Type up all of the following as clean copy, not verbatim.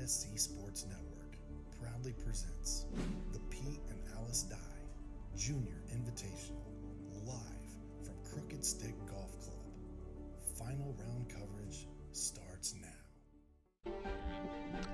ISC Sports Network proudly presents the Pete and Alice Dye Junior Invitational live from Crooked Stick Golf Club. Final round coverage starts now.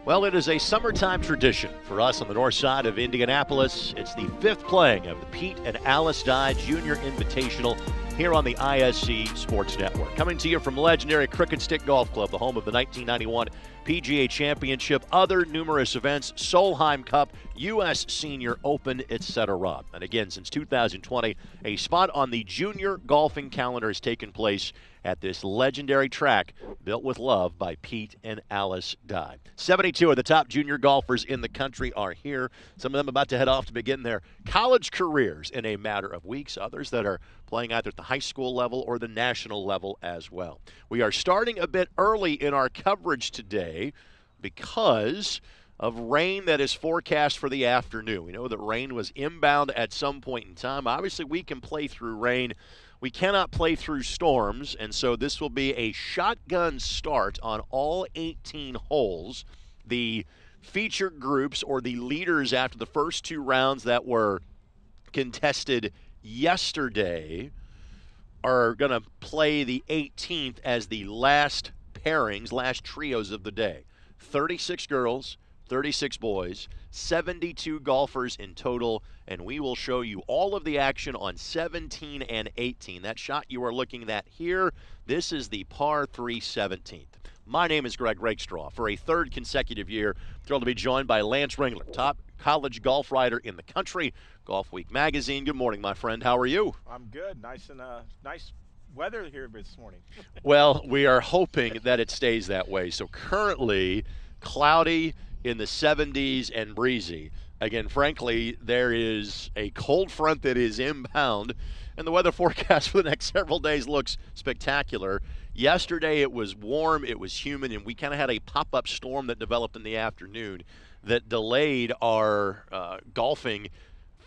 Well, it is a summertime tradition for us on the north side of Indianapolis. It's the fifth playing of the Pete and Alice Dye Junior Invitational here on the ISC Sports Network. Coming to you from legendary Crooked Stick Golf Club, the home of the 1991 PGA Championship, other numerous events, Solheim Cup, U.S. Senior Open, etc. And again, since 2020, a spot on the junior golfing calendar has taken place at this legendary track built with love by Pete and Alice Dye. 72 of the top junior golfers in the country are here. Some of them about to head off to begin their college careers in a matter of weeks. Others that are playing either at the high school level or the national level as well. We are starting a bit early in our coverage today because of rain that is forecast for the afternoon. We know that rain was inbound at some point in time. Obviously, we can play through rain. We cannot play through storms, and so this will be a shotgun start on all 18 holes. The feature groups or the leaders after the first two rounds that were contested yesterday are going to play the 18th as the last pairings, last trios of the day. 36 girls, 36 boys, 72 golfers in total, and we will show you all of the action on 17 and 18. That shot you are looking at here, this is the par 3 17th. My name is Greg Rakestraw. For a third consecutive year, thrilled to be joined by Lance Ringler, top college golf writer in the country, Golf Week magazine. Good morning, my friend. How are you? I'm good. Nice weather here this morning. Well, we are hoping that it stays that way. So currently, cloudy in the 70s and breezy. Again, frankly, there is a cold front that is inbound, and the weather forecast for the next several days looks spectacular. Yesterday it was warm, it was humid, and we kind of had a pop-up storm that developed in the afternoon that delayed our golfing.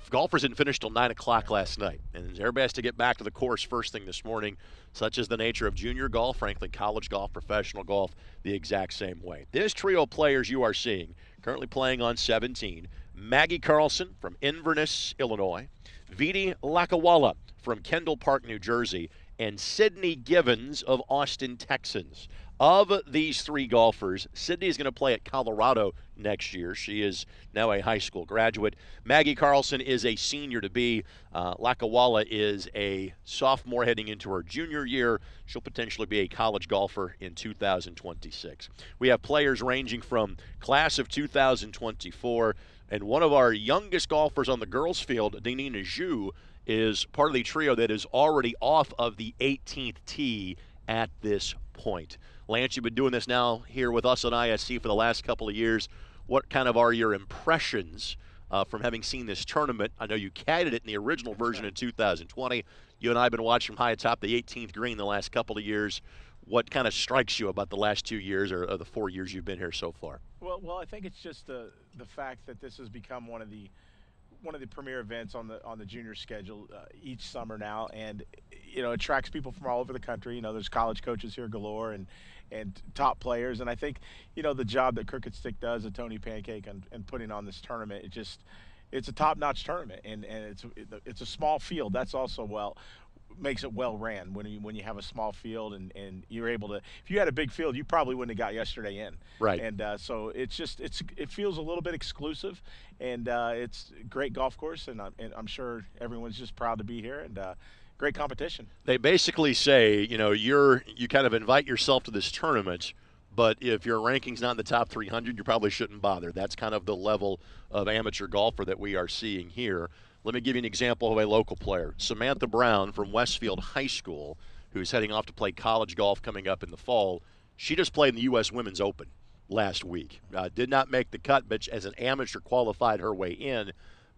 Golfers didn't finish till 9 o'clock last night, and everybody has to get back to the course first thing this morning. Such is the nature of junior golf, frankly, college golf, professional golf, the exact same way. This trio of players you are seeing, currently playing on 17, Maggie Carlson from Inverness, Illinois, Vidi Lakawala from Kendall Park, New Jersey, and Sydney Givens of Austin, Texas. Of these three golfers, Sydney is going to play at Colorado next year. She is now a high school graduate. Maggie Carlson is a senior to be. Lakawala is a sophomore heading into her junior year. She'll potentially be a college golfer in 2026. We have players ranging from class of 2024, and one of our youngest golfers on the girls' field, Dinina Zhu, is part of the trio that is already off of the 18th tee at this point. Lance, you've been doing this now here with us on ISC for the last couple of years. What kind of are your impressions from having seen this tournament? I know you caddied it in the original version in 2020. You and I have been watching from high atop the 18th green the last couple of years. What kind of strikes you about the last 2 years or the 4 years you've been here so far? Well, I think it's just the fact that this has become one of the premier events on the junior schedule each summer now, and it attracts people from all over the country. There's college coaches here galore and top players, and I think the job that Crooked Stick does at Tony Pancake and putting on this tournament, it's a top-notch tournament, and it's a small field. That's also makes it well ran when you have a small field and you're able to. If you had a big field, you probably wouldn't have got yesterday in. Right. And so it feels a little bit exclusive, and it's a great golf course, and I'm sure everyone's just proud to be here, and great competition. They basically say, you kind of invite yourself to this tournament, but if your ranking's not in the top 300, you probably shouldn't bother. That's kind of the level of amateur golfer that we are seeing here. Let me give you an example of a local player. Samantha Brown from Westfield High School, who's heading off to play college golf coming up in the fall. She just played in the U.S. Women's Open last week. Did not make the cut, but as an amateur qualified her way in.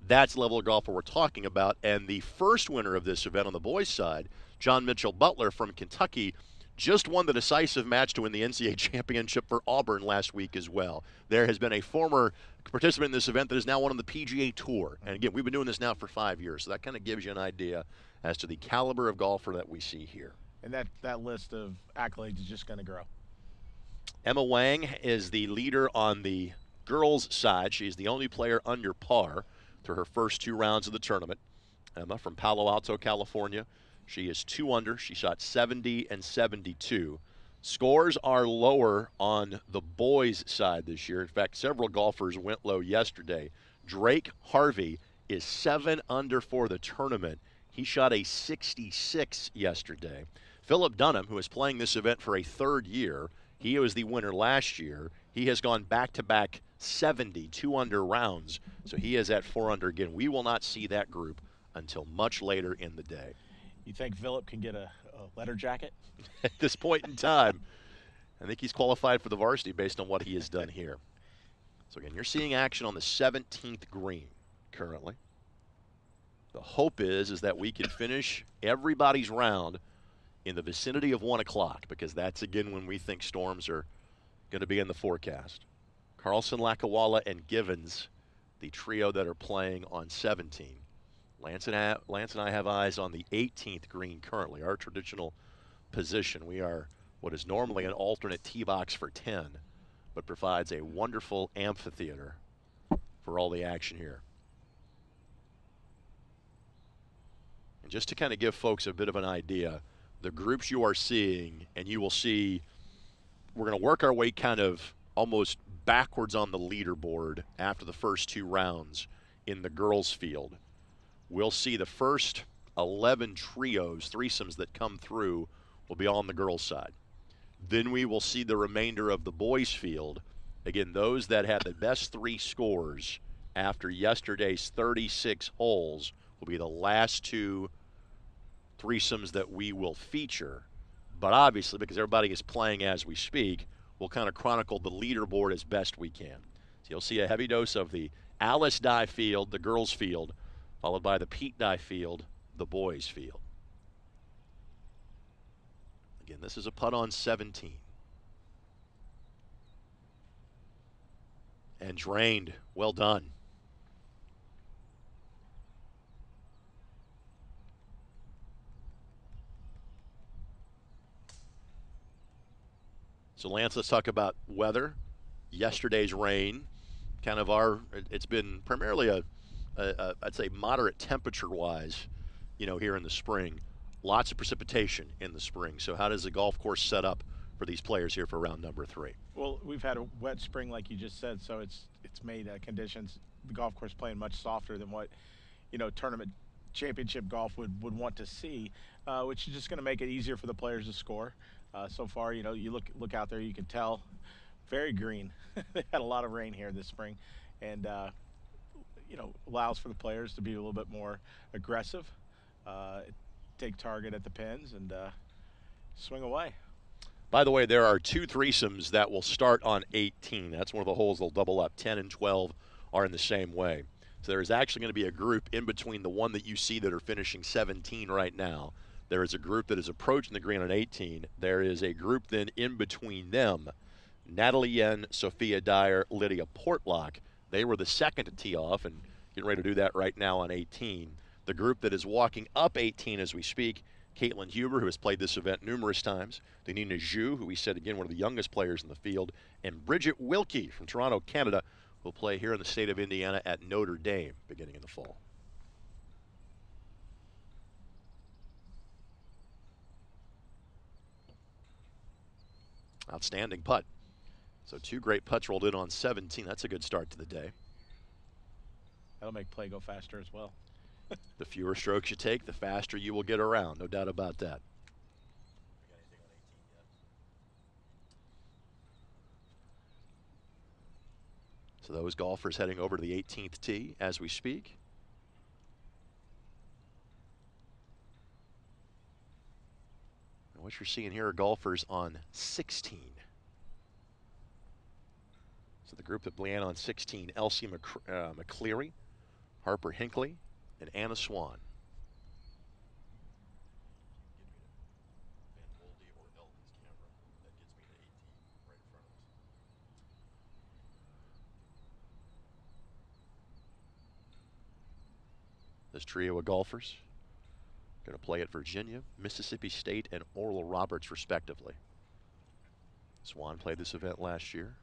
That's the level of golfer we're talking about. And the first winner of this event on the boys' side, John Mitchell Butler from Kentucky, just won the decisive match to win the NCAA championship for Auburn last week as well. There has been a former participant in this event that is now on the PGA Tour. And again, we've been doing this now for 5 years, so that kind of gives you an idea as to the caliber of golfer that we see here. And that list of accolades is just going to grow. Emma Wang is the leader on the girls' side, she's the only player under par through her first 2 rounds of the tournament. Emma from Palo Alto, California. She is 2 under. She shot 70 and 72. Scores are lower on the boys' side this year. In fact, several golfers went low yesterday. Drake Harvey is 7 under for the tournament. He shot a 66 yesterday. Philip Dunham, who is playing this event for a 3rd year, he was the winner last year. He has gone back-to-back 70, 2 under rounds, so he is at 4 under again. We will not see that group until much later in the day. You think Philip can get a letter jacket? At this point in time, I think he's qualified for the varsity based on what he has done here. So again, you're seeing action on the 17th green currently. The hope is that we can finish everybody's round in the vicinity of 1 o'clock, because that's again when we think storms are going to be in the forecast. Carlson, Lakawala, and Givens, the trio that are playing on 17. Lance and I have eyes on the 18th green currently, our traditional position. We are what is normally an alternate tee box for 10, but provides a wonderful amphitheater for all the action here. And just to kind of give folks a bit of an idea, the groups you are seeing, and you will see, we're going to work our way kind of almost backwards on the leaderboard after the first 2 rounds in the girls' field. We'll see the first 11 trios, threesomes that come through will be on the girls' side. Then we will see the remainder of the boys' field. Again, those that had the best 3 scores after yesterday's 36 holes will be the last 2 threesomes that we will feature. But obviously, because everybody is playing as we speak, we'll kind of chronicle the leaderboard as best we can. So you'll see a heavy dose of the Alice Dye field, the girls' field, followed by the Pete Dye field, the boys' field. Again, this is a putt on 17. And drained. Well done. So, Lance, let's talk about weather. Yesterday's rain, kind of it's been primarily I'd say moderate temperature-wise, here in the spring. Lots of precipitation in the spring. So how does the golf course set up for these players here for round number 3? Well, we've had a wet spring, like you just said, so it's made conditions, the golf course playing much softer than what, tournament championship golf would want to see, which is just going to make it easier for the players to score. So far, you look out there, you can tell, very green. They had a lot of rain here this spring, and allows for the players to be a little bit more aggressive, take target at the pins, and swing away. By the way, there are 2 threesomes that will start on 18. That's one of the holes they'll double up. 10 and 12 are in the same way. So there is actually going to be a group in between the one that you see that are finishing 17 right now. There is a group that is approaching the green on 18. There is a group then in between them. Natalie Yen, Sophia Dyer, Lydia Portlock. They were the second to tee off and getting ready to do that right now on 18. The group that is walking up 18 as we speak, Caitlin Huber, who has played this event numerous times, Danina Zhu, who we said again one of the youngest players in the field, and Bridget Wilkie from Toronto, Canada, will play here in the state of Indiana at Notre Dame beginning in the fall. Outstanding putt. So 2 great putts rolled in on 17. That's a good start to the day. That'll make play go faster as well. The fewer strokes you take, the faster you will get around. No doubt about that. So those golfers heading over to the 18th tee as we speak. And what you're seeing here are golfers on 16. So the group that began on 16, Elsie McCleary, Harper Hinckley, and Anna Swan. This trio of golfers going to play at Virginia, Mississippi State, and Oral Roberts respectively. Swan played this event last year.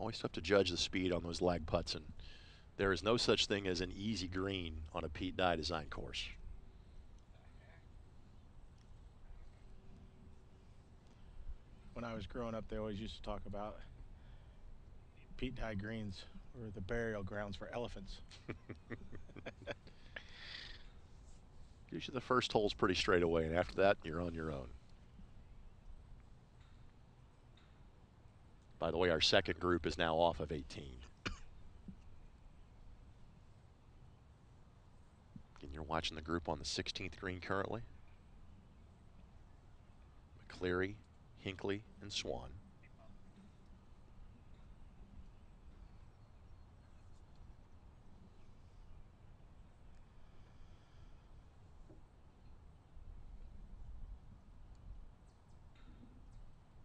Always tough to judge the speed on those lag putts, and there is no such thing as an easy green on a Pete Dye design course. When I was growing up, they always used to talk about Pete Dye greens were the burial grounds for elephants. Usually the first hole's pretty straight away, and after that, you're on your own. By the way, our second group is now off of 18. And you're watching the group on the 16th green currently. McCleary, Hinckley, and Swan.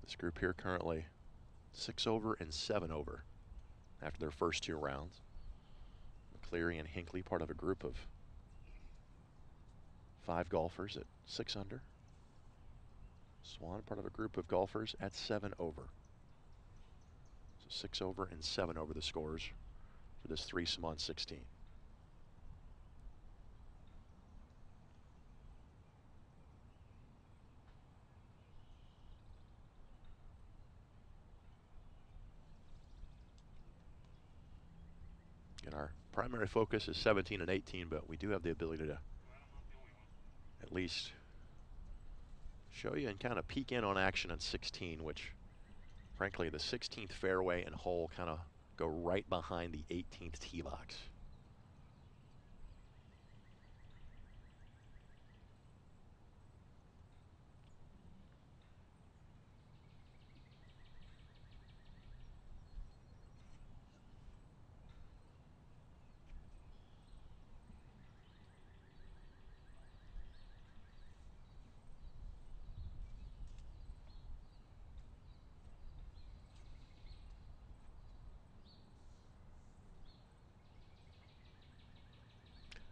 This group here currently 6 over and 7 over after their first 2 rounds. McCleary and Hinckley part of a group of 5 golfers at 6 under. Swan part of a group of golfers at 7 over. So 6 over and 7 over the scores for this threesome on 16. And our primary focus is 17 and 18, but we do have the ability to at least show you and kind of peek in on action on 16, which frankly the 16th fairway and hole kind of go right behind the 18th tee box.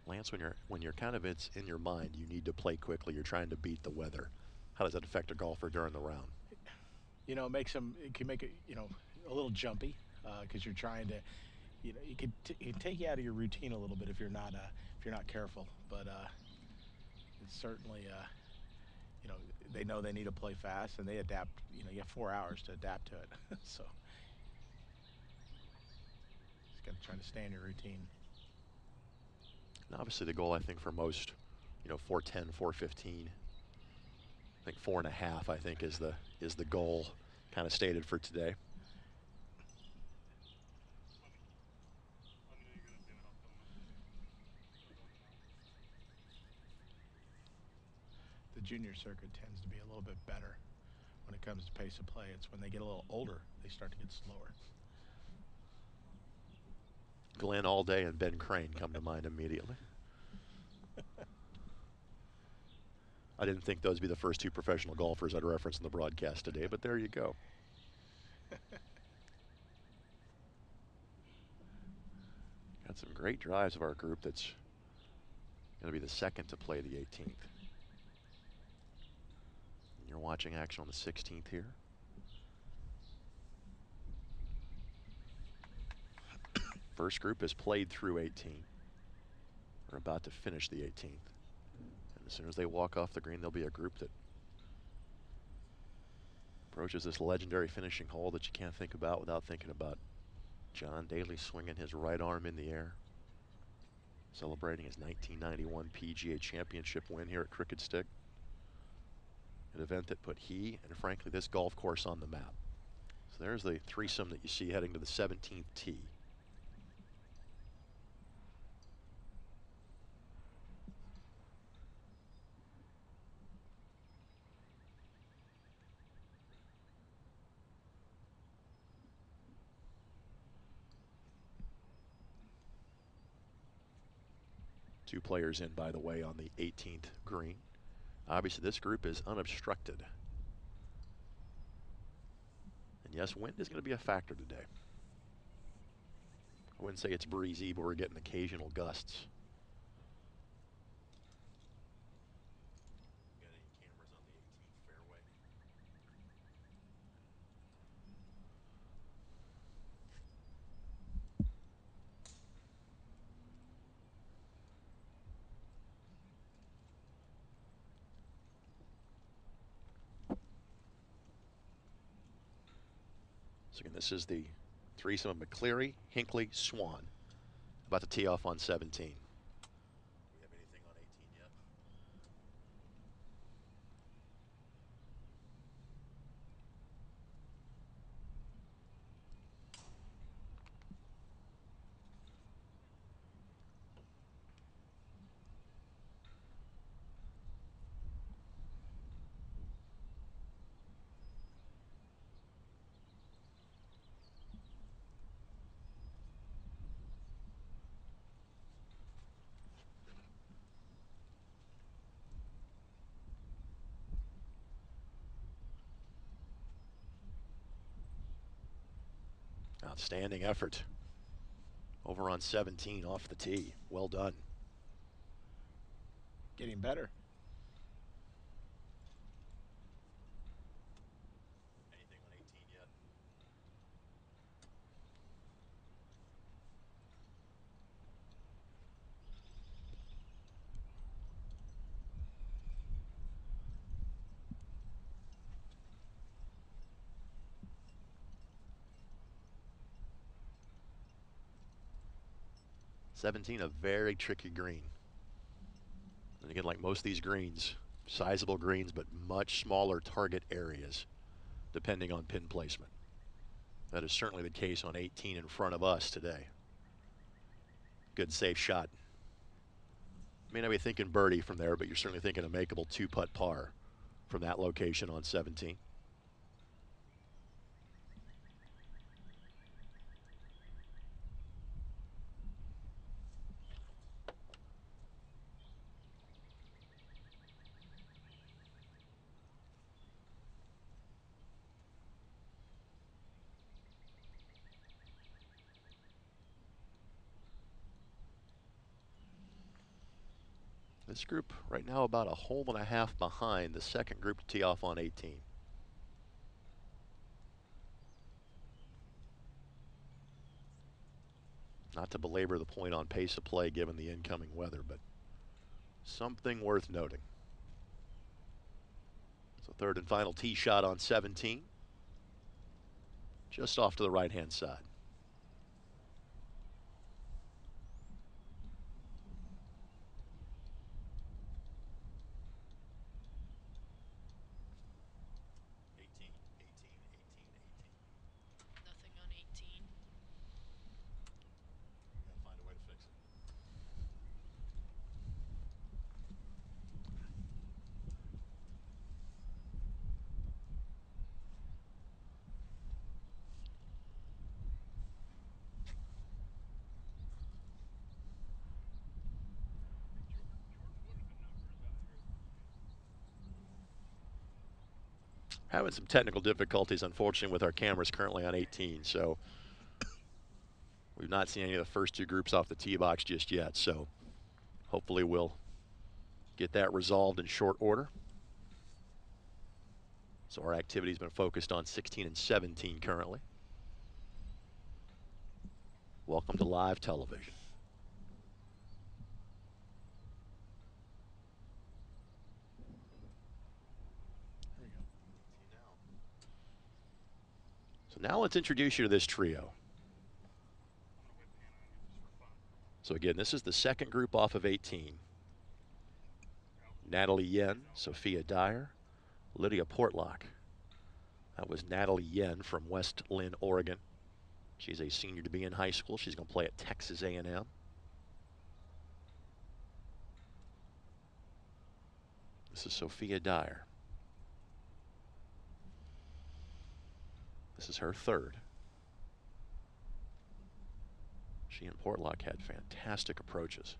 Lance, when you're kind of it's in your mind, you need to play quickly. You're trying to beat the weather. How does that affect a golfer during the round? You know, it can make it, you know, a little jumpy because you're trying to, you know, it can take you out of your routine a little bit if you're not careful. But it's certainly, you know, they know they need to play fast and they adapt. You know, you have 4 hours to adapt to it, so just got to try to stay in your routine. And obviously the goal, I think, for most, you know, 410, 415. I think 4.5, I think, is the goal kind of stated for today. The junior circuit tends to be a little bit better when it comes to pace of play. It's when they get a little older, they start to get slower. Glenn Allday and Ben Crane come to mind immediately. I didn't think those would be the first 2 professional golfers I'd reference in the broadcast today, but there you go. Got some great drives of our group that's going to be the second to play the 18th. And you're watching action on the 16th here. First group has played through 18. We're about to finish the 18th. And as soon as they walk off the green, there'll be a group that approaches this legendary finishing hole that you can't think about without thinking about John Daly swinging his right arm in the air, celebrating his 1991 PGA Championship win here at Crooked Stick. An event that put he and frankly this golf course on the map. So there's the threesome that you see heading to the 17th tee. Two players in, by the way, on the 18th green. Obviously, this group is unobstructed. And yes, wind is going to be a factor today. I wouldn't say it's breezy, but we're getting occasional gusts. Got any cameras on the 18th fairway? So again, this is the threesome of McCleary, Hinckley, Swan. About to tee off on 17. We have anything on 18 yet? Outstanding effort over on 17 off the tee. Well done. Getting better. Anything on 18 yet? $17, a very tricky green. And again, like most of these greens, sizable greens, but much smaller target areas, depending on pin placement. That is certainly the case on 18 in front of us today. Good safe shot. May not be thinking birdie from there, but you're certainly thinking a makeable 2-putt par from that location on 17. This group right now about a hole and a half behind the second group to tee off on 18. Not to belabor the point on pace of play given the incoming weather, but something worth noting. So third and final tee shot on 17. Just off to the right-hand side. Nothing on 18. Gotta find a way to fix it. Having some technical difficulties, unfortunately, with our cameras currently on 18, so we've not seen any of the first two groups off the tee box just yet, so hopefully we'll get that resolved in short order. So our activity's been focused on 16 and 17 currently. Welcome to live television. So now let's introduce you to this trio. So again, this is the second group off of 18. Natalie Yen, Sophia Dyer, Lydia Portlock. That was Natalie Yen from West Lynn, Oregon. She's a senior to be in high school. She's going to play at Texas A&M. This is Sophia Dyer. This is her third. She and Portlock had fantastic approaches.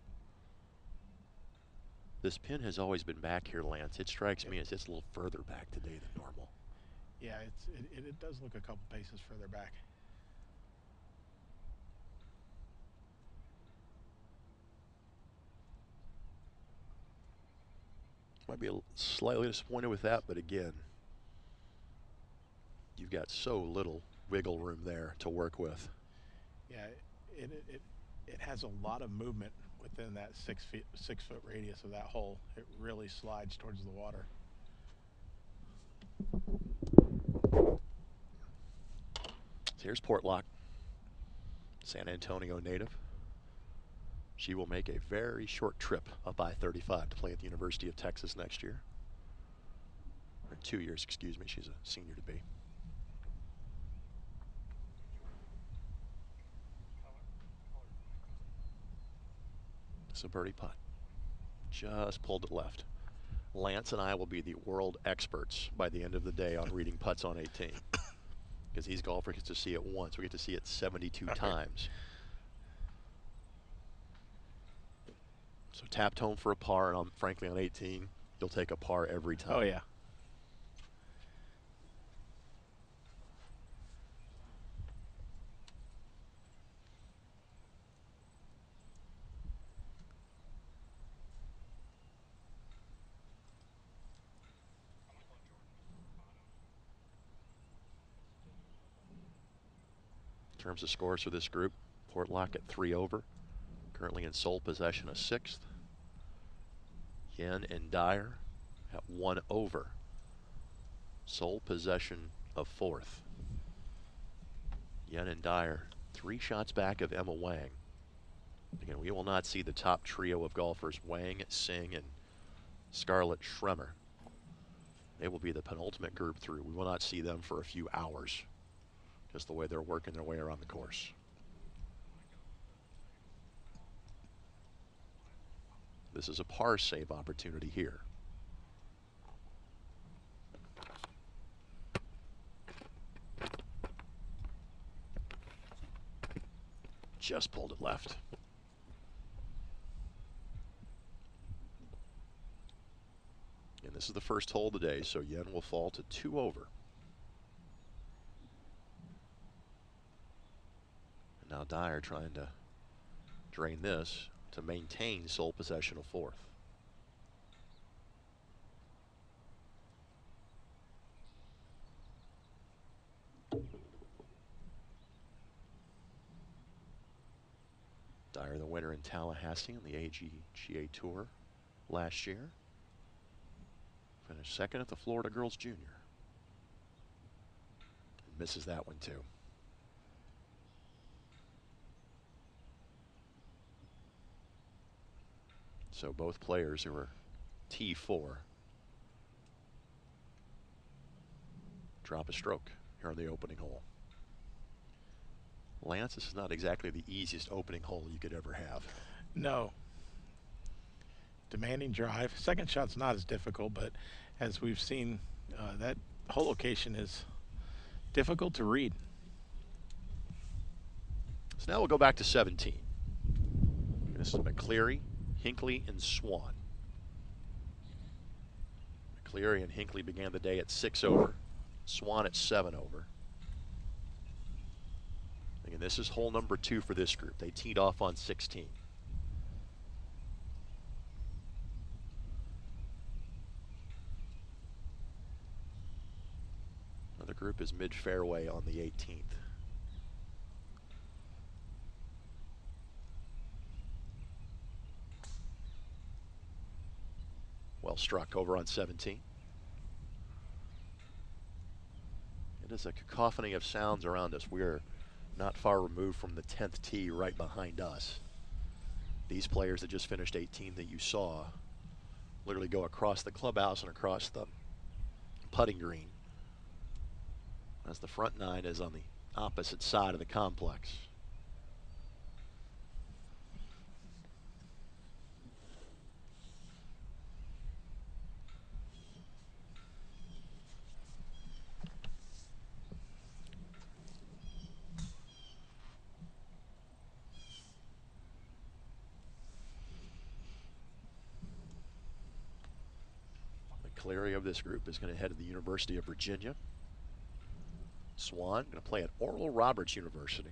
This pin has always been back here, Lance. It strikes me as it's a little further back today than normal. Yeah, it does look a couple paces further back. Might be slightly disappointed with that, but again, you've got so little wiggle room there to work with. Yeah, it has a lot of movement within that 6 foot radius of that hole. It really slides towards the water. Here's Portlock, San Antonio native. She will make a very short trip up I-35 to play at the University of Texas next year. Or 2 years, excuse me. She's a senior to be. It's a birdie putt. Just pulled it left. Lance and I will be the world experts by the end of the day on reading putts on 18. Because these golfers get to see it once. We get to see it 72 times. So tapped home for a par, and frankly on 18, you'll take a par every time. Oh, yeah. In terms of scores for this group, Portlock at 3 over, currently in sole possession of 6th. Yen and Dyer at 1 over, sole possession of 4th. Yen and Dyer 3 shots back of Emma Wang. Again, we will not see the top trio of golfers, Wang, Singh, and Scarlett Schremer. They will be the penultimate group through. We will not see them for a few hours, just the way they're working their way around the course. This is a par save opportunity here. Just pulled it left. And this is the first hole of the day, so Yen will fall to 2 over. And now Dyer trying to drain this to maintain sole possession of 4th. Dyer, the winner in Tallahassee on the AGGA Tour last year. Finished 2nd at the Florida Girls Junior. And misses that one too. So both players who are T4 drop a stroke here on the opening hole. Lance, this is not exactly the easiest opening hole you could ever have. No. Demanding drive. Second shot's not as difficult, but as we've seen, that hole location is difficult to read. So now we'll go back to 17. This is McCleary, Hinckley, and Swan. McCleary and Hinckley began the day at 6 over. Swan at 7 over. Again, this is hole number 2 for this group. They teed off on 16. Another group is mid-fairway on the 18th. Well struck over on 17. It is a cacophony of sounds around us. We're not far removed from the 10th tee right behind us. These players that just finished 18 that you saw literally go across the clubhouse and across the putting green, as the front 9 is on the opposite side of the complex. McCleary of this group is going to head to the University of Virginia. Swan going to play at Oral Roberts University.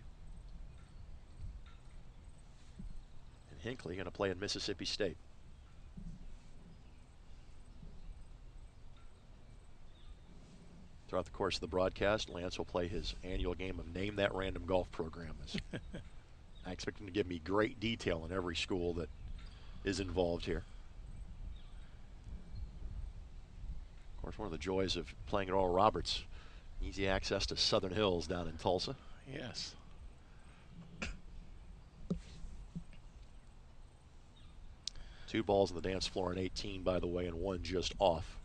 And Hinckley going to play at Mississippi State. Throughout the course of the broadcast, Lance will play his annual game of Name That Random Golf Program. I expect him to give me great detail on every school that is involved here. Of course, one of the joys of playing at Oral Roberts, easy access to Southern Hills down in Tulsa. Yes. Two balls on the dance floor in 18, by the way, and one just off.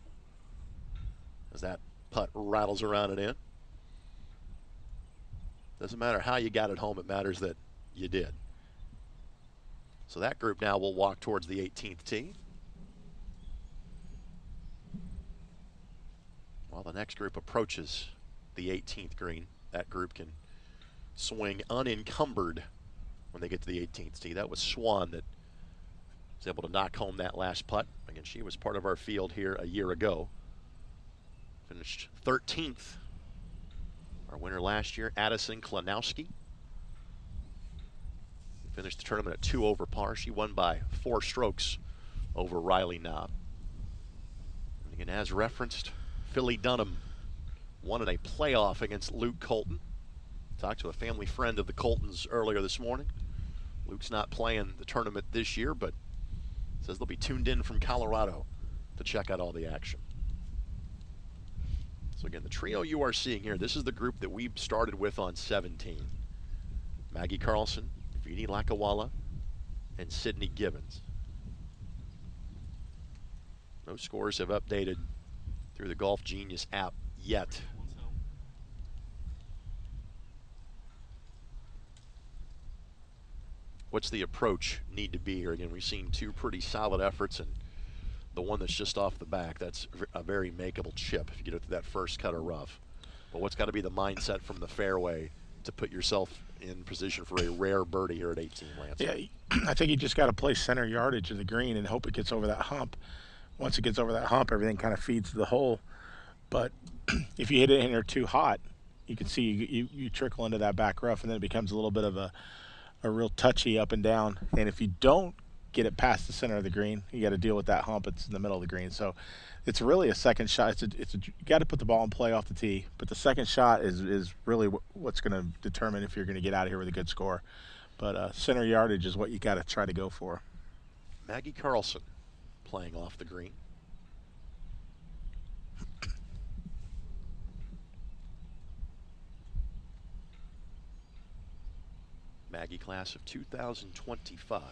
As that putt rattles around and in. Doesn't matter how you got it home, it matters that you did. So that group now will walk towards the 18th tee. While the next group approaches the 18th green, that group can swing unencumbered when they get to the 18th tee. That was Swan that was able to knock home that last putt. Again, she was part of our field here a year ago. Finished 13th. Our winner last year, Addison Klanowski. Finished the tournament at 2 over par. She won by 4 strokes over Riley Knobb. And again, as referenced, Philly Dunham won in a playoff against Luke Colton. Talked to a family friend of the Coltons earlier this morning. Luke's not playing the tournament this year, but says they'll be tuned in from Colorado to check out all the action. So again, the trio you are seeing here, this is the group that we started with on 17. Maggie Carlson, Vidi Lakawala, and Sydney Gibbons. No scores have updated through the Golf Genius app yet. What's the approach need to be here? Again, we've seen 2 pretty solid efforts, and the one that's just off the back, that's a very makeable chip if you get it to that first cut of rough. But what's got to be the mindset from the fairway to put yourself in position for a rare birdie here at 18, Lance? Yeah, I think you just got to play center yardage of the green and hope it gets over that hump. Once it gets over that hump, everything kind of feeds the hole. But if you hit it in there too hot, you can see you trickle into that back rough, and then it becomes a little bit of a real touchy up and down. And if you don't get it past the center of the green, you got to deal with that hump. It's in the middle of the green. So it's really a second shot. You got to put the ball in play off the tee, but the second shot is really what's going to determine if you're going to get out of here with a good score. But center yardage is what you got to try to go for. Maggie Carlson playing off the green. Maggie, class of 2025.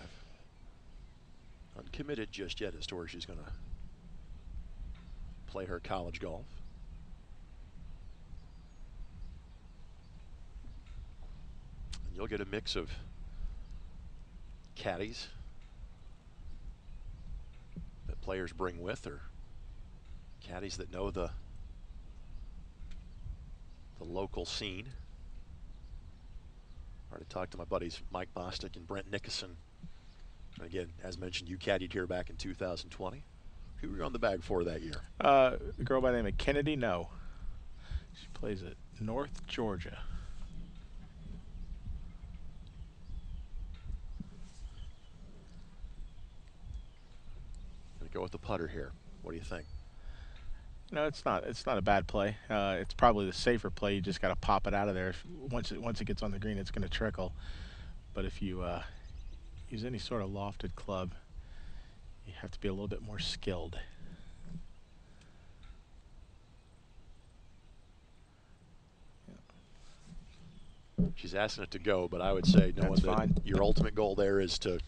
Uncommitted just yet as to where she's going to play her college golf. And you'll get a mix of caddies that players bring with, or caddies that know the local scene. Already talked to my buddies Mike Bostic and Brent Nickerson. And again, as mentioned, you caddied here back in 2020. Who were you on the bag for that year? The girl by the name of Kennedy No. She plays at North Georgia. Gonna go with the putter here. What do you think? No, it's not a bad play. It's probably the safer play. You just got to pop it out of there. Once it gets on the green, it's going to trickle. But if you use any sort of lofted club, you have to be a little bit more skilled. She's asking it to go, but I would say knowing that your ultimate goal there is to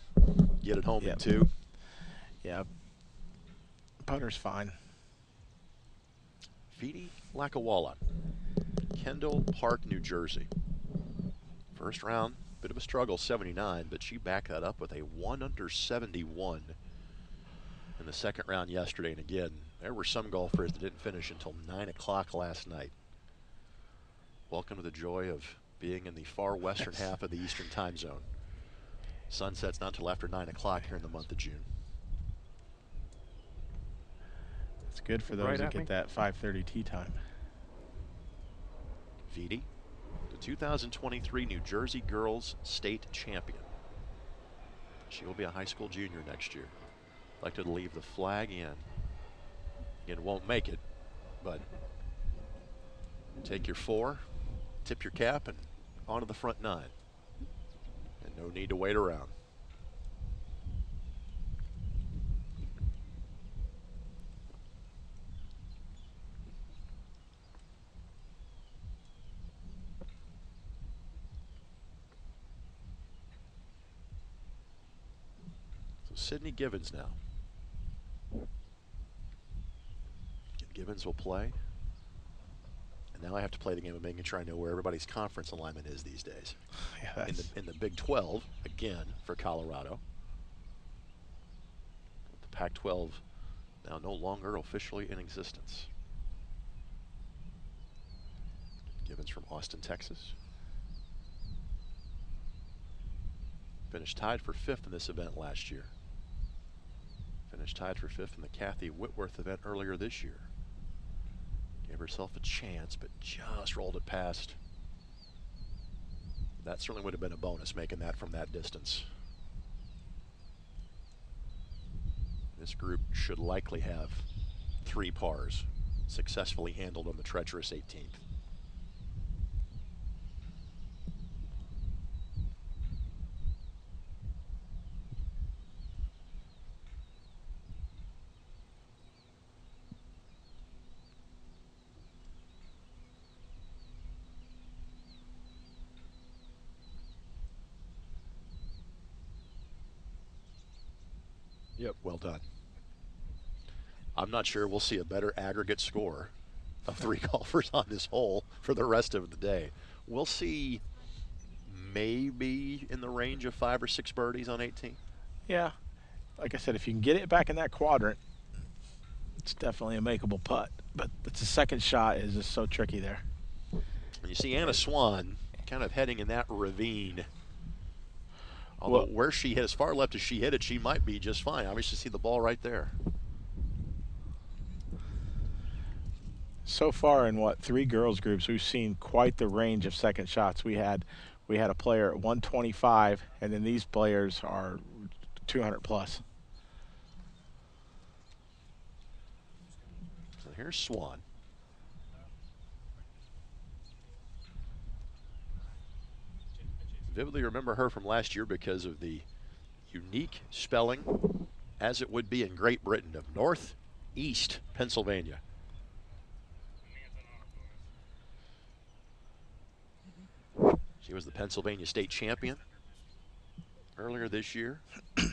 get it home in 2. Yeah, putter's fine. Vidi Lakawala, Kendall Park, New Jersey. First round, bit of a struggle, 79, but she backed that up with a 1 under 71 in the second round yesterday. And again, there were some golfers that didn't finish until 9 o'clock last night. Welcome to the joy of being in the far western half of the Eastern time zone. Sunset's not until after 9 o'clock here in the month of June. It's good for those that get that 5:30 tee time. Vidi, the 2023 New Jersey Girls State Champion. She will be a high school junior next year. Elected to leave the flag in. Again, won't make it, but take your 4, tip your cap, and onto the front 9. And no need to wait around. Sydney Gibbons now. Gibbons will play. And now I have to play the game of making sure I know where everybody's conference alignment is these days. Yeah, in the Big 12, again, for Colorado. The Pac-12 now no longer officially in existence. Gibbons from Austin, Texas. Finished tied for 5th in this event last year. Finished tied for 5th in the Kathy Whitworth event earlier this year. Gave herself a chance, but just rolled it past. That certainly would have been a bonus, making that from that distance. This group should likely have 3 pars successfully handled on the treacherous 18th. Yep. Well done. I'm not sure we'll see a better aggregate score of 3 golfers on this hole for the rest of the day. We'll see maybe in the range of 5 or 6 birdies on 18. Yeah. Like I said, if you can get it back in that quadrant, it's definitely a makeable putt. But the second shot is just so tricky there. And you see Anna Swan kind of heading in that ravine. Although where she hit, as far left as she hit it, she might be just fine. Obviously, see the ball right there. So far in 3 girls groups, we've seen quite the range of second shots. We had a player at 125, and then these players are 200 plus. So here's Swan. Vividly remember her from last year because of the unique spelling, as it would be in Great Britain, of Northeast Pennsylvania. She was the Pennsylvania State champion earlier this year. 2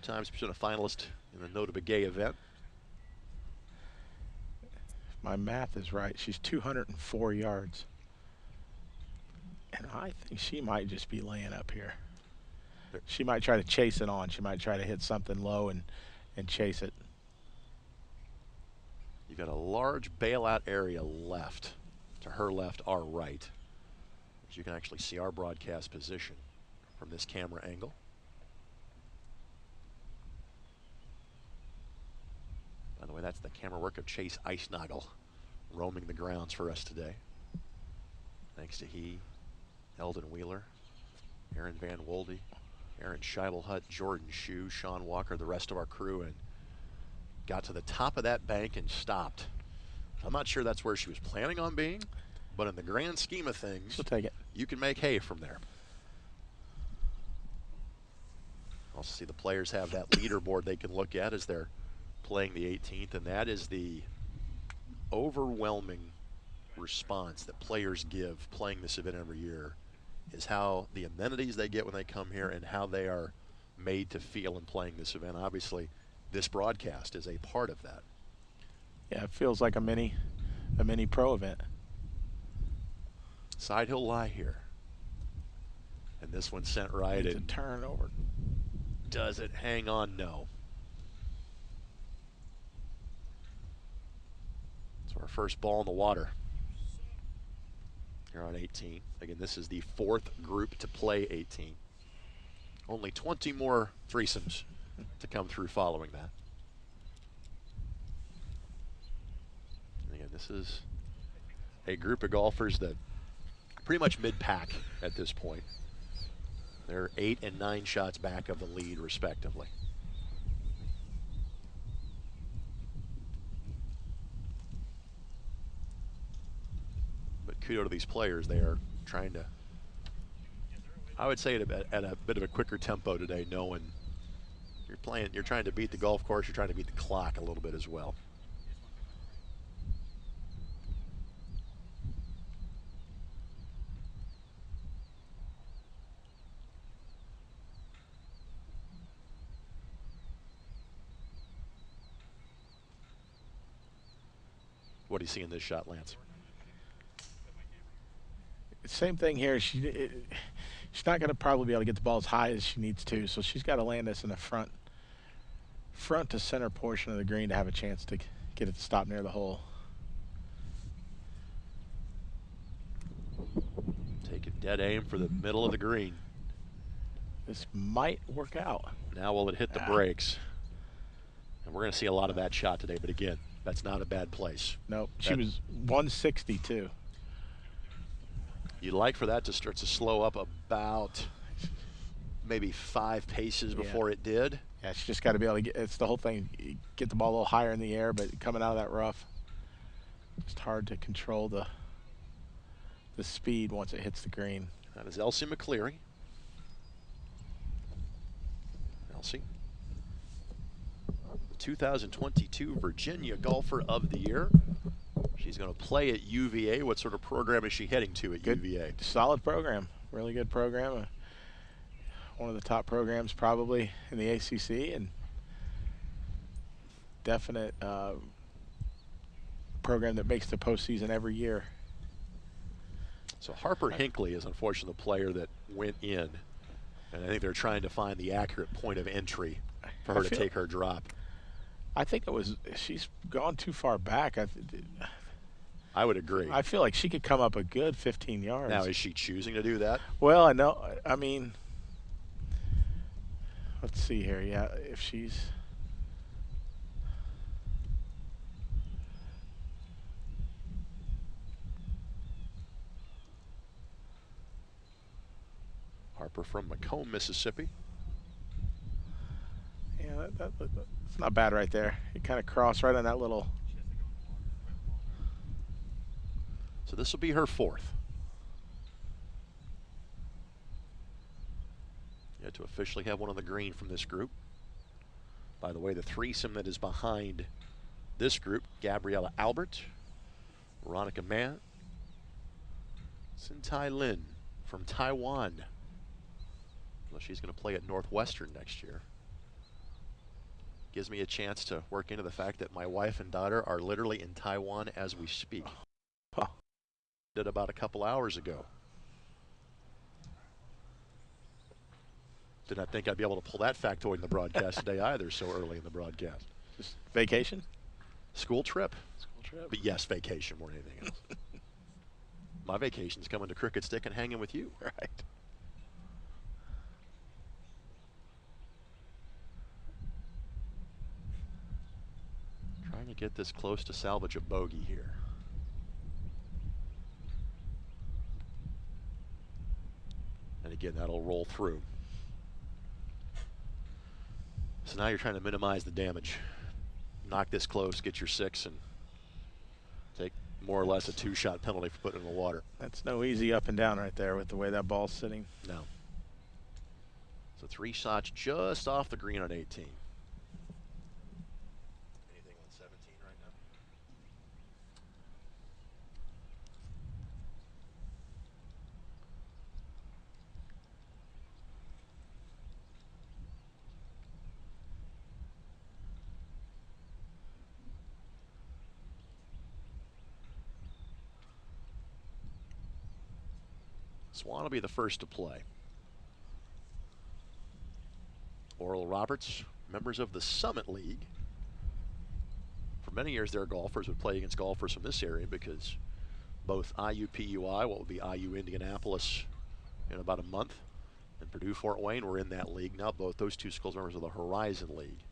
times been a finalist in the Nota Begay event. If my math is right, she's 204 yards. And I think she might just be laying up here. She might try to chase it on. She might try to hit something low and chase it. You've got a large bailout area left, to her left, our right. As you can actually see our broadcast position from this camera angle. By the way, that's the camera work of Chase Eisnagel roaming the grounds for us today. Thanks to he, Eldon Wheeler, Aaron Van Wolde, Aaron Scheibelhut, Jordan Shue, Sean Walker, the rest of our crew, and got to the top of that bank and stopped. I'm not sure that's where she was planning on being, but in the grand scheme of things, She'll take it. You can make hay from there. Also see the players have that leaderboard they can look at as they're playing the 18th, and that is the overwhelming response that players give playing this event every year, is how the amenities they get when they come here and how they are made to feel in playing this event. Obviously, this broadcast is a part of that. Yeah, it feels like a mini pro event. Side hill lie here. And this one sent right It's a in. turn over. Does it hang on? No. So our first ball in the water here on 18. Again, this is the 4th group to play 18. Only 20 more threesomes to come through following that. And again, this is a group of golfers that pretty much mid-pack at this point. They're 8 and 9 shots back of the lead, respectively. But kudos to these players. They are trying to, I would say, at a bit of a quicker tempo today, knowing you're trying to beat the golf course, you're trying to beat the clock a little bit as well. What do you see in this shot, Lance? Same thing here. She's not going to probably be able to get the ball as high as she needs to, so she's got to land this in the front to center portion of the green to have a chance to get it to stop near the hole. Take a dead aim for the middle of the green. This might work out. Now will it hit the brakes? And we're going to see a lot of that shot today, but again, that's not a bad place. Nope. She was 162. You'd like for that to start to slow up about maybe 5 paces before it did. Yeah, she just got to be able to get, it's the whole thing, get the ball a little higher in the air, but coming out of that rough, just hard to control the speed once it hits the green. That is Elsie McCleary. Elsie, the 2022 Virginia Golfer of the Year. She's going to play at UVA. What sort of program is she heading to at UVA? Solid program, really good program. One of the top programs probably in the ACC, and definite program that makes the postseason every year. So Harper Hinckley is unfortunately the player that went in, and I think they're trying to find the accurate point of entry for her to take her drop. I think she's gone too far back. I would agree. I feel like she could come up a good 15 yards. Now, is she choosing to do that? Well, I know. I mean, let's see here. Yeah, if she's... Harper from Macomb, Mississippi. Yeah, that's not bad right there. You kind of cross right on that little... So this will be her 4th. Yet to officially have one on the green from this group. By the way, the threesome that is behind this group, Gabriella Albert, Veronica Mann, Sin Tai Lin from Taiwan. Well, she's going to play at Northwestern next year. Gives me a chance to work into the fact that my wife and daughter are literally in Taiwan as we speak. Huh. Did about a couple hours ago. Did not think I'd be able to pull that factoid in the broadcast today either, so early in the broadcast. Just vacation? School trip. School trip. But yes, vacation more than anything else. My vacation's coming to Crooked Stick and hanging with you. Right. Trying to get this close to salvage a bogey here. And again, that'll roll through. So now you're trying to minimize the damage. Knock this close, get your 6, and take more or less a 2-shot penalty for putting it in the water. That's no easy up and down right there with the way that ball's sitting. No. So 3 shots just off the green on 18. Anything on 17 right now? Swan will be the first to play. Oral Roberts, members of the Summit League. For many years, their golfers would play against golfers from this area because both IUPUI, what would be IU Indianapolis in about a month, and Purdue Fort Wayne were in that league. Now both those two schools are members of the Horizon League.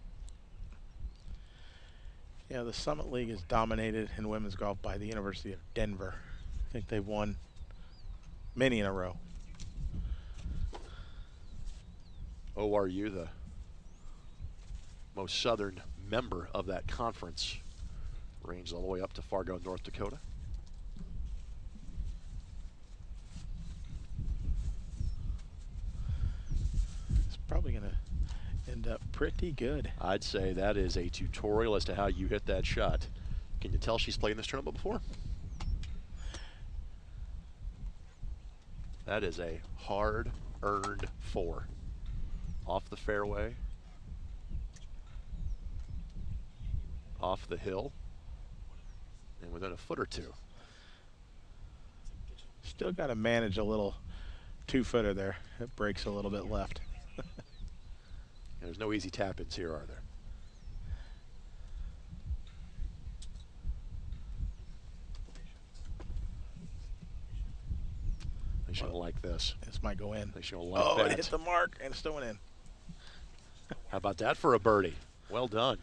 Yeah, the Summit League is dominated in women's golf by the University of Denver. I think they've won many in a row. ORU, the most southern member of that conference, ranges all the way up to Fargo, North Dakota. It's probably going to end up pretty good. I'd say that is a tutorial as to how you hit that shot. Can you tell she's played in this tournament before? That is a hard-earned 4. Off the fairway, off the hill. and within a foot or two. Still got to manage a little 2-footer there. It breaks a little bit left. There's no easy tap-ins here, are there? They should like this. This might go in. They should like that. It hit the mark, and it's still went in. How about that for a birdie? Well done.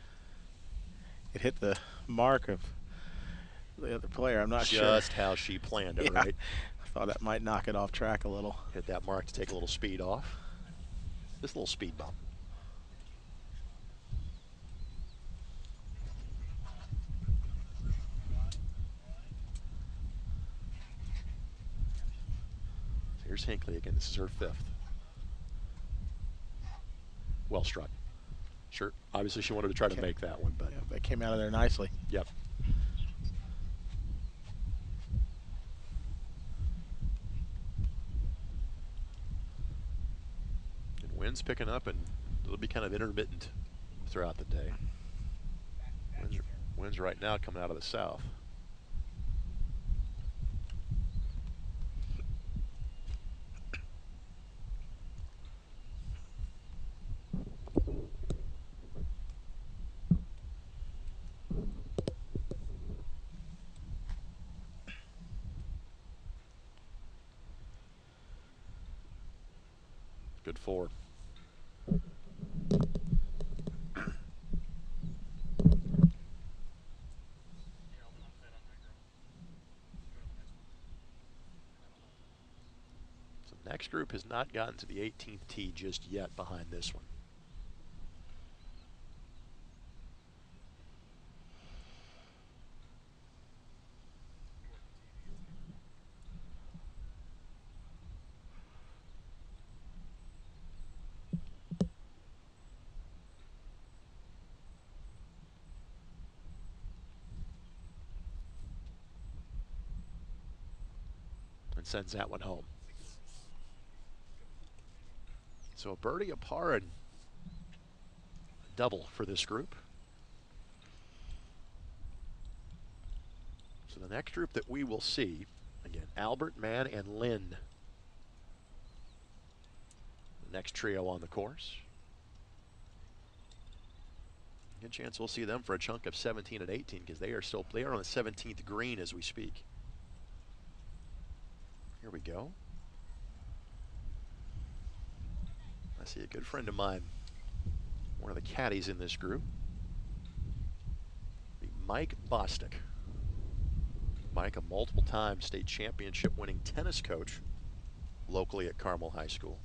It hit the mark of the other player. I'm not sure. Just how she planned it, Yeah. right? I thought that might knock it off track a little. Hit that mark to take a little speed off. Just a little speed bump. So here's Hinckley again. This is her 5th. Well struck. Sure. Obviously, she wanted to try to make that one, but yeah, they came out of there nicely. Yep. And wind's picking up, and it'll be kind of intermittent throughout the day. Winds right now coming out of the south. Good forward. So next group has not gotten to the 18th tee just yet behind this one. And sends that one home. So a birdie, a par, and a double for this group. So the next group that we will see, again, Albert, Mann, and Lynn. The next trio on the course. Good chance we'll see them for a chunk of 17 and 18 because they are on the 17th green as we speak. Here we go. I see a good friend of mine, one of the caddies in this group, Mike Bostic. Mike, a multiple-time state championship winning tennis coach locally at Carmel High School.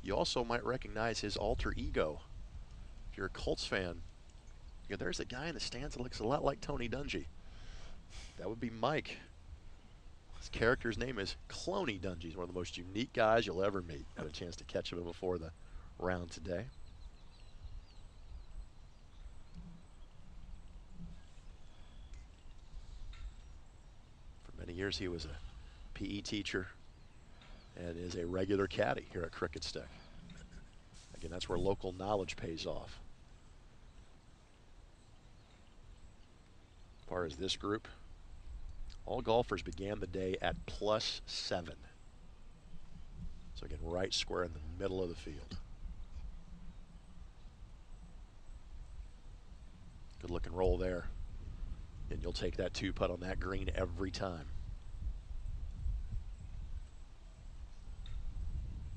You also might recognize his alter ego. If you're a Colts fan, there's a guy in the stands that looks a lot like Tony Dungy. That would be Mike. His character's name is Cloney Dungy. He's one of the most unique guys you'll ever meet. Had a chance to catch him before the round today. For many years he was a PE teacher and is a regular caddy here at Crooked Stick. Again, that's where local knowledge pays off. As far as this group, all golfers began the day at +7. So again, right square in the middle of the field. Good looking roll there. And you'll take that 2-putt on that green every time.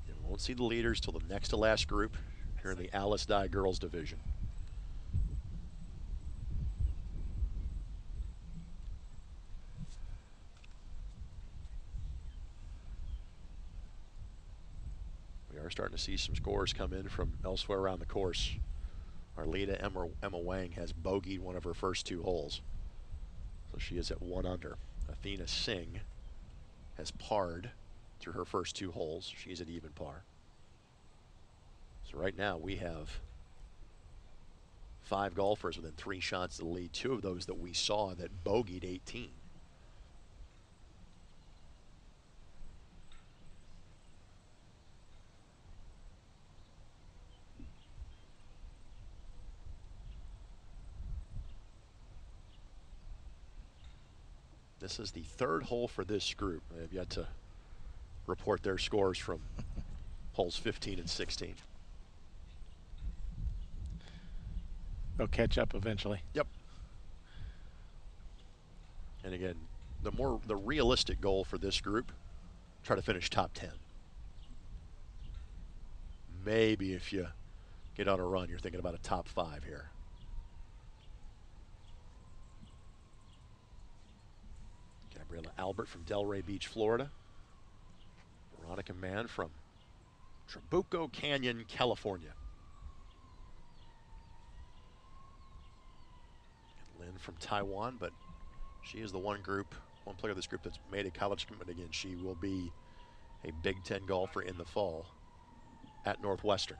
And we won't see the leaders till the next to last group here in the Alice Dye girls division. We're starting to see some scores come in from elsewhere around the course. Our lead, Emma Wang, has bogeyed one of her first 2 holes. So she is at 1 under. Athena Singh has parred through her first 2 holes. She's at even par. So right now we have 5 golfers within 3 shots of the lead. 2 of those that we saw that bogeyed 18. This is the third hole for this group. They have yet to report their scores from holes 15 and 16. They'll catch up eventually. Yep. And again, the realistic goal for this group, try to finish top 10. Maybe if you get on a run, you're thinking about a top 5 here. Gabriela Albert from Delray Beach, Florida. Veronica Mann from Trabuco Canyon, California. And Lynn from Taiwan, but she is the one player of this group that's made a college commitment. Again, she will be a Big Ten golfer in the fall at Northwestern.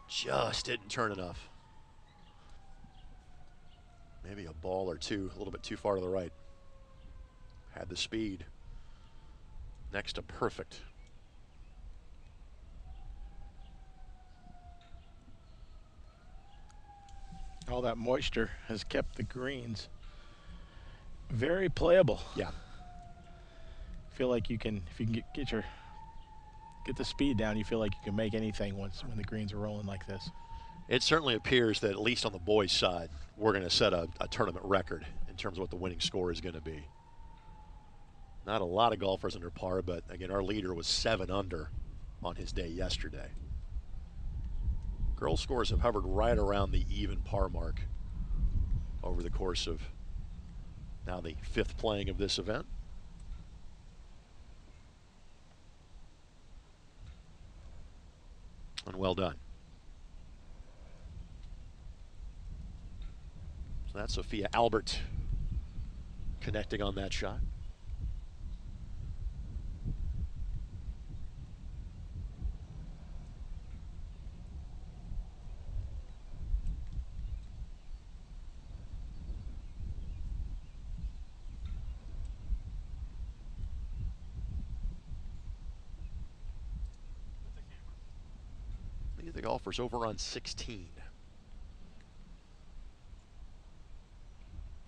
Just didn't turn enough. Maybe a ball or two, a little bit too far to the right. Had the speed. Next to perfect. All that moisture has kept the greens very playable. Yeah. Feel like you can, if you can get the speed down, you feel like you can make anything when the greens are rolling like this. It certainly appears that, at least on the boys' side, we're going to set a tournament record in terms of what the winning score is going to be. Not a lot of golfers under par, but again, our leader was 7 under on his day yesterday. Girls' scores have hovered right around the even par mark over the course of now the 5th playing of this event. And well done. So that's Sophia Albert connecting on that shot. The golfers over on 16.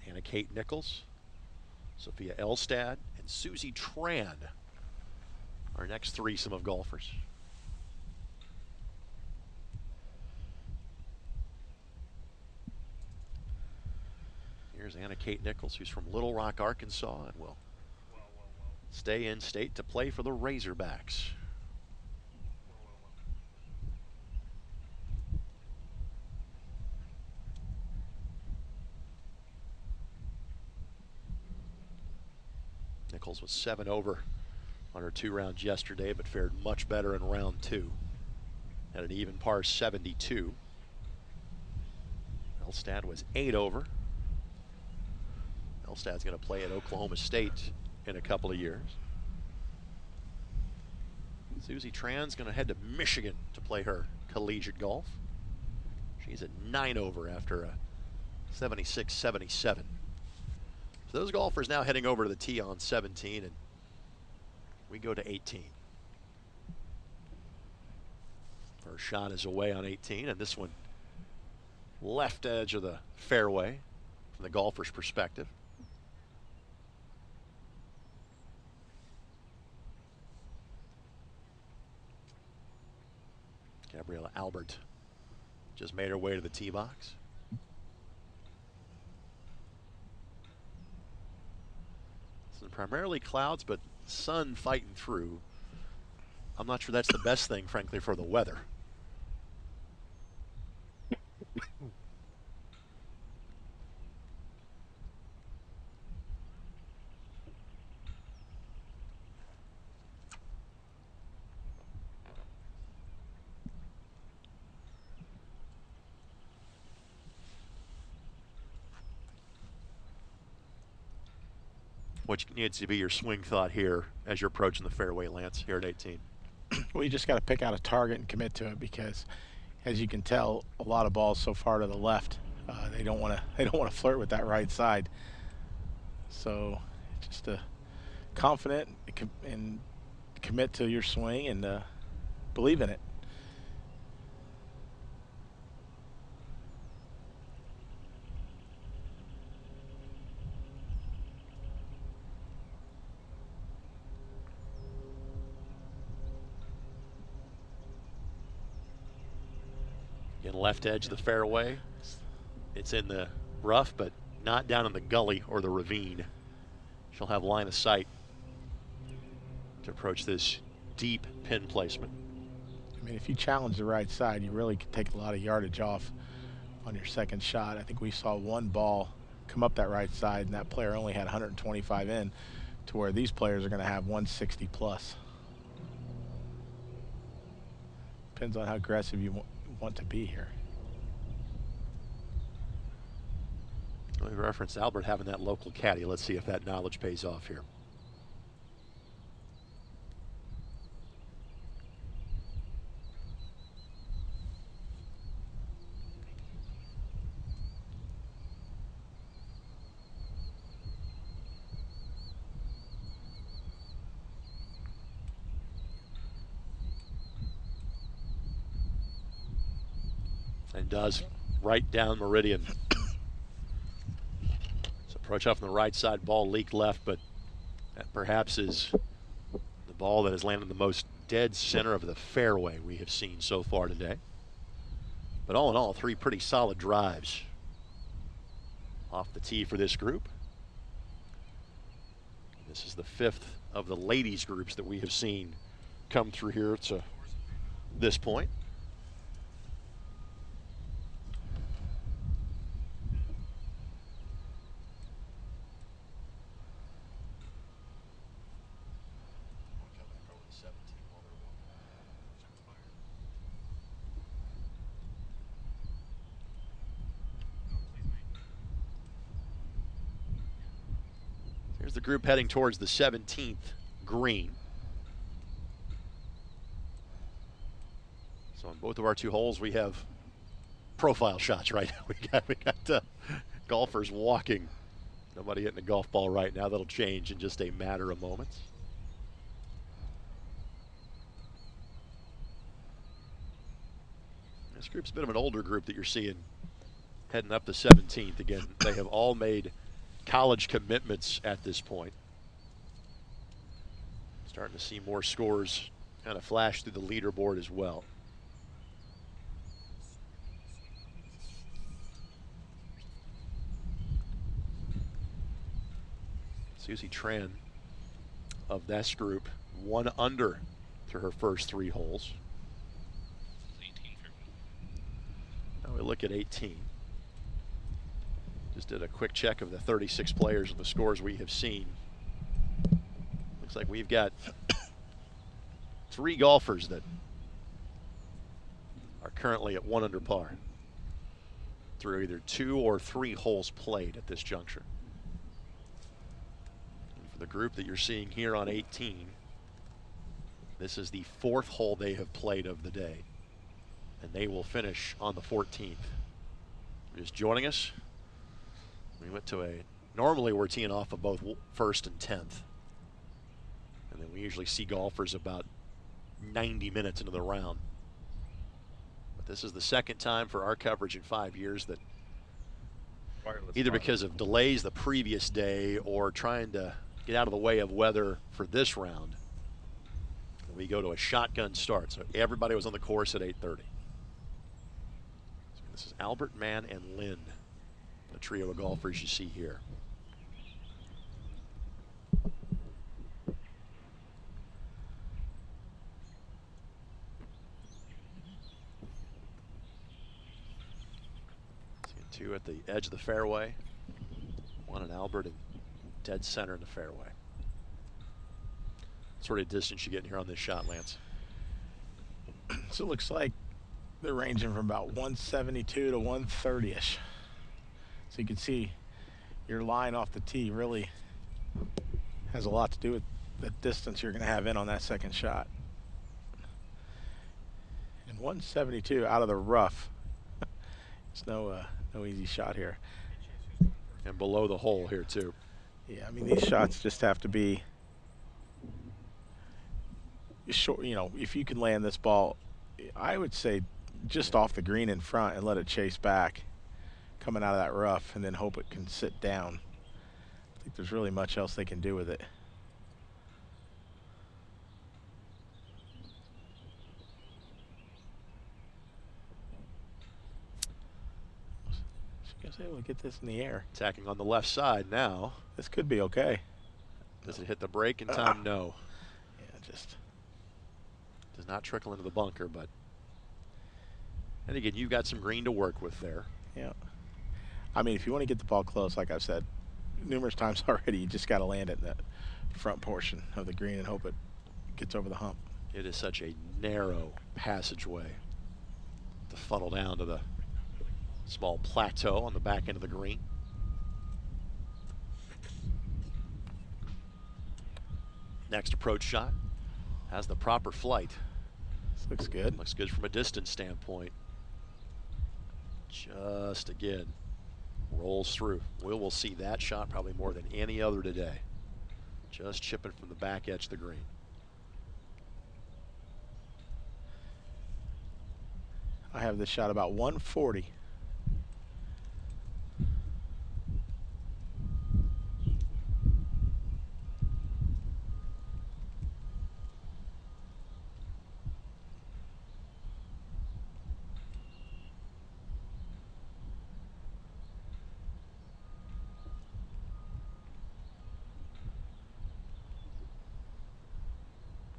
Hannah Kate Nichols, Sophia Elstad, and Susie Tran, our next threesome of golfers. Here's Anna Kate Nichols, who's from Little Rock, Arkansas, and will stay in state to play for the Razorbacks. Nichols was 7 over on her 2 rounds yesterday, but fared much better in round 2. Had an even par 72. Elstad was 8 over. Elstad's going to play at Oklahoma State in a couple of years. Susie Tran's going to head to Michigan to play her collegiate golf. She's at 9 over after a 76-77. So those golfers now heading over to the tee on 17, and we go to 18. First shot is away on 18, and this one left edge of the fairway from the golfer's perspective. Gabriela Albert just made her way to the tee box. Primarily clouds, but sun fighting through. I'm not sure that's the best thing, frankly, for the weather. What needs to be your swing thought here as you're approaching the fairway, Lance, here at 18? Well, you just got to pick out a target and commit to it, because, as you can tell, a lot of balls so far to the left. They don't want to flirt with that right side. So, just confident and commit to your swing and believe in it. In left edge of the fairway. It's in the rough, but not down in the gully or the ravine. She'll have line of sight to approach this deep pin placement. I mean, if you challenge the right side, you really can take a lot of yardage off on your second shot. I think we saw one ball come up that right side, and that player only had 125 in, to where these players are going to have 160 plus. Depends on how aggressive you want to be here. We referenced Albert having that local caddy. Let's see if that knowledge pays off here. And does right down meridian. So approach off on the right side, ball leaked left, but that perhaps is the ball that has landed the most dead center of the fairway we have seen so far today. But all in all, three pretty solid drives off the tee for this group. This is the fifth of the ladies groups that we have seen come through here to this point. Here's the group heading towards the 17th green. So on both of our two holes, we have profile shots right now. We got golfers walking. Nobody hitting a golf ball right now. That'll change in just a matter of moments. This group's a bit of an older group that you're seeing heading up the 17th. Again, they have all made college commitments at this point. Starting to see more scores kind of flash through the leaderboard as well. Susie Tran of this group, 1 under through her first 3 holes. Now we look at 18. Just did a quick check of the 36 players and the scores we have seen. Looks like we've got 3 golfers that are currently at 1 under par through either 2 or 3 holes played at this juncture. And for the group that you're seeing here on 18, this is the 4th hole they have played of the day, and they will finish on the 14th. Just joining us, we went to normally we're teeing off of both 1st and 10th. And then we usually see golfers about 90 minutes into the round. But this is the second time for our coverage in 5 years that either because of delays the previous day or trying to get out of the way of weather for this round, we go to a shotgun start. So everybody was on the course at 8:30. So this is Albert, Mann, and Lynn, the trio of golfers you see here. See 2 at the edge of the fairway, 1 at Albert and dead center in the fairway. What sort of distance you getting here on this shot, Lance? So it looks like they're ranging from about 172 to 130-ish. So you can see your line off the tee really has a lot to do with the distance you're going to have in on that second shot. And 172 out of the rough. It's no easy shot here. And below the hole here, too. Yeah, I mean, these shots just have to be short, if you can land this ball, I would say just off the green in front and let it chase back coming out of that rough, and then hope it can sit down. I think there's really much else they can do with it. She was able to get this in the air. Attacking on the left side now. This could be okay. Does it hit the break in time? No. Yeah, just does not trickle into the bunker, but and again, you've got some green to work with there. Yeah. I mean, if you want to get the ball close, like I've said numerous times already, you just got to land it in that front portion of the green and hope it gets over the hump. It is such a narrow passageway to funnel down to the small plateau on the back end of the green. Next approach shot has the proper flight. This looks good. Looks good from a distance standpoint. Just again, rolls through. We'll see that shot probably more than any other today. Just chipping from the back edge of the green. I have this shot about 140.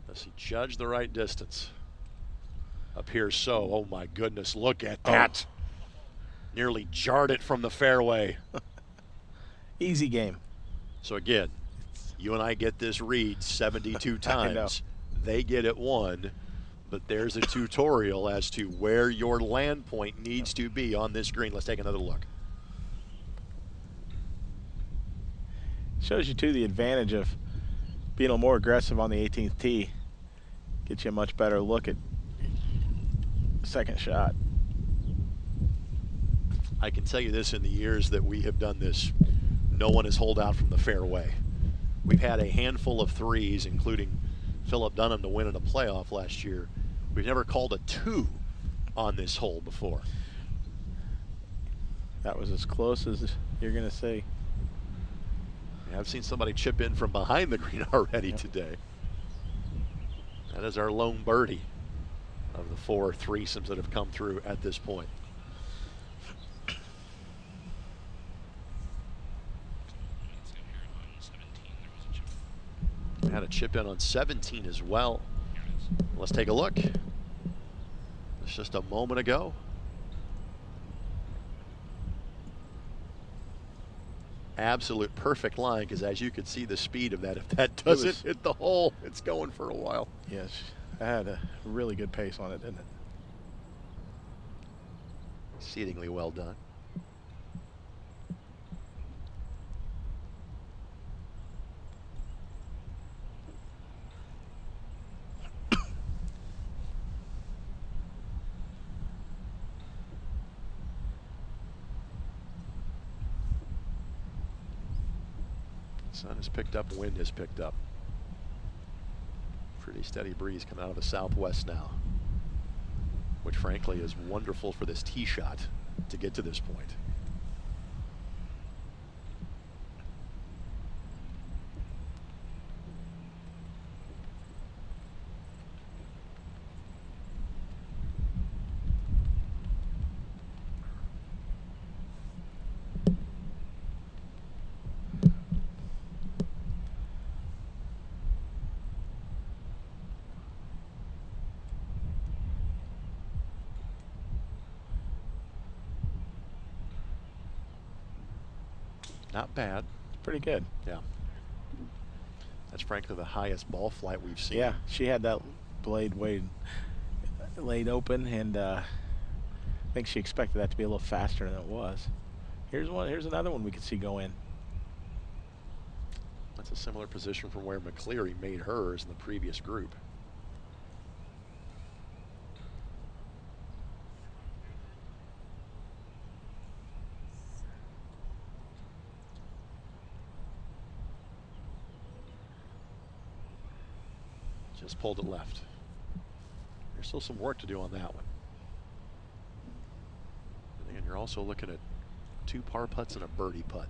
Does he judge the right distance? Appears so. Oh my goodness, look at that. Nearly jarred it from the fairway. Easy game. So again, you and I get this read 72 times. They get it one, but there's a tutorial as to where your land point needs to be on this green. Let's take another look. Shows you too the advantage of being a little more aggressive on the 18th tee. Gets you a much better look at the second shot. I can tell you this, in the years that we have done this, no one has holed out from the fairway. We've had a handful of threes, including Philip Dunham to win in a playoff last year. We've never called a two on this hole before. That was as close as you're going to see. I've seen somebody chip in from behind the green already today. That is our lone birdie of the 4 threesomes that have come through at this point. Had a chip in on 17 as well. Let's take a look. It's just a moment ago. Absolute perfect line, because as you could see the speed of that, if that doesn't hit the hole, it's going for a while. Yes, I had a really good pace on it, didn't it? Exceedingly well done. Sun has picked up, wind has picked up. Pretty steady breeze coming out of the southwest now, which frankly is wonderful for this tee shot to get to this point. Not bad. Pretty good. Yeah. That's frankly the highest ball flight we've seen. Yeah, she had that blade laid open, and I think she expected that to be a little faster than it was. Here's one. Here's another one we could see go in. That's a similar position from where McCleary made hers in the previous group. Just pulled it left. There's still some work to do on that one. And you're also looking at 2 par putts and a birdie putt.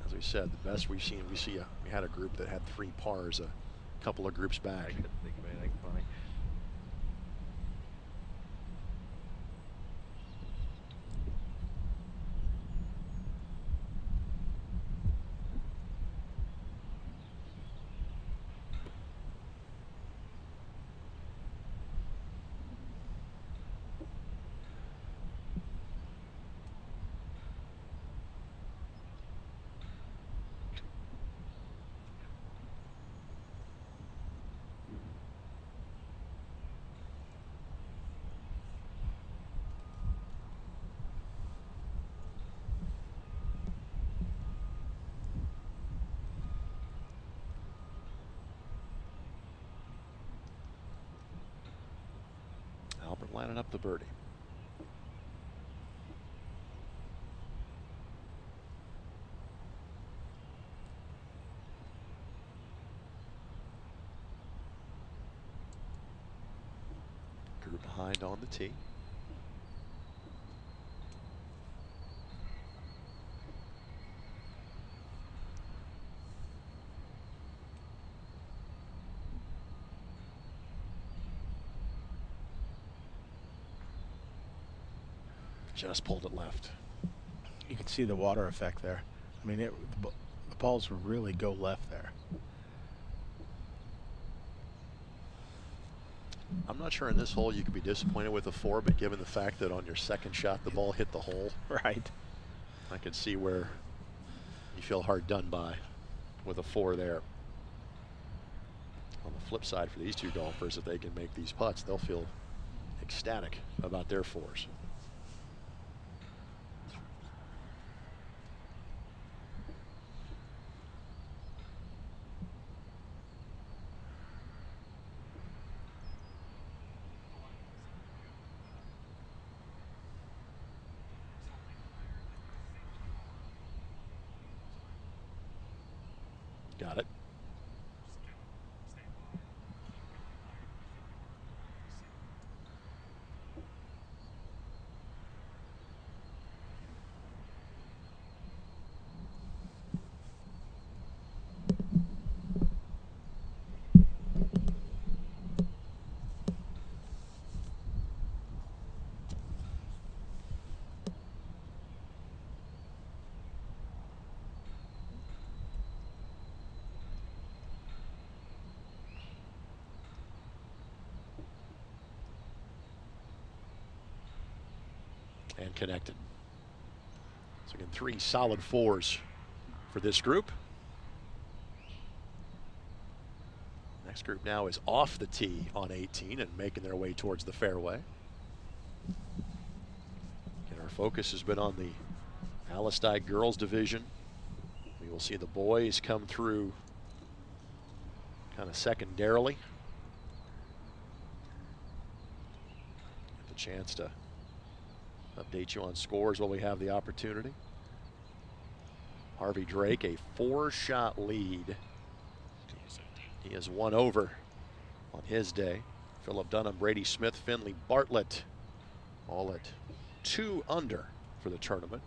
As we said, the best we've seen, we had a group that had 3 pars a couple of groups back. I couldn't think of anything funny. Albert lining up the birdie. Group behind on the tee. Just pulled it left. You can see the water effect there. I mean, the balls really go left there. I'm not sure in this hole you could be disappointed with a 4, but given the fact that on your second shot the ball hit the hole, Right. I could see where you feel hard done by with a 4 there. On the flip side, for these 2 golfers, if they can make these putts, they'll feel ecstatic about their 4s. Got it. And connected. So again, 3 solid 4s for this group. Next group now is off the tee on 18 and making their way towards the fairway. And our focus has been on the Alice Dye girls division. We will see the boys come through kind of secondarily. Get the chance to update you on scores while we have the opportunity. Harvey Drake, a 4-shot lead. He has 1 over on his day. Philip Dunham, Brady Smith, Finley Bartlett, all at 2 under for the tournament.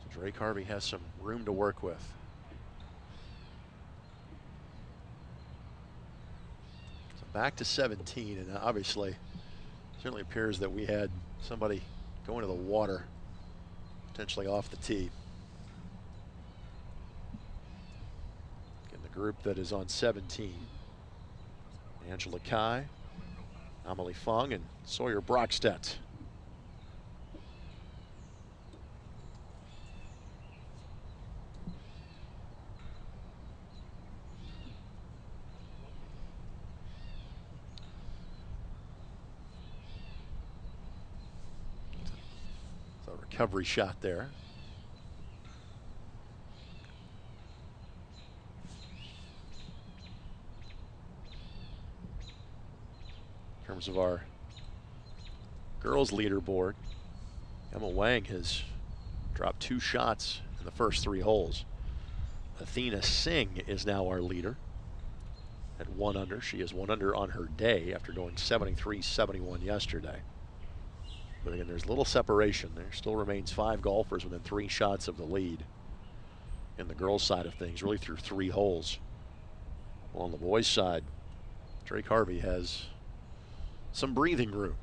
So Drake Harvey has some room to work with. So back to 17, and obviously certainly appears that we had somebody go into the water, potentially off the tee. In the group that is on 17, Angela Kai, Amelie Fung, and Sawyer Brockstedt. Recovery shot there. In terms of our girls leaderboard, Emma Wang has dropped 2 shots in the first 3 holes. Athena Singh is now our leader at 1 under. She is 1 under on her day after going 73-71 yesterday. But again, there's little separation. There still remains 5 golfers within 3 shots of the lead in the girls' side of things, really through 3 holes. Well, on the boys' side, Drake Harvey has some breathing room.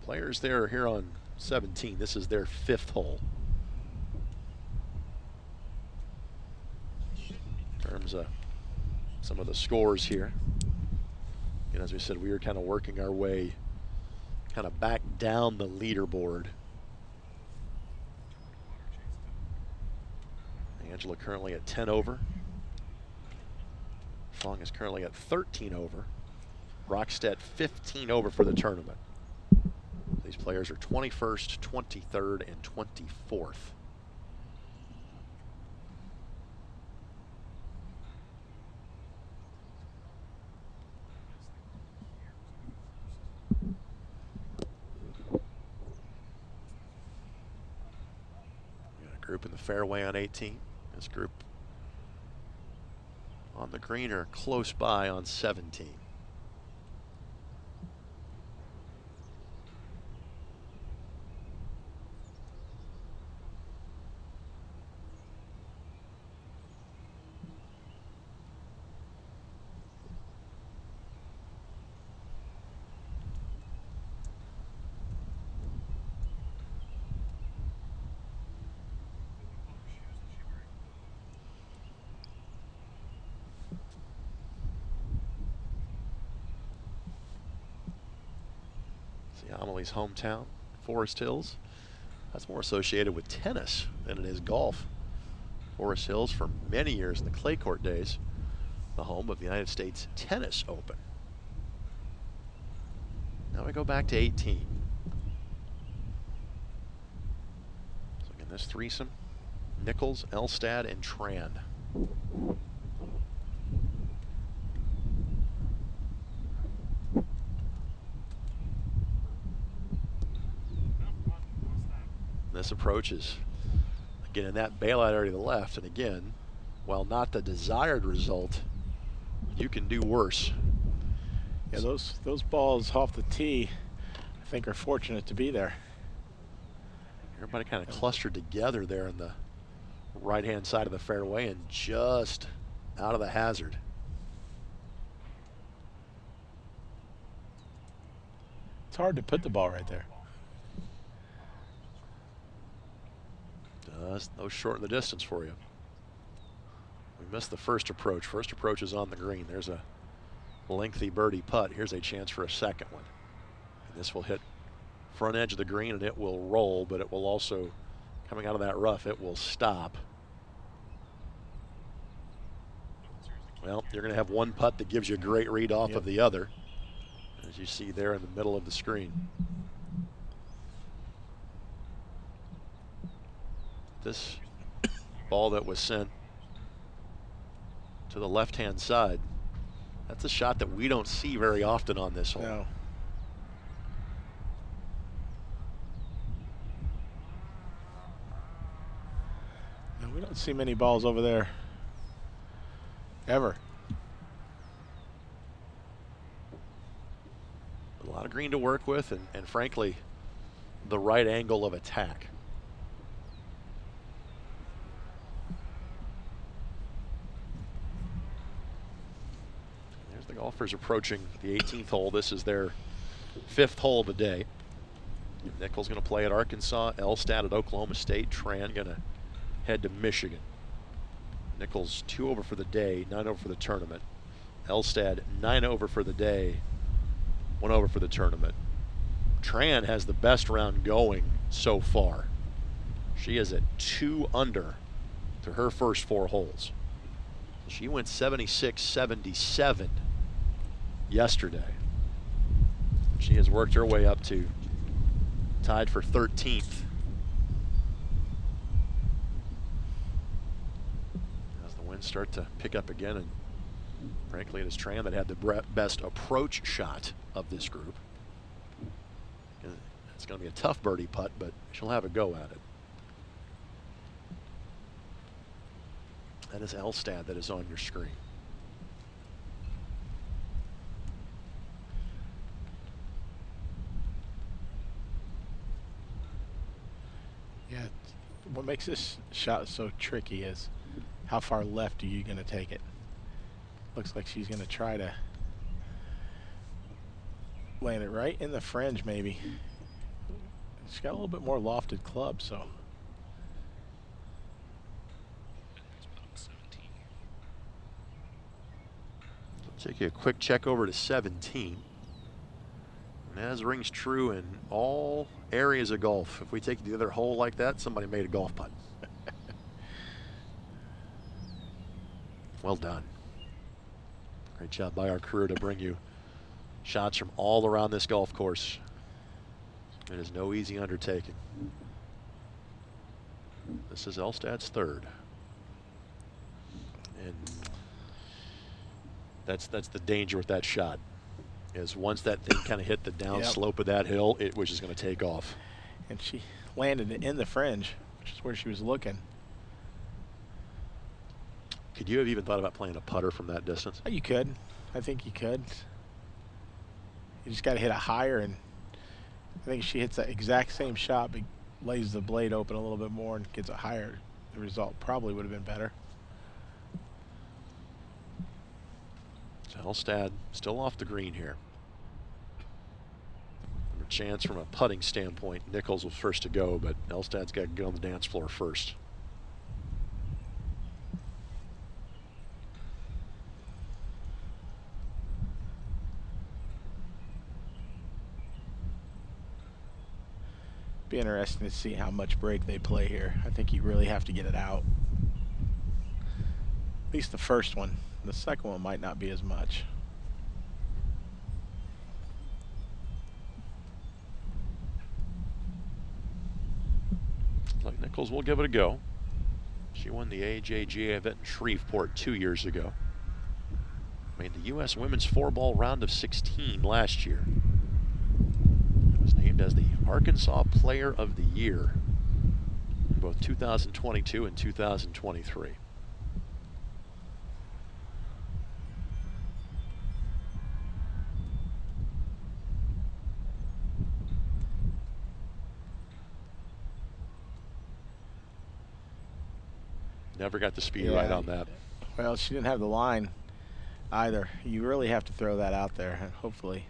Players there are here on 17. This is their 5th hole. In terms of some of the scores here. And as we said, we are kind of working our way kind of back down the leaderboard. Angela currently at 10 over. Fong is currently at 13 over. Rockstead 15 over for the tournament. These players are 21st, 23rd, and 24th. We got a group in the fairway on 18. This group on the green or close by on 17. Amelie's hometown, Forest Hills. That's more associated with tennis than it is golf. Forest Hills, for many years in the clay court days, the home of the United States Tennis Open. Now we go back to 18. So again, this threesome, Nichols, Elstad, and Tran. This approach is, again, in that bailout area to the left. And again, while not the desired result, you can do worse. Yeah, those balls off the tee, I think, are fortunate to be there. Everybody kind of clustered together there in the right-hand side of the fairway and just out of the hazard. It's hard to put the ball right there. Those shorten the distance for you. We missed the first approach. First approach is on the green. There's a lengthy birdie putt. Here's a chance for a second one. And this will hit front edge of the green and it will roll, but it will also, coming out of that rough, it will stop. Well, you're going to have one putt that gives you a great read off of the other, as you see there in the middle of the screen. This ball that was sent to the left-hand side, that's a shot that we don't see very often on this hole. No. No, we don't see many balls over there ever. A lot of green to work with, and frankly, the right angle of attack. The golfers approaching the 18th hole. This is their 5th hole of the day. Nichols going to play at Arkansas, Elstad at Oklahoma State, Tran going to head to Michigan. Nichols 2 over for the day, 9 over for the tournament. Elstad 9 over for the day, 1 over for the tournament. Tran has the best round going so far. She is at 2 under to her first 4 holes. She went 76-77 yesterday. She has worked her way up to tied for 13th lines start to pick up again, and frankly, it is Tran that had the best approach shot of this group. It's going to be a tough birdie putt, but she'll have a go at it. That is Elstad that is on your screen. Yeah, what makes this shot so tricky is how far left are you going to take it? Looks like she's going to try to land it right in the fringe, maybe. She's got a little bit more lofted club, so. Take a quick check over to 17. And as rings true in all areas of golf, if we take the other hole like that, somebody made a golf putt. Well done. Great job by our crew to bring you shots from all around this golf course. It is no easy undertaking. This is Elstad's third. And that's the danger with that shot, is once that thing kind of hit the down slope of that hill, it was just going to take off. And she landed it in the fringe, which is where she was looking. Could you have even thought about playing a putter from that distance? You could. I think you could. You just got to hit it higher, and I think if she hits that exact same shot but lays the blade open a little bit more and gets it higher, the result probably would have been better. So Elstad still off the green here. A chance from a putting standpoint. Nichols was first to go, but Elstad's got to get on the dance floor first. Be interesting to see how much break they play here. I think you really have to get it out. At least the first one. The second one might not be as much. Like Nichols will give it a go. She won the AJGA event in Shreveport 2 years ago. Made the U.S. Women's 4-ball round of 16 last year. Was named as the Arkansas Player of the Year in both 2022 and 2023. Never got the speed right on that. Well, she didn't have the line either. You really have to throw that out there, and hopefully.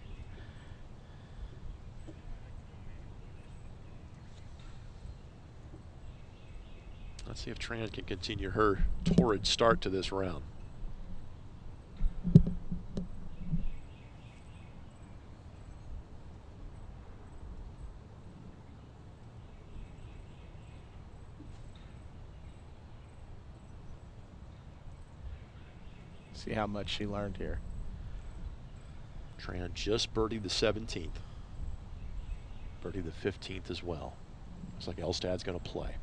Let's see if Tran can continue her torrid start to this round. See how much she learned here. Tran just birdied the 17th. Birdied the 15th as well. Looks like Elstad's going to play.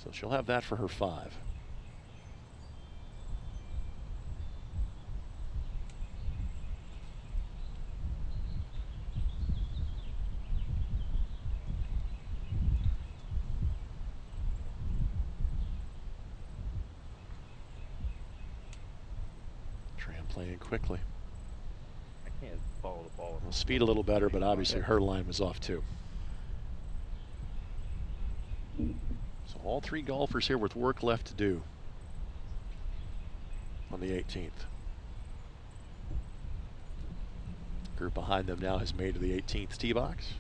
So she'll have that for her 5. Tran playing quickly. I can't follow the ball. Well, speed a little better, but obviously her line was off too. So all 3 golfers here with work left to do on the 18th. Group behind them now has made to the 18th tee box.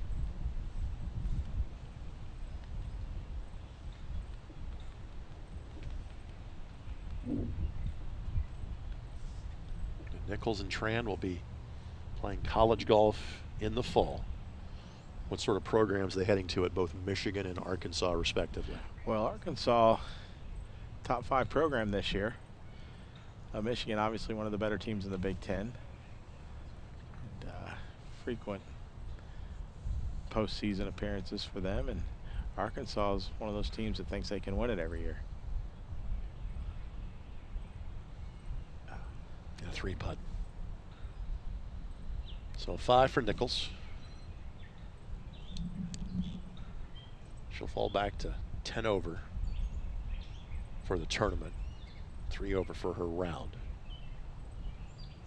Nichols and Tran will be playing college golf in the fall. What sort of programs are they heading to at both Michigan and Arkansas, respectively? Well, Arkansas, top 5 program this year. Michigan, obviously one of the better teams in the Big Ten. And, frequent postseason appearances for them. And Arkansas is one of those teams that thinks they can win it every year. And a 3 putt. So 5 for Nichols. She'll fall back to 10 over for the tournament. 3 over for her round.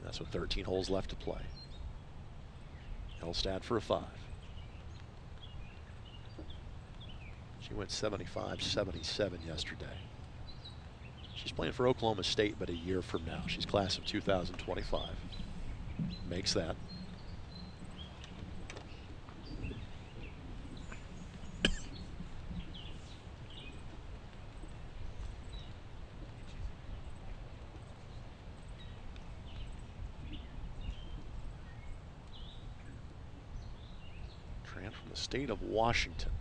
That's with 13 holes left to play. Elstad for a 5. She went 75-77 yesterday. She's playing for Oklahoma State, but a year from now. She's class of 2025. Makes that. Tran from the state of Washington.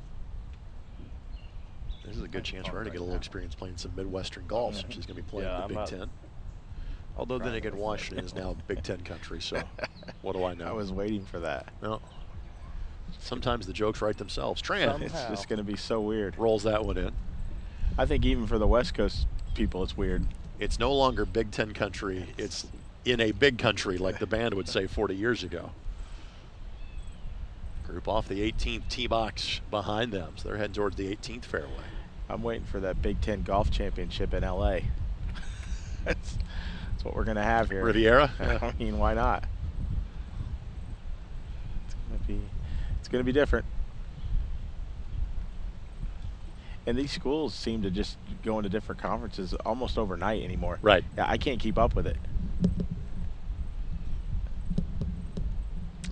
This is a good chance for her to get a little experience playing some Midwestern golf since she's going to be playing the Big Ten. Although then again, Washington is now Big Ten country, so what do I know? I was waiting for that. No. Sometimes the jokes write themselves. Tran. It's just going to be so weird. Rolls that one in. I think even for the West Coast people, it's weird. It's no longer Big Ten country. It's in a big country, like the band would say 40 years ago. Group off the 18th tee box behind them, so they're heading towards the 18th fairway. I'm waiting for that Big Ten golf championship in LA. That's what we're going to have here. Riviera? I mean, why not? It's going to be different. And these schools seem to just go into different conferences almost overnight anymore. Right. Yeah, I can't keep up with it.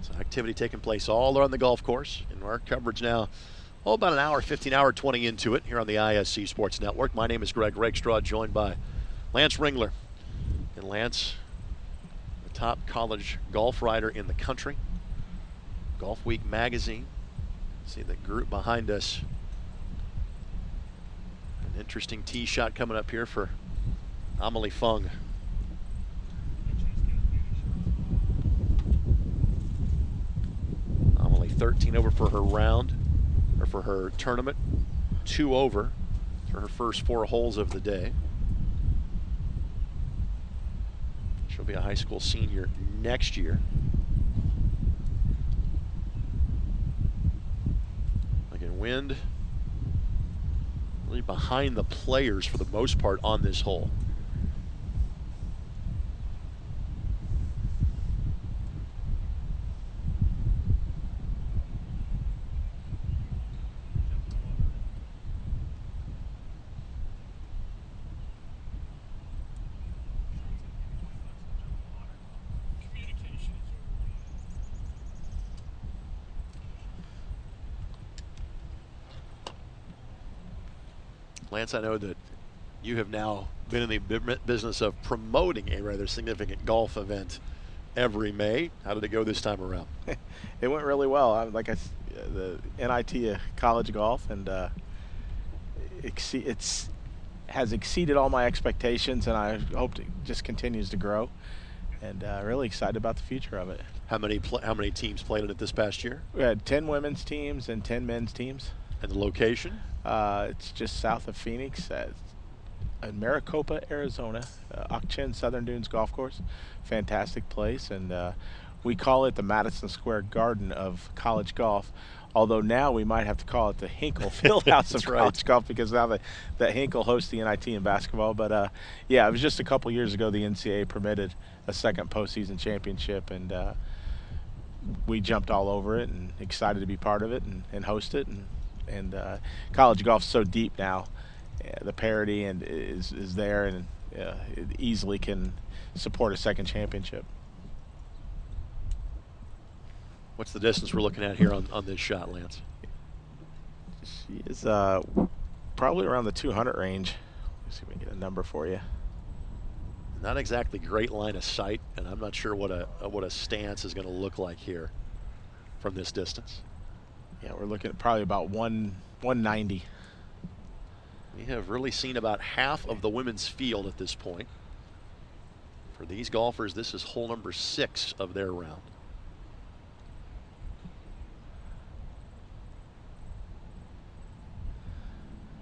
So activity taking place all around the golf course. And our coverage now, about an hour, 15-hour 20 into it here on the ISC Sports Network. My name is Greg Rakestraw, joined by Lance Ringler. And Lance, the top college golf writer in the country. Golf Week magazine. See the group behind us. An interesting tee shot coming up here for Amelie Fung. Amelie 13 over for her round, or for her tournament. 2 over for her first 4 holes of the day. She'll be a high school senior next year. Again, wind really behind the players for the most part on this hole. Lance, I know that you have now been in the business of promoting a rather significant golf event every May. How did it go this time around? It went really well. The NIT college golf, and it's has exceeded all my expectations, and I hope it just continues to grow. And really excited about the future of it. How many teams played in it this past year? We had 10 women's teams and 10 men's teams. And the location? It's just south of Phoenix, in Maricopa, Arizona, Ak-Chin Southern Dunes Golf Course. Fantastic place, and we call it the Madison Square Garden of college golf. Although now we might have to call it the Hinkle Fieldhouse of college golf, because now that Hinkle hosts the NIT in basketball. But yeah, it was just a couple years ago the NCAA permitted a second postseason championship, and we jumped all over it and excited to be part of it and host it. And college golf's so deep now, the parity and is there, and it easily can support a second championship. What's the distance we're looking at here on this shot, Lance? She is probably around the 200 range. Let's see if we can get a number for you. Not exactly great line of sight, and I'm not sure what a stance is going to look like here from this distance. Yeah, we're looking at probably about 190. We have really seen about half of the women's field at this point. For these golfers, this is hole number 6 of their round.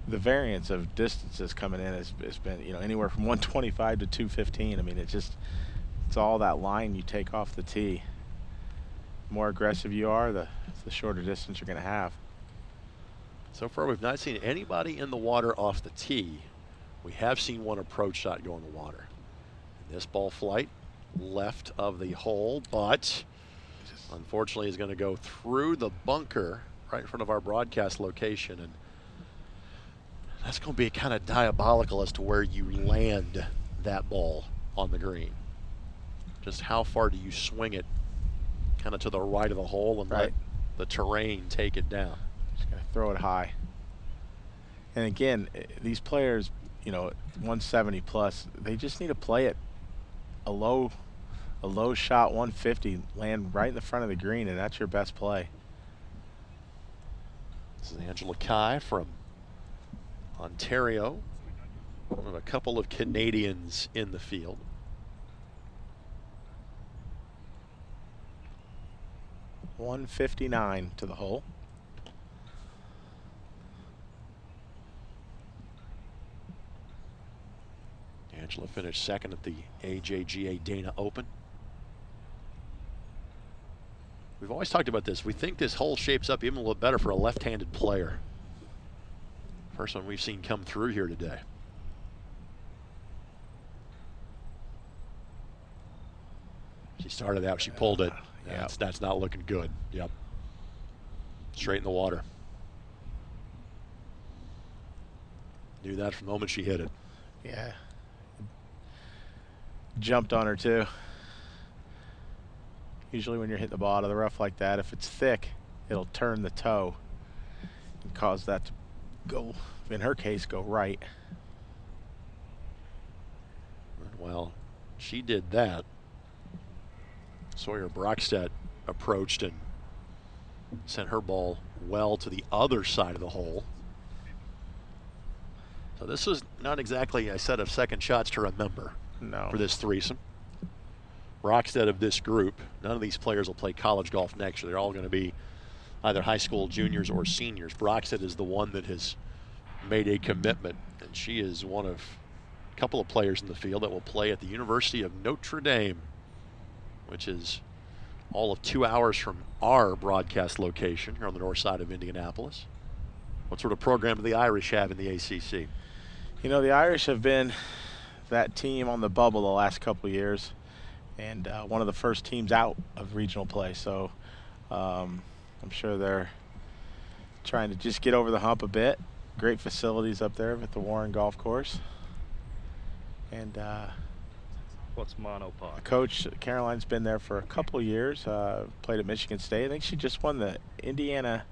the variance of distances coming in has been, anywhere from 125 to 215. I mean, it's all that line you take off the tee. The more aggressive you are, the shorter distance you're going to have. So far, we've not seen anybody in the water off the tee. We have seen one approach shot go in the water. And this ball flight left of the hole, but unfortunately is going to go through the bunker right in front of our broadcast location, and that's going to be kind of diabolical as to where you land that ball on the green. Just how far do you swing it kind of to the right of the hole and let the terrain take it down? Just going to throw it high. And again, these players, 170 plus, they just need to play it a low shot 150, land right in the front of the green, and that's your best play. This is Angela Kai from Ontario, one of a couple of Canadians in the field. .159 to the hole. Angela finished second at the AJGA Dana Open. We've always talked about this. We think this hole shapes up even a little better for a left-handed player. First one we've seen come through here today. She started out, she pulled it. Yeah, that's not looking good. Yep. Straight in the water. Knew that from the moment she hit it. Yeah. Jumped on her too. Usually when you're hitting the ball out of the rough like that, if it's thick, it'll turn the toe and cause that to go, in her case, go right. Well, she did that. Sawyer Brockstedt approached and sent her ball well to the other side of the hole. So this is not exactly a set of second shots to remember for this threesome. Brockstedt of this group, none of these players will play college golf next year. They're all going to be either high school juniors or seniors. Brockstedt is the one that has made a commitment, and she is one of a couple of players in the field that will play at the University of Notre Dame, which is all of 2 hours from our broadcast location here on the north side of Indianapolis. What sort of program do the Irish have in the ACC? The Irish have been that team on the bubble the last couple of years, and one of the first teams out of regional play. So I'm sure they're trying to just get over the hump a bit. Great facilities up there at the Warren Golf Course. And what's monopod? Coach Caroline's been there for a couple of years. Played at Michigan State. I think she just won the Indiana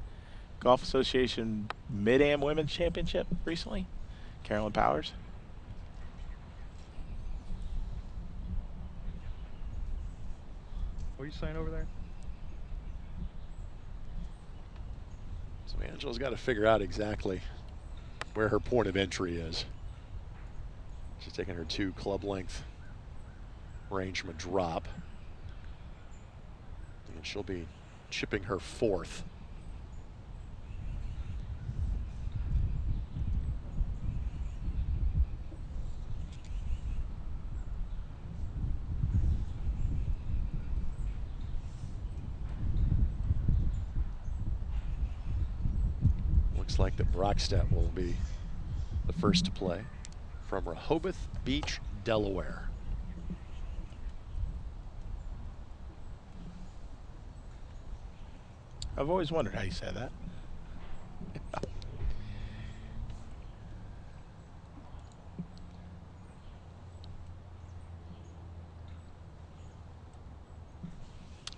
Golf Association Mid-Am Women's Championship recently. Carolyn Powers. What are you saying over there? So Angela's got to figure out exactly where her point of entry is. She's taking her 2 club length range from a drop. And she'll be chipping her 4th. Looks like that Brockstedt will be the first to play from Rehoboth Beach, Delaware. I've always wondered how you said that.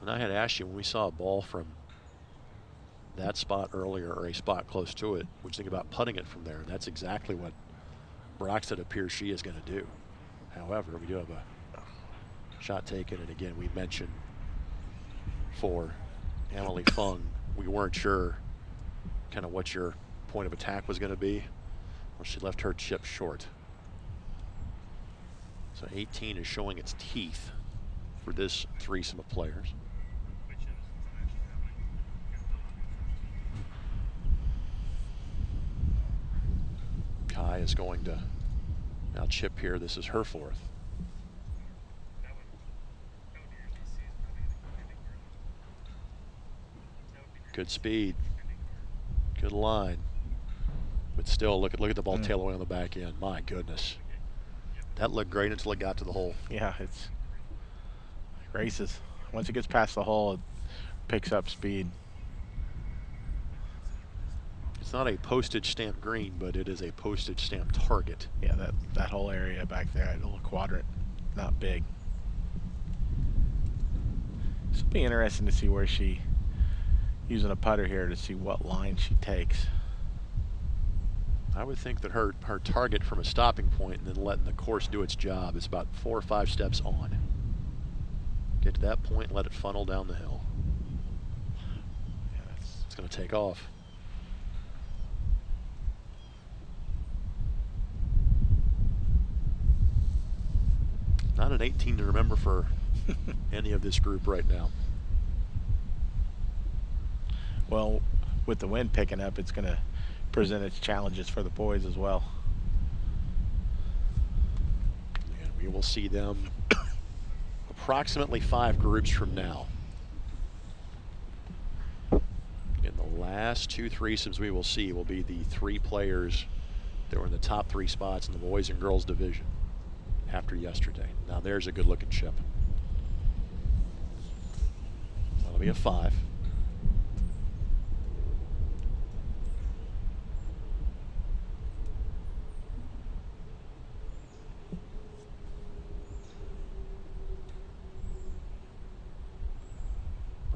And I had asked you when we saw a ball from that spot earlier, or a spot close to it, what you think about putting it from there? And that's exactly what Brockstedt appears she is going to do. However, we do have a shot taken, and again, we mentioned for Emily Fung, we weren't sure kind of what your point of attack was going to be. Well, she left her chip short. So 18 is showing its teeth for this threesome of players. Dye is going to now chip here. This is her fourth. Good speed, good line, but still look at the ball tailing on the back end. My goodness, that looked great until it got to the hole. Yeah, it's races. Once it gets past the hole, it picks up speed. It's not a postage stamp green, but it is a postage stamp target. Yeah, that whole area back there, that little quadrant, not big. This will be interesting to see where she, using a putter here, to see what line she takes. I would think that her target from a stopping point and then letting the course do its job is about 4 or 5 steps on. Get to that point, let it funnel down the hill. Yeah, it's going to take off. Not an 18 to remember for any of this group right now. Well, with the wind picking up, it's going to present its challenges for the boys as well. And we will see them approximately 5 groups from now. In the last 2 threesomes we will see will be the 3 players that were in the top 3 spots in the boys and girls division after yesterday. Now there's a good looking chip. That'll be a 5.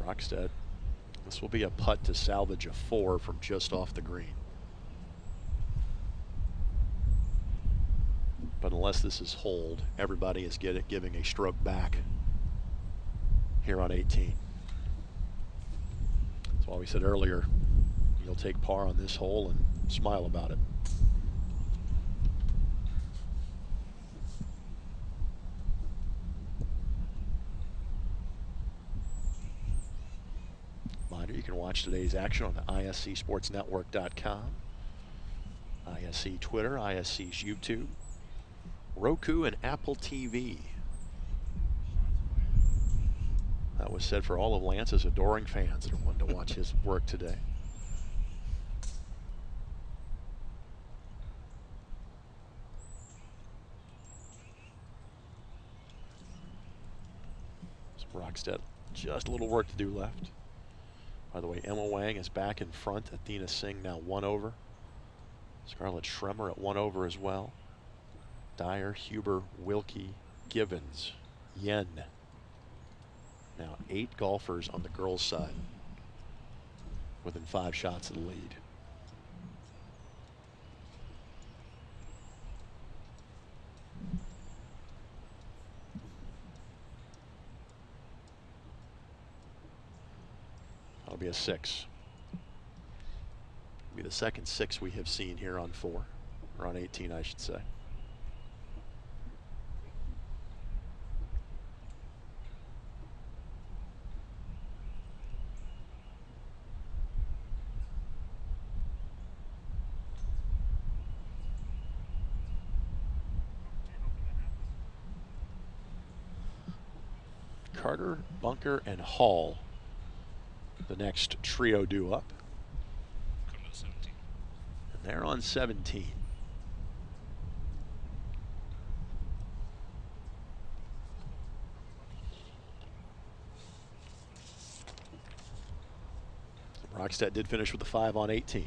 Brockstedt, this will be a putt to salvage a 4 from just off the green. But unless this is holed, everybody is giving a stroke back here on 18. That's why we said earlier, you'll take par on this hole and smile about it. Reminder, you can watch today's action on the ISCSportsNetwork.com, ISC Twitter, ISC's YouTube, Roku, and Apple TV. That was said for all of Lance's adoring fans that wanted to watch his work today. So Brockstedt, just a little work to do left. By the way, Emma Wang is back in front. Athena Singh now 1 over. Scarlett Schremer at 1 over as well. Dyer, Huber, Wilkie, Givens, Yen. Now 8 golfers on the girls' side within 5 shots of the lead. That'll be a 6. It'll be the second 6 we have seen here on 4, or on 18, I should say. Carter, Bunker, and Hall, the next trio due up. And they're on 17. Brockstedt did finish with a 5 on 18.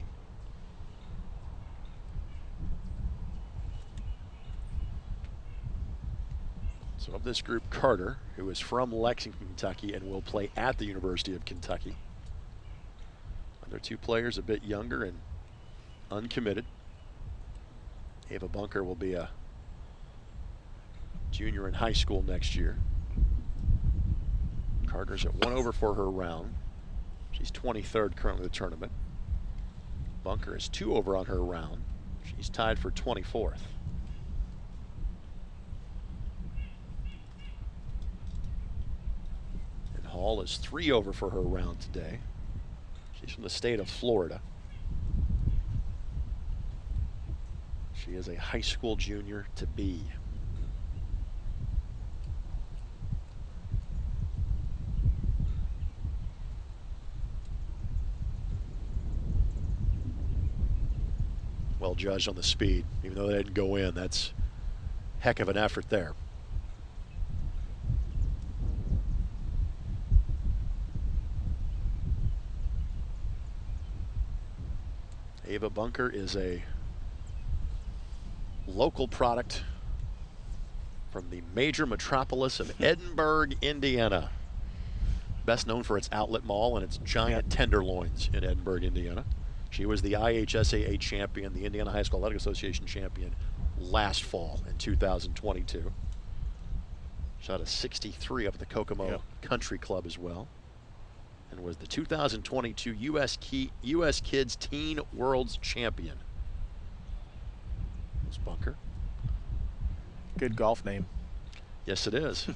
So of this group, Carter, who is from Lexington, Kentucky, and will play at the University of Kentucky. Other 2 players a bit younger and uncommitted. Ava Bunker will be a junior in high school next year. Carter's at 1 over for her round. She's 23rd currently in the tournament. Bunker is 2 over on her round. She's tied for 24th. Hall is 3 over for her round today. She's from the state of Florida. She is a high school junior to be. Well judged on the speed, even though they didn't go in. That's heck of an effort there. Ava Bunker is a local product from the major metropolis of Edinburgh, Indiana. Best known for its outlet mall and its giant tenderloins in Edinburgh, Indiana. She was the IHSAA champion, the Indiana High School Athletic Association champion last fall in 2022. Shot a 63 up at the Kokomo Country Club as well. And was the 2022 U.S. Kids Teen Worlds Champion. That's Bunker. Good golf name. Yes, it is.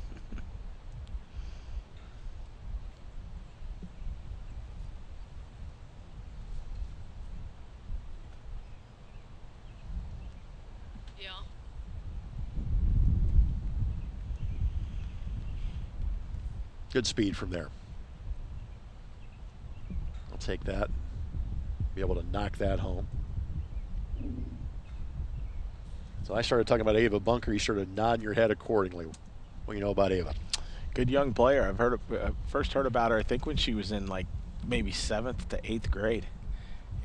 Good speed from there. I'll take that. Be able to knock that home. So I started talking about Ava Bunker. You started nodding your head accordingly. What do you know about Ava? Good young player. First heard about her, I think, when she was in like maybe 7th to 8th grade,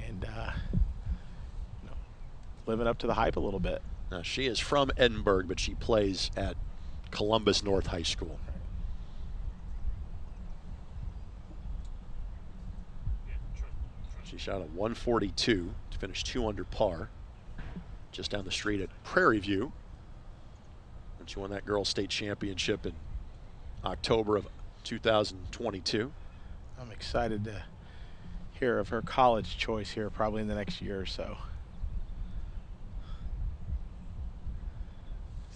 and living up to the hype a little bit. Now, she is from Edinburgh, but she plays at Columbus North High School. She shot a 142 to finish 2 under par, just down the street at Prairie View. And she won that girls' state championship in October of 2022. I'm excited to hear of her college choice here probably in the next year or so.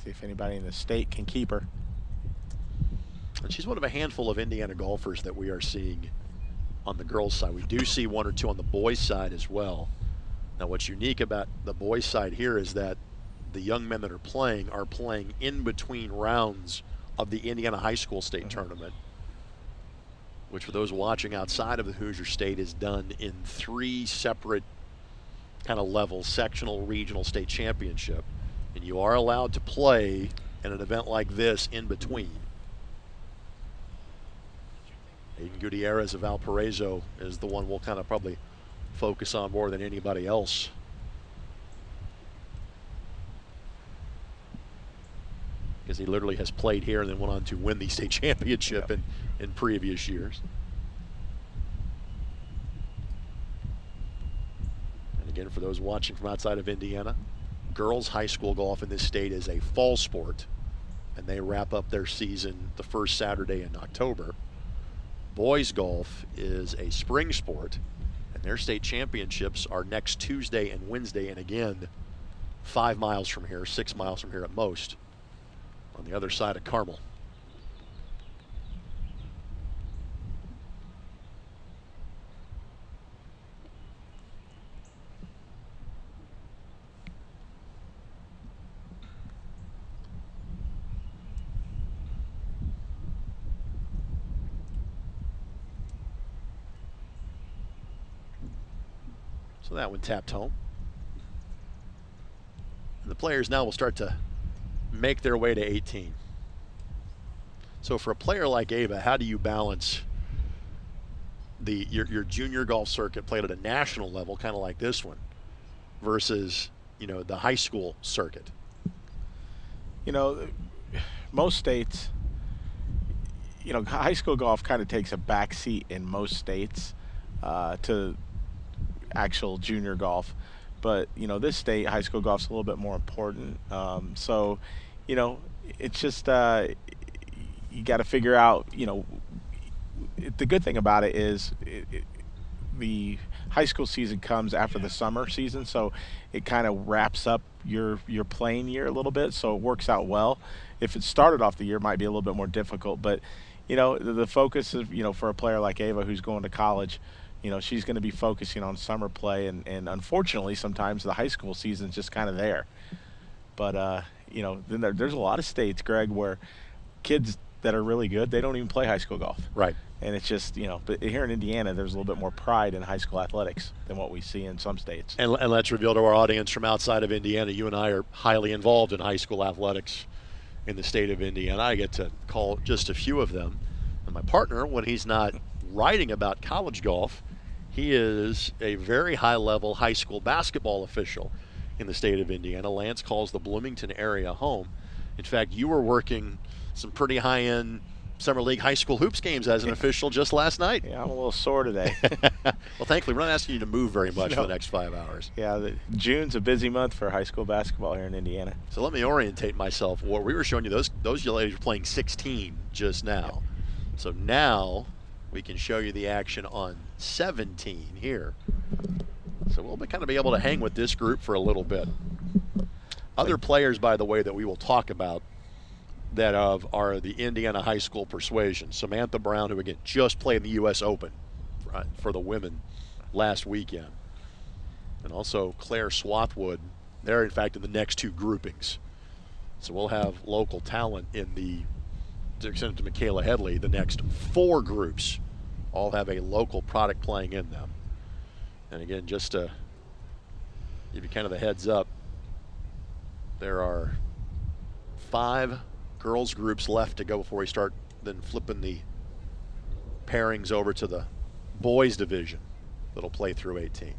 See if anybody in the state can keep her. And she's one of a handful of Indiana golfers that we are seeing on the girls' side. We do see 1 or 2 on the boys' side as well. Now, what's unique about the boys' side here is that the young men that are playing in between rounds of the Indiana High School State Tournament, which for those watching outside of the Hoosier State is done in 3 separate kind of levels: sectional, regional, state championship. And you are allowed to play in an event like this in between. Aiden Gutierrez of Valparaiso is the one we'll kind of probably focus on more than anybody else. Because he literally has played here and then went on to win the state championship in previous years. And again, for those watching from outside of Indiana, girls high school golf in this state is a fall sport, and they wrap up their season the first Saturday in October. Boys golf is a spring sport, and their state championships are next Tuesday and Wednesday, and again, 5 miles from here, 6 miles from here at most, on the other side of Carmel. So that one tapped home. And the players now will start to make their way to 18. So for a player like Ava, how do you balance your junior golf circuit played at a national level, kind of like this one, versus, you know, the high school circuit? You know, most states, you know, high school golf kind of takes a back seat in most states to actual junior golf, but you know, this state high school golf's a little bit more important. So, you know, it's just you got to figure out. You know, the good thing about it is the high school season comes after the summer season, so it kind of wraps up your playing year a little bit. So it works out well. If it started off the year, it might be a little bit more difficult, but you know, the focus is, you know, for a player like Ava who's going to college, she's going to be focusing on summer play, and unfortunately sometimes the high school season's just kind of there. But then there's a lot of states, Greg, where kids that are really good, they don't even play high school golf. Right. And it's just, but here in Indiana, there's a little bit more pride in high school athletics than what we see in some states. And let's reveal to our audience from outside of Indiana, you and I are highly involved in high school athletics in the state of Indiana. I get to call just a few of them. And my partner, when he's not writing about college golf, he is a very high-level high school basketball official in the state of Indiana. Lance calls the Bloomington area home. In fact, you were working some pretty high-end Summer League high school hoops games as an official just last night. Yeah, I'm a little sore today. Well, thankfully, we're not asking you to move very much for the next 5 hours. Yeah, June's a busy month for high school basketball here in Indiana. So let me orientate myself. What we were showing you, those young ladies were playing 16 just now. Yep. So now we can show you the action on 17 here. So we'll kind of be able to hang with this group for a little bit. Other players, by the way, that we will talk about that are the Indiana high school persuasion. Samantha Brown, who again just played in the U.S. Open for the women last weekend. And also Claire Swathwood. They're in fact in the next two groupings. So we'll have local talent in to extend to Michaela Headley, the next four groups all have a local product playing in them. And again, just to give you kind of the heads up, there are 5 girls groups left to go before we start then flipping the pairings over to the boys division that'll play through 18.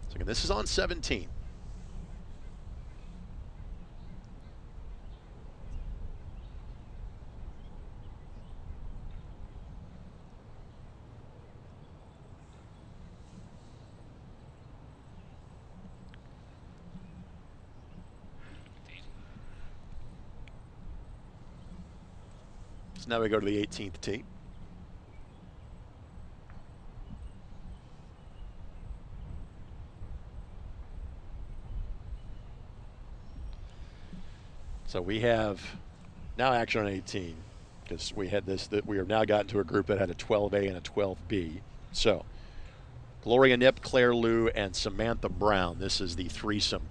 So again, this is on 17. Now we go to the 18th tee. So we have now action on 18 because we had this, that we have now gotten to a group that had a 12A and a 12B. So Gloria Nip, Claire Liu, and Samantha Brown. This is the threesome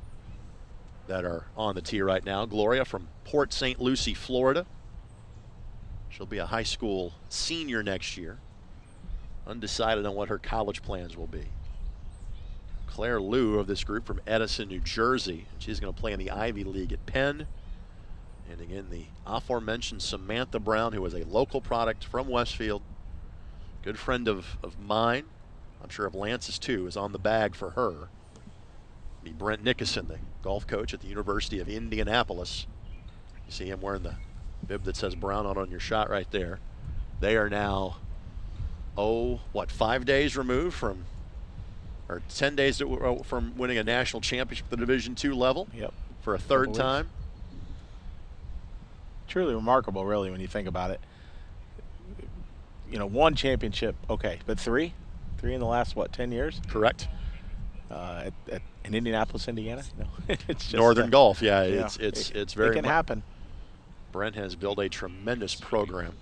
that are on the tee right now. Gloria from Port St. Lucie, Florida. She'll be a high school senior next year. Undecided on what her college plans will be. Claire Liu of this group from Edison, New Jersey. She's going to play in the Ivy League at Penn. And again, the aforementioned Samantha Brown, who is a local product from Westfield. Good friend of mine. I'm sure of Lance's too, is on the bag for her. Be Brent Nickerson, the golf coach at the University of Indianapolis. You see him wearing the bib that says Brown on your shot right there. They are now, 5 days removed from, or 10 days from winning a national championship at the Division II level. Yep. For a third time. Truly remarkable, really, when you think about it. One championship, okay, but three in the last 10 years? Correct. In Indianapolis, Indiana. It's just Northern Golf. Yeah, it's very. It can happen. Brent has built a tremendous program.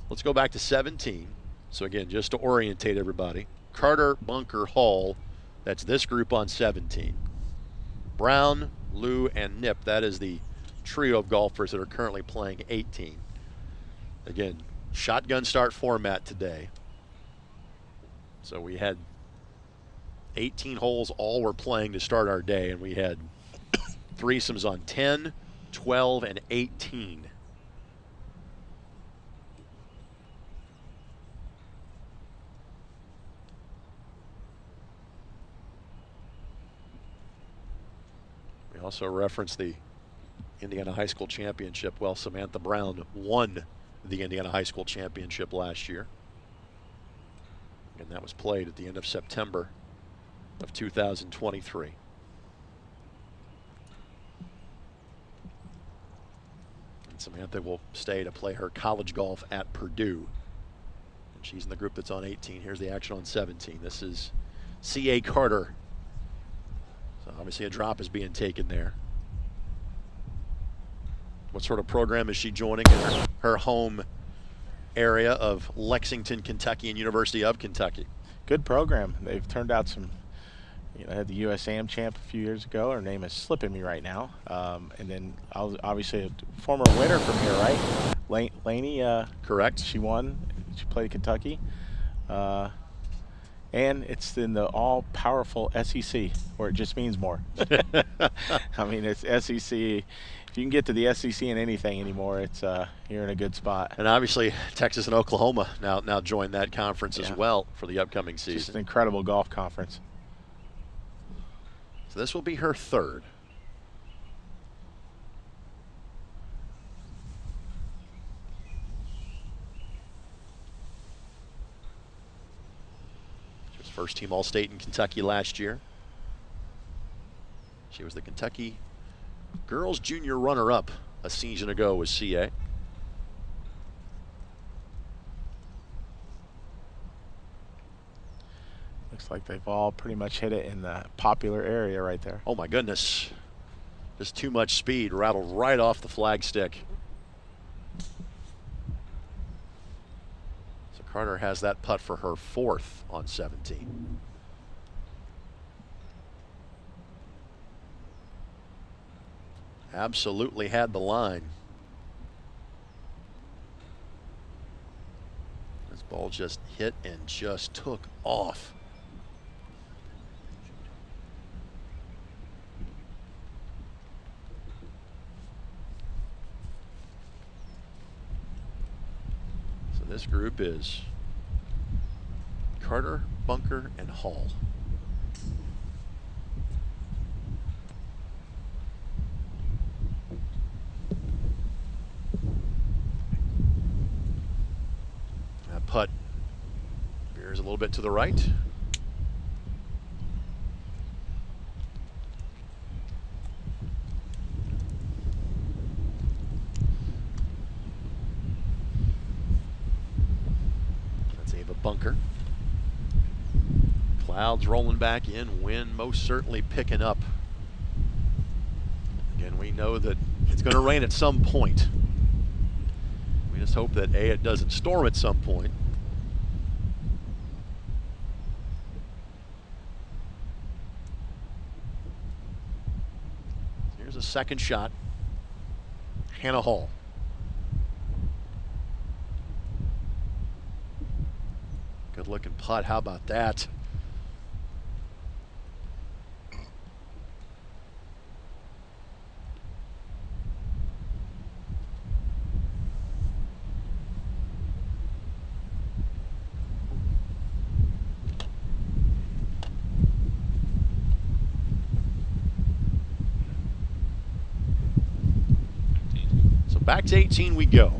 Let's go back to 17. So again, just to orientate everybody, Carter, Bunker, Hall, that's this group on 17. Brown, Liu, and Nip, that is the trio of golfers that are currently playing 18. Again, shotgun start format today. So we had 18 holes, all were playing to start our day, and we had threesomes on 10, 12, and 18. We also referenced the Indiana High School Championship. Well, Samantha Brown won the Indiana High School Championship last year. And that was played at the end of September of 2023. And Samantha will stay to play her college golf at Purdue. And she's in the group that's on 18. Here's the action on 17. This is C.A. Carter. So obviously a drop is being taken there. What sort of program is she joining in her home area of Lexington, Kentucky, and University of Kentucky? good program. They've turned out some, had the USAM champ a few years ago. Her name is slipping me right now. And then obviously a former winner from here, right? Laney. Correct. She won. She played Kentucky. And it's in the all-powerful SEC, where it just means more. I mean, it's SEC. If you can get to the SEC in anything anymore, it's you're in a good spot. And obviously, Texas and Oklahoma now join that conference as well for the upcoming season. Just an incredible golf conference. So this will be her third. First team All-State in Kentucky last year. She was the Kentucky girls junior runner-up a season ago with CA. Looks like they've all pretty much hit it in the popular area right there. Oh my goodness. Just too much speed, rattled right off the flagstick. Carter has that putt for her fourth on 17. Absolutely had the line. This ball just hit and just took off. This group is Carter, Bunker, and Hall. That putt veers a little bit to the right. Bunker. Clouds rolling back in, wind most certainly picking up. Again, we know that it's going to rain at some point. We just hope that it doesn't storm at some point. Here's a second shot. Hannah Hall. Good looking putt. How about that? So back to 18 we go.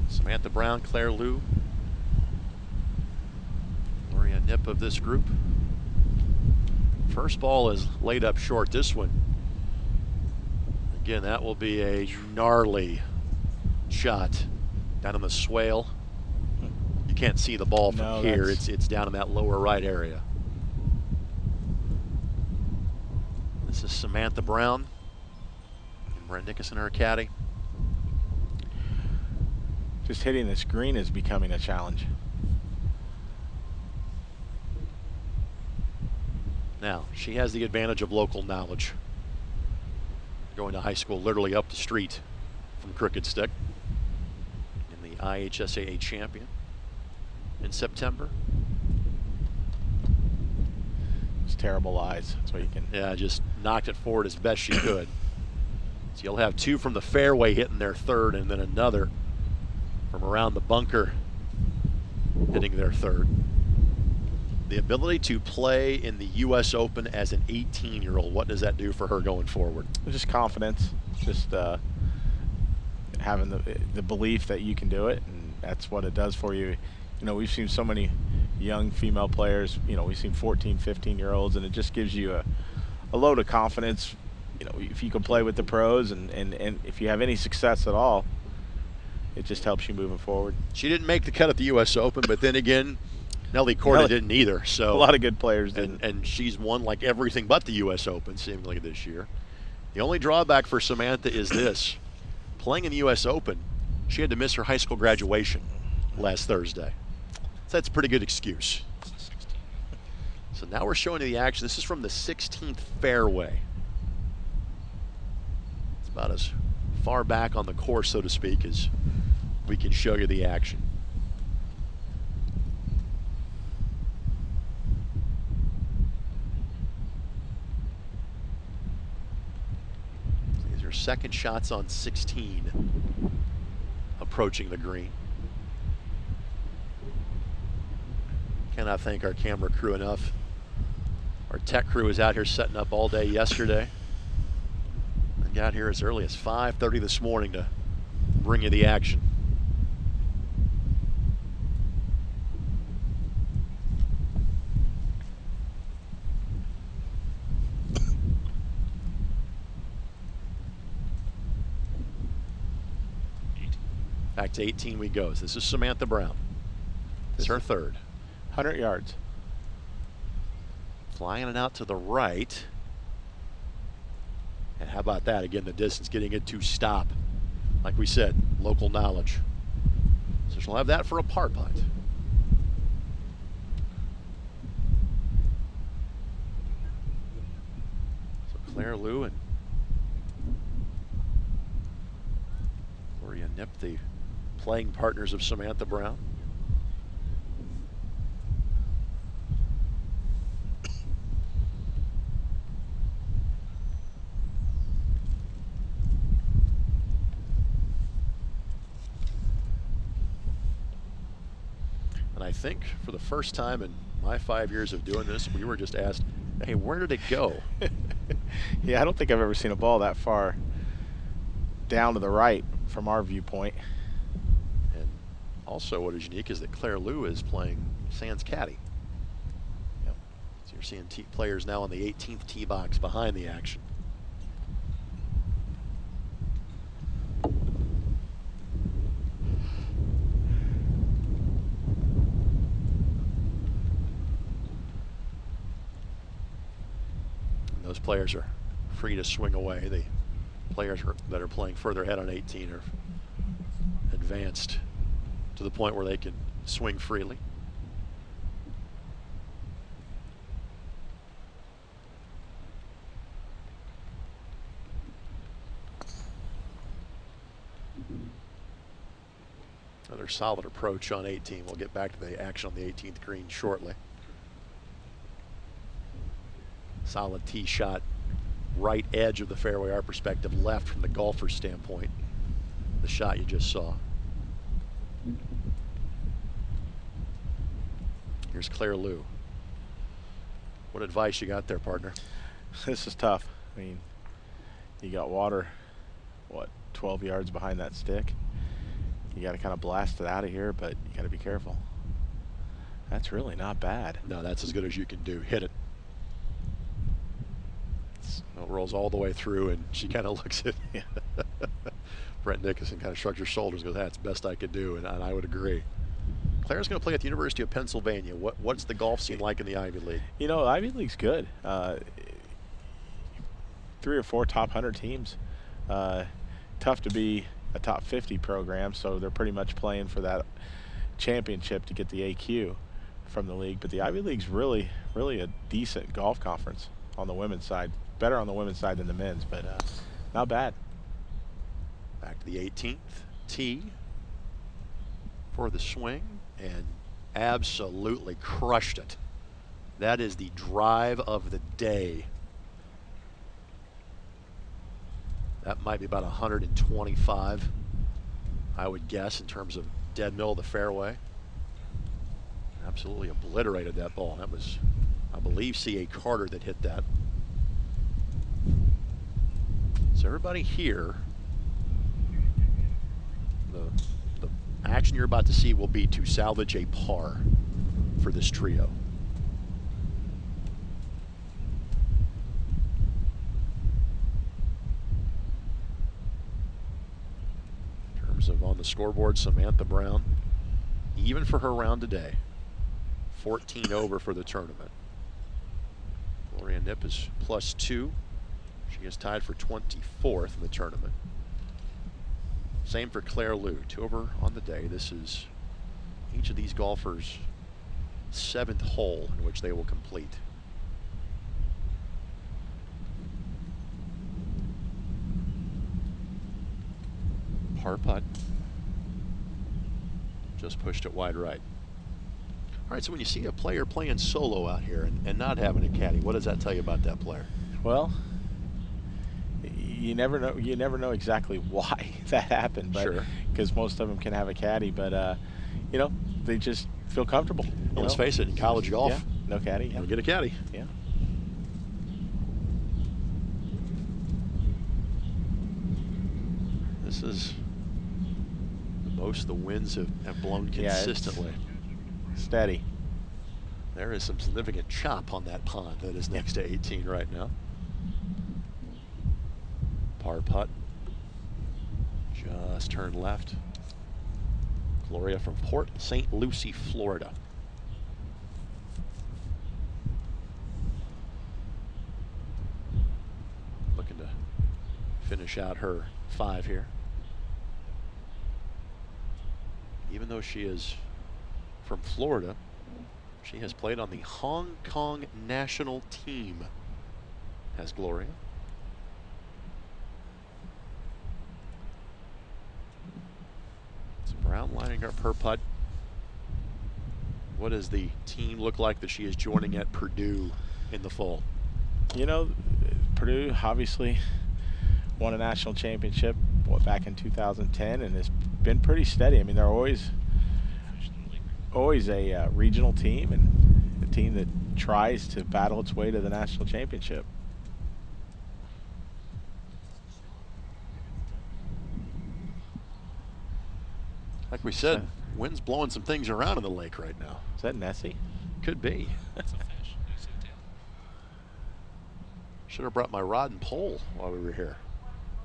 Samantha Brown, Claire Liu, Gloria Nip of this group. First ball is laid up short. This one, again, that will be a gnarly shot down in the swale. You can't see the ball from here. It's down in that lower right area. This is Samantha Brown and Brent Nickerson, her caddy. Just hitting this green is becoming a challenge. Now, she has the advantage of local knowledge. Going to high school literally up the street from Crooked Stick. And the IHSAA champion in September. It's terrible eyes. That's what you can. Yeah, just knocked it forward as best she could. So you'll have two from the fairway hitting their third, and then another from around the bunker hitting their third. The ability to play in the U.S. Open as an 18-year-old, what does that do for her going forward? Just confidence, just having the belief that you can do it, and that's what it does for you. You know, we've seen so many young female players, we've seen 14, 15-year-olds, and it just gives you a load of confidence, if you can play with the pros, and if you have any success at all, it just helps you moving forward. She didn't make the cut at the U.S. Open, but then again, Nelly Corda didn't either. So a lot of good players didn't. And she's won like everything but the U.S. Open seemingly this year. The only drawback for Samantha is this. Playing in the U.S. Open, she had to miss her high school graduation last Thursday. That's a pretty good excuse. So now we're showing you the action. This is from the 16th fairway. It's about as far back on the course, so to speak, as we can show you the action. These are second shots on 16 approaching the green. Cannot thank our camera crew enough. Our tech crew was out here setting up all day yesterday. And got here as early as 5:30 this morning to bring you the action. Back to 18 we go. This is Samantha Brown. It's her third. 100 yards. Flying it out to the right. And how about that? Again, the distance, getting it to stop. Like we said, local knowledge. So she'll have that for a par putt. So Claire Liu and Gloria Nip, the playing partners of Samantha Brown. And I think for the first time in my 5 years of doing this, we were just asked, hey, where did it go? Yeah, I don't think I've ever seen a ball that far down to the right from our viewpoint. And also what is unique is that Claire Liu is playing sans caddy. Yep. So you're seeing players now on the 18th tee box behind the action. Those players are free to swing away. The players that are playing further ahead on 18 are advanced to the point where they can swing freely. Another solid approach on 18. We'll get back to the action on the 18th green shortly. Solid tee shot, right edge of the fairway, our perspective, left from the golfer's standpoint. The shot you just saw. Here's Claire Liu. What advice you got there, partner? This is tough. I mean, you got water, what, 12 yards behind that stick. You got to kind of blast it out of here, but you got to be careful. That's really not bad. No, that's as good as you can do. Hit it. It rolls all the way through, and she kind of looks at Brent Nicholson, kind of shrugs her shoulders and goes, that's the best I could do, and I would agree. Claire's going to play at the University of Pennsylvania. What's the golf scene like in the Ivy League? You know, Ivy League's good. 3 or 4 top 100 teams. Tough to be a top 50 program, so they're pretty much playing for that championship to get the AQ from the league. But the Ivy League's really a decent golf conference on the women's side. Better on the women's side than the men's, but not bad. Back to the 18th tee for the swing, and absolutely crushed it. That is the drive of the day. That might be about 125, I would guess, in terms of dead middle of the fairway. Absolutely obliterated that ball. That was, I believe, C.A. Carter that hit that. So everybody here, the action you're about to see will be to salvage a par for this trio. In terms of on the scoreboard, Samantha Brown, even for her round today, 14 over for the tournament. Gloria Nip is +2. She is tied for 24th in the tournament. Same for Claire Liu, 2 over on the day. This is each of these golfers 7th hole in which they will complete. Par putt. Just pushed it wide right. All right, so when you see a player playing solo out here and not having a caddy, what does that tell you about that player? Well, you never know. You never know exactly why that happened, but Sure. Because most of them can have a caddy, but you know, they just feel comfortable. Well, let's face it, in college golf, yeah, no caddy. Yeah. you'll get a caddy. Yeah. This is the most the winds have blown consistently. Steady. There is some significant chop on that pond that is next to 18 right now. Par putt. Just turn left. Gloria from Port St. Lucie, Florida. Looking to finish out her 5 here. Even though she is from Florida, she has played on the Hong Kong national team as Gloria. So Brown lining up her putt. What does the team look like that she is joining at Purdue in the fall? You know, Purdue obviously won a national championship back in 2010 and has been pretty steady. I mean, they're always a regional team and a team that tries to battle its way to the national championship. Like we said, wind's blowing some things around in the lake right now. Is that Nessie? Could be. Should have brought my rod and pole while we were here.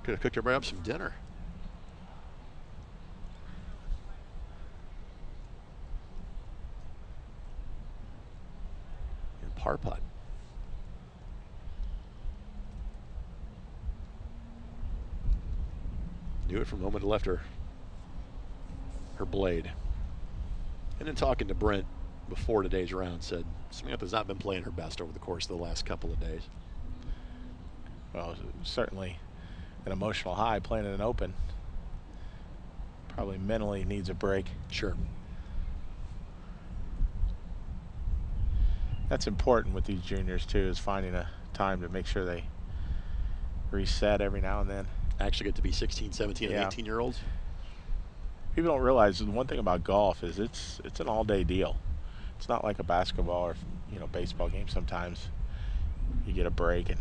Could have cooked everybody up some dinner. And par putt. Knew it from the moment it left her blade. And then talking to Brent before today's round, said Samantha's not been playing her best over the course of the last couple of days. Well, certainly an emotional high playing in an Open. Probably mentally needs a break. Sure. That's important with these juniors too, is finding a time to make sure they reset every now and then. Actually get to be 16, 17, and 18-year-olds. People don't realize the one thing about golf is it's an all-day deal. It's not like a basketball or baseball game. Sometimes you get a break, and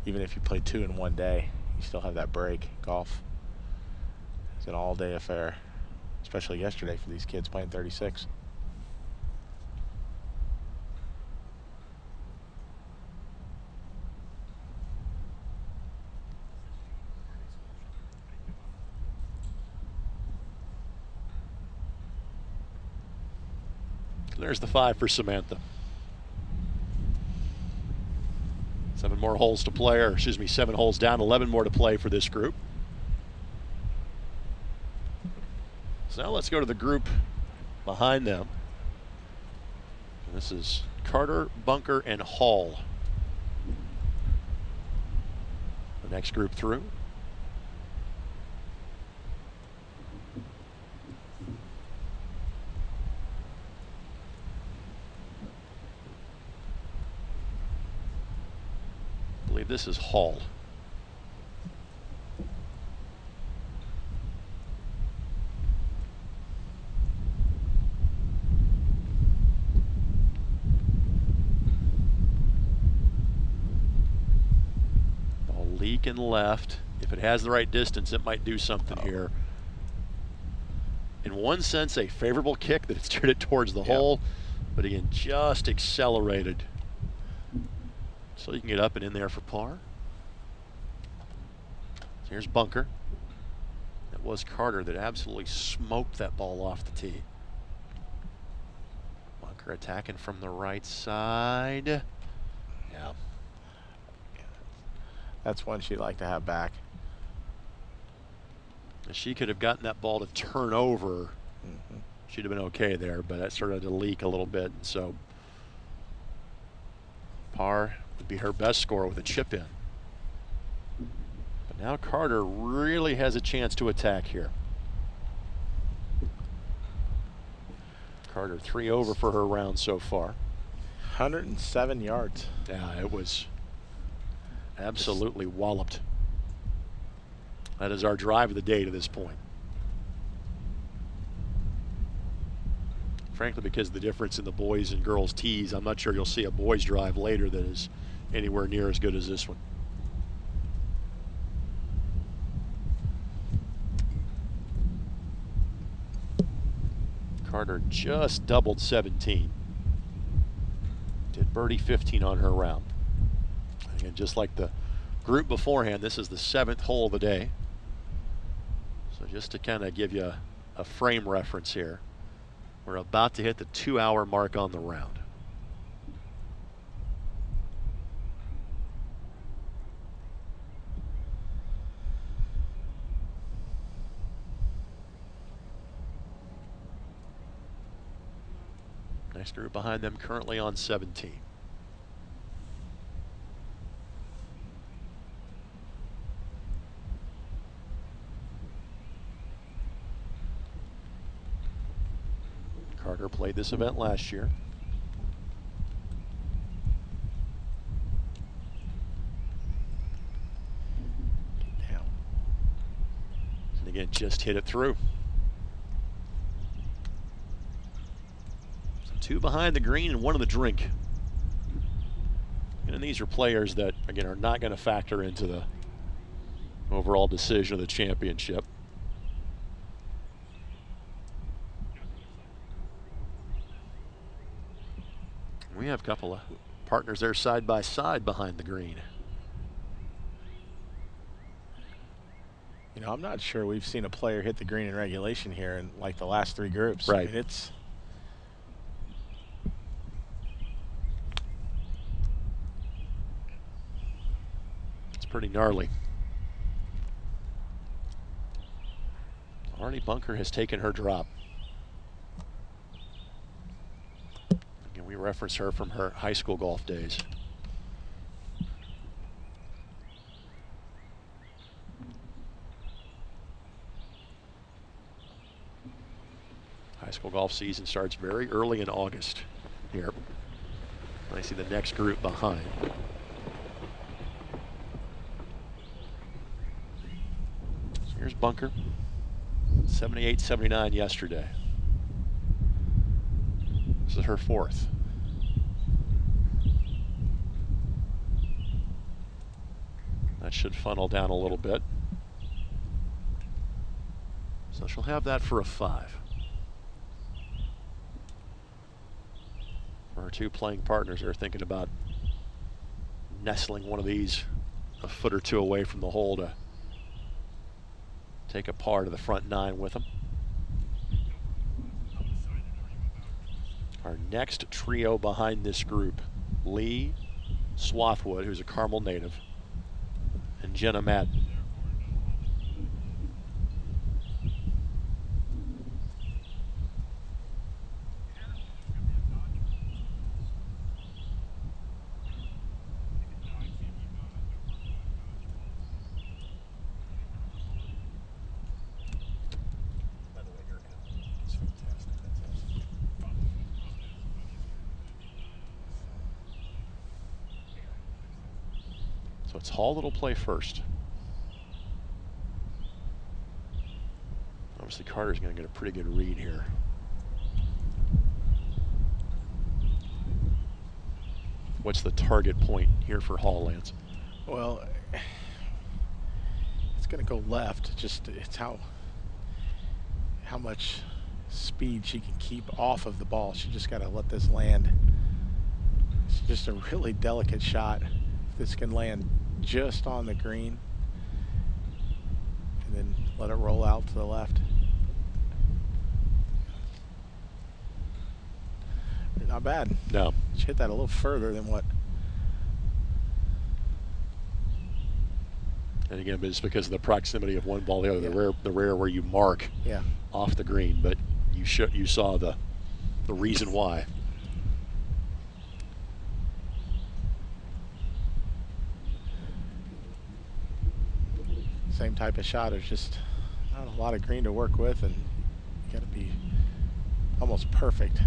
even if you play 2 in one day, you still have that break. Golf is an all-day affair, especially yesterday for these kids playing 36. There's the 5 for Samantha. 7 more holes to play, or excuse me, 7 holes down, 11 more to play for this group. So now let's go to the group behind them. And this is Carter, Bunker, and Hall. The next group through. I believe this is Hall. Ball leaking left. If it has the right distance, it might do something here. In one sense, a favorable kick that it steered it towards the hole, but again, just accelerated. So you can get up and in there for par. So here's Bunker. That was Carter that absolutely smoked that ball off the tee. Bunker attacking from the right side. Yeah. That's one she'd like to have back. She could have gotten that ball to turn over She'd have been okay there, but that started to leak a little bit. So par would be her best score with a chip in. But now Carter really has a chance to attack here. Carter 3 over for her round so far. 107 yards. Yeah, it was absolutely walloped. That is our drive of the day to this point. Frankly, because of the difference in the boys and girls tees, I'm not sure you'll see a boys drive later that is anywhere near as good as this one. Carter just doubled 17. Did birdie 15 on her round. And just like the group beforehand, this is the 7th hole of the day. So just to kind of give you a frame reference here, we're about to hit the 2-hour mark on the round. Next group behind them currently on 17. Carter played this event last year. Down. And again, just hit it through. So 2 behind the green and 1 in the drink. And these are players that, again, are not going to factor into the overall decision of the championship. We have a couple of partners there side by side behind the green. You know, I'm not sure we've seen a player hit the green in regulation here in like the last 3 groups. Right. I mean, it's pretty gnarly. Arnie Bunker has taken her drop. Again, we reference her from her high school golf days. High school golf season starts very early in August here. I see the next group behind. So here's Bunker. 78, 79 yesterday. This is her 4th. That should funnel down a little bit. So she'll have that for a 5. Our 2 playing partners are thinking about nestling one of these a foot or 2 away from the hole to take a par to the front 9 with them. Our next trio behind this group, Lee Swathwood, who's a Carmel native, and Jenna Madden. So it's Hall that'll play first. Obviously Carter's going to get a pretty good read here. What's the target point here for Hall, Lance? Well, it's going to go left. Just it's how much speed she can keep off of the ball. She just got to let this land. It's just a really delicate shot. If this can land just on the green and then let it roll out to the left. Not bad. No. She hit that a little further than what. And again, it's because of the proximity of one ball to the other, Yeah. the rare where you mark Yeah. off the green. But you saw the reason why. Same type of shot. There's just not a lot of green to work with, and you got to be almost perfect.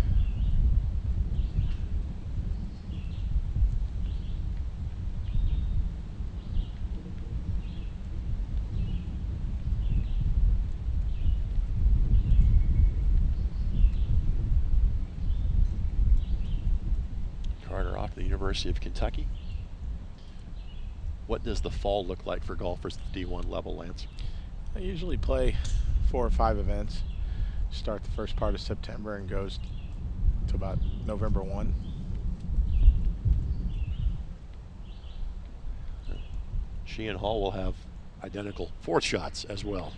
Carter off to the University of Kentucky. What does the fall look like for golfers at the D1 level, Lance? I usually play 4 or 5 events. Start the first part of September and goes to about November 1. She and Hall will have identical fourth shots as well.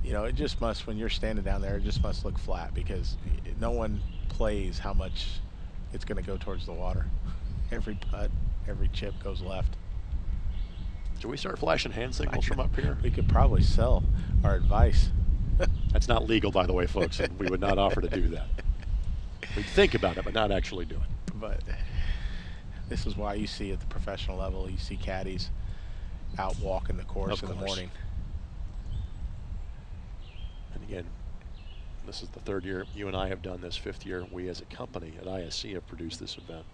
You know, it just must, when you're standing down there, it just must look flat, because no one plays how much it's going to go towards the water. Every putt, every chip goes left. Should we start flashing hand signals from up here? We could probably sell our advice. That's not legal, by the way, folks, and we would not offer to do that. We'd think about it, but not actually do it. But this is why you see at the professional level, you see caddies out walking the course in the morning. And again, this is the 3rd year you and I have done this. 5th year we as a company at ISC have produced this event.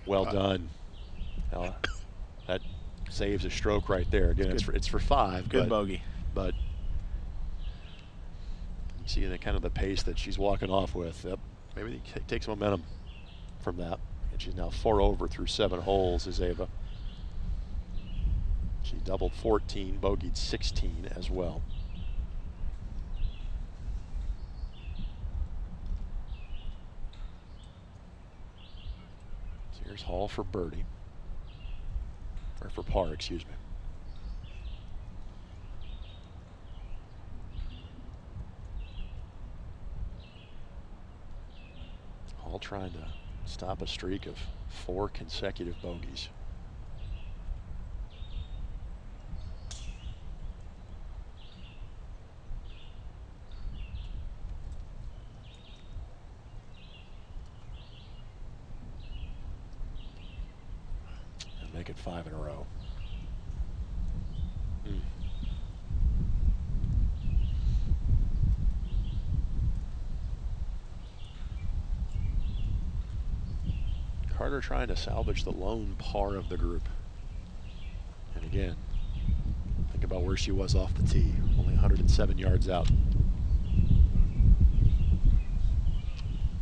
Well done. That saves a stroke right there. Again, it's for 5. Good bogey. But you see the kind of the pace that she's walking off with. Yep, maybe they take some momentum from that. And she's now 4 over through 7 holes, is Ava. She doubled 14, bogeyed 16 as well. So here's Hall for birdie. Or for par, excuse me. Hall trying to stop a streak of 4 consecutive bogeys. And make it 5 in a row. Carter trying to salvage the lone par of the group. And again, think about where she was off the tee, only 107 yards out.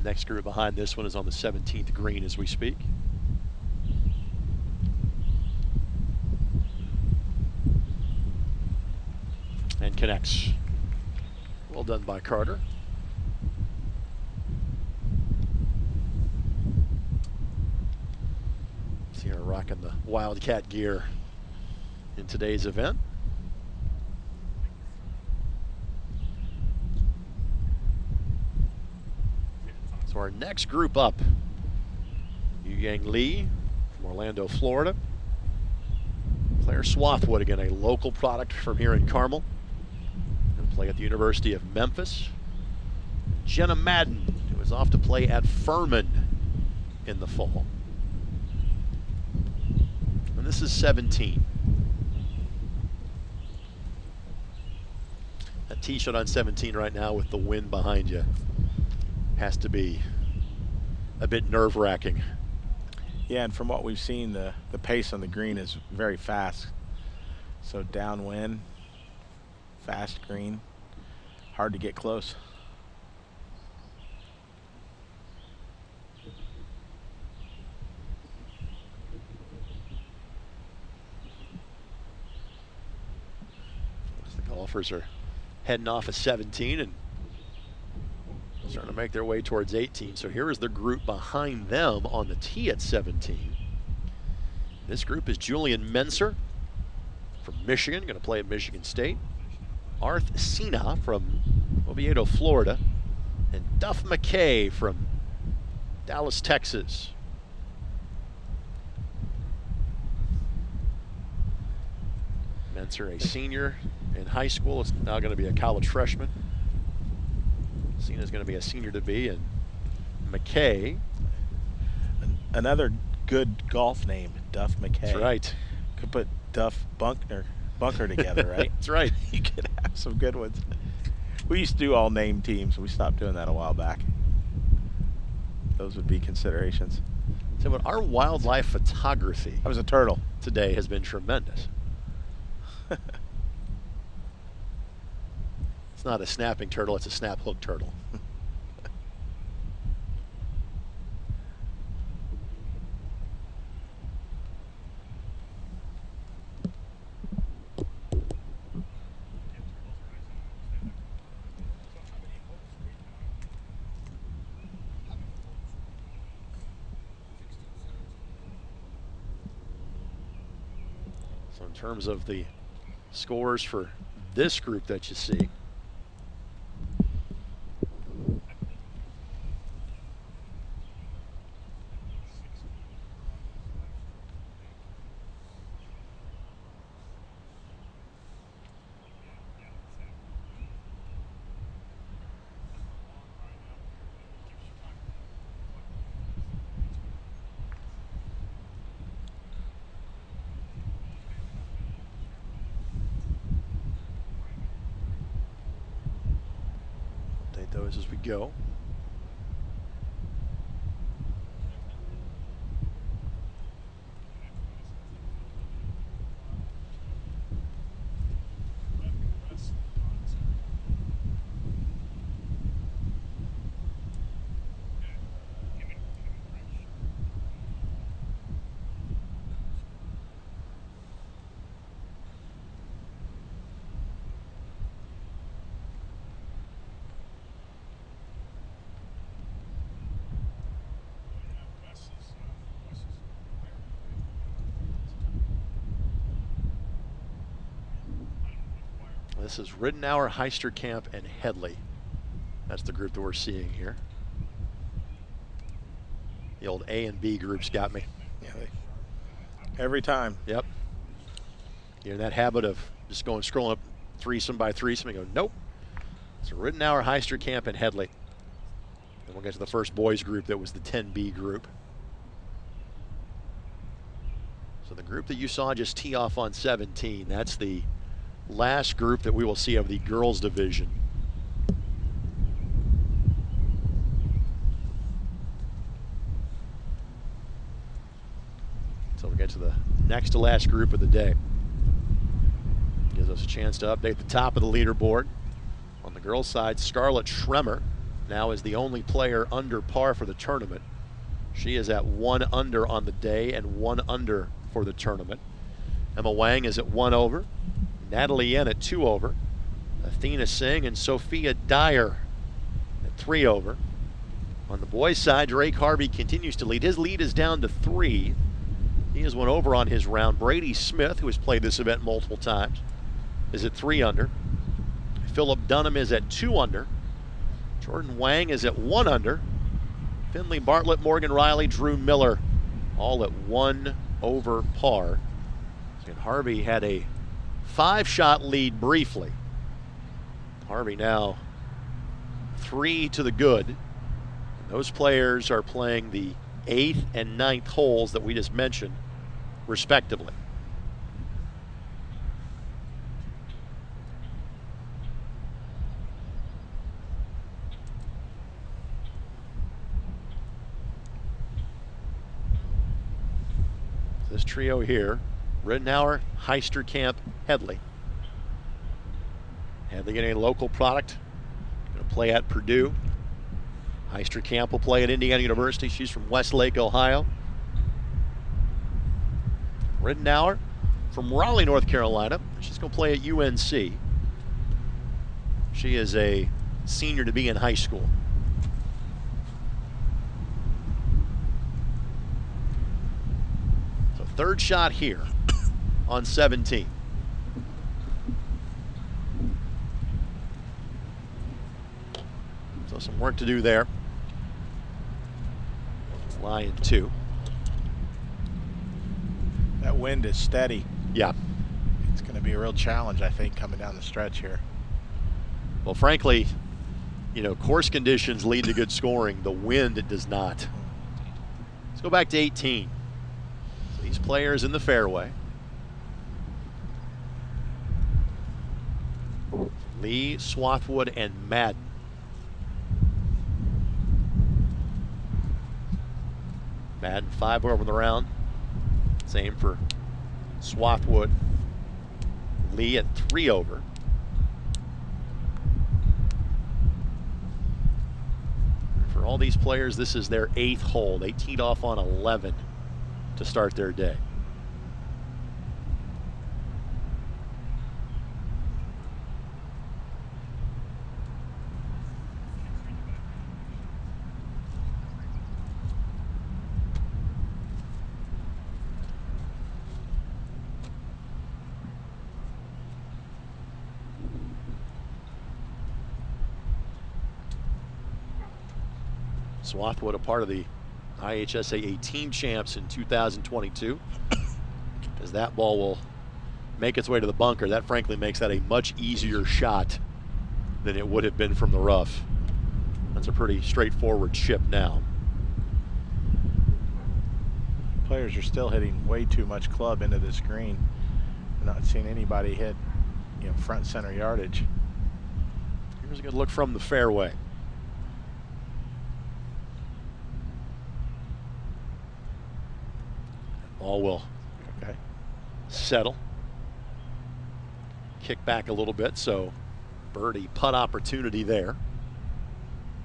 Next group behind this one is on the 17th green as we speak. And connects. Well done by Carter. See her rocking the Wildcat gear in today's event. So our next group up, Yu Yang Lee from Orlando, Florida. Claire Swathwood, again a local product from here in Carmel. Going to play at the University of Memphis. Jenna Madden, who is off to play at Furman in the fall. And this is 17. That tee shot on 17 right now with the wind behind you has to be a bit nerve-wracking. Yeah, and from what we've seen, the pace on the green is very fast. So downwind, fast green, hard to get close. As the golfers are heading off of 17 and starting to make their way towards 18. So here is the group behind them on the tee at 17. This group is Julian Menser from Michigan, going to play at Michigan State. Arth Sina from Oviedo, Florida. And Duff McKay from Dallas, Texas. Menser, a senior in high school. It's now going to be a college freshman. Cena's going to be a senior to be, and McKay. Another good golf name, Duff McKay. That's right. Could put Duff Bunker together, right? That's right. You could have some good ones. We used to do all name teams. We stopped doing that a while back. Those would be considerations. So, but our wildlife photography. That was a turtle. Today has been tremendous. It's not a snapping turtle, it's a snap hook turtle. So in terms of the scores for this group that you see, update those as we go. This is Ridenour, Heisterkamp, and Headley. That's the group that we're seeing here. The old A and B groups got me. Yeah, every time. Yep. You're in that habit of just scrolling up threesome by threesome and go, nope. So Ridenour, Heisterkamp, and Headley. And we'll get to the first boys group that was the 10B group. So the group that you saw just tee off on 17, that's the last group that we will see of the girls division. So we get to the next to last group of the day. Gives us a chance to update the top of the leaderboard. On the girls' side, Scarlett Schremer now is the only player under par for the tournament. She is at 1 under on the day and 1 under for the tournament. Emma Wang is at 1 over. Natalie Yen at 2 over. Athena Singh and Sophia Dyer at 3 over. On the boys' side, Drake Harvey continues to lead. His lead is down to 3. He has 1 over on his round. Brady Smith, who has played this event multiple times, is at 3 under. Philip Dunham is at 2 under. Jordan Wang is at 1 under. Finley Bartlett, Morgan Riley, Drew Miller, all at 1 over par. And Harvey had a 5-shot lead briefly. Harvey now 3 to the good. And those players are playing the 8th and 9th holes that we just mentioned, respectively. This trio here, Ridenour, Heisterkamp, Headley. Headley getting a local product, going to play at Purdue. Heisterkamp will play at Indiana University. She's from Westlake, Ohio. Ridenour from Raleigh, North Carolina. She's going to play at UNC. She is a senior to be in high school. So third shot here on 17. So some work to do there. Lie in 2. That wind is steady. Yeah. It's going to be a real challenge, I think, coming down the stretch here. Well, frankly, you know, course conditions lead to good scoring. The wind, it does not. Let's go back to 18. So these players in the fairway. Lee, Swathwood, and Madden. Madden 5 over the round. Same for Swathwood. Lee at 3 over. For all these players, this is their 8th hole. They teed off on 11 to start their day. Swathwood, a part of the IHSAA team champs in 2022. As that ball will make its way to the bunker, that frankly makes that a much easier shot than it would have been from the rough. That's a pretty straightforward chip now. Players are still hitting way too much club into this green. We're not seeing anybody hit, you know, front center yardage. Here's a good look from the fairway. Ball will settle, kick back a little bit, so birdie putt opportunity there.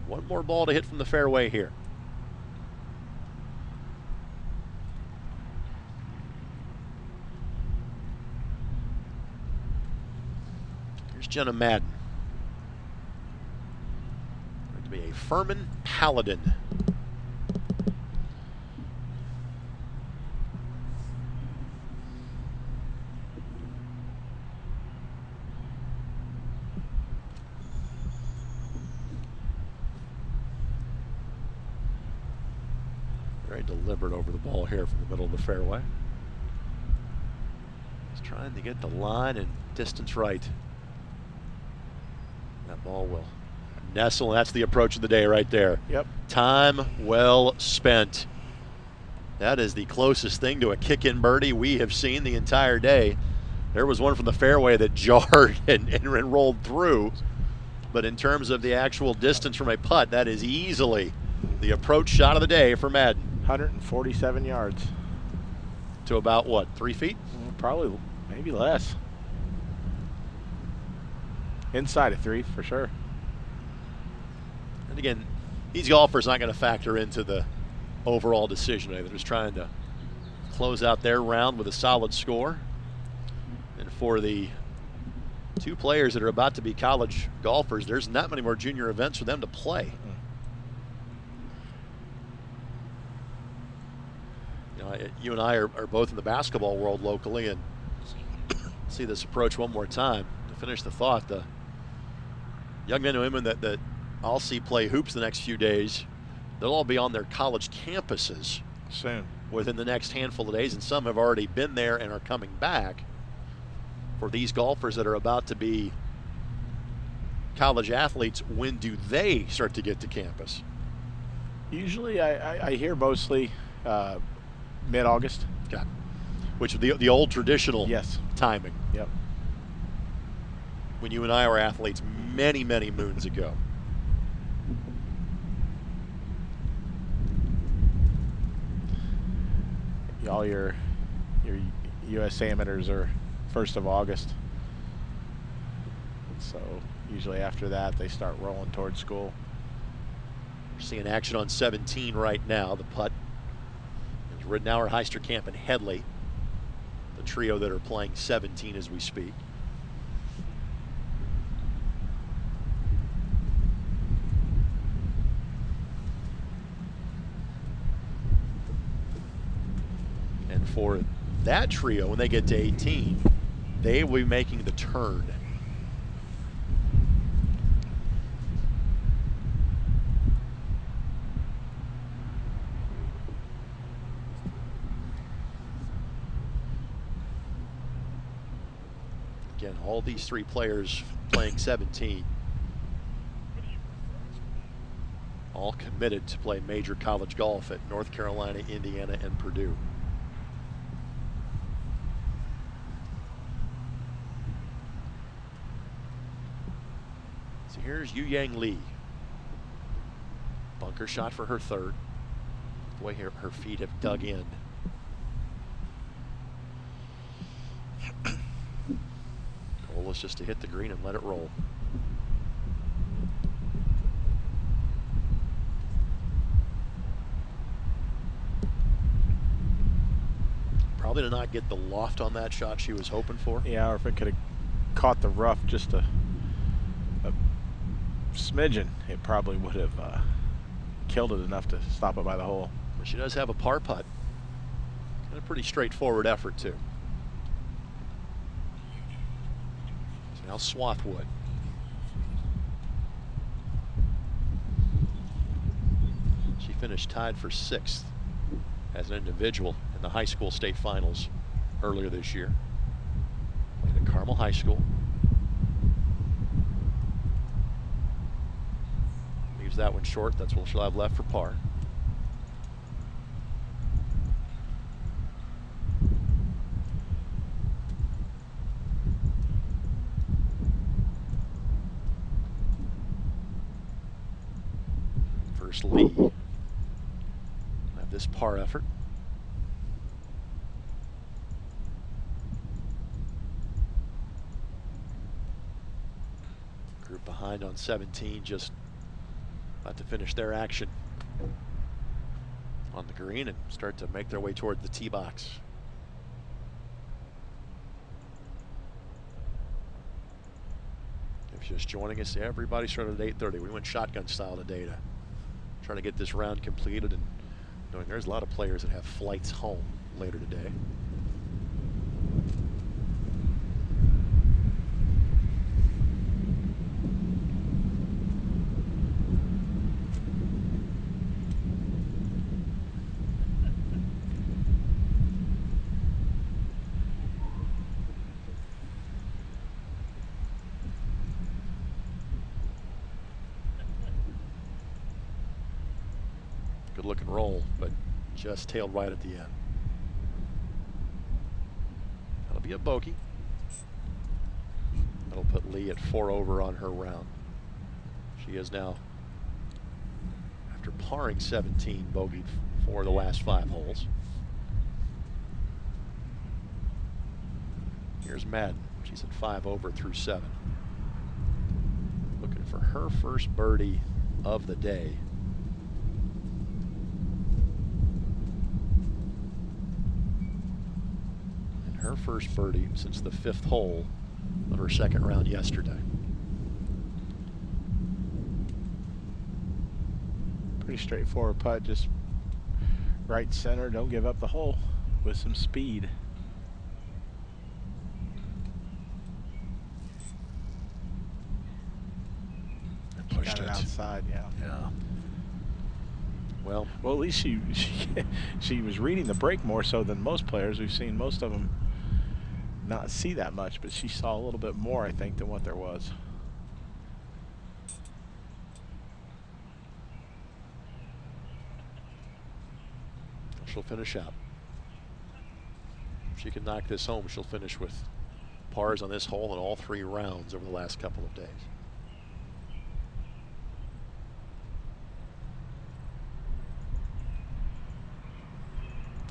One more ball to hit from the fairway here. Here's Jenna Madden. Going to be a Furman Paladin. Very deliberate over the ball here from the middle of the fairway. He's trying to get the line and distance right. That ball will nestle, and that's the approach of the day right there. Yep. Time well spent. That is the closest thing to a kick-in birdie we have seen the entire day. There was one from the fairway that jarred and rolled through. But in terms of the actual distance from a putt, that is easily the approach shot of the day for Madden. 147 yards. To about what, 3 feet? Probably, maybe less. Inside of 3 for sure. And again, these golfers not going to factor into the overall decision. They're just trying to close out their round with a solid score. And for the two players that are about to be college golfers, there's not many more junior events for them to play. You know, you and I are both in the basketball world locally, and see this approach one more time to finish the thought. The young men and women that I'll see play hoops the next few days, they'll all be on their college campuses soon, within the next handful of days, and some have already been there and are coming back. For these golfers that are about to be college athletes, when do they start to get to campus? Usually I hear mostly mid-August. Okay. Which is the old traditional timing. Yep. When you and I were athletes many, many moons ago. All your USA amateurs are 1st of August. So usually after that they start rolling towards school. We're seeing action on 17 right now. The putt is Ridenour, Heisterkamp, and Headley, the trio that are playing 17 as we speak. And for that trio, when they get to 18, they will be making the turn. Again, all these three players playing 17. All committed to play major college golf at North Carolina, Indiana, and Purdue. So here's Yu Yang Lee. Bunker shot for her third. The way her feet have dug in. Goal is just to hit the green and let it roll. Probably did not get the loft on that shot she was hoping for. Yeah, or if it could have caught the rough just a smidgen, it probably would have killed it enough to stop it by the hole. But she does have a par putt. And a pretty straightforward effort, too. So now Swathwood. She finished tied for 6th as an individual in the high school state finals earlier this year. Played at Carmel High School. Leaves that one short. That's what she'll have left for par. First Lee have this par effort. Group behind on 17, just about to finish their action on the green and start to make their way toward the tee box. If you're just joining us, everybody started at 8:30. We went shotgun style today to try to get this round completed, and knowing there's a lot of players that have flights home later today. Good looking roll, but just tailed right at the end. That'll be a bogey. That'll put Lee at 4 over on her round. She is now, after parring 17, bogeyed 4 of the last 5 holes. Here's Madden. She's at 5 over through 7. Looking for her first birdie of the day. Her first birdie since the 5th hole of her second round yesterday. Pretty straightforward putt, just right center, don't give up the hole with some speed. Pushed Got it outside, yeah. Yeah. Well, at least she was reading the break more so than most players. We've seen most of them not see that much, but she saw a little bit more, I think, than what there was. she'll finish out. If she can knock this home, she'll finish with pars on this hole in all 3 rounds over the last couple of days.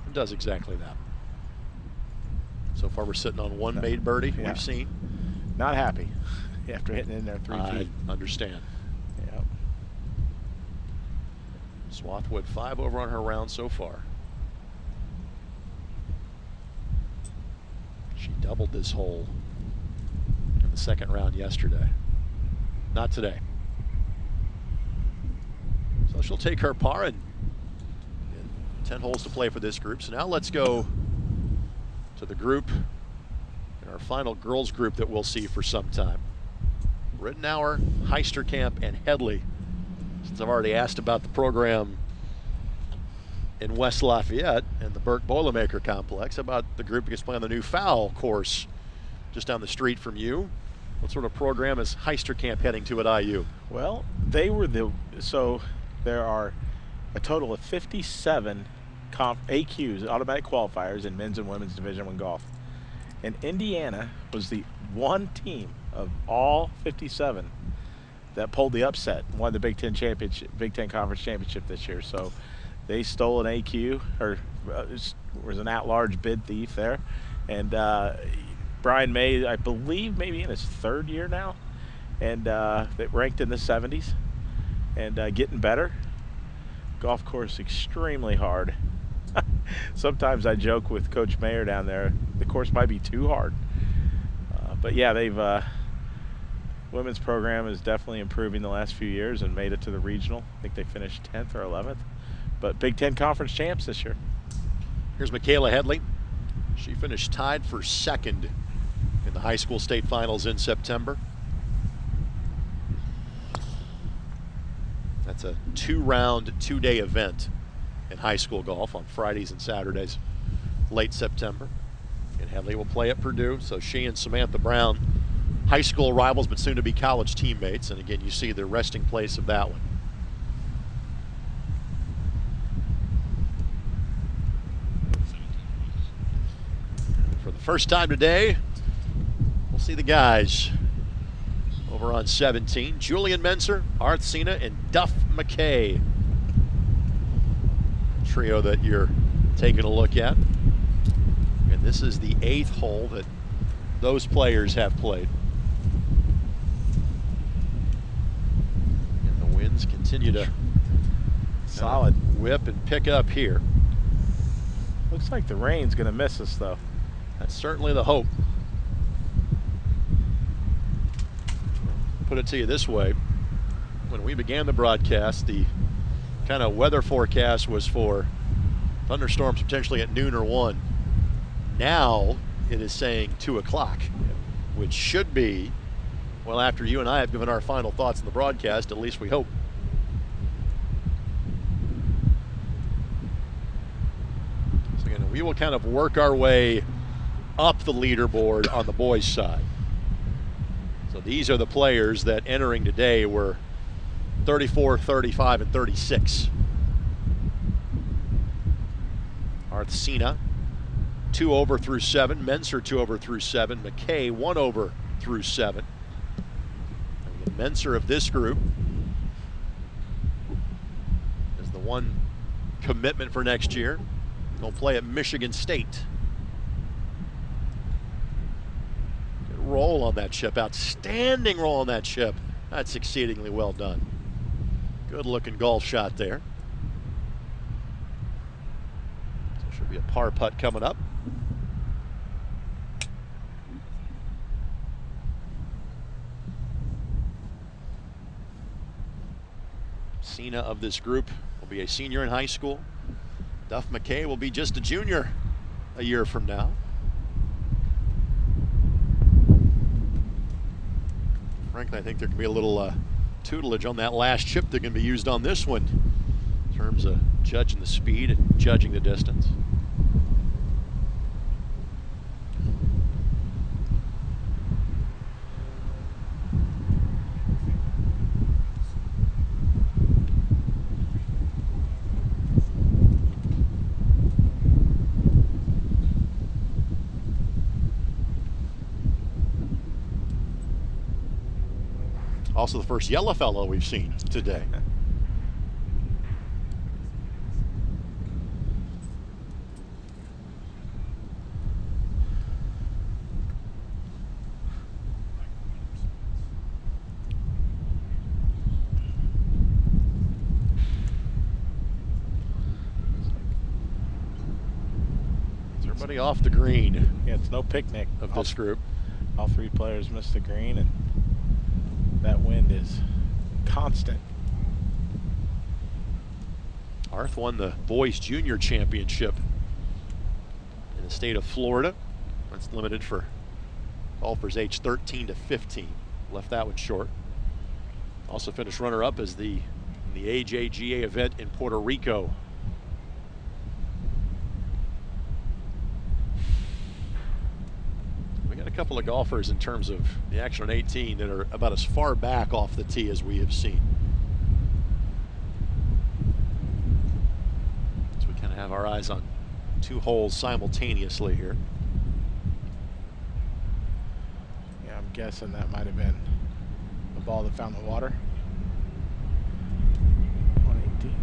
And does exactly that. So far we're sitting on 1 made birdie we've seen. Not happy after hitting in there 3 feet. I understand. Yep. Swathwood 5 over on her round so far. She doubled this hole in the 2nd round yesterday. Not today. So she'll take her par, and 10 holes to play for this group. So now let's go to the group, our final girls group that we'll see for some time. Rittenauer, Heisterkamp, and Headley. Since I've already asked about the program in West Lafayette and the Burke Boilermaker complex, about the group that gets playing on the new foul course just down the street from you. What sort of program is Heisterkamp heading to at IU? Well, so there are a total of 57 AQs, automatic qualifiers, in men's and women's Division I golf. And Indiana was the one team of all 57 that pulled the upset and won the Big Ten Conference Championship this year. So they stole an AQ, or was an at-large bid thief there. And Brian May, I believe, maybe in his third year now, and they ranked in the 70s and getting better. Golf course extremely hard. Sometimes I joke with Coach Mayer down there, the course might be too hard. But yeah, women's program is definitely improving the last few years and made it to the regional. I think they finished 10th or 11th. But Big Ten Conference champs this year. Here's Michaela Headley. She finished tied for second in the high school state finals in September. That's a 2-round, 2-day event in high school golf on Fridays and Saturdays, late September. And Headley will play at Purdue, so she and Samantha Brown, high school rivals but soon to be college teammates. And again, you see the resting place of that one. For the first time today, we'll see the guys over on 17. Julian Menser, Arth Sina, and Duff McKay. Trio that you're taking a look at. And this is the 8th hole that those players have played. And the winds continue to solid whip and pick up here. Looks like the rain's going to miss us, though. That's certainly the hope. Put it to you this way. When we began the broadcast, the kind of weather forecast was for thunderstorms potentially at noon or 1. Now it is saying 2 o'clock, which should be, well, after you and I have given our final thoughts in the broadcast, at least we hope. So again, we will kind of work our way up the leaderboard on the boys' side. So these are the players that entering today were 34, 35, and 36. Arth Sina, 2 over through 7. Menser, 2 over through 7. McKay, 1 over through 7. And the Menser of this group is the one commitment for next year. He'll play at Michigan State. Good roll on that chip. Outstanding roll on that chip. That's exceedingly well done. Good looking golf shot there. So should be a par putt coming up. Sina of this group will be a senior in high school. Duff McKay will be just a junior a year from now. Frankly, I think there can be a little tutelage on that last chip that can be used on this one in terms of judging the speed and judging the distance. Also the first yellow fellow we've seen today. Is everybody off the green? Yeah, it's no picnic of this group. All 3 players missed the green, and that wind is constant. Arth won the boys junior championship in the state of Florida. That's limited for golfers age 13 to 15. Left that one short. Also finished runner-up as in the AJGA event in Puerto Rico. We got a couple of golfers in terms of the action on 18 that are about as far back off the tee as we have seen. So we kind of have our eyes on 2 holes simultaneously here. Yeah, I'm guessing that might have been the ball that found the water. 118.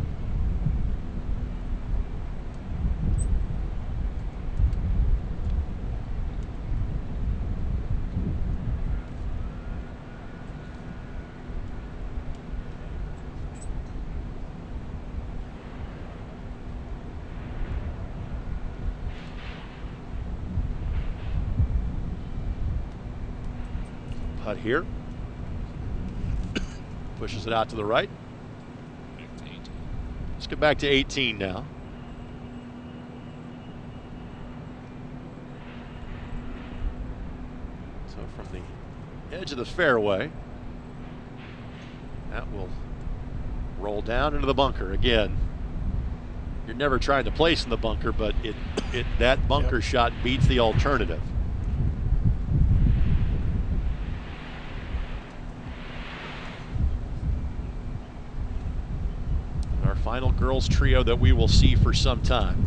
Putt here. Pushes it out to the right. Let's get back to 18 now. So from the edge of the fairway, that will roll down into the bunker. Again, you're never trying to place in the bunker, but that bunker shot beats the alternative. Final girls trio that we will see for some time.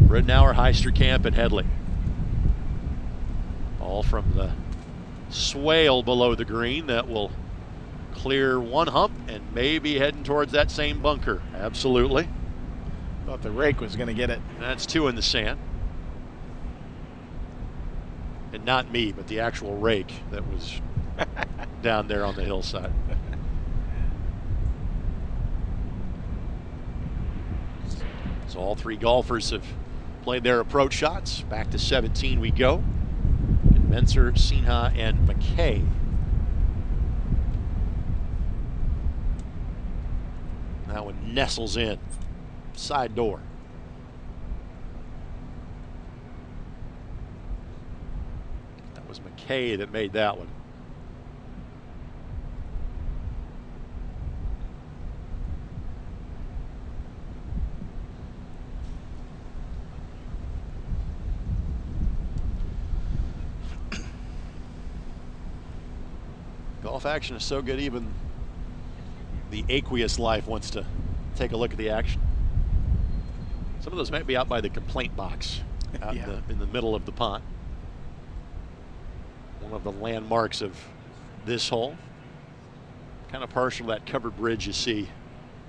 Ridenour, Heisterkamp, and Headley. All from the swale below the green that will clear one hump and maybe heading towards that same bunker. Absolutely. Thought the rake was going to get it. That's 2 in the sand. And not me, but the actual rake that was down there on the hillside. So all 3 golfers have played their approach shots. Back to 17 we go. And Menser, Sinha, and McKay. That one nestles in. Side door. That was McKay that made that one. Golf action is so good, even the aqueous life wants to take a look at the action. Some of those might be out by the complaint box out in the middle of the pond. One of the landmarks of this hole. Kind of partial to that covered bridge you see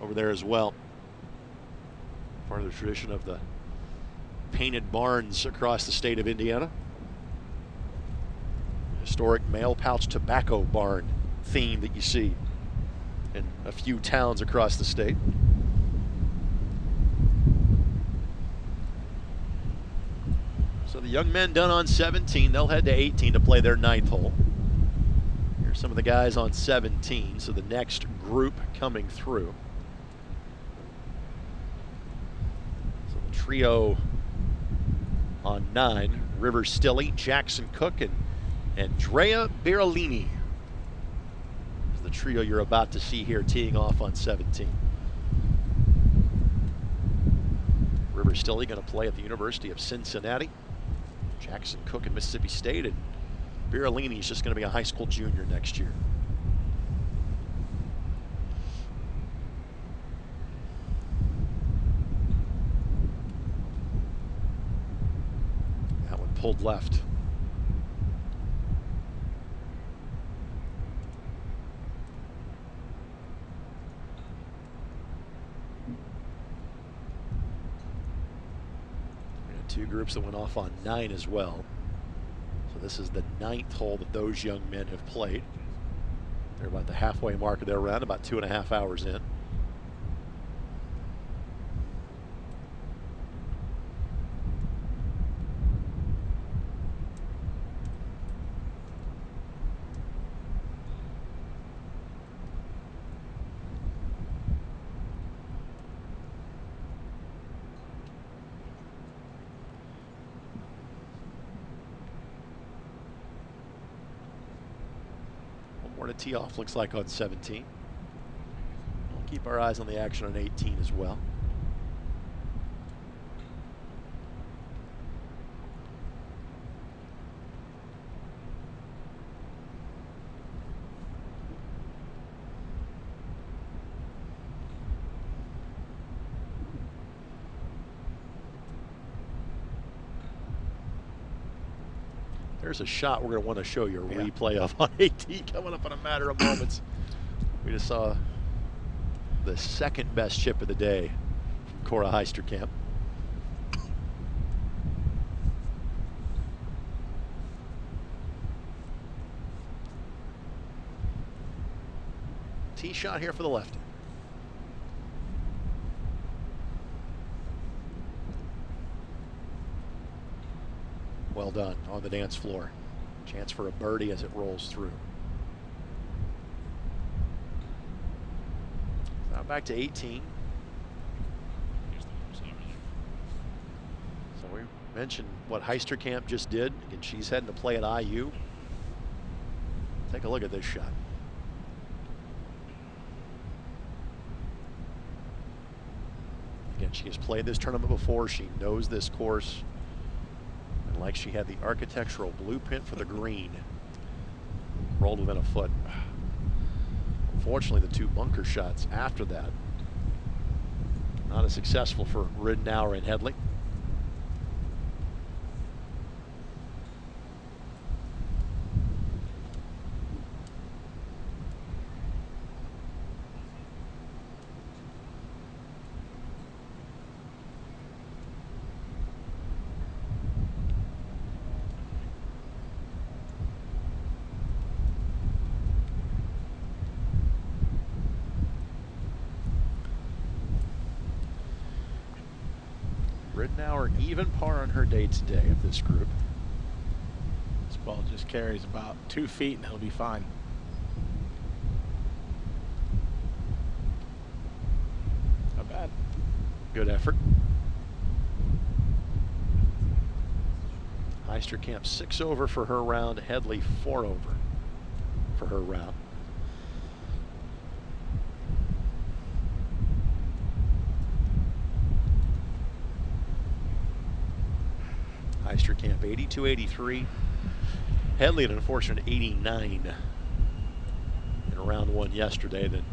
over there as well. Part of the tradition of the painted barns across the state of Indiana. Historic mail pouch tobacco barn theme that you see in a few towns across the state. So the young men done on 17. They'll head to 18 to play their 9th hole. Here's some of the guys on 17. So the next group coming through. So the trio on 9. River Stilley, Jackson Cook, and Andrea Berolini is the trio you're about to see here teeing off on 17. River Stilley going to play at the University of Cincinnati. Jackson Cook at Mississippi State, and Berolini is just going to be a high school junior next year. That one pulled left. Two groups that went off on 9 as well. So this is the 9th hole that those young men have played. They're about the halfway mark of their round, about 2.5 hours in. More to tee off, looks like, on 17. We'll keep our eyes on the action on 18 as well. There's a shot we're going to want to show you a replay of on AT coming up in a matter of moments. We just saw the second best chip of the day from Cora Heisterkamp. Tee shot here for the lefty. Well done on the dance floor. Chance for a birdie as it rolls through. Now back to 18. So we mentioned what Heisterkamp just did, and she's heading to play at IU. Take a look at this shot. Again, she has played this tournament before. She knows this course. And like she had the architectural blueprint for the green, rolled within a foot. Unfortunately, the two bunker shots after that, not as successful for Ridenour and Headley. Ridenour even par on her day today of this group. This ball just carries about 2 feet and he'll be fine. Not bad. Good effort. Heisterkamp 6 over for her round. Headley 4 over for her round. Heisterkamp 82-83. Headley an unfortunate 89 in round 1 yesterday, then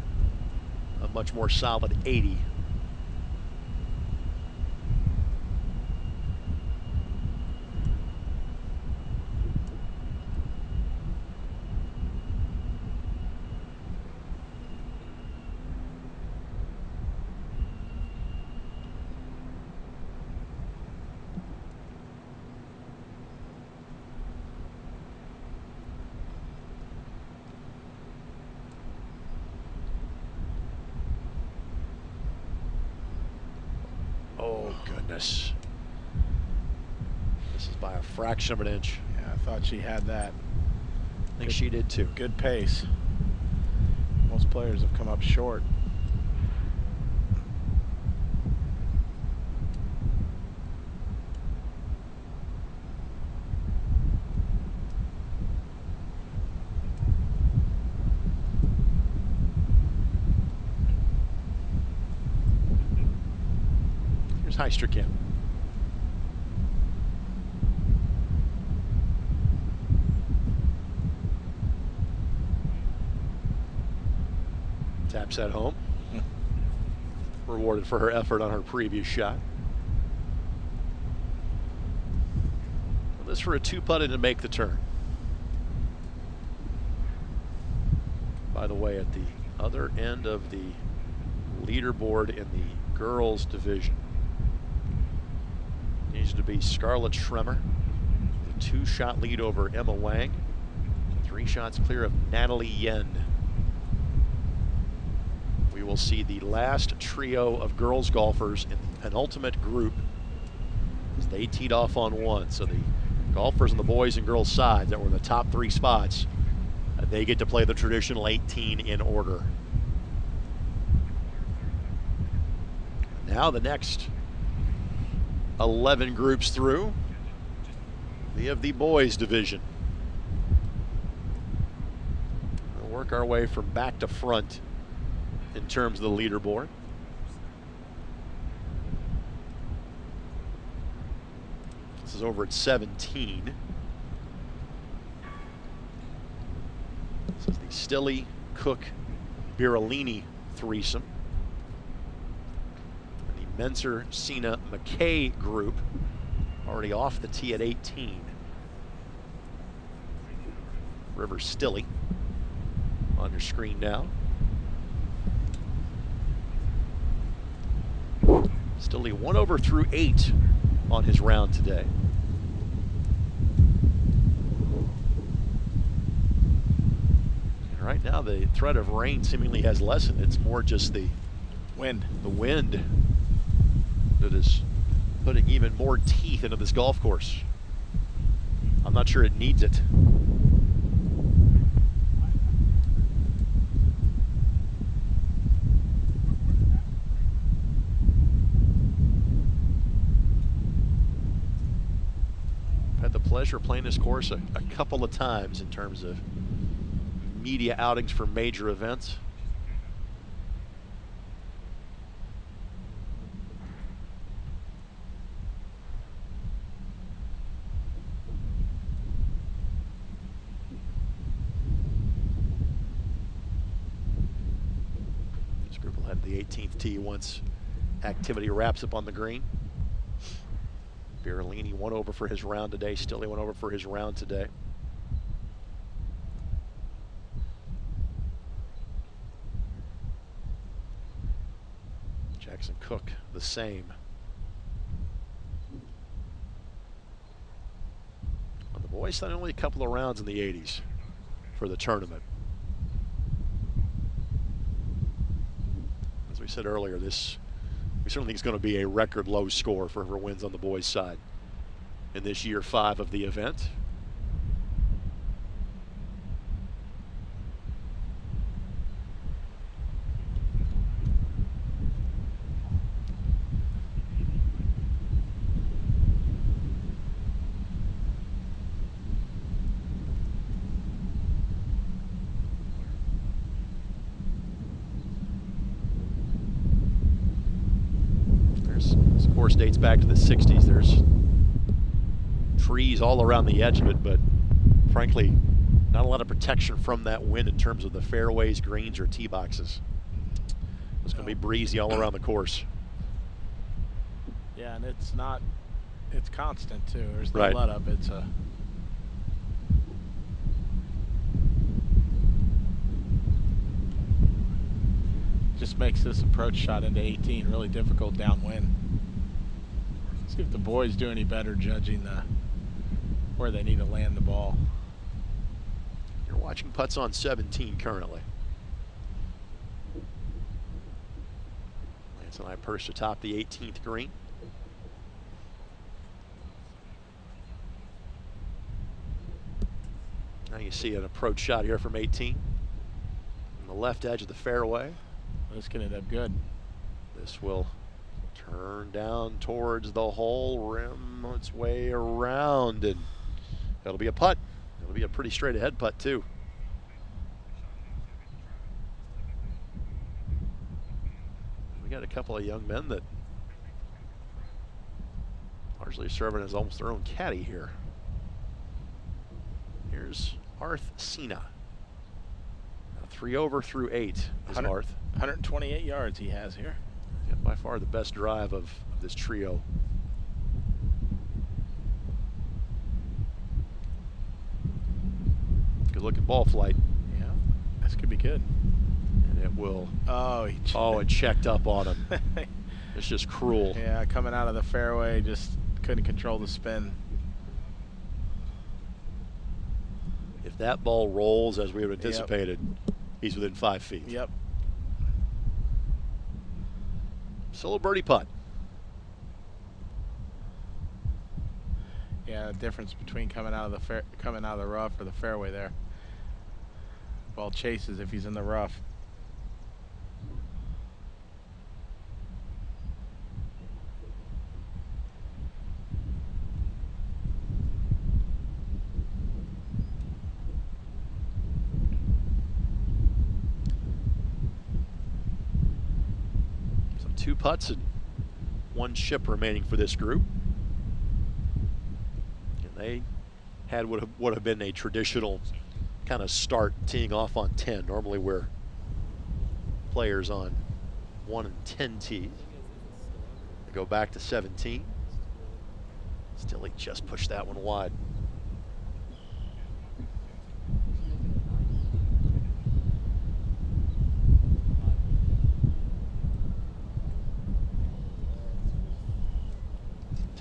a much more solid 80. Oh, goodness. This is by a fraction of an inch. Yeah, I thought she had that. I think she did too. Good pace. Most players have come up short. Heisterkamp. Taps that home. Rewarded for her effort on her previous shot. Well, this for a 2-putt to make the turn. By the way, at the other end of the leaderboard in the girls division, needs to be Scarlett Schremer, the 2-shot lead over Emma Wang, 3 shots clear of Natalie Yen. We will see the last trio of girls golfers in the penultimate group as they teed off on 1. So the golfers on the boys and girls sides that were in the top 3 spots, they get to play the traditional 18 in order. Now the next 11 groups through. We have the boys division. We'll work our way from back to front in terms of the leaderboard. This is over at 17. This is the Stilley, Cook, Birolini threesome. Menzer, Cena, McKay group already off the tee at 18. River Stilley on your screen now. Stilley 1 over through 8 on his round today. And right now the threat of rain seemingly has lessened. It's more just the wind that is putting even more teeth into this golf course. I'm not sure it needs it. I've had the pleasure of playing this course a couple of times in terms of media outings for major events. The 18th tee once activity wraps up on the green. Berolini 1 over for his round today. Stilley 1 over for his round today. Jackson Cook the same. On the boys side, only a couple of rounds in the 80s for the tournament. We said earlier, we certainly think it's going to be a record low score for whoever wins on the boys' side in this year 5 of the event. Course dates back to the 60s. There's trees all around the edge of it, but frankly, not a lot of protection from that wind in terms of the fairways, greens, or tee boxes. It's going to be breezy all around the course. Yeah, and it's constant too. There's no right. let up. It's a just makes this approach shot into 18 really difficult downwind. See if the boys do any better judging where they need to land the ball. You're watching putts on 17 currently. Lance and I perched atop the 18th green. Now you see an approach shot here from 18 on the left edge of the fairway. This can end up good. This will turn down towards the hole, rim its way around, and that'll be a putt. It'll be a pretty straight ahead putt too. We got a couple of young men that largely serving as almost their own caddy here. Here's Arth Sina. 3 over through 8 is Arth. 128 yards he has here. Yeah, by far the best drive of this trio. Good looking ball flight. Yeah, this could be good. And it will. Oh, it checked up on him. It's just cruel. Yeah, coming out of the fairway, just couldn't control the spin. If that ball rolls as we had anticipated, he's within 5 feet. Yep. Solo birdie putt. Yeah, the difference between coming out of the rough or the fairway there. Ball chases if he's in the rough. So 2 putts and 1 chip remaining for this group. And they had what would have been a traditional kind of start teeing off on 10. Normally we're players on 1 and 10 tees. They go back to 17. Still, he just pushed that one wide.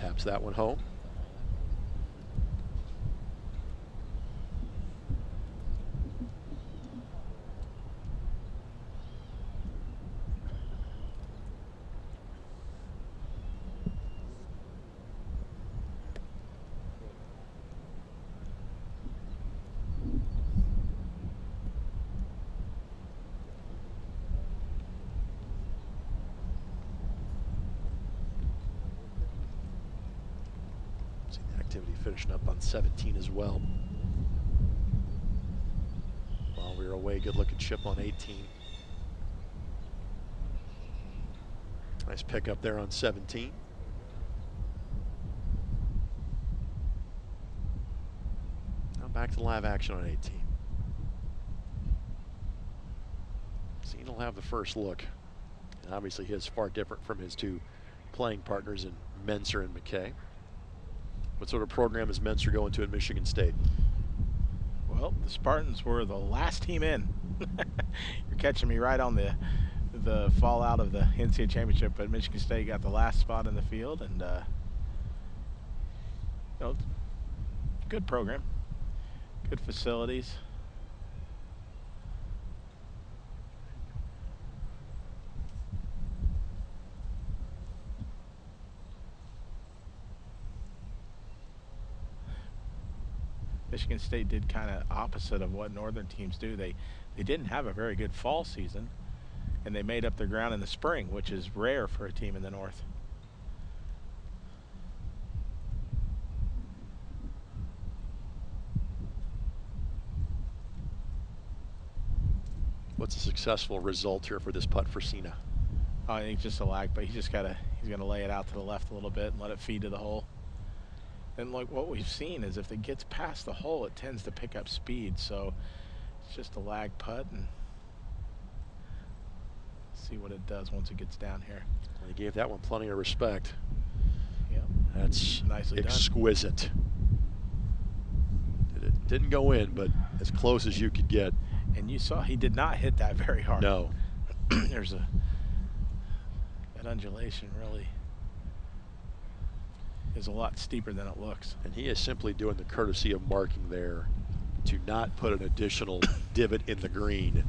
Taps that one home. Activity finishing up on 17 as well. While we were away, good looking chip on 18. Nice pickup there on 17. Now back to live action on 18. Scene will have the first look. And obviously he is far different from his two playing partners in Menser and McKay. What sort of program is Menser going to at Michigan State? Well, the Spartans were the last team in. You're catching me right on the fallout of the NCAA championship, but Michigan State got the last spot in the field, and you know, good program, good facilities. Michigan State did kind of opposite of what northern teams do. They didn't have a very good fall season, and they made up their ground in the spring, which is rare for a team in the north. What's a successful result here for this putt for Sina? I think just a lag, but he's gonna lay it out to the left a little bit and let it feed to the hole. And like what we've seen is if it gets past the hole, it tends to pick up speed. So it's just a lag putt, and see what it does once it gets down here. Well, he gave that one plenty of respect. Yep. That's nicely exquisite. It didn't go in, but as close as you could get. And you saw he did not hit that very hard. No. There's that undulation really is a lot steeper than it looks. And he is simply doing the courtesy of marking there to not put an additional divot in the green,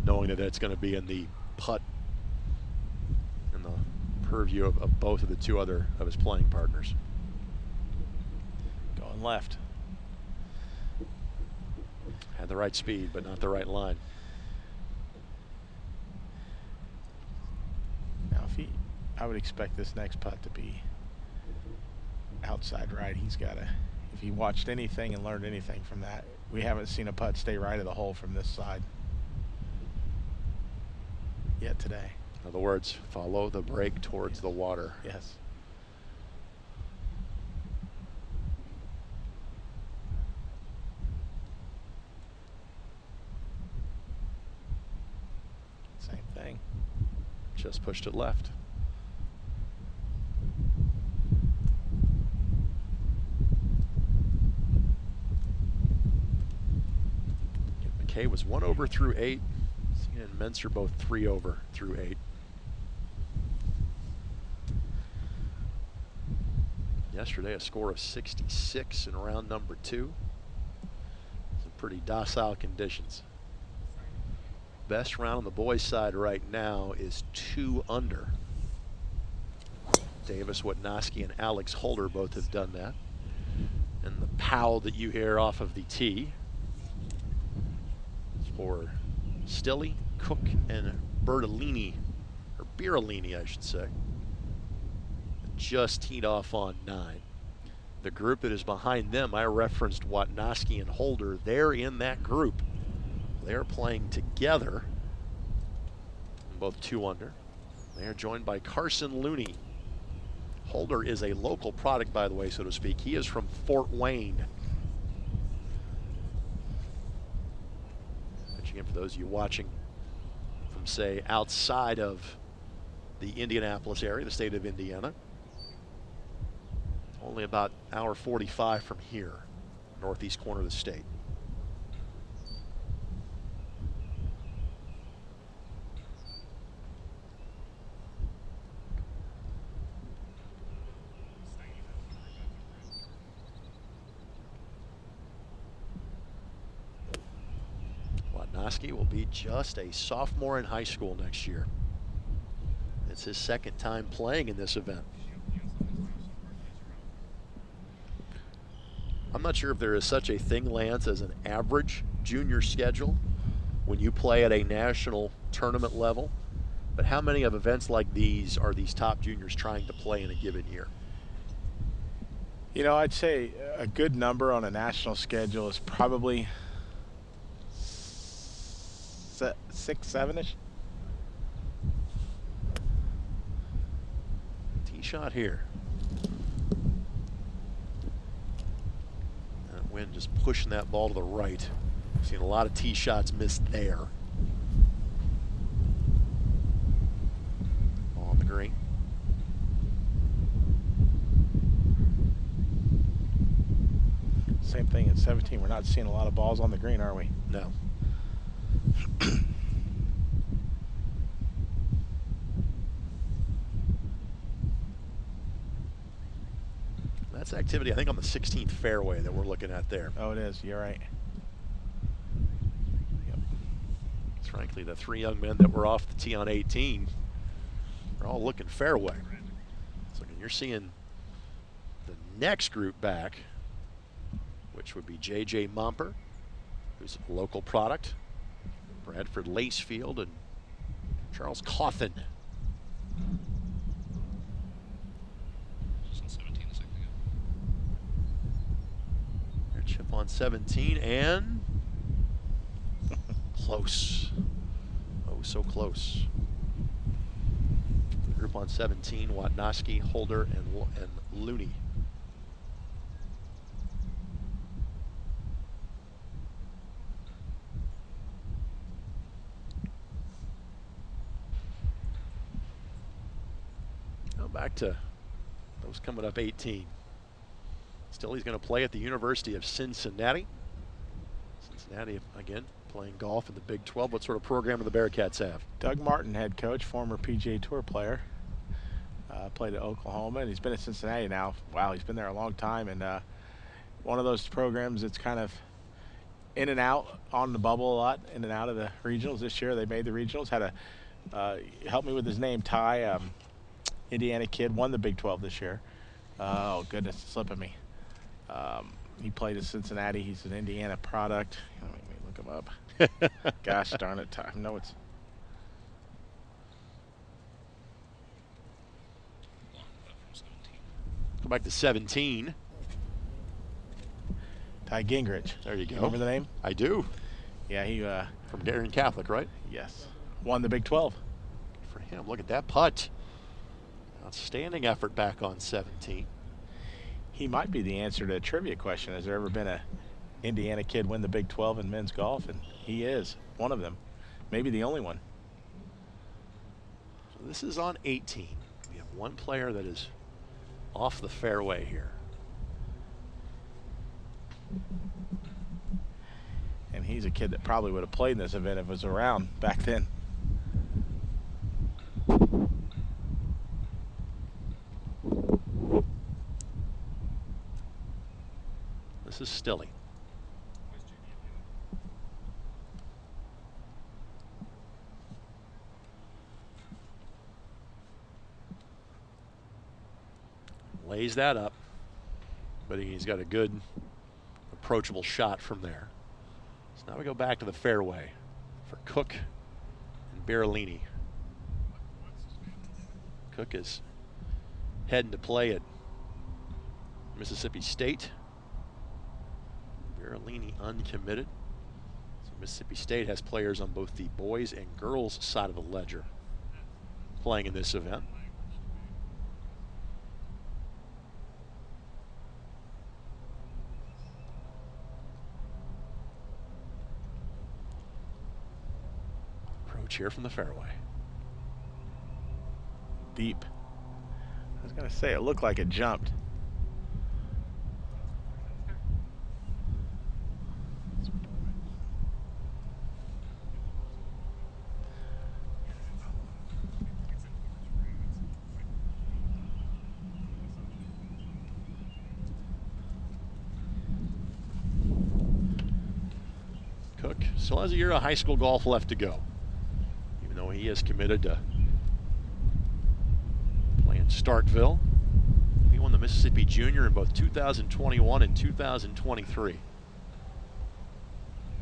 knowing that it's going to be in the putt in the purview of both of the two other of his playing partners. Going left. Had the right speed, but not the right line. Now, I would expect this next putt to be outside right. He's got to, if he watched anything and learned anything from that, we haven't seen a putt stay right of the hole from this side yet today. In other words, follow the break towards the water. Yes. Same thing. Just pushed it left. McKay was 1 over through 8. Sina and Menser both 3 over through 8. Yesterday, a score of 66 in round number 2. Some pretty docile conditions. Best round on the boys' side right now is 2 under. Davis Witnowski and Alex Holder both have done that. And the pow that you hear off of the tee is for Stilley, Cook, and Bertolini, or Birolini, I should say. Just teed off on 9. The group that is behind them, I referenced Witnowski and Holder. They're in that group. They're playing together, both 2 under. They are joined by Carson Looney. Holder is a local product, by the way, so to speak. He is from Fort Wayne. Which again, for those of you watching from, say, outside of the Indianapolis area, the state of Indiana, only about an hour 45 from here, northeast corner of the state. Noski will be just a sophomore in high school next year. It's his second time playing in this event. I'm not sure if there is such a thing, Lance, as an average junior schedule when you play at a national tournament level, but how many of events like these are these top juniors trying to play in a given year? You know, I'd say a good number on a national schedule is probably 6, 7-ish. Tee shot here. That wind just pushing that ball to the right. We've seen a lot of tee shots missed there. Ball on the green. Same thing at 17. We're not seeing a lot of balls on the green, are we? No. That's activity, I think, on the 16th fairway that we're looking at there. Oh, it is. You're right. Yep. It's frankly the three young men that were off the tee on 18. They're all looking fairway. So you're seeing the next group back, which would be J.J. Momper, who's a local product, Bradford Lacefield, and Charles Cawthon. Their chip on 17, and close. Oh, so close. The group on 17, Watnoski, Holder, and Looney. Back to those coming up 18. Still, he's going to play at the University of Cincinnati. Cincinnati, again, playing golf in the Big 12. What sort of program do the Bearcats have? Doug Martin, head coach, former PGA Tour player. Played at Oklahoma, and he's been at Cincinnati now. Wow, he's been there a long time. And one of those programs that's kind of in and out on the bubble a lot, in and out of the regionals. This year they made the regionals. Had a, help me with his name, Ty. Indiana kid, won the Big 12 this year. Oh, goodness, it's slipping me. He played at Cincinnati. He's an Indiana product. Let me look him up. Gosh darn it, Ty. No, it's... Go back to 17. Ty Gingrich. There you go. Remember the name? I do. Yeah, he... From Darien Catholic, right? Yes. Won the Big 12. Good for him. Look at that putt. Outstanding effort back on 17. He might be the answer to a trivia question. Has there ever been a Indiana kid win the Big 12 in men's golf? And he is one of them. Maybe the only one. So this is on 18. We have one player that is off the fairway here. And he's a kid that probably would have played in this event if it was around back then. This is Stilley. Lays that up, but he's got a good approachable shot from there. So now we go back to the fairway for Cook and Berolini. Cook is heading to play at Mississippi State. Berolini uncommitted. So Mississippi State has players on both the boys and girls side of the ledger playing in this event. Approach here from the fairway. Deep. I was going to say, it looked like it jumped. still has a year of high school golf left to go, even though he is committed to playing Starkville. He won the Mississippi Junior in both 2021 and 2023.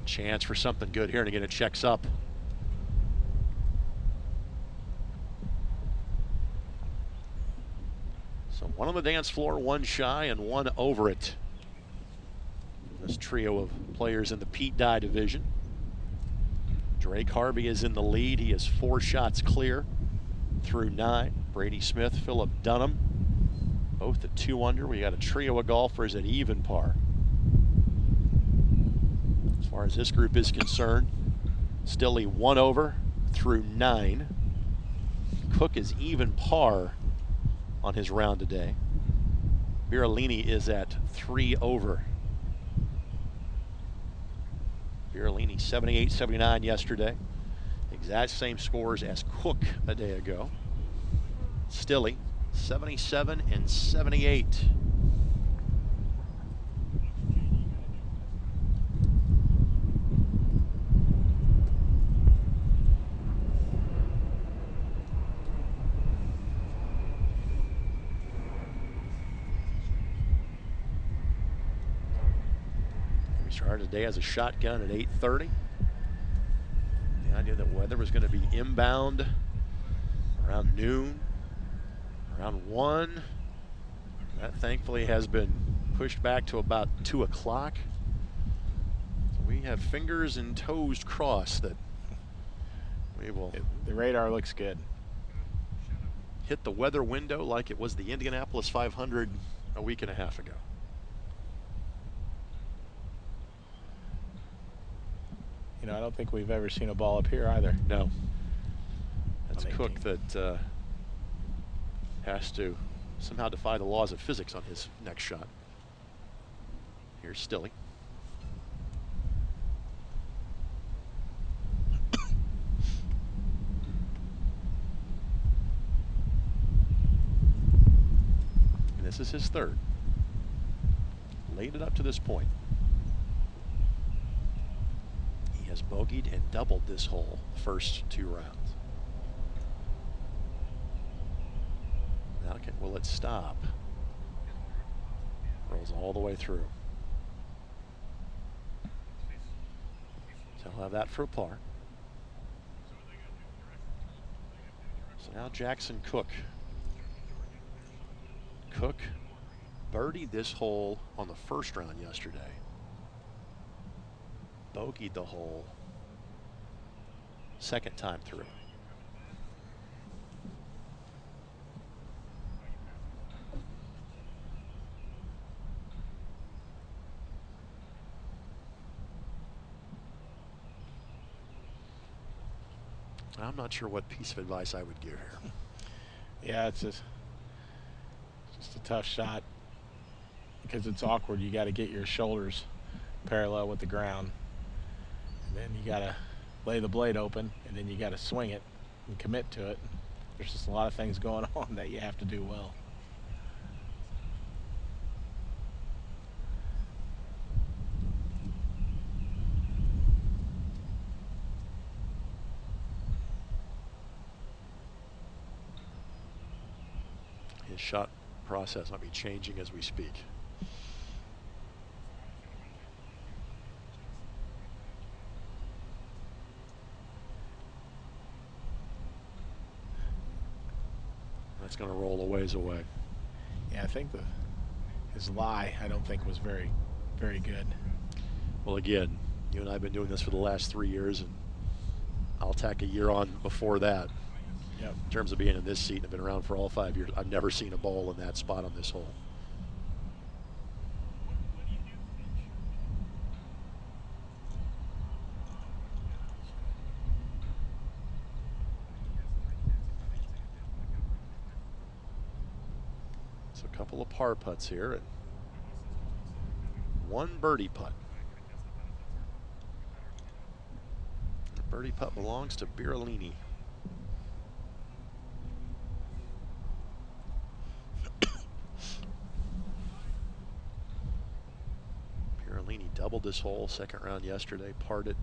Chance for something good here, and again it checks up. So one on the dance floor, one shy, and one over it. This trio of players in the Pete Dye division. Drake Harvey is in the lead. He is 4 shots clear through 9. Brady Smith, Philip Dunham, both at 2 under. We got a trio of golfers at even par. As far as this group is concerned, Stilley 1 over through 9. Cook is even par on his round today. Birolini is at 3 over. Birolini 78-79 yesterday. Exact same scores as Cook a day ago. Stilley 77 and 78. We started today as a shotgun at 8:30. The idea that weather was going to be inbound around noon, around 1. That thankfully has been pushed back to about 2 o'clock. So we have fingers and toes crossed that we will. The radar looks good. Hit the weather window like it was the Indianapolis 500 a week and a half ago. You know, I don't think we've ever seen a ball up here either. No. That's Cook that has to somehow defy the laws of physics on his next shot. Here's Stilley. And this is his 3rd. Laid it up to this point. He has bogeyed and doubled this hole the first 2 rounds. Now will it stop? Rolls all the way through. So he'll have that for a par. So now Jackson Cook. Cook birdied this hole on the first round yesterday. Bogeyed the hole second time through. I'm not sure what piece of advice I would give here. Yeah, it's just a tough shot because it's awkward. You got to get your shoulders parallel with the ground. And then you got to lay the blade open, and then you got to swing it and commit to it. There's just a lot of things going on that you have to do well. His shot process might be changing as we speak. That's going to roll a ways away. Yeah, I think his lie, I don't think was very, very good. Well, again, you and I have been doing this for the last 3 years, and I'll tack a year on before that. Yep. In terms of being in this seat, I've been around for all 5 years. I've never seen a ball in that spot on this hole. So a couple of par putts here and 1 birdie putt. The birdie putt belongs to Birolini. Birolini doubled this hole second round yesterday, parred it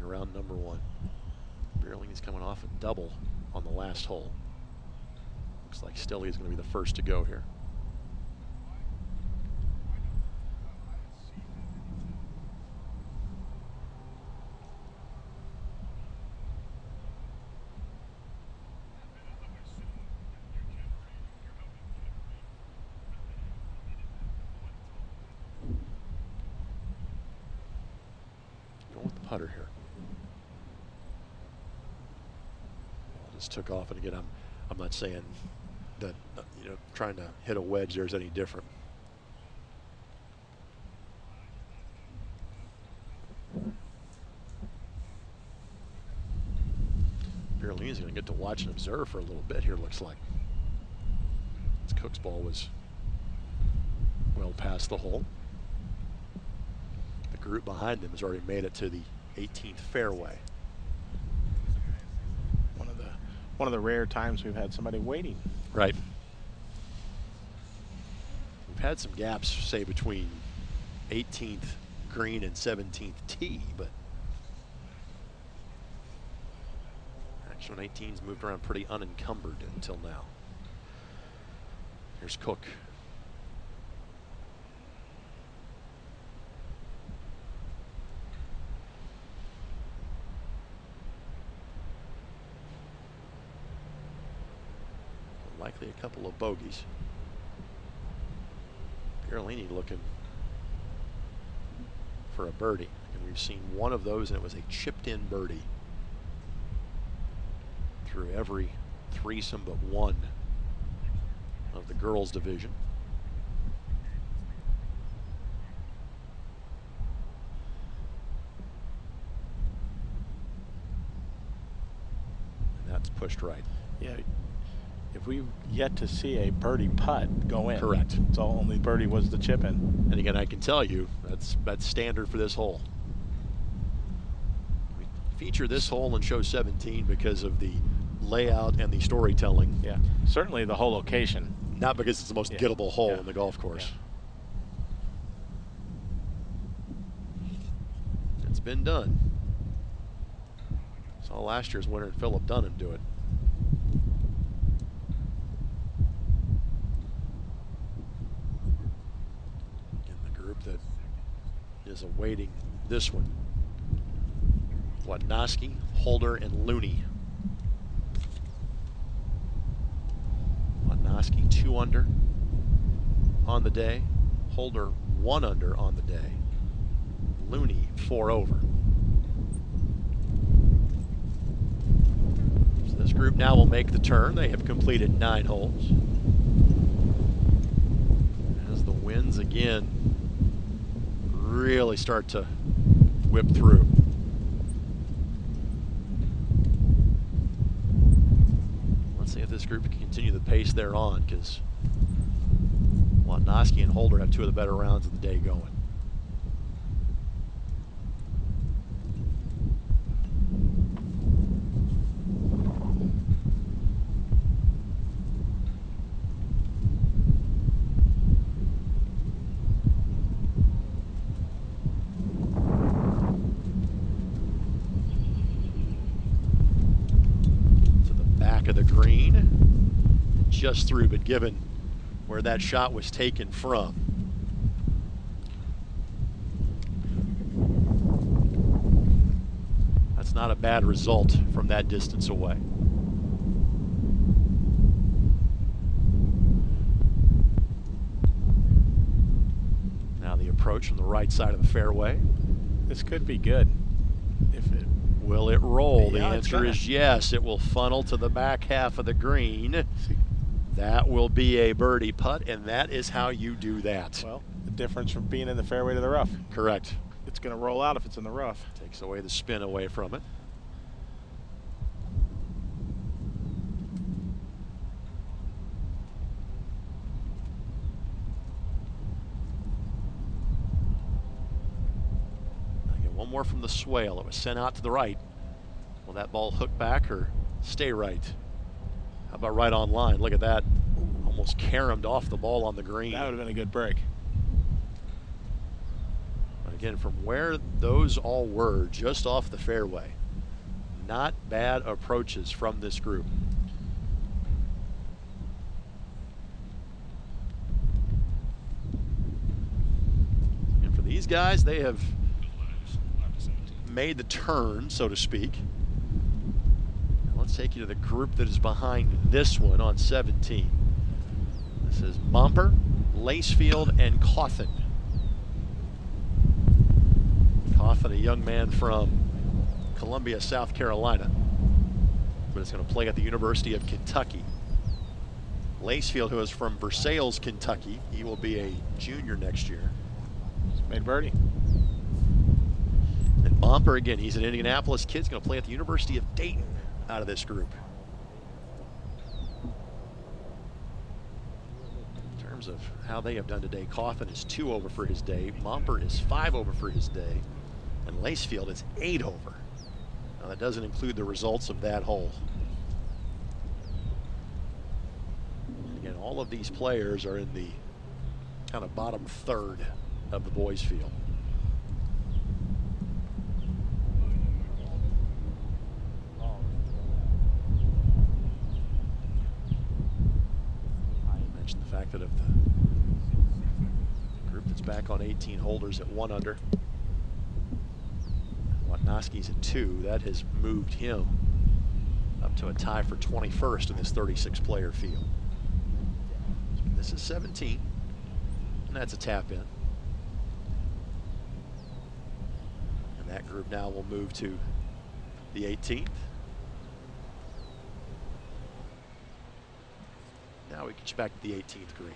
Around number 1. Beerling's coming off a double on the last hole. Looks like Stille is going to be the first to go here. Going with the putter here. Just took off, and again, I'm not saying that trying to hit a wedge there's any different. Beerling is going to get to watch and observe for a little bit here, looks like. This Cook's ball was well past the hole. The group behind them has already made it to the 18th fairway. One of the rare times we've had somebody waiting. Right. We've had some gaps, say, between 18th green and 17th tee, but actually 18's moved around pretty unencumbered until now. Here's Cook. Likely a couple of bogeys. Pierolini looking for a birdie, and we've seen one of those, and it was a chipped in birdie through every threesome but one of the girls division. And that's pushed right. Yeah. If we've yet to see a birdie putt go in. Correct. So only birdie was the chip in. And again, I can tell you that's standard for this hole. We feature this hole and show 17 because of the layout and the storytelling. Yeah, certainly the whole location. Not because it's the most gettable hole in the golf course. Yeah. It's been done. Saw last year's winner, Philip Dunham, do it. That is awaiting this one. Wadnowski, Holder, and Looney. Wadnowski 2 under on the day. Holder 1 under on the day. Looney 4 over. So this group now will make the turn. They have completed 9 holes. As the winds again really start to whip through. Let's see if this group can continue the pace they're on, because Wadnowski and Holder have 2 of the better rounds of the day going. Of the green, just through, but given where that shot was taken from, that's not a bad result from that distance away. Now the approach from the right side of the fairway. This could be good if it. Will it roll? Yeah, the answer is yes. It will funnel to the back half of the green. That will be a birdie putt, and that is how you do that. Well, the difference from being in the fairway to the rough. Correct. It's going to roll out if it's in the rough. Takes away the spin away from it. One more from the swale. It was sent out to the right. Will that ball hook back or stay right? How about right on line? Look at that. Almost caromed off the ball on the green. That would have been a good break. But Again, from where those all were, just off the fairway, not bad approaches from this group. And for these guys, they have made the turn, so to speak. Let's take you to the group that is behind this one on 17. This is Momper, Lacefield, and Cawthon. Cawthon, a young man from Columbia, South Carolina, but is going to play at the University of Kentucky. Lacefield, who is from Versailles, Kentucky, he will be a junior next year. Just made birdie. And Momper, again, he's an Indianapolis kid. He's going to play at the University of Dayton out of this group. In terms of how they have done today, Cawthon is 2 over for his day. Momper is 5 over for his day. And Lacefield is 8 over. Now that doesn't include the results of that hole. And again, all of these players are in the kind of bottom third of the boys' field. The fact that of the group that's back on 18 holders at 1 under, Watnowski's at 2, that has moved him up to a tie for 21st in this 36-player field. This is 17, and that's a tap in. And that group now will move to the 18th. Now we can get back to the 18th green.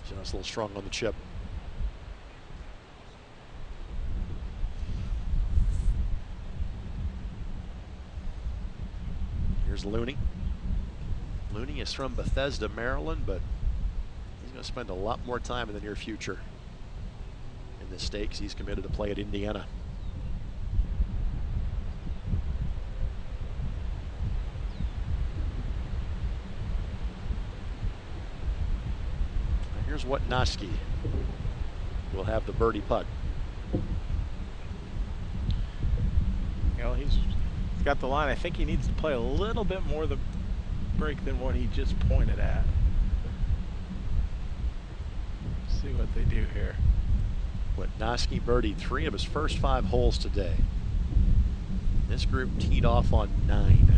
Just a little strong on the chip. Here's Looney. Looney is from Bethesda, Maryland, but he's going to spend a lot more time in the near future in this state because he's committed to play at Indiana. Now here's Watnowski. Will have the birdie putt. You know, he's got the line. I think he needs to play a little bit more the break than what he just pointed at. Let's see what they do here. Watnowski birdied 3 of his first 5 holes today. This group teed off on 9.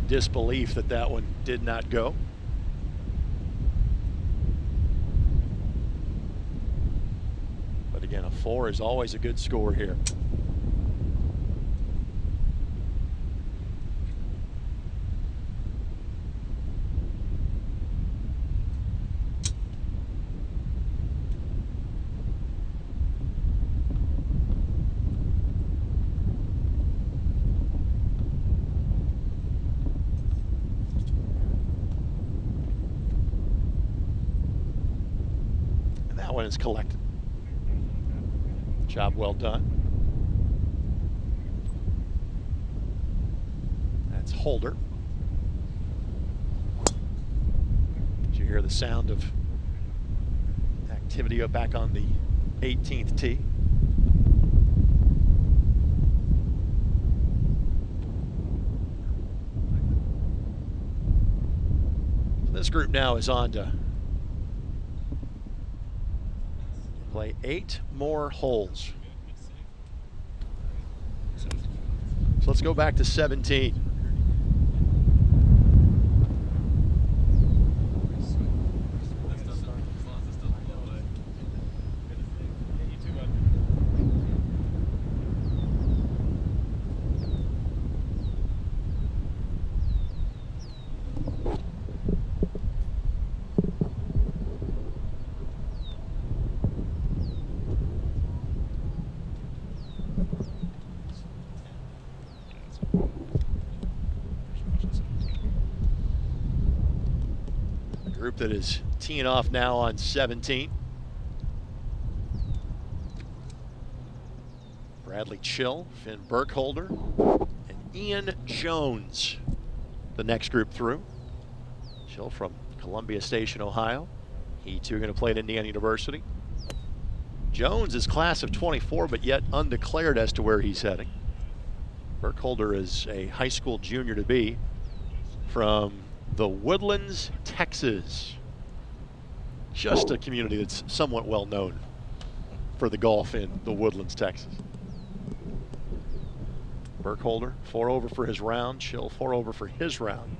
Disbelief that that one did not go. But again, a 4 is always a good score here. One is collected. Job well done. That's Holder. Did you hear the sound of activity back on the 18th tee? This group now is on to play 8 more holes. So let's go back to 17. Group that is teeing off now on 17. Bradley Chill, Finn Burkholder, and Ian Jones, the next group through. Chill from Columbia Station, Ohio. He too going to play at Indiana University. Jones is class of 24, but yet undeclared as to where he's heading. Burkholder is a high school junior to be from the Woodlands, Texas. Just a community that's somewhat well known for the golf in the Woodlands, Texas. Burkholder, 4 over for his round. Chill, 4 over for his round.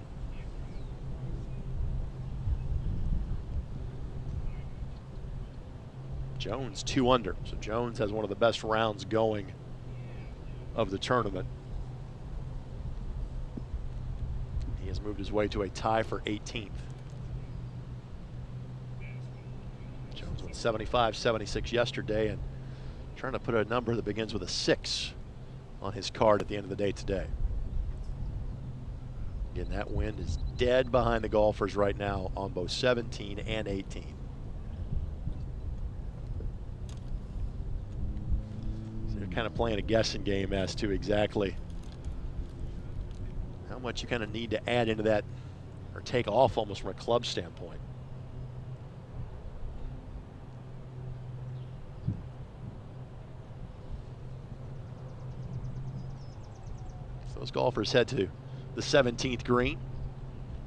Jones 2 under. So Jones has one of the best rounds going of the tournament. He has moved his way to a tie for 18th. Jones went 75, 76 yesterday and trying to put a number that begins with a 6 on his card at the end of the day today. Again, that wind is dead behind the golfers right now on both 17 and 18. So they're kind of playing a guessing game as to exactly how much you kind of need to add into that or take off almost from a club standpoint. So those golfers head to the 17th green.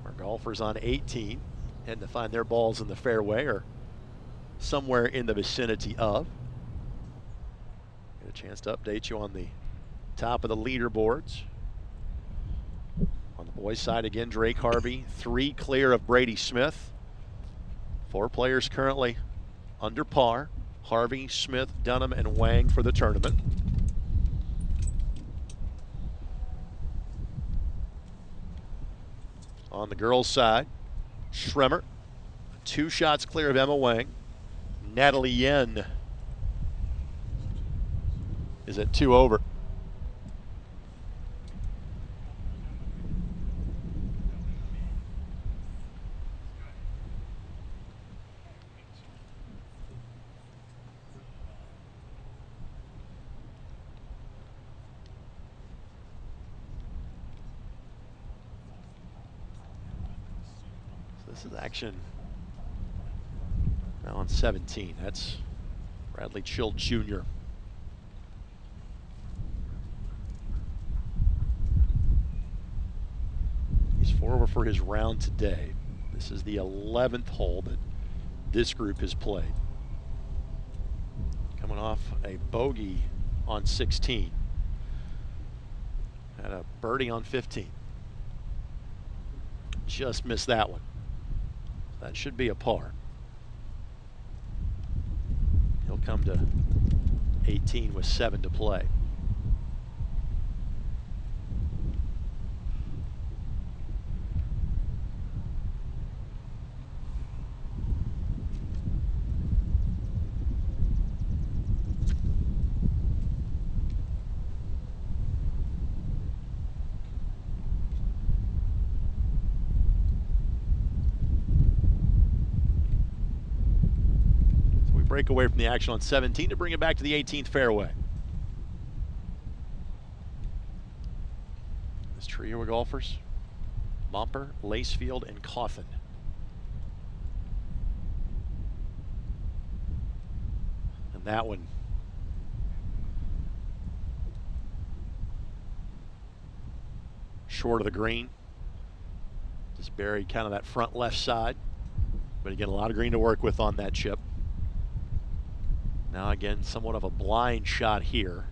Our golfers on 18 heading to find their balls in the fairway or somewhere in the vicinity of. Get a chance to update you on the top of the leaderboards. On the boys' side again, Drake Harvey, 3 clear of Brady Smith. 4 players currently under par. Harvey, Smith, Dunham, and Wang for the tournament. On the girls' side, Schremer, 2 shots clear of Emma Wang. Natalie Yen is at 2 over. This is action now on 17. That's Bradley Chill Jr. He's 4 over for his round today. This is the 11th hole that this group has played. Coming off a bogey on 16. Had a birdie on 15. Just missed that one. That should be a par. He'll come to 18 with 7 to play. Break away from the action on 17 to bring it back to the 18th fairway. This trio of golfers, Momper, Lacefield, and Coffin. And that one short of the green. Just buried kind of that front left side. But again, a lot of green to work with on that chip. Now again, somewhat of a blind shot here.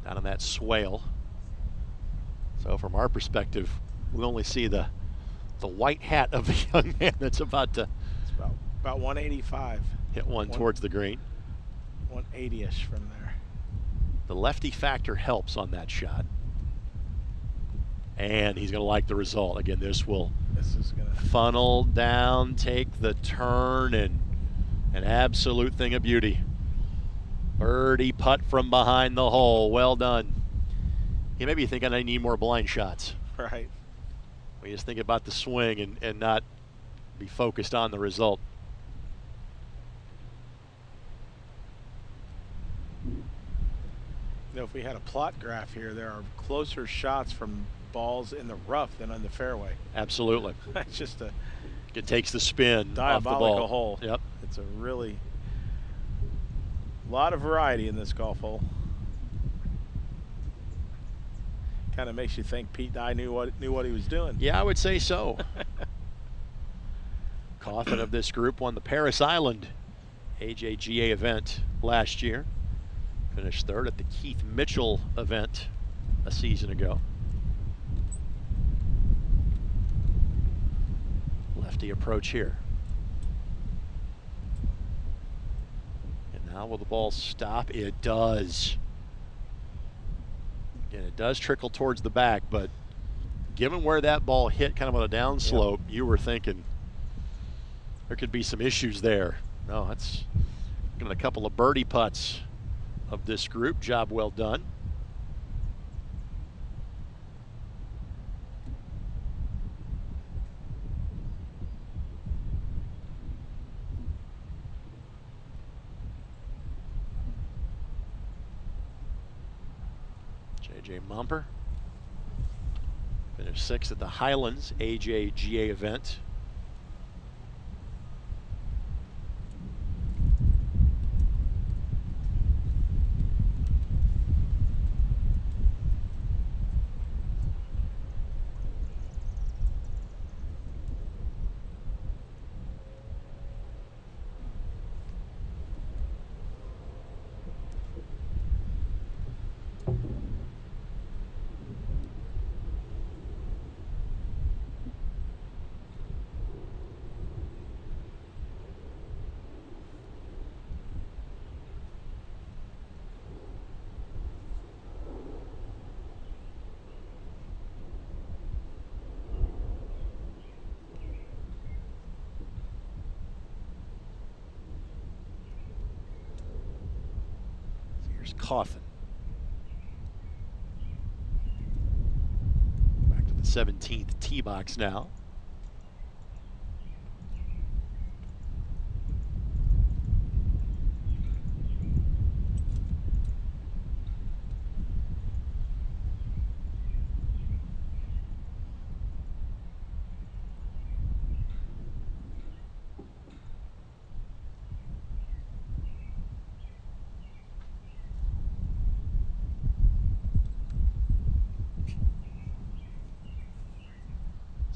Down on that swale. So from our perspective, we only see the white hat of the young man that's about to. It's about 185. Hit one towards the green. 180-ish from there. The lefty factor helps on that shot. And he's going to like the result. Again, this is going to funnel down, take the turn, and an absolute thing of beauty. Birdie putt from behind the hole. Well done. You may be thinking I need more blind shots. Right. We just think about the swing and not be focused on the result. You know, if we had a plot graph here, there are closer shots from balls in the rough than on the fairway. Absolutely. It's just it takes the spin off the ball. Diabolical hole. Yep. It's a really lot of variety in this golf hole. Kind of makes you think Pete Dye knew what he was doing. Yeah, I would say so. Coffin of this group won the Paris Island AJGA event last year. Finished third at the Keith Mitchell event a season ago. Lefty approach here. And now will the ball stop? It does. And it does trickle towards the back, but given where that ball hit kind of on a downslope, you were thinking there could be some issues there. No, that's a couple of birdie putts of this group. Job well done. J.J. Momper finished sixth at the Highlands AJGA event. Coffin. Back to the 17th tee box now.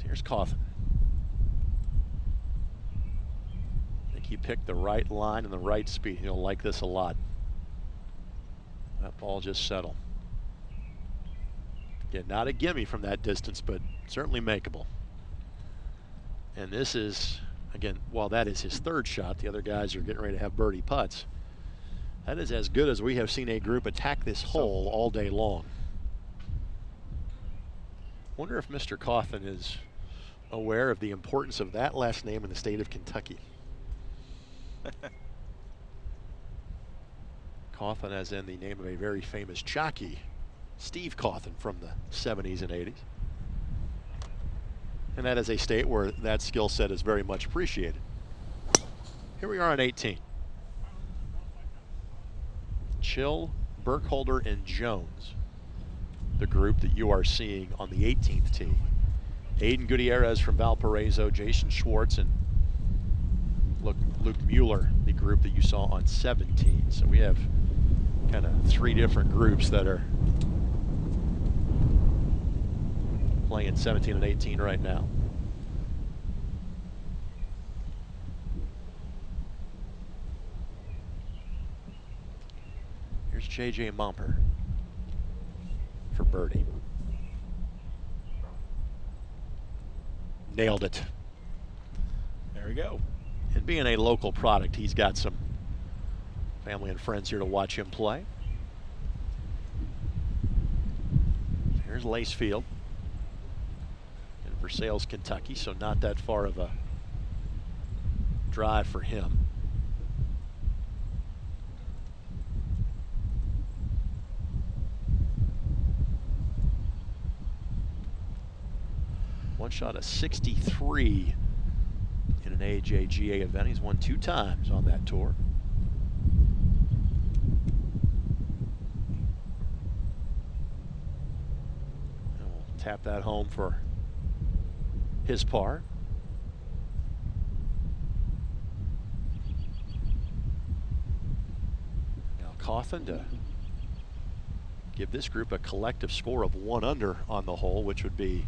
Here's Coffin. I think he picked the right line and the right speed. He'll like this a lot. That ball just settled. Again, not a gimme from that distance, but certainly makeable. And this is, again, while that is his third shot, the other guys are getting ready to have birdie putts. That is as good as we have seen a group attack this hole all day long. Wonder if Mr. Coffin is aware of the importance of that last name in the state of Kentucky. Coffin as in the name of a very famous jockey, Steve Coffin, from the 70s and 80s. And that is a state where that skill set is very much appreciated. Here we are on 18. Chill, Burkholder, and Jones, the group that you are seeing on the 18th tee. Aiden Gutierrez from Valparaiso, Jason Schwartz, and Luke Mueller, the group that you saw on 17. So we have kind of three different groups that are playing 17 and 18 right now. J.J. Momper for birdie. Nailed it. There we go. And being a local product, he's got some family and friends here to watch him play. Here's Lacefield in Versailles, Kentucky, so not that far of a drive for him. One shot of 63 in an AJGA event. He's won 2 times on that tour. And we'll tap that home for his par. Now Coffin to give this group a collective score of 1 under on the hole, which would be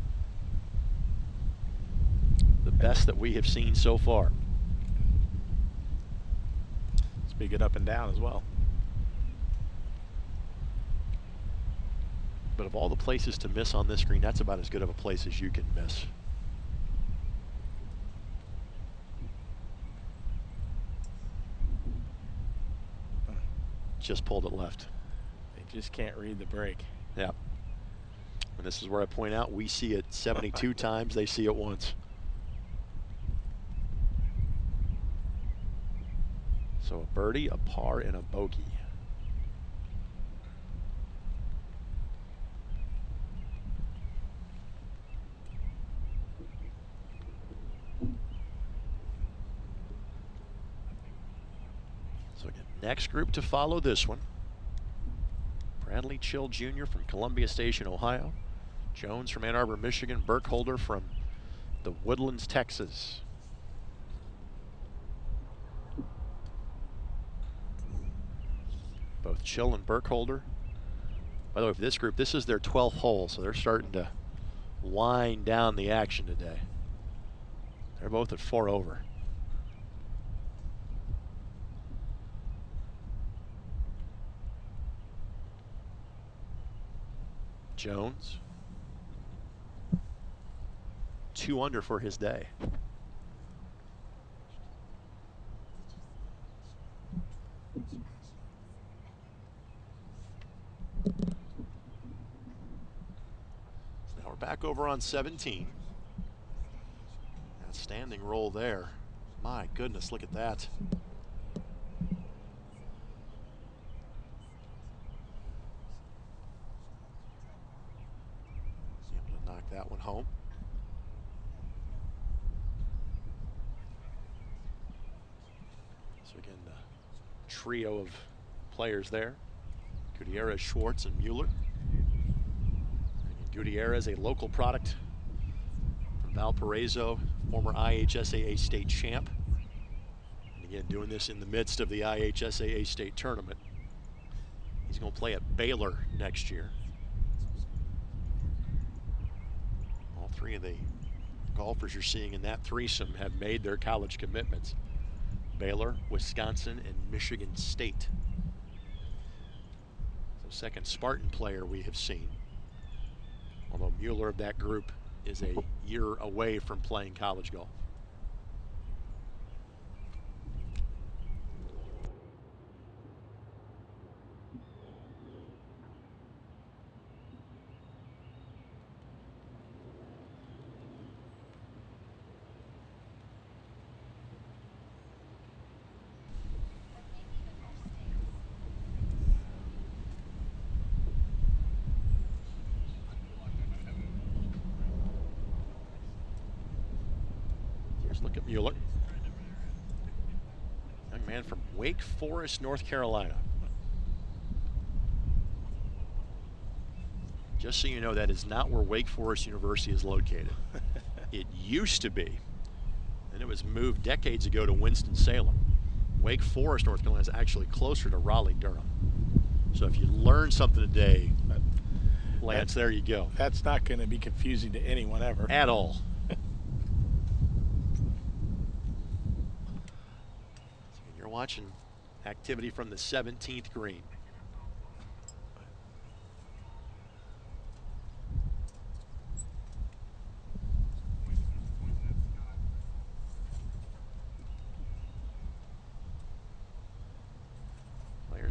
the best that we have seen so far. It's be good up and down as well. But of all the places to miss on this green, that's about as good of a place as you can miss. Just pulled it left. They just can't read the break. Yeah. And this is where I point out we see it 72 times, they see it once. So a birdie, a par, and a bogey. So again, next group to follow this one. Bradley Chill Jr. from Columbia Station, Ohio. Jones from Ann Arbor, Michigan. Burkholder from the Woodlands, Texas. Both Chill and Burkholder. By the way, for this group, this is their 12th hole, so they're starting to wind down the action today. They're both at 4 over. Jones, 2 under for his day. Now we're back over on 17. Outstanding roll there. My goodness, look at that. Able to knock that one home. So again, the trio of players there. Gutierrez, Schwartz, and Mueller. And Gutierrez, a local product from Valparaiso, former IHSAA state champ. And again, doing this in the midst of the IHSAA state tournament. He's going to play at Baylor next year. All 3 of the golfers you're seeing in that threesome have made their college commitments. Baylor, Wisconsin, and Michigan State. So second Spartan player we have seen. Although Mueller of that group is a year away from playing college golf. Look at Mueller. Young man from Wake Forest, North Carolina. Just so you know, that is not where Wake Forest University is located. It used to be, and it was moved decades ago to Winston-Salem. Wake Forest, North Carolina is actually closer to Raleigh-Durham. So if you learn something today, Lance, there you go. That's not going to be confusing to anyone ever. At all. Watching activity from the 17th green.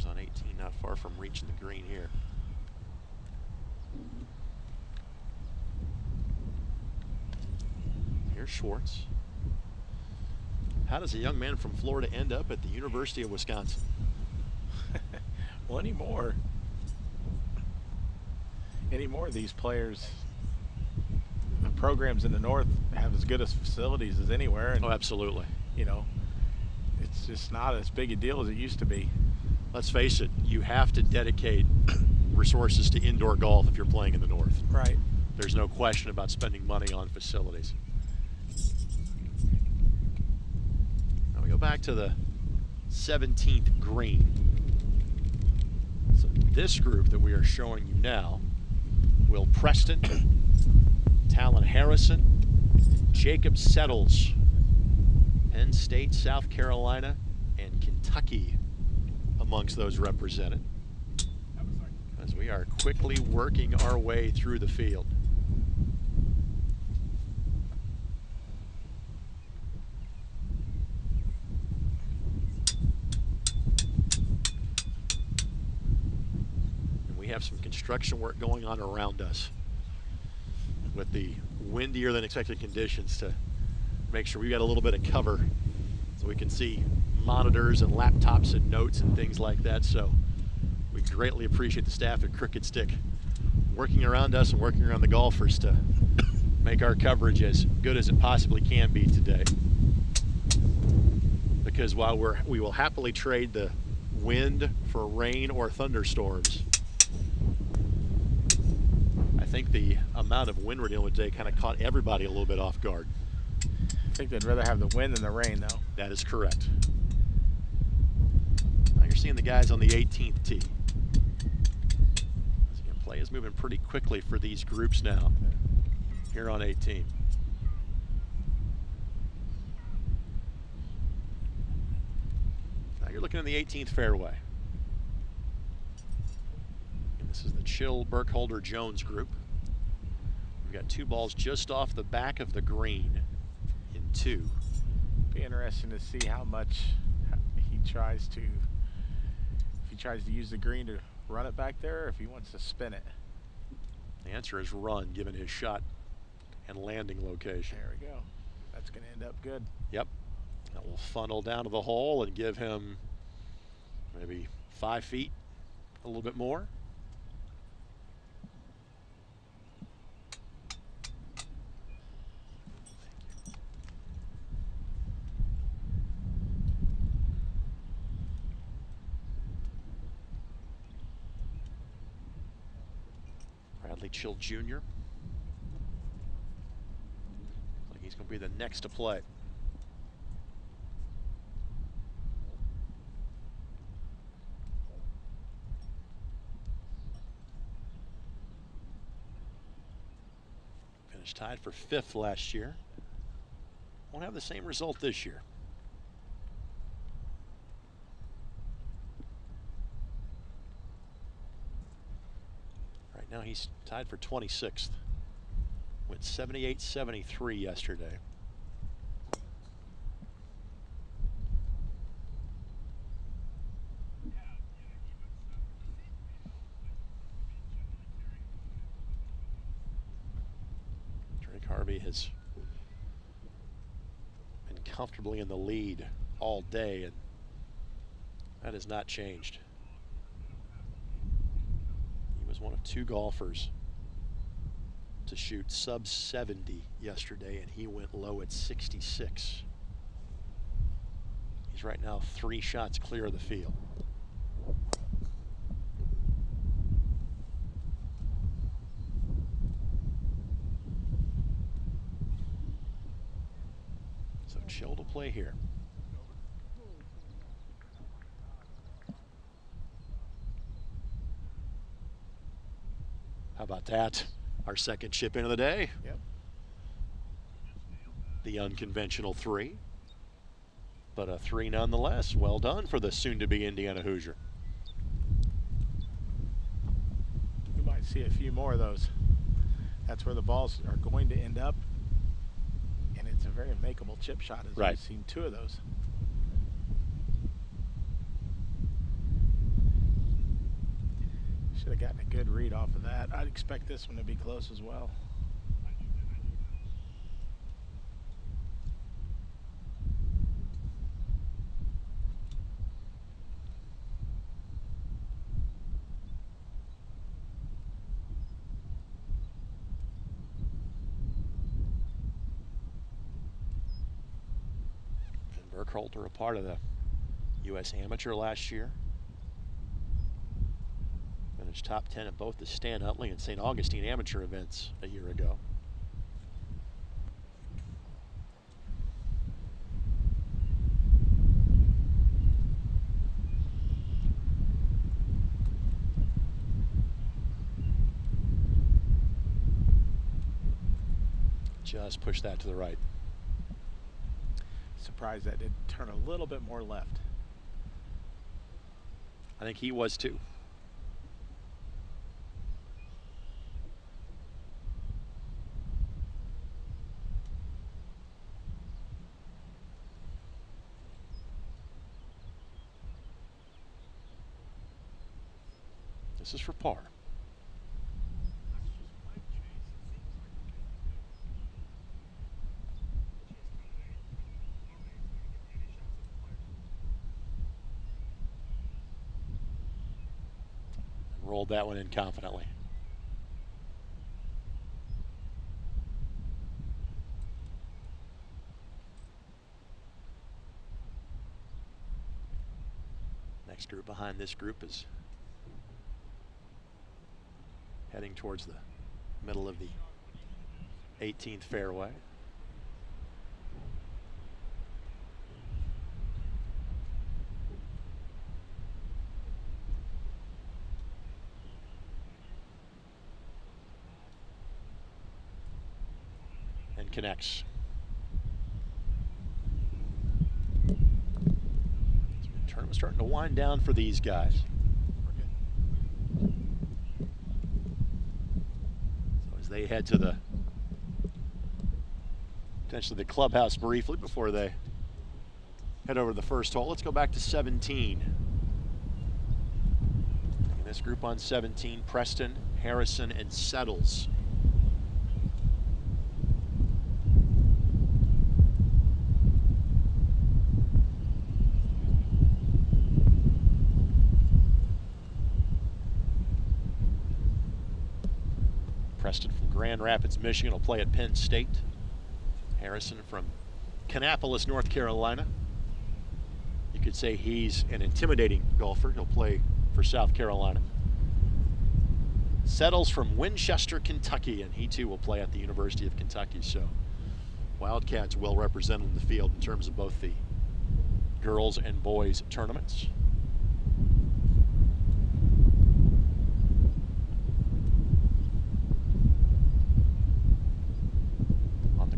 players on 18 not far from reaching the green here. Here's Schwartz. How does a young man from Florida end up at the University of Wisconsin? Well, anymore of these players, the programs in the North have as good as facilities as anywhere. And, oh, absolutely. You know, it's just not as big a deal as it used to be. Let's face it, you have to dedicate resources to indoor golf if you're playing in the North. Right. There's no question about spending money on facilities. Now we go back to the 17th green. So this group that we are showing you now, Will Preston, Talon Harrison, Jacob Settles, Penn State, South Carolina, and Kentucky amongst those represented, as we are quickly working our way through the field. And we have some construction work going on around us with the windier than expected conditions to make sure we got a little bit of cover so we can see monitors and laptops and notes and things like that. So we greatly appreciate the staff at Crooked Stick working around us and working around the golfers to make our coverage as good as it possibly can be today. Because while we will happily trade the wind for rain or thunderstorms, I think the amount of wind we're dealing with today kind of caught everybody a little bit off guard. I think they'd rather have the wind than the rain, though. That is correct. Now you're seeing the guys on the 18th tee. Play is moving pretty quickly for these groups now here on 18. Now you're looking in the 18th fairway. And this is the Chill, Burkholder, Jones group. We've got two balls just off the back of the green in two. Be interesting to see how much he tries to, if he tries to use the green to run it back there, or if he wants to spin it. The answer is run, given his shot and landing location. There we go. That's going to end up good. Yep. That will funnel down to the hole and give him maybe 5 feet, a little bit more. Chill Jr. Looks like he's going to be the next to play. Finished tied for 5th last year. Won't have the same result this year. Now he's tied for 26th. Went 78-73 yesterday. Drake Harvey has been comfortably in the lead all day, and that has not changed. Was one of 2 golfers to shoot sub 70 yesterday, and he went low at 66. He's right now 3 shots clear of the field. So Chill to play here. How about that? Our second chip in of the day. Yep. The unconventional 3, but a 3 nonetheless. Well done for the soon-to-be Indiana Hoosier. We might see a few more of those. That's where the balls are going to end up, and it's a very makeable chip shot, as right. We've seen 2 of those. Should have gotten a good read off of that. I'd expect this one to be close as well. Burkholder, a part of the U.S. Amateur last year. Finished top 10 at both the Stan Utley and St. Augustine Amateur events a year ago. Just push that to the right. Surprised that didn't turn a little bit more left. I think he was too. This is for par. Rolled that one in confidently. Next group behind this group is heading towards the middle of the 18th fairway. And connects. Tournament's starting to wind down for these guys. They head to the potentially the clubhouse briefly before they head over to the first hole. Let's go back to 17. In this group on 17, Preston, Harrison, and Settles. Preston from Grand Rapids, Michigan will play at Penn State. Harrison from Kannapolis, North Carolina. You could say he's an intimidating golfer. He'll play for South Carolina. Settles from Winchester, Kentucky, and he too will play at the University of Kentucky. So Wildcats well represented in the field in terms of both the girls and boys tournaments.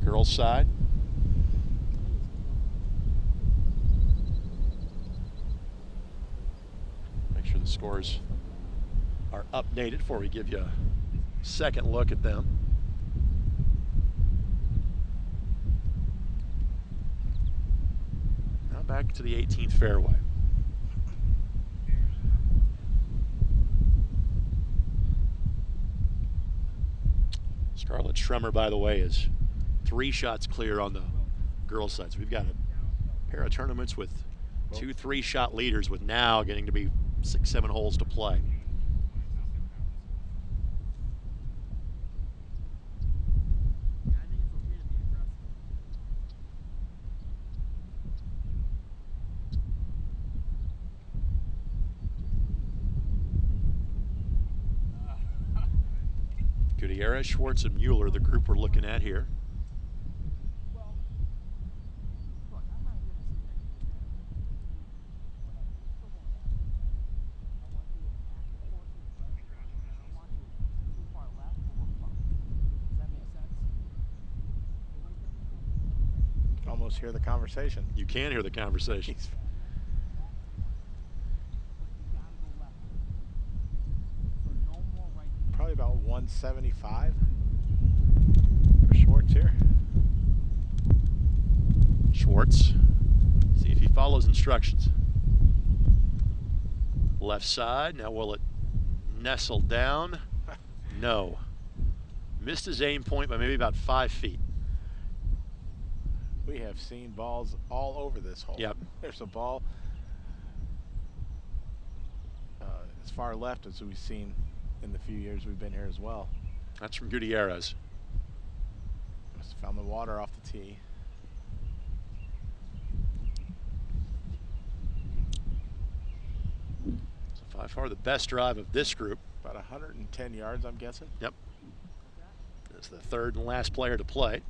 Girls side. Make sure the scores are updated before we give you a second look at them. Now back to the 18th fairway. Scarlett Schremer, by the way, is 3 shots clear on the girls' side. So we've got a pair of tournaments with 2 3-shot leaders, with now getting to be 6, 7 holes to play. Gutierrez, Schwartz, and Mueller, the group we're looking at here. Almost hear the conversation. You can hear the conversation. Probably about 175 for Schwartz here. Schwartz, see if he follows instructions. Left side, now will it nestled down. No. Missed his aim point by maybe about 5 feet. We have seen balls all over this hole. Yep. There's a ball as far left as we've seen in the few years we've been here as well. That's from Gutierrez. Must have found the water off the tee. So by far the best drive of this group. About 110 yards, I'm guessing. Yep. That's the third and last player to play.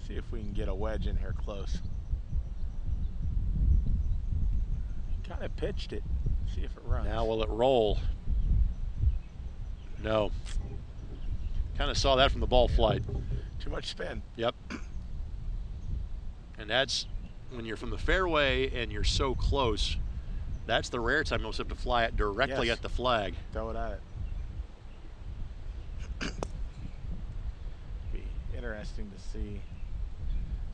See if we can get a wedge in here close. Kind of pitched it. See if it runs. Now will it roll? No. Kind of saw that from the ball flight. Too much spin. Yep. And that's when you're from the fairway and you're so close. That's the rare time you'll have to fly it directly at the flag. Throw it at it. Be interesting to see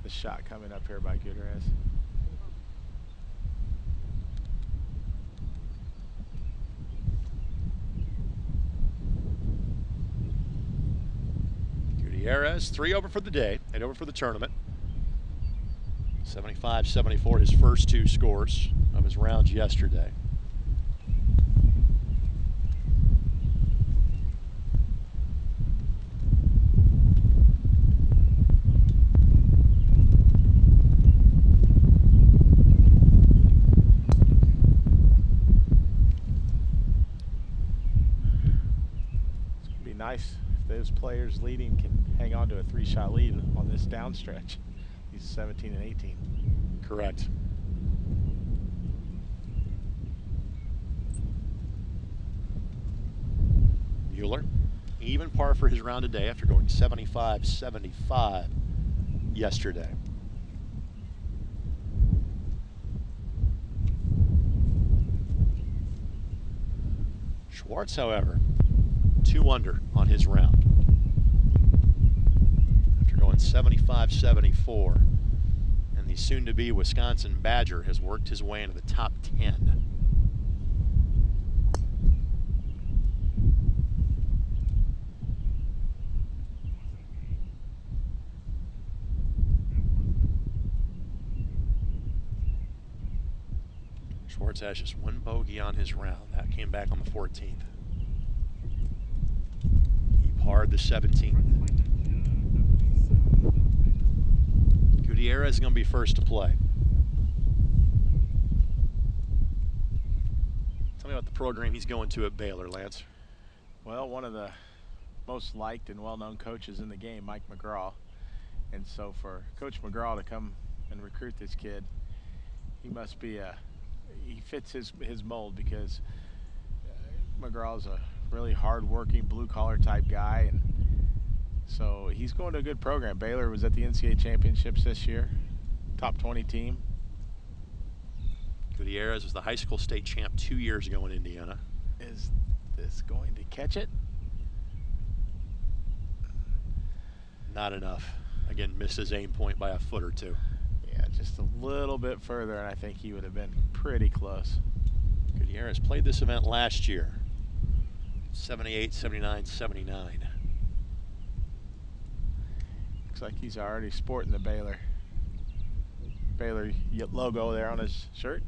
the shot coming up here by Gutierrez. Gutierrez, 3 over for the day, 8 over for the tournament. 75-74, his first 2 scores of his rounds yesterday. It's gonna be nice if those players leading can hang on to a 3-shot lead on this downstretch. He's 17 and 18. Correct. Mueller, even par for his round today after going 75-75 yesterday. Schwartz, however, 2 under on his round. After going 75-74, and the soon-to-be Wisconsin Badger has worked his way into the top 10. Schwartz has just 1 bogey on his round. That came back on the 14th. He parred the 17th. Gutierrez is going to be first to play. Tell me about the program he's going to at Baylor, Lance. Well, one of the most liked and well-known coaches in the game, Mike McGraw. And so for Coach McGraw to come and recruit this kid, he must be he fits his mold, because McGraw's a really hard-working, blue-collar type guy, and so he's going to a good program. Baylor was at the NCAA championships this year, top 20 team. Gutierrez was the high school state champ 2 years ago in Indiana. Is this going to catch it? Not enough. Again, missed his aim point by a foot or 2. Yeah, just a little bit further, and I think he would have been pretty close. Gutierrez played this event last year. 78, 79, 79. Looks like he's already sporting the Baylor logo there on his shirt.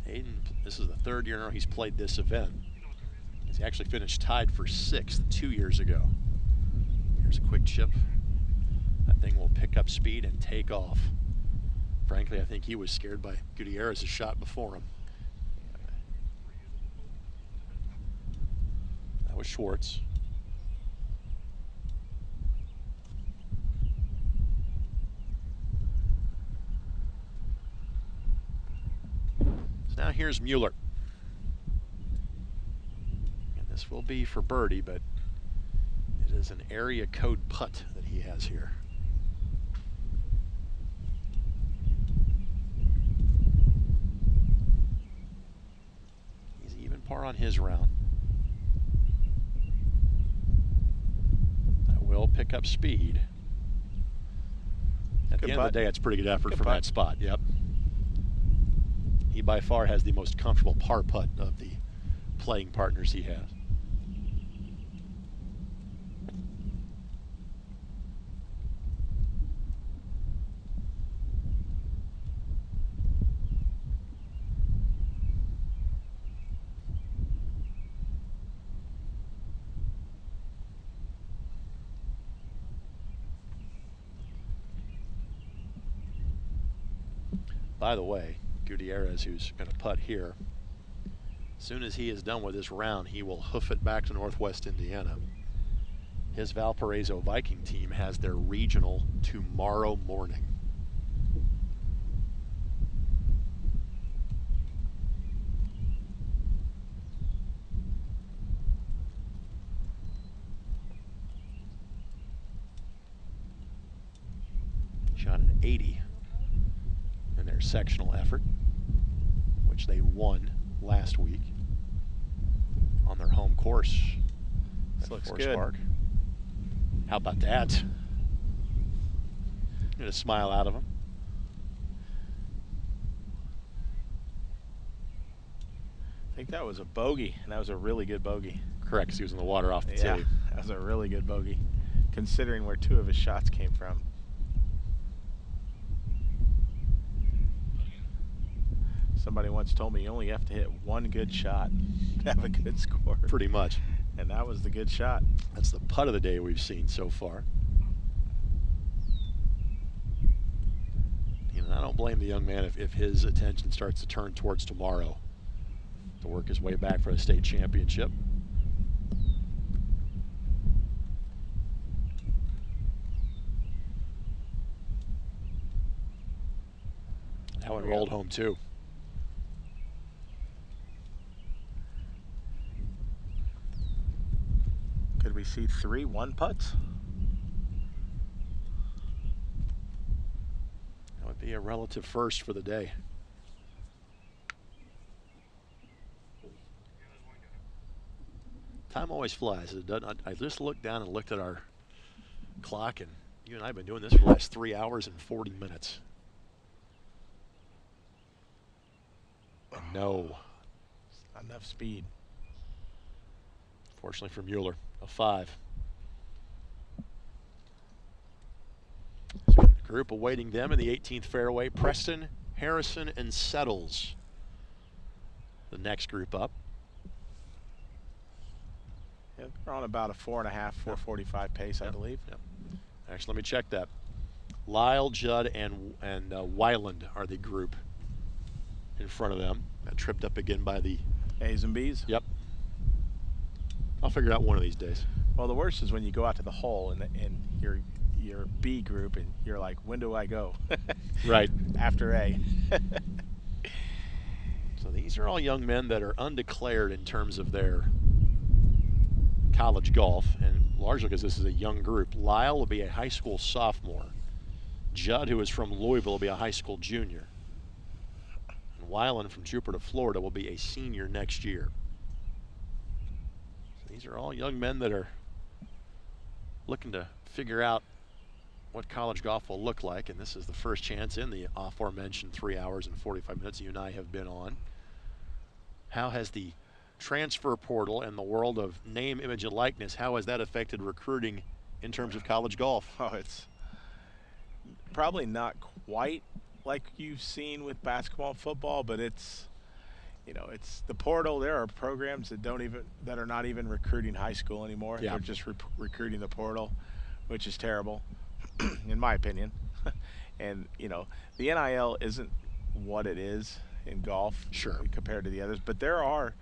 Hayden, this is the 3rd year in a row he's played this event. He's actually finished tied for 6th 2 years ago. Here's a quick chip. That thing will pick up speed and take off. Frankly, I think he was scared by Gutierrez's shot before him. That was Schwartz. So now here's Mueller. And this will be for birdie, but it is an area code putt that he has here. Par on his round. That will pick up speed. At the end of the day, it's pretty good effort from that spot. Yep. He by far has the most comfortable par putt of the playing partners he has. By the way, Gutierrez, who's going to putt here, as soon as he is done with this round, he will hoof it back to Northwest Indiana. His Valparaiso Viking team has their regional tomorrow morning. Shot an 80 in their sectional effort, which they won last week on their home course at Looks Forest good. Park. How about that? Get a smile out of him. I think that was a bogey, and that was a really good bogey. Correct, 'cause he was in the water off the Yeah, tee. that was a really good bogey, considering where 2 of his shots came from. Somebody once told me you only have to hit 1 good shot to have a good score. Pretty much. And that was the good shot. That's the putt of the day we've seen so far. You know, I don't blame the young man if his attention starts to turn towards tomorrow to work his way back for the state championship. That one rolled home too. Could we see 3 1-putts? That would be a relative first for the day. Time always flies. It doesn't, I just looked down and looked at our clock, and you and I have been doing this for the last 3 hours and 40 minutes. And no. Not enough speed. Fortunately for Mueller, a 5. So the group awaiting them in the 18th fairway, Preston, Harrison, and Settles. The next group up. Yeah, they're on about a 4.5, 4:45 pace, I believe. Yep. Actually, let me check that. Lyle, Judd, and Weiland are the group in front of them. Got tripped up again by the A's and B's. Yep. I'll figure it out one of these days. Well, the worst is when you go out to the hole and your B group, and you're like, when do I go? Right. After A. So these are all young men that are undeclared in terms of their college golf, and largely because this is a young group. Lyle will be a high school sophomore. Judd, who is from Louisville, will be a high school junior. And Weiland from Jupiter, Florida, will be a senior next year. So these are all young men that are looking to figure out what college golf will look like, and this is the first chance in the aforementioned 3 hours and 45 minutes you and I have been on. How has the transfer portal and the world of name, image, and likeness, how has that affected recruiting in terms of college golf? Oh, it's probably not quite like you've seen with basketball and football, but it's, you know, it's the portal. There are programs that are not even recruiting high school anymore. Yeah. They're just recruiting the portal, which is terrible, in my opinion. And, you know, the NIL isn't what it is in golf, Sure, compared to the others, but there are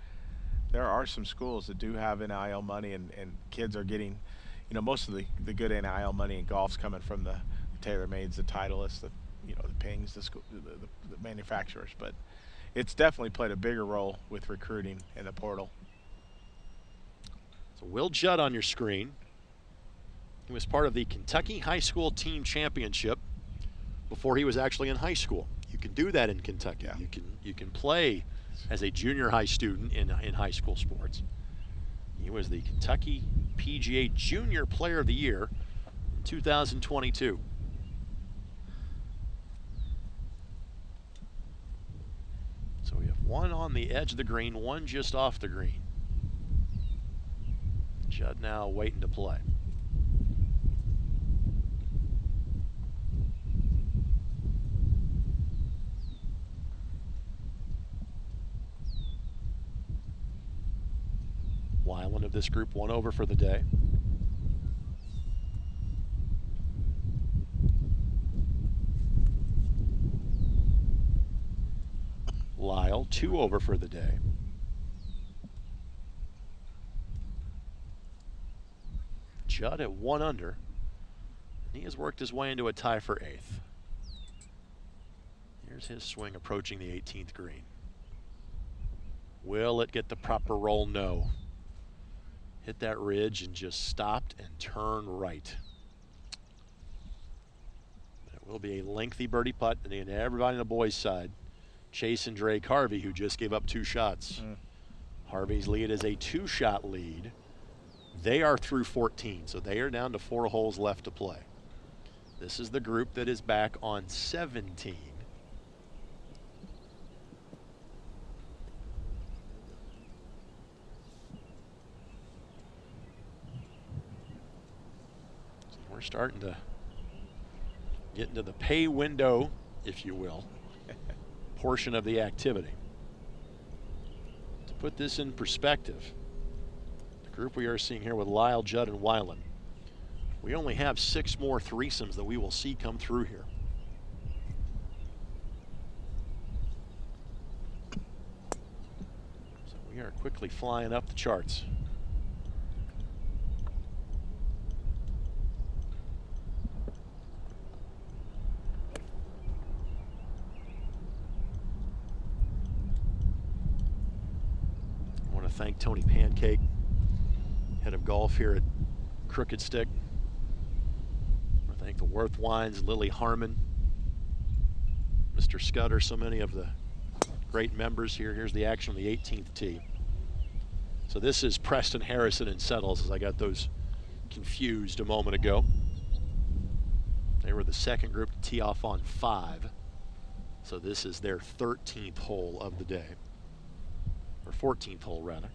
some schools that do have NIL money, and kids are getting, you know, most of the good NIL money in golf's coming from the TaylorMades, the Titleists, the Pings, the manufacturers. But it's definitely played a bigger role with recruiting in the portal. So Will Judd on your screen. He was part of the Kentucky High School Team Championship before he was actually in high school. You can do that in Kentucky. Yeah. You can play as a junior high student in high school sports. He was the Kentucky PGA Junior Player of the Year in 2022. So we have one on the edge of the green, one just off the green. Judd now waiting to play. Weiland of this group 1 over for the day. Lyle 2 over for the day. Judd at 1 under. He has worked his way into a tie for 8th. Here's his swing approaching the 18th green. Will it get the proper roll? No. Hit that ridge and just stopped and turn right. It will be a lengthy birdie putt, and everybody on the boys' side. Chase and Drake Harvey, who just gave up 2 shots. Harvey's lead is a 2-shot lead. They are through 14, so they are down to 4 holes left to play. This is the group that is back on 17. So we're starting to get into the pay window, if you will, portion of the activity. To put this in perspective, the group we are seeing here with Lyle, Judd, and Weiland, we only have 6 more threesomes that we will see come through here. So we are quickly flying up the charts. I want to thank Tony Pancake, head of golf here at Crooked Stick. I want to thank the Worth Wines, Lily Harmon, Mr. Scudder, so many of the great members here. Here's the action on the 18th tee. So this is Preston Harrison and Settles, as I got those confused a moment ago. They were the second group to tee off on 5. So this is their 13th hole of the day, or 14th hole rather.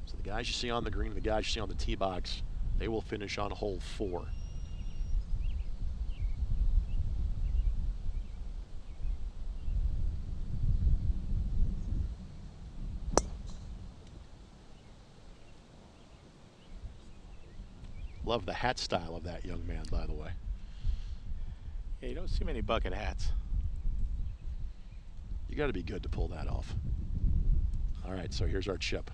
So the guys you see on the green, the guys you see on the tee box, they will finish on hole 4. Love the hat style of that young man, by the way. Yeah, you don't see many bucket hats. You got to be good to pull that off. All right, so here's our chip.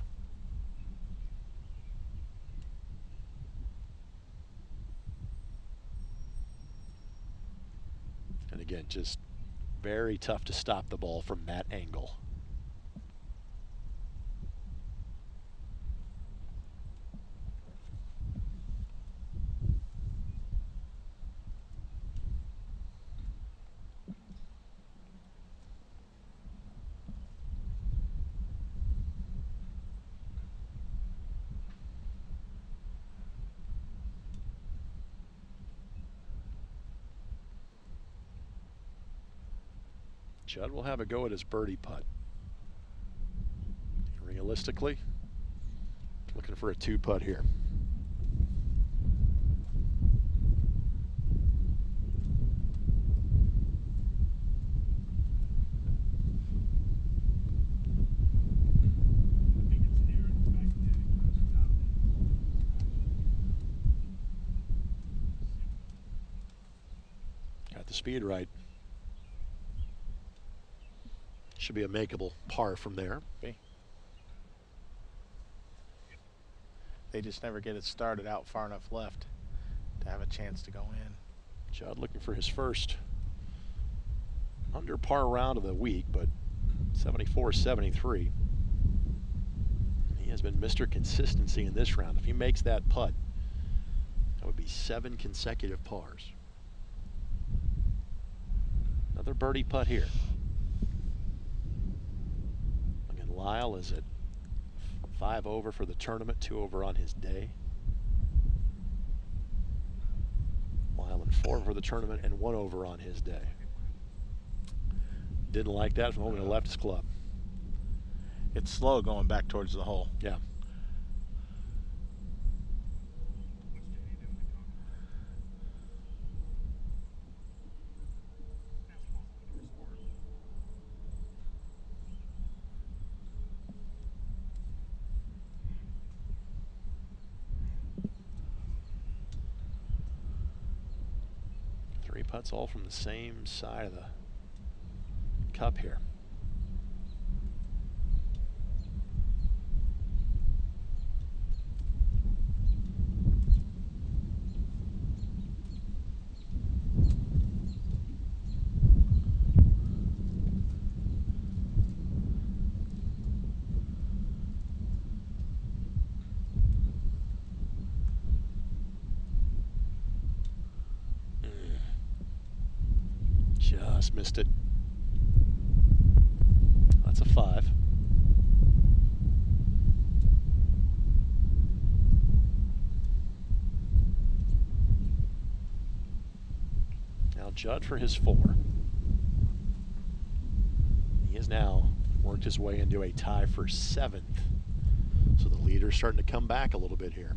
And again, just very tough to stop the ball from that angle. Judd will have a go at his birdie putt. Realistically, looking for a 2 putt here. Got the speed right. Should be a makeable par from there. They just never get it started out far enough left to have a chance to go in. Judd looking for his first under par round of the week, but 74-73. He has been Mr. Consistency in this round. If he makes that putt, that would be 7 consecutive pars. Another birdie putt here. Lyle is at 5 over for the tournament, 2 over on his day. Lyle at 4 for the tournament and 1 over on his day. Didn't like that from the moment he left his club. it's slow going back towards the hole. Yeah. Three putts all from the same side of the cup here. Just missed it. That's a 5. Now Judd for his 4. He has now worked his way into a tie for 7th. So the leader's starting to come back a little bit here.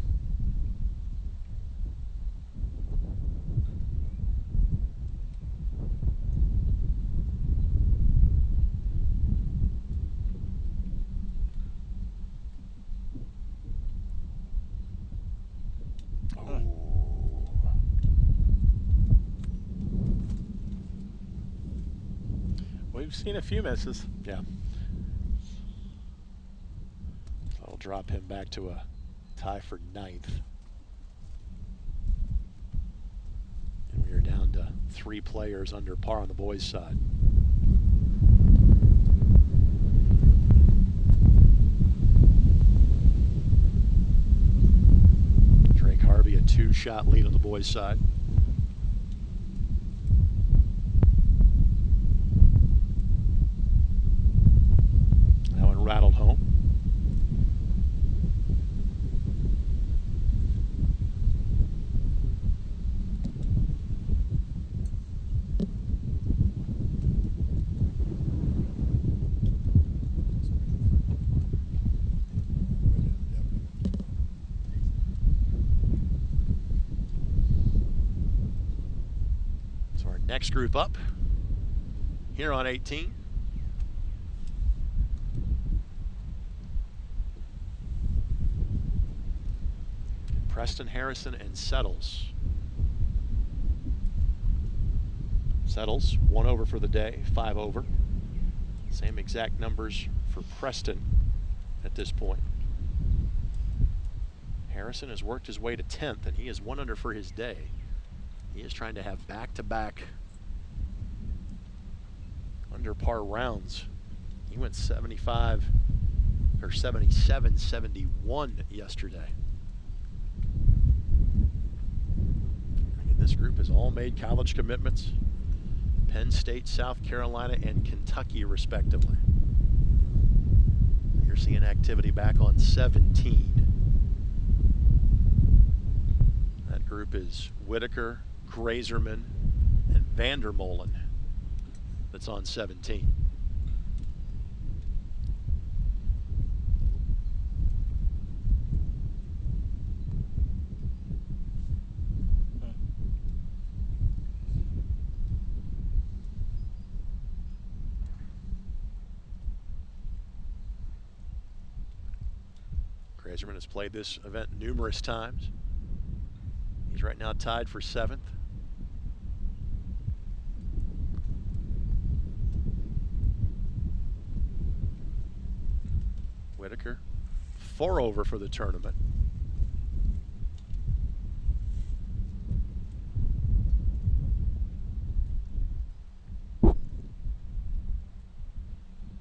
We've seen a few misses. Yeah. That'll drop him back to a tie for 9th. And we are down to 3 players under par on the boys' side. Drake Harvey, a 2-shot lead on the boys' side. Rattled home. So our next group up here on 18. Preston, Harrison, and Settles. Settles, 1 over for the day, 5 over. Same exact numbers for Preston at this point. Harrison has worked his way to 10th, and he is 1 under for his day. He is trying to have back-to-back under par rounds. He went 75 or 77, 71 yesterday. This group has all made college commitments. Penn State, South Carolina, and Kentucky, respectively. You're seeing activity back on 17. That group is Whitaker, Grazerman, and Vandermolen. That's on 17. Grazerman has played this event numerous times. He's right now tied for 7th. Whitaker, 4 over for the tournament.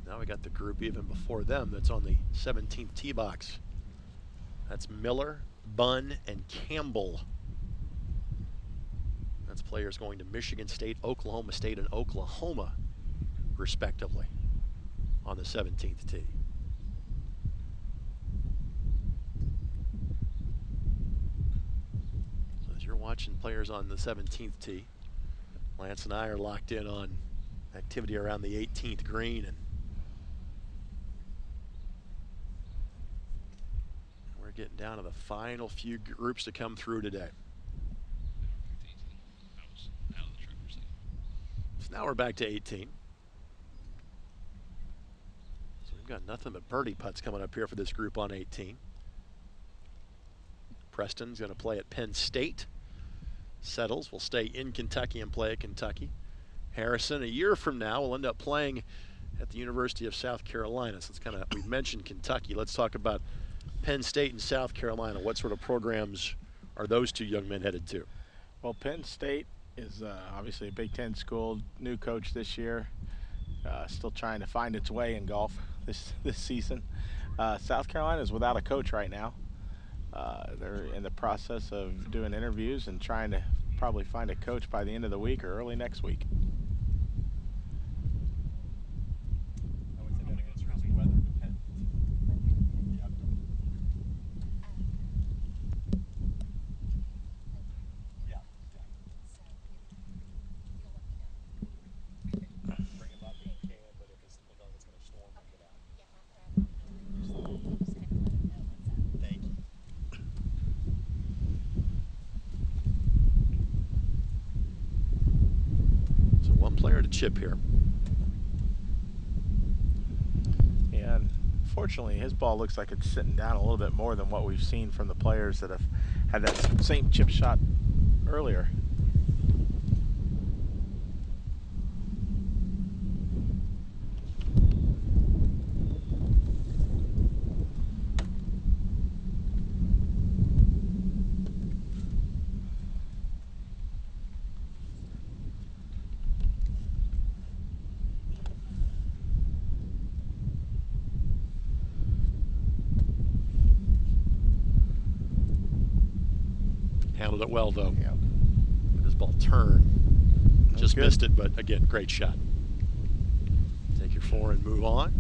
Now we got the group even before them that's on the 17th tee box. That's Miller, Bunn, and Campbell. That's players going to Michigan State, Oklahoma State, and Oklahoma, respectively, on the 17th tee. So as you're watching players on the 17th tee, Lance and I are locked in on activity around the 18th green, and getting down to the final few groups to come through today. So now we're back to 18. So we've got nothing but birdie putts coming up here for this group on 18. Preston's going to play at Penn State. Settles will stay in Kentucky and play at Kentucky. Harrison, a year from now, will end up playing at the University of South Carolina. So it's kind of, we mentioned Kentucky. Let's talk about Penn State and South Carolina. What sort of programs are those two young men headed to? Well, Penn State is obviously a Big Ten school, new coach this year, still trying to find its way in golf this season. South Carolina is without a coach right now. They're in the process of doing interviews and trying to probably find a coach by the end of the week or early next week. Player to chip here. And unfortunately, his ball looks like it's sitting down a little bit more than what we've seen from the players that have had that same chip shot earlier. Handled it well, though. Yeah. But his ball turned. Just good. Missed it, but again, great shot. Take your 4 and move on.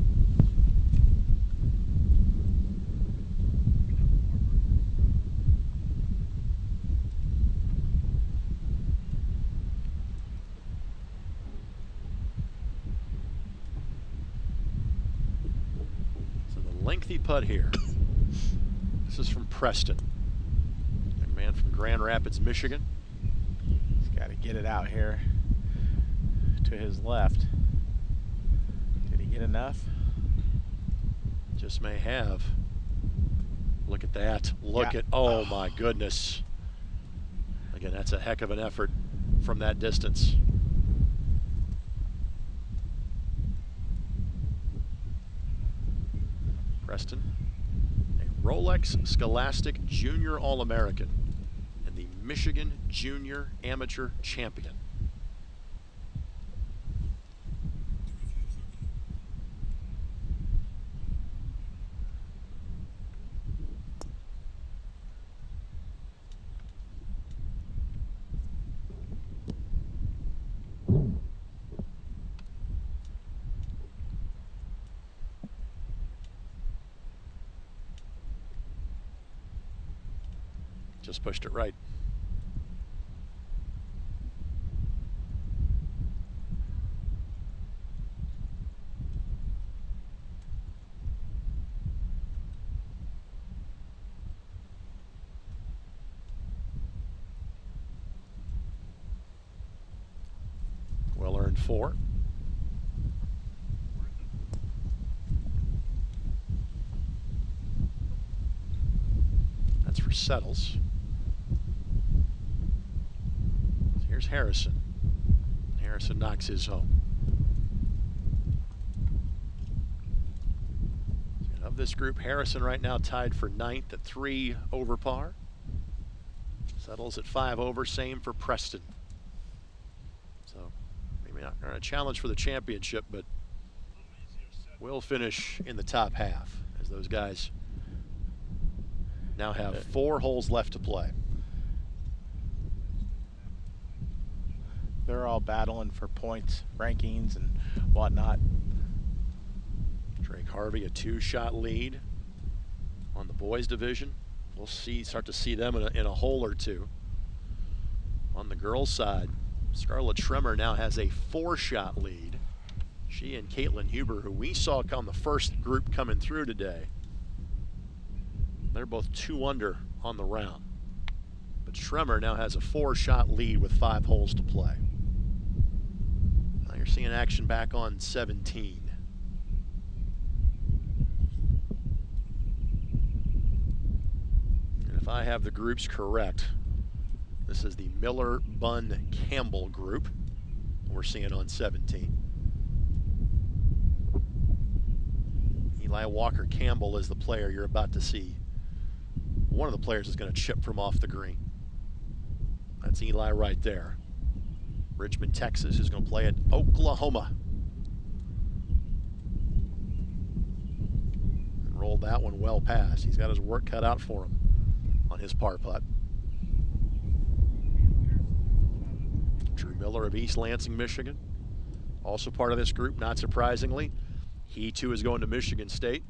So the lengthy putt here. This is from Preston. Man from Grand Rapids, Michigan. He's got to get it out here to his left. Did he get enough? Just may have. Look at that. Look at, oh my goodness. Again, that's a heck of an effort from that distance. Preston, a Rolex Scholastic Junior All-American. The Michigan Junior Amateur Champion. Just pushed it right. Well earned 4. That's for Settles. So here's Harrison. Harrison knocks his home. So of this group, Harrison right now tied for 9th at 3 over par. Settles at 5 over, same for Preston. So maybe not a challenge for the championship, but will finish in the top half as those guys now have 4 holes left to play. They're all battling for points, rankings, and whatnot. Drake Harvey, a 2-shot lead on the boys division. We'll start to see them in a hole or two. On the girls' side, Scarlett Tremor now has a 4-shot lead. She and Caitlin Huber, who we saw on the first group coming through today, They're both 2 under on the round. But Schremer now has a 4-shot lead with 5 holes to play. Now you're seeing action back on 17. And if I have the groups correct, this is the Miller, Bunn, Campbell group we're seeing on 17. Eli Walker Campbell is the player you're about to see. One of the players is going to chip from off the green. That's Eli right there. Richmond, Texas is going to play at Oklahoma. And rolled that one well past. He's got his work cut out for him on his par putt. Drew Miller of East Lansing, Michigan. Also part of this group, not surprisingly. He too is going to Michigan State.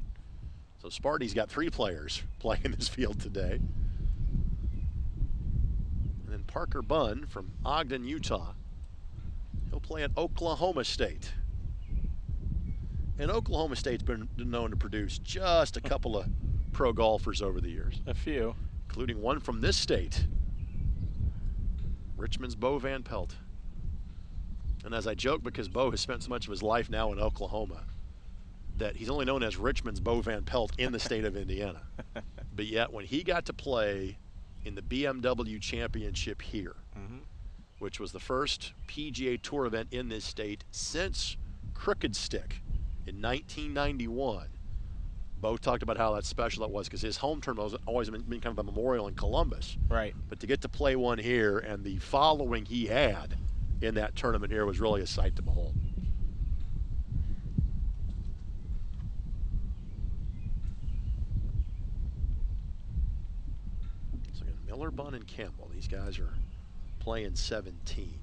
So Sparty's got 3 players playing this field today. And then Parker Bunn from Ogden, Utah. He'll play at Oklahoma State. And Oklahoma State's been known to produce just a couple of pro golfers over the years. A few. Including one from this state. Richmond's Bo Van Pelt. And as I joke, because Bo has spent so much of his life now in Oklahoma, that he's only known as Richmond's Bo Van Pelt in the state of Indiana. But yet when he got to play in the BMW Championship here, which was the first PGA Tour event in this state since Crooked Stick in 1991, Bo talked about how that special that was, because his home tournament has always been kind of a memorial in Columbus. Right. But to get to play one here, and the following he had in that tournament here, was really a sight to behold. So again, Miller, Bunn, and Campbell. These guys are playing 17.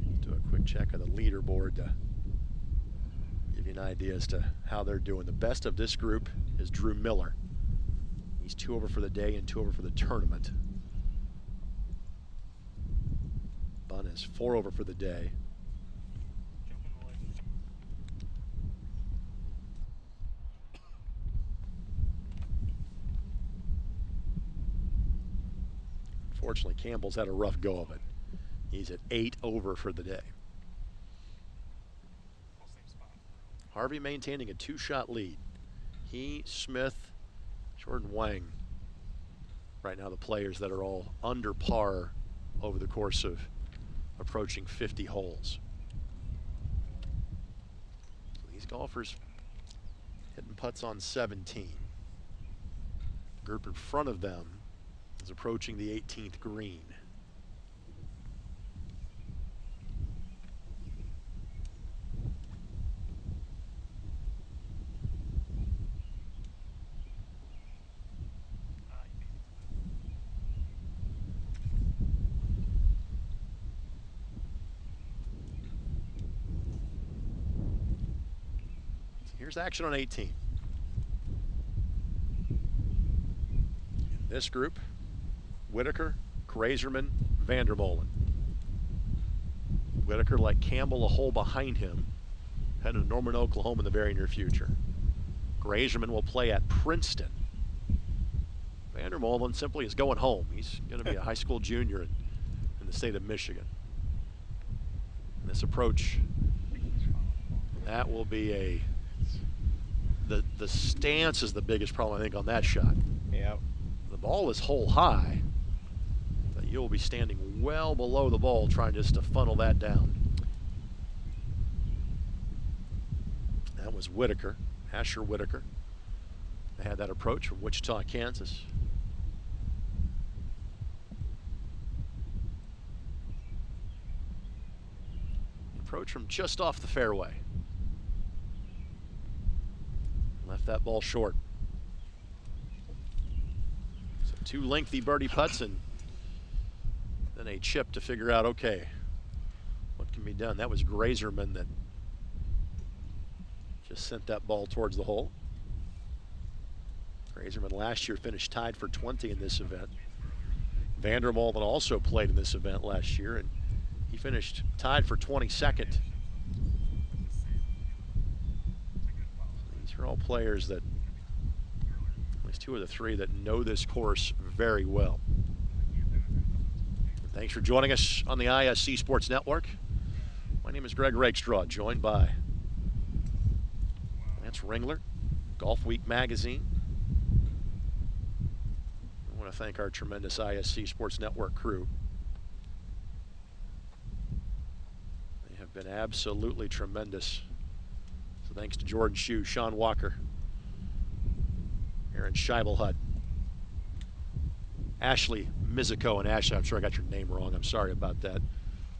Let's do a quick check of the leaderboard to give you an idea as to how they're doing. The best of this group is Drew Miller. He's 2 over for the day and 2 over for the tournament. Bunn is 4 over for the day. Unfortunately, Campbell's had a rough go of it. He's at 8 over for the day. Harvey maintaining a 2-shot lead. He, Smith, Jordan Wang, right now the players that are all under par over the course of approaching 50 holes. So these golfers hitting putts on 17. The group in front of them is approaching the 18th green. Here's action on 18. In this group, Whitaker, Grazerman, Vandermolen. Whitaker, like Campbell, a hole behind him, heading to Norman, Oklahoma in the very near future. Grazerman will play at Princeton. Vandermolen simply is going home. He's going to be a high school junior in the state of Michigan. And this approach, that will be the stance is the biggest problem, I think, on that shot. Yeah. The ball is hole high, but you'll be standing well below the ball trying just to funnel that down. That was Whitaker, Asher Whitaker. They had that approach from Wichita, Kansas. Approach from just off the fairway. Left that ball short. So 2 lengthy birdie putts and then a chip to figure out, okay, what can be done. That was Grazerman that just sent that ball towards the hole. Grazerman last year finished tied for 20 in this event. Vandermolen also played in this event last year, and he finished tied for 22nd. He's These are all players that, at least 2 of the 3, that know this course very well. Thanks for joining us on the ISC Sports Network. My name is Greg Rakestraw, joined by Lance Ringler, Golf Week Magazine. I want to thank our tremendous ISC Sports Network crew. They have been absolutely tremendous. So thanks to Jordan Shue, Sean Walker, Aaron Scheibelhut, Ashley Mizuko, and Ashley, I'm sure I got your name wrong. I'm sorry about that.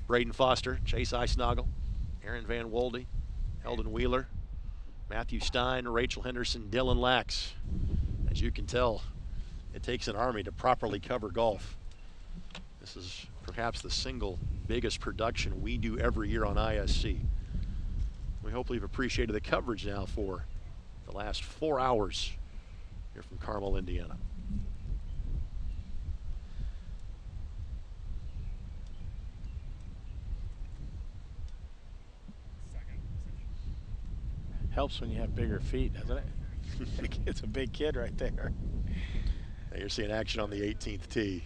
Braden Foster, Chase Eisnagel, Aaron Van Wolde, Eldon Wheeler, Matthew Stein, Rachel Henderson, Dylan Lax. As you can tell, it takes an army to properly cover golf. This is perhaps the single biggest production we do every year on ISC. We hope you've appreciated the coverage now for the last 4 hours here from Carmel, Indiana. Helps when you have bigger feet, doesn't it? It's a big kid right there. Now you're seeing action on the 18th tee.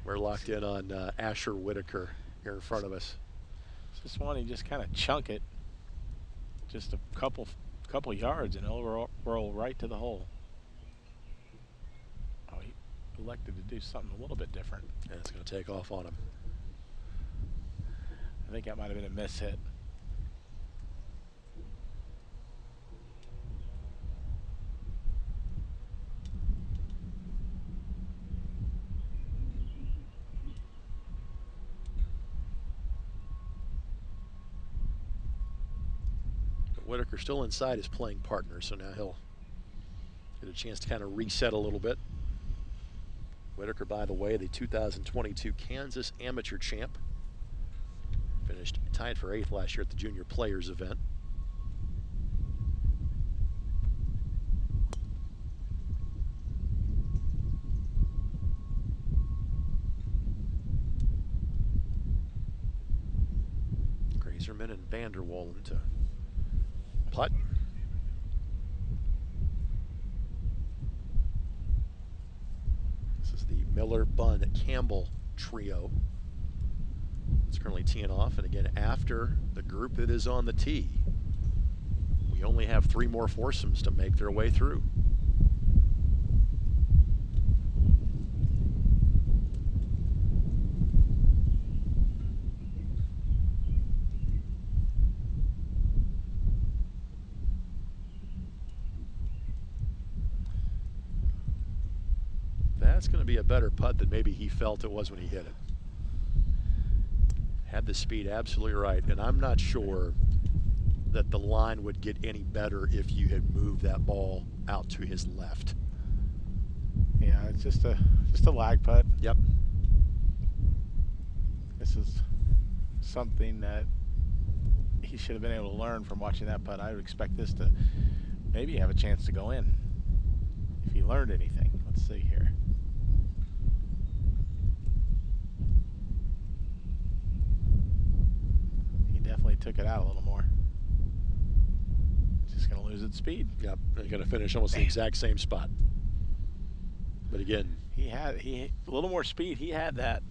We're locked in on Asher Whitaker here in front of us. This one, he just kind of chunk it, just a couple yards, and it'll roll right to the hole. Oh, he elected to do something a little bit different. And it's going to take off on him. I think that might have been a miss hit. Whitaker still inside his playing partner, so now he'll get a chance to kind of reset a little bit. Whitaker, by the way, the 2022 Kansas Amateur Champ. Finished tied for 8th last year at the Junior Players event. Grazerman and Vanderwallen to putt. This is the Miller, Bunn, Campbell trio. It's currently teeing off, and again, after the group that is on the tee, we only have 3 more foursomes to make their way through. That's going to be a better putt than maybe he felt it was when he hit it. Had the speed absolutely right, and I'm not sure that the line would get any better if you had moved that ball out to his left. Yeah, it's just a lag putt. Yep. This is something that he should have been able to learn from watching that putt. I would expect this to maybe have a chance to go in if he learned anything. Let's see here. Definitely took it out a little more. It's just going to lose its speed. Yep, they're going to finish almost the exact same spot. But again, he had a little more speed. He had that.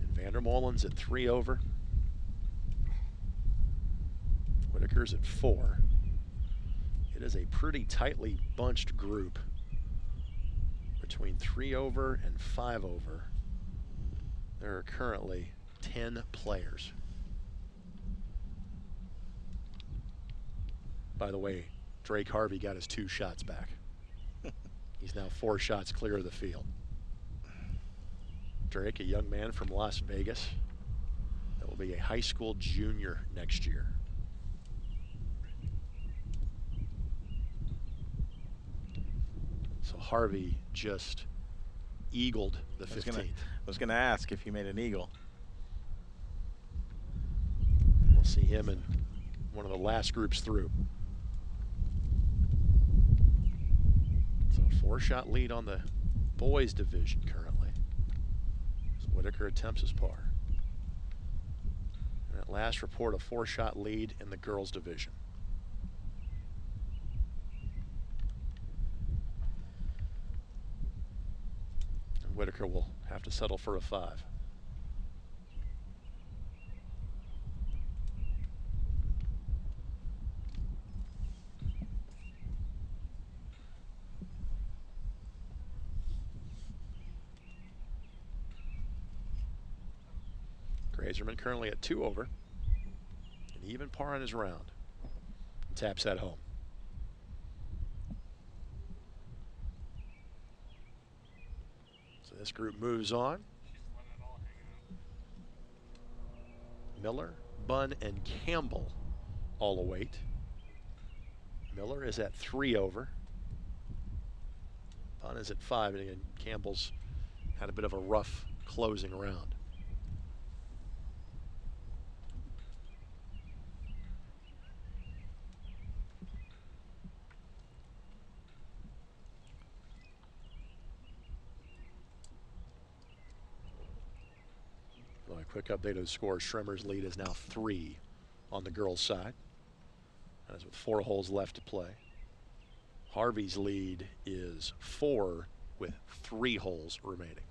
And Vandermolen's at 3 over. Whitaker's at 4. It is a pretty tightly bunched group between 3 over and 5 over. There are currently 10 players. By the way, Drake Harvey got his 2 shots back. He's now 4 shots clear of the field. Drake, a young man from Las Vegas that will be a high school junior next year. So Harvey just eagled the 15th. I was gonna ask if he made an eagle. We'll see him in one of the last groups through. So a 4-shot lead on the boys division currently. So Whitaker attempts his par. And at last report, a 4-shot lead in the girls division. Whitaker will have to settle for a 5. Grazerman currently at 2 over. An even par on his round. Taps that home. So this group moves on. Miller, Bunn, and Campbell all await. Miller is at 3 over. Bunn is at 5, and again, Campbell's had a bit of a rough closing round. A quick update of the score. Schremer's lead is now 3 on the girls' side. That is with 4 holes left to play. Harvey's lead is 4 with 3 holes remaining.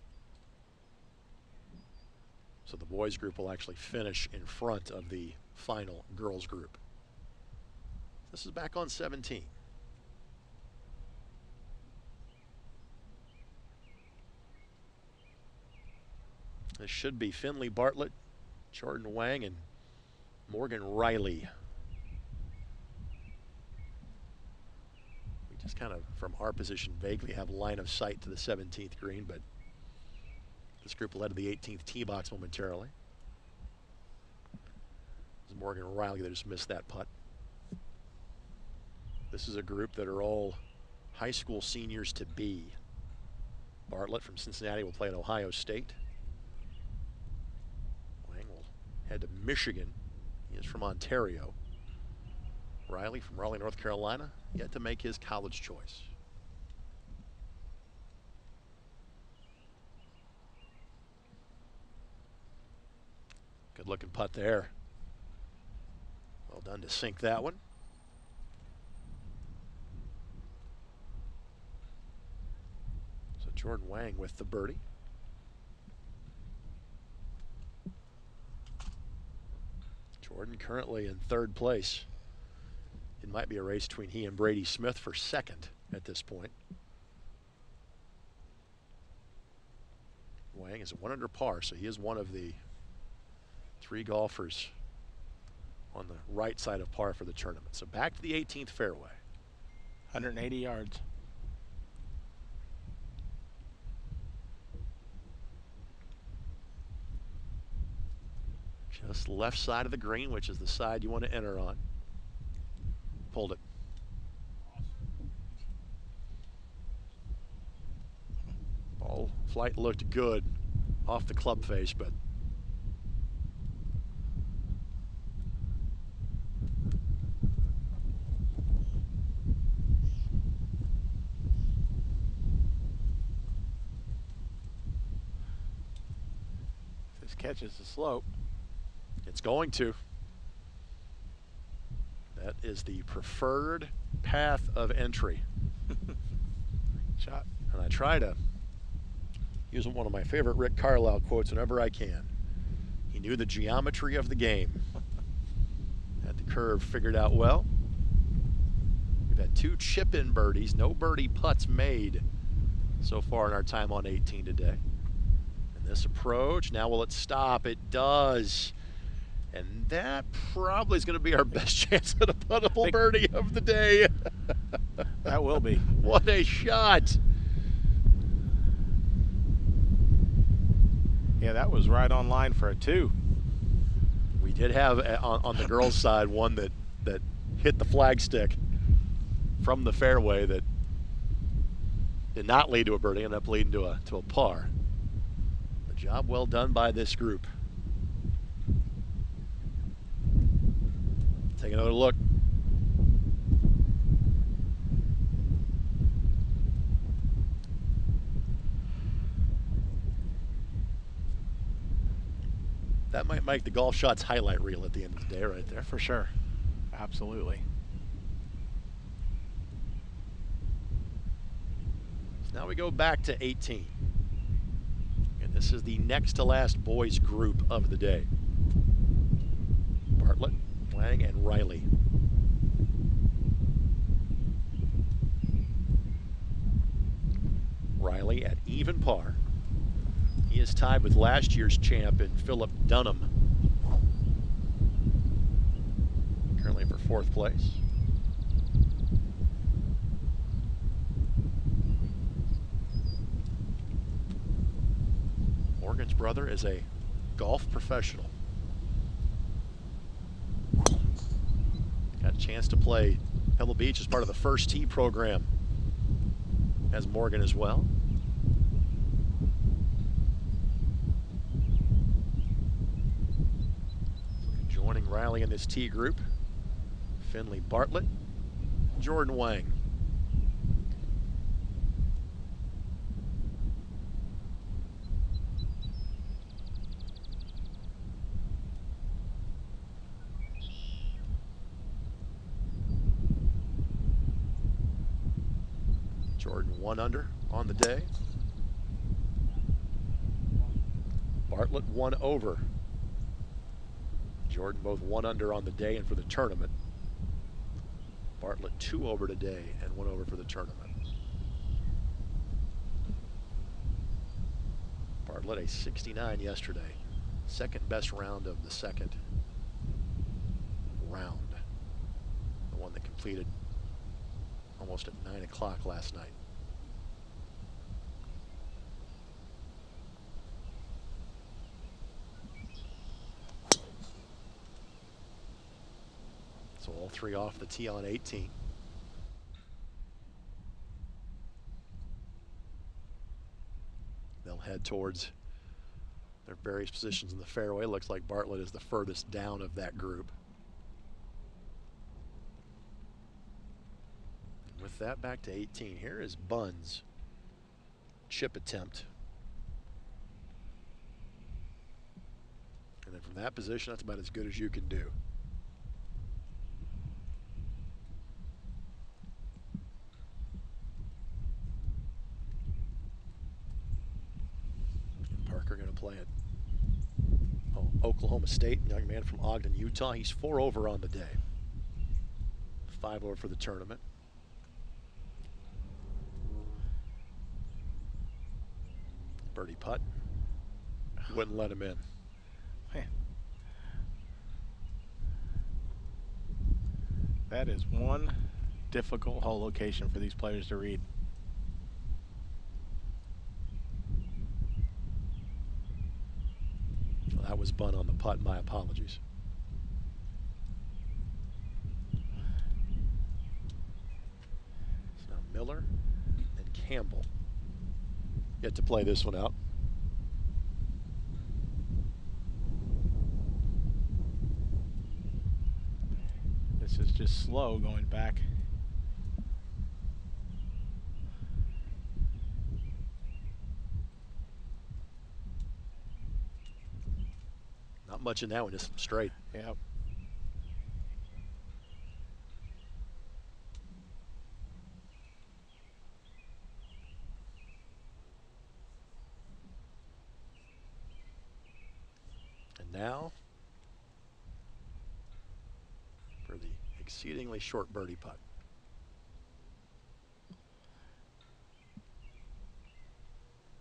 So the boys group will actually finish in front of the final girls group. This is back on 17. This should be Finley Bartlett, Jordan Wang, and Morgan Riley. We just kind of, from our position, vaguely have line of sight to the 17th green, but this group will head to the 18th tee box momentarily. It's Morgan Riley that just missed that putt. This is a group that are all high school seniors to be. Bartlett from Cincinnati will play at Ohio State. Head to Michigan. He is from Ontario. Riley from Raleigh, North Carolina, yet to make his college choice. Good looking putt there. Well done to sink that one. So Jordan Wang with the birdie. Jordan currently in 3rd place. It might be a race between he and Brady Smith for 2nd at this point. Wang is at 1 under par, so he is one of the 3 golfers on the right side of par for the tournament. So back to the 18th fairway. 180 yards. Just left side of the green, which is the side you want to enter on. Pulled it. Ball flight looked good off the club face, but this catches the slope. it's going to. That is the preferred path of entry. Shot. And I try to use one of my favorite Rick Carlisle quotes whenever I can. He knew the geometry of the game. Had the curve figured out well. We've had 2 chip-in birdies, no birdie putts made so far in our time on 18 today. And this approach, now will it stop? It does. And that probably is going to be our best chance at a puttable birdie of the day. That will be. What a shot. Yeah, that was right on line for a 2. We did have on the girls' side one that hit the flagstick from the fairway that did not lead to a birdie, ended up leading to a par. A job well done by this group. Take another look. That might make the golf shots highlight reel at the end of the day right there. For sure. Absolutely. So now we go back to 18. This is the next to last boys group of the day. Bartlett, Wang, and Riley. Riley at even par. He is tied with last year's champion, Philip Dunham, currently for 4th place. Morgan's brother is a golf professional. Got a chance to play Pebble Beach as part of the First Tee program, as Morgan as well. Joining Riley in this tee group, Finley Bartlett, Jordan Wang. Jordan 1 under on the day. Bartlett 1 over. Jordan both 1 under on the day and for the tournament. Bartlett 2 over today and 1 over for the tournament. Bartlett a 69 yesterday. Second best round of the second round. The one that completed almost at 9 o'clock last night. So all 3 off the tee on 18. They'll head towards their various positions in the fairway. Looks like Bartlett is the furthest down of that group. With that, back to 18. Here is Bunn's chip attempt. And then from that position, that's about as good as you can do. And Parker going to play at Oklahoma State, young man from Ogden, Utah. He's 4 over on the day. 5 over for the tournament. Birdie putt. Wouldn't let him in. Man. That is one difficult hole location for these players to read. Well, that was Bunn on the putt. My apologies. So now Miller and Campbell get to play this one out. This is just slow going back. Not much in that one, just straight. Yep. Now for the exceedingly short birdie putt.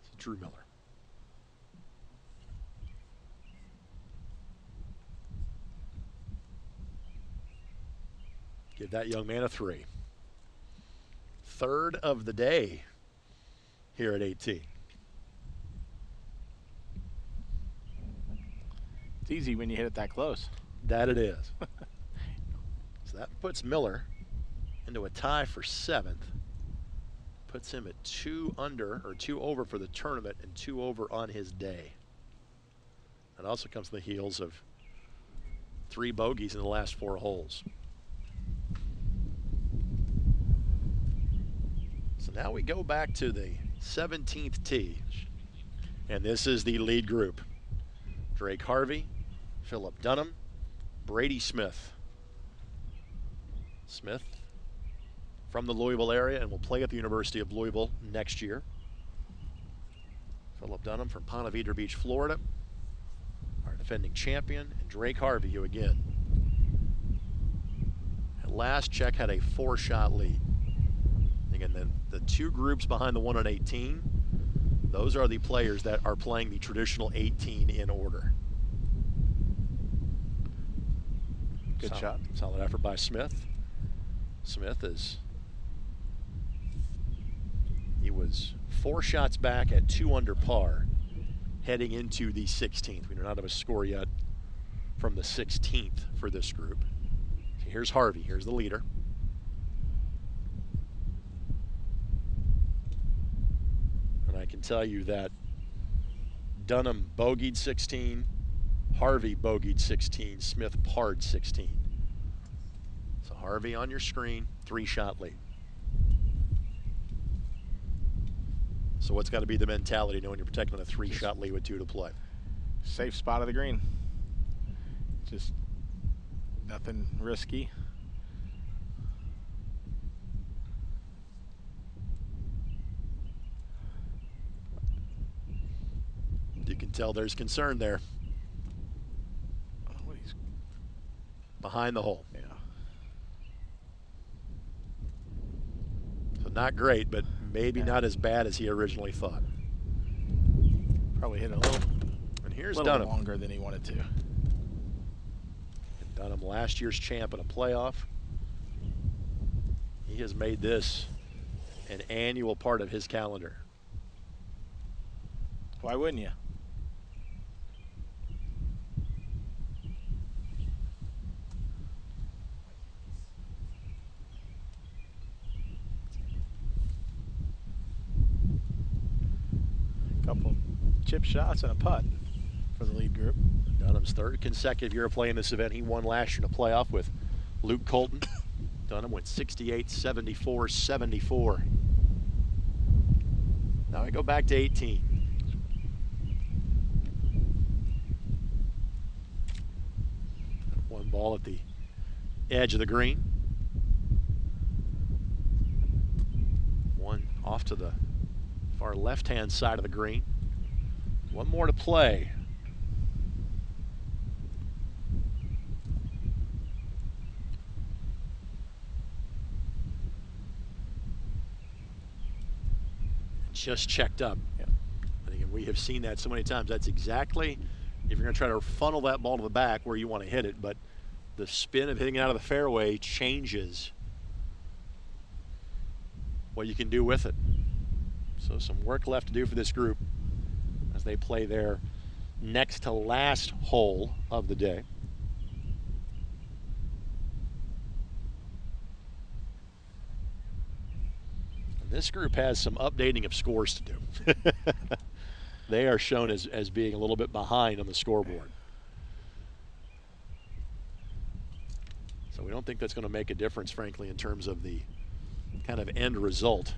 It's Drew Miller. Give that young man a 3. 3rd of the day here at 18. It's easy when you hit it that close. That it is. So that puts Miller into a tie for 7th. Puts him at 2 under, or 2 over for the tournament, and 2 over on his day. That also comes on the heels of 3 bogeys in the last 4 holes. So now we go back to the 17th tee. And this is the lead group. Drake Harvey, Philip Dunham, Brady Smith. Smith from the Louisville area and will play at the University of Louisville next year. Philip Dunham from Ponte Vedra Beach, Florida, our defending champion, and Drake Harvey, you again. At last check had a 4-shot lead. Again, the two groups behind the 1 on 18, those are the players that are playing the traditional 18 in order. Good shot. Solid effort by Smith. Smith he was 4 shots back at 2 under par heading into the 16th. We do not have a score yet from the 16th for this group. So here's Harvey, here's the leader. And I can tell you that Dunham bogeyed 16, Harvey bogeyed 16, Smith parred 16. So Harvey on your screen, 3-shot lead. So what's got to be the mentality knowing you're protecting a 3-shot lead with 2 to play? Safe spot of the green. Just nothing risky. You can tell there's concern there. I don't know what he's behind the hole. Yeah. So not great, but maybe not as bad as he originally thought. Probably hit a little. And here's little Dunham. Longer than he wanted to. And Dunham, last year's champ in a playoff. He has made this an annual part of his calendar. Why wouldn't you? Couple chip shots and a putt for the lead group. Dunham's 3rd consecutive year of playing this event. He won last year in a playoff with Luke Colton. Dunham went 68, 74, 74. Now we go back to 18. One ball at the edge of the green. One off to the far left-hand side of the green. One more to play. Just checked up. Yeah. I think we have seen that so many times. That's exactly, if you're going to try to funnel that ball to the back where you want to hit it, but the spin of hitting it out of the fairway changes what you can do with it. So some work left to do for this group as they play their next to last hole of the day. And this group has some updating of scores to do. They are shown as being a little bit behind on the scoreboard. So we don't think that's going to make a difference, frankly, in terms of the kind of end result,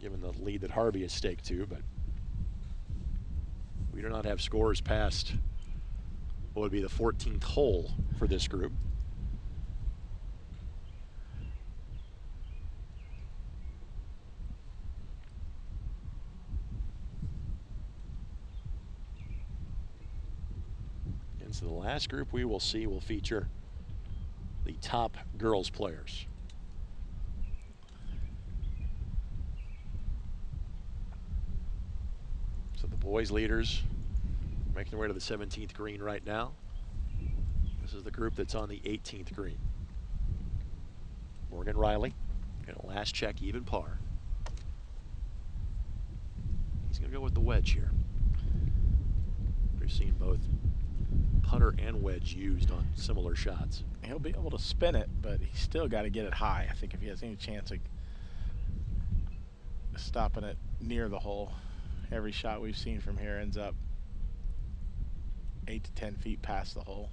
given the lead that Harvey has staked to, but we do not have scores past what would be the 14th hole for this group. And so the last group we will see will feature the top girls players. So the boys leaders making their way to the 17th green right now. This is the group that's on the 18th green. Morgan Riley, got a last check, even par. He's going to go with the wedge here. We've seen both putter and wedge used on similar shots. He'll be able to spin it, but he's still got to get it high. I think if he has any chance of stopping it near the hole, every shot we've seen from here ends up 8 to 10 feet past the hole.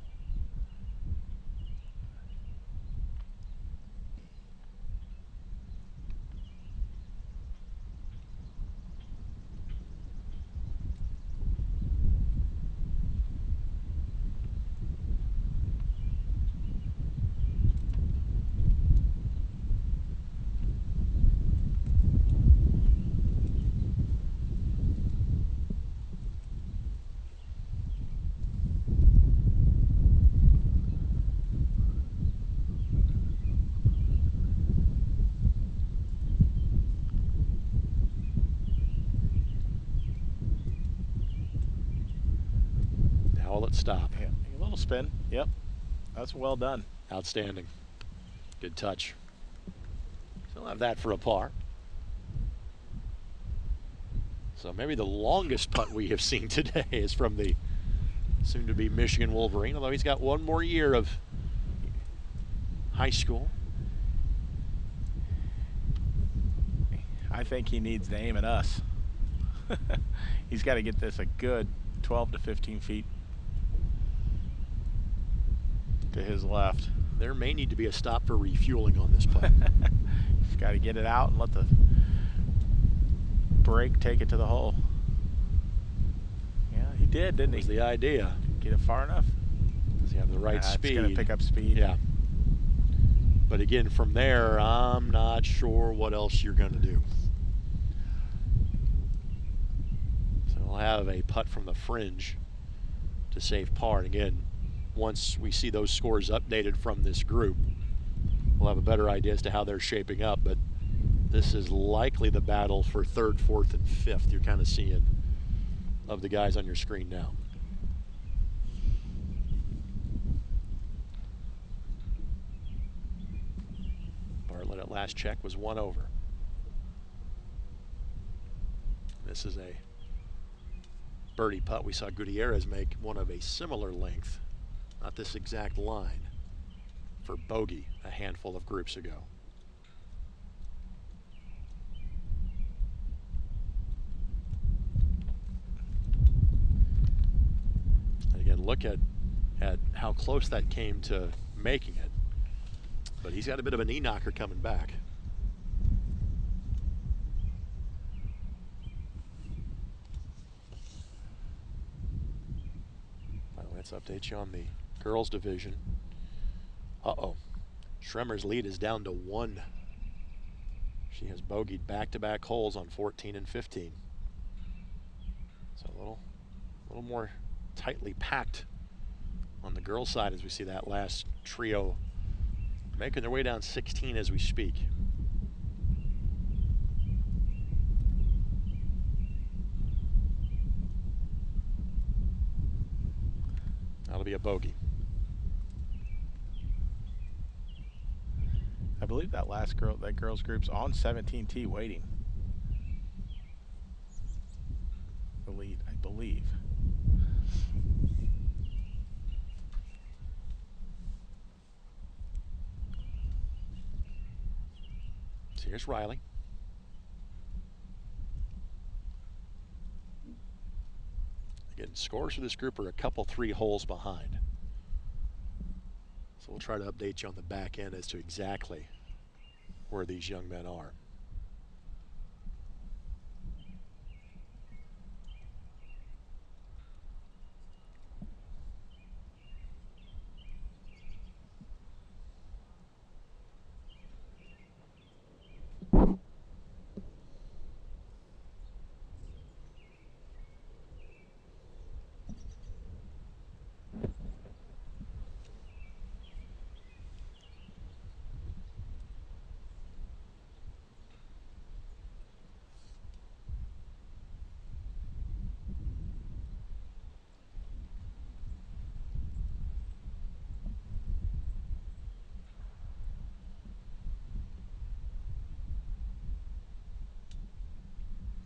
Solid stop. Yeah, a little spin. Yep. That's well done. Outstanding. Good touch. Still have that for a par. So maybe the longest putt we have seen today is from the soon-to-be Michigan Wolverine, although he's got one more year of high school. I think he needs to aim at us. He's got to get this a good 12 to 15 feet to his left. There may need to be a stop for refueling on this putt. He's got to get it out and let the brake take it to the hole. Yeah, he did, didn't he? That was the idea. Get it far enough. Does he have the right speed? It's going to pick up speed. Yeah. But again, from there, I'm not sure what else you're going to do. So we'll have a putt from the fringe to save par. And again, once we see those scores updated from this group, we'll have a better idea as to how they're shaping up. But this is likely the battle for third, fourth, and fifth. You're kind of seeing of the guys on your screen now. Bartlett at last check was 1 over. This is a birdie putt. We saw Gutierrez make one of a similar length, not this exact line, for bogey a handful of groups ago. And again, look at how close that came to making it. But he's got a bit of a knee knocker coming back. By the way, let's update you on the girls division. Uh-oh. Schremmer's lead is down to 1. She has bogeyed back-to-back holes on 14 and 15. So a little more tightly packed on the girls' side as we see that last trio making their way down 16 as we speak. That'll be a bogey. I believe that girls group's on 17T waiting. The lead, I believe. So here's Riley. Again, scores for this group are a couple 3 holes behind. So we'll try to update you on the back end as to exactly where these young men are.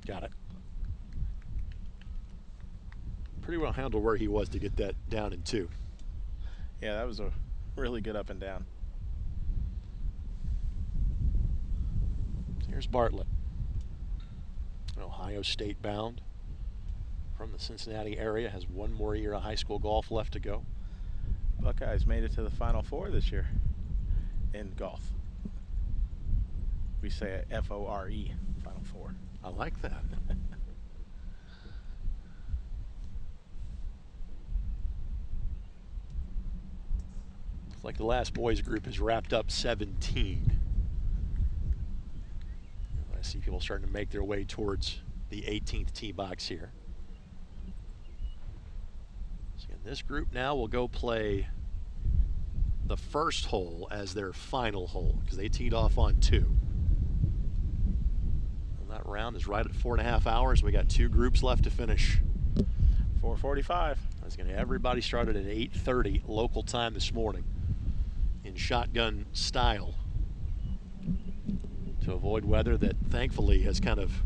Got it. Pretty well handled where he was to get that down in 2. Yeah, that was a really good up and down. So here's Bartlett. An Ohio State bound from the Cincinnati area, has 1 more year of high school golf left to go. Buckeyes made it to the Final Four this year in golf. We say F-O-R-E, Final Four. I like that. It's like the last boys group has wrapped up 17. I see people starting to make their way towards the 18th tee box here. So again, this group now will go play the first hole as their final hole because they teed off on 2. And that round is right at 4.5 hours. We got 2 groups left to finish. 4:45. Everybody started at 8:30 local time this morning in shotgun style to avoid weather that thankfully has kind of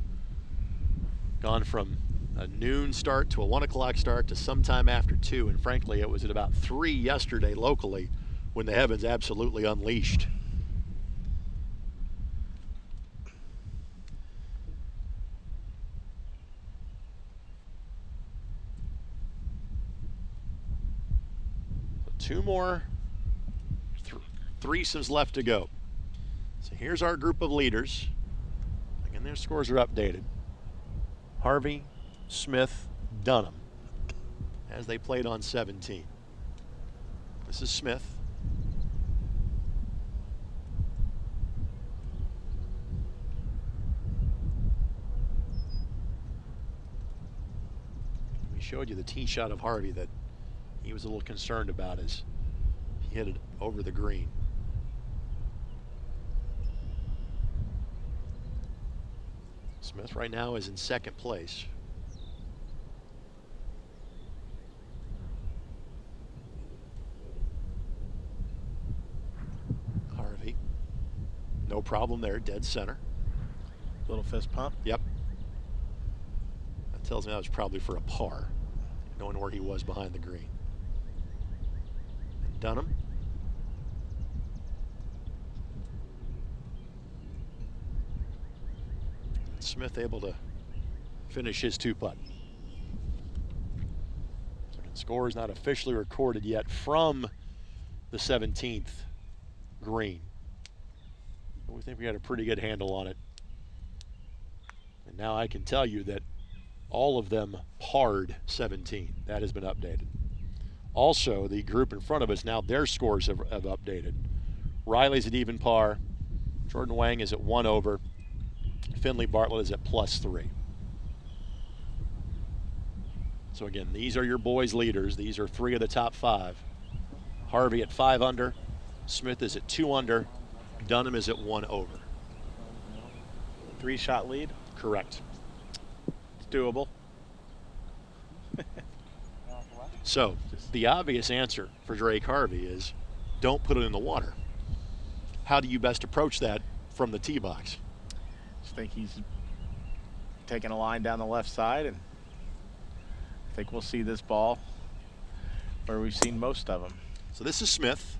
gone from a noon start to a 1 o'clock start to sometime after 2, and frankly it was at about 3 yesterday locally when the heavens absolutely unleashed. So 2 more threesomes left to go. So here's our group of leaders. Again, their scores are updated. Harvey, Smith, Dunham, as they played on 17. This is Smith. We showed you the tee shot of Harvey that he was a little concerned about as he hit it over the green. Smith right now is in second place. Harvey, no problem there, dead center. Little fist pump. Yep. That tells me that was probably for a par, knowing where he was behind the green. And Dunham. Smith able to finish his 2-putt. Second score is not officially recorded yet from the 17th green. But we think we had a pretty good handle on it. And now I can tell you that all of them parred 17. That has been updated. Also, the group in front of us now, their scores have updated. Riley's at even par. Jordan Wang is at 1 over. Finley Bartlett is at +3. So again, these are your boys' leaders. These are 3 of the top 5. Harvey at 5 under. Smith is at 2 under. Dunham is at 1 over. 3-shot lead. Correct. It's doable. So the obvious answer for Drake Harvey is don't put it in the water. How do you best approach that from the tee box? I think he's taking a line down the left side, and I think we'll see this ball where we've seen most of them. So this is Smith,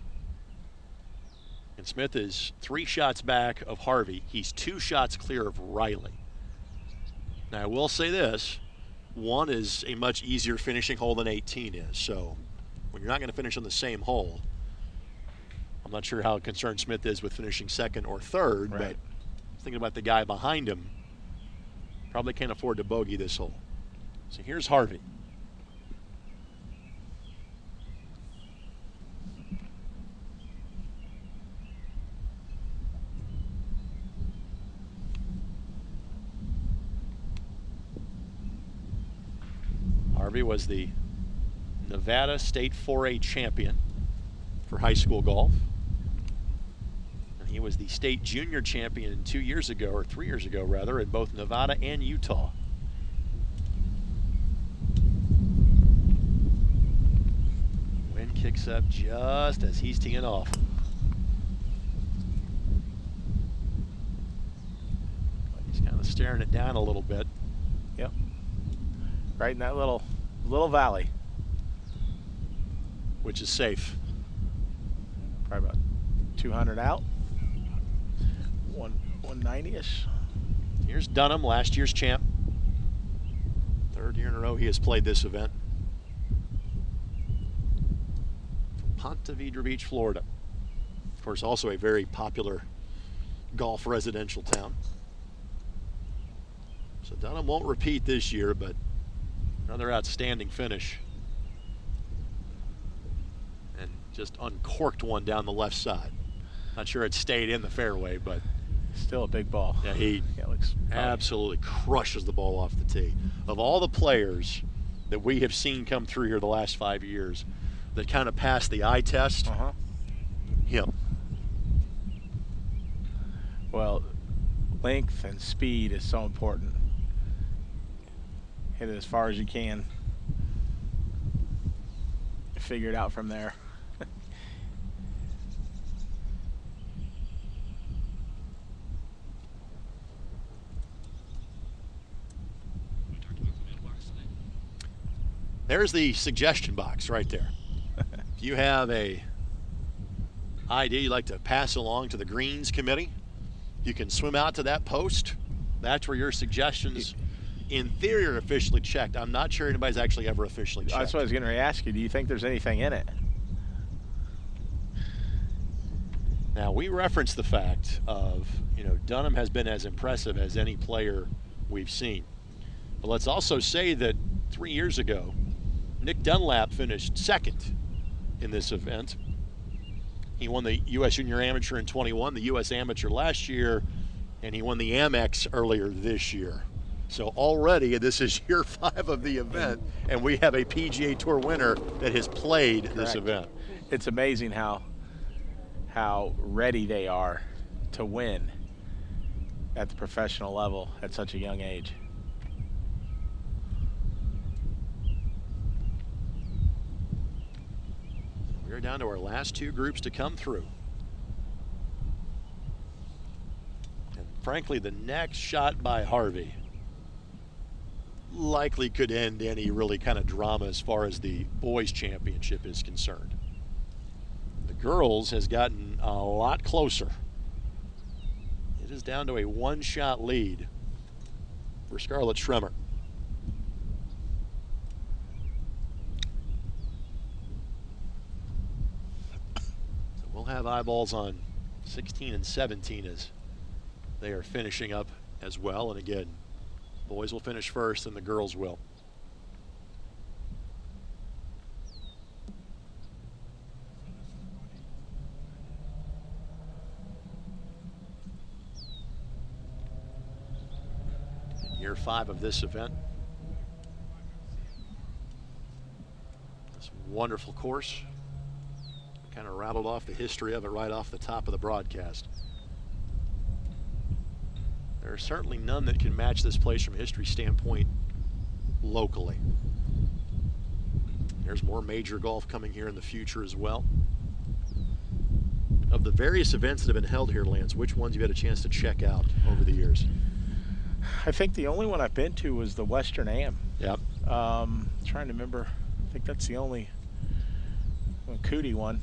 and Smith is 3 shots back of Harvey. He's 2 shots clear of Riley. Now I will say this, 1 is a much easier finishing hole than 18 is, so when you're not going to finish on the same hole, I'm not sure how concerned Smith is with finishing 2nd or 3rd, right. But thinking about the guy behind him, probably can't afford to bogey this hole. So here's Harvey. Harvey was the Nevada State 4A champion for high school golf. He was the state junior champion 2 years ago, or 3 years ago rather, in both Nevada and Utah. Wind kicks up just as he's teeing off. He's kind of staring it down a little bit. Yep. Right in that little valley. Which is safe. Probably about 200 out. 190-ish. Here's Dunham, last year's champ. 3rd year in a row he has played this event. Ponte Vedra Beach, Florida. Of course, also a very popular golf residential town. So Dunham won't repeat this year, but another outstanding finish. And just uncorked one down the left side. Not sure it stayed in the fairway, but still a big ball. yeah, he absolutely crushes the ball off the tee. Of all the players that we have seen come through here the last 5 years that kind of passed the eye test, him. Well, length and speed is so important. Hit it as far as you can. figure it out from there. There's the suggestion box right there. If you have a idea you'd like to pass along to the Greens Committee, you can swim out to that post. That's where your suggestions, in theory, are officially checked. I'm not sure anybody's actually ever officially checked. That's what I was going to ask you. Do you think there's anything in it? Now, we referenced the fact of, Dunham has been as impressive as any player we've seen. But let's also say that 3 years ago, Nick Dunlap finished second in this event. He won the U.S. Junior Amateur in 21, the U.S. Amateur last year, and he won the Amex earlier this year. So already this is year 5 of the event, and we have a PGA Tour winner that has played this event. It's amazing how ready they are to win at the professional level at such a young age. We're down to our last 2 groups to come through. And frankly, the next shot by Harvey likely could end any really kind of drama as far as the boys' championship is concerned. The girls has gotten a lot closer. It is down to a 1-shot lead for Scarlett Schremer. We'll have eyeballs on 16 and 17 as they are finishing up as well. And again, boys will finish first and the girls will. In year 5 of this event. This wonderful course. Kind of rattled off the history of it right off the top of the broadcast. There are certainly none that can match this place from a history standpoint locally. There's more major golf coming here in the future as well. Of the various events that have been held here, Lance, which ones you had a chance to check out over the years? I think the only one I've been to was the Western Am. Yep. Trying to remember. I think that's the only Cootie one.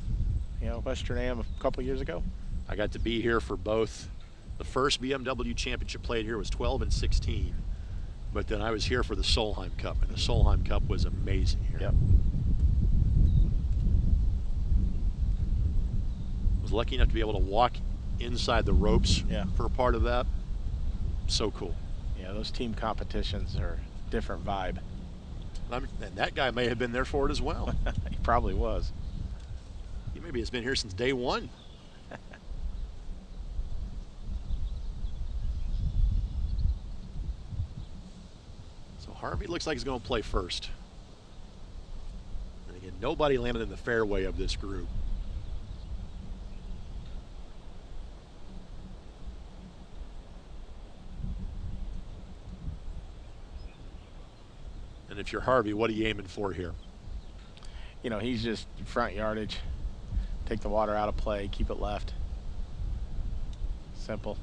Western Am a couple years ago. I got to be here for both. The first BMW championship played here was 12 and 16. But then I was here for the Solheim Cup, and the Solheim Cup was amazing here. Yep. Was lucky enough to be able to walk inside the ropes for a part of that. So cool. Yeah, those team competitions are a different vibe. And that guy may have been there for it as well. He probably was. He maybe has been here since day one. So Harvey looks like he's going to play first. And again, nobody landed in the fairway of this group. And if you're Harvey, what are you aiming for here? He's just front yardage. Take the water out of play, keep it left. Simple.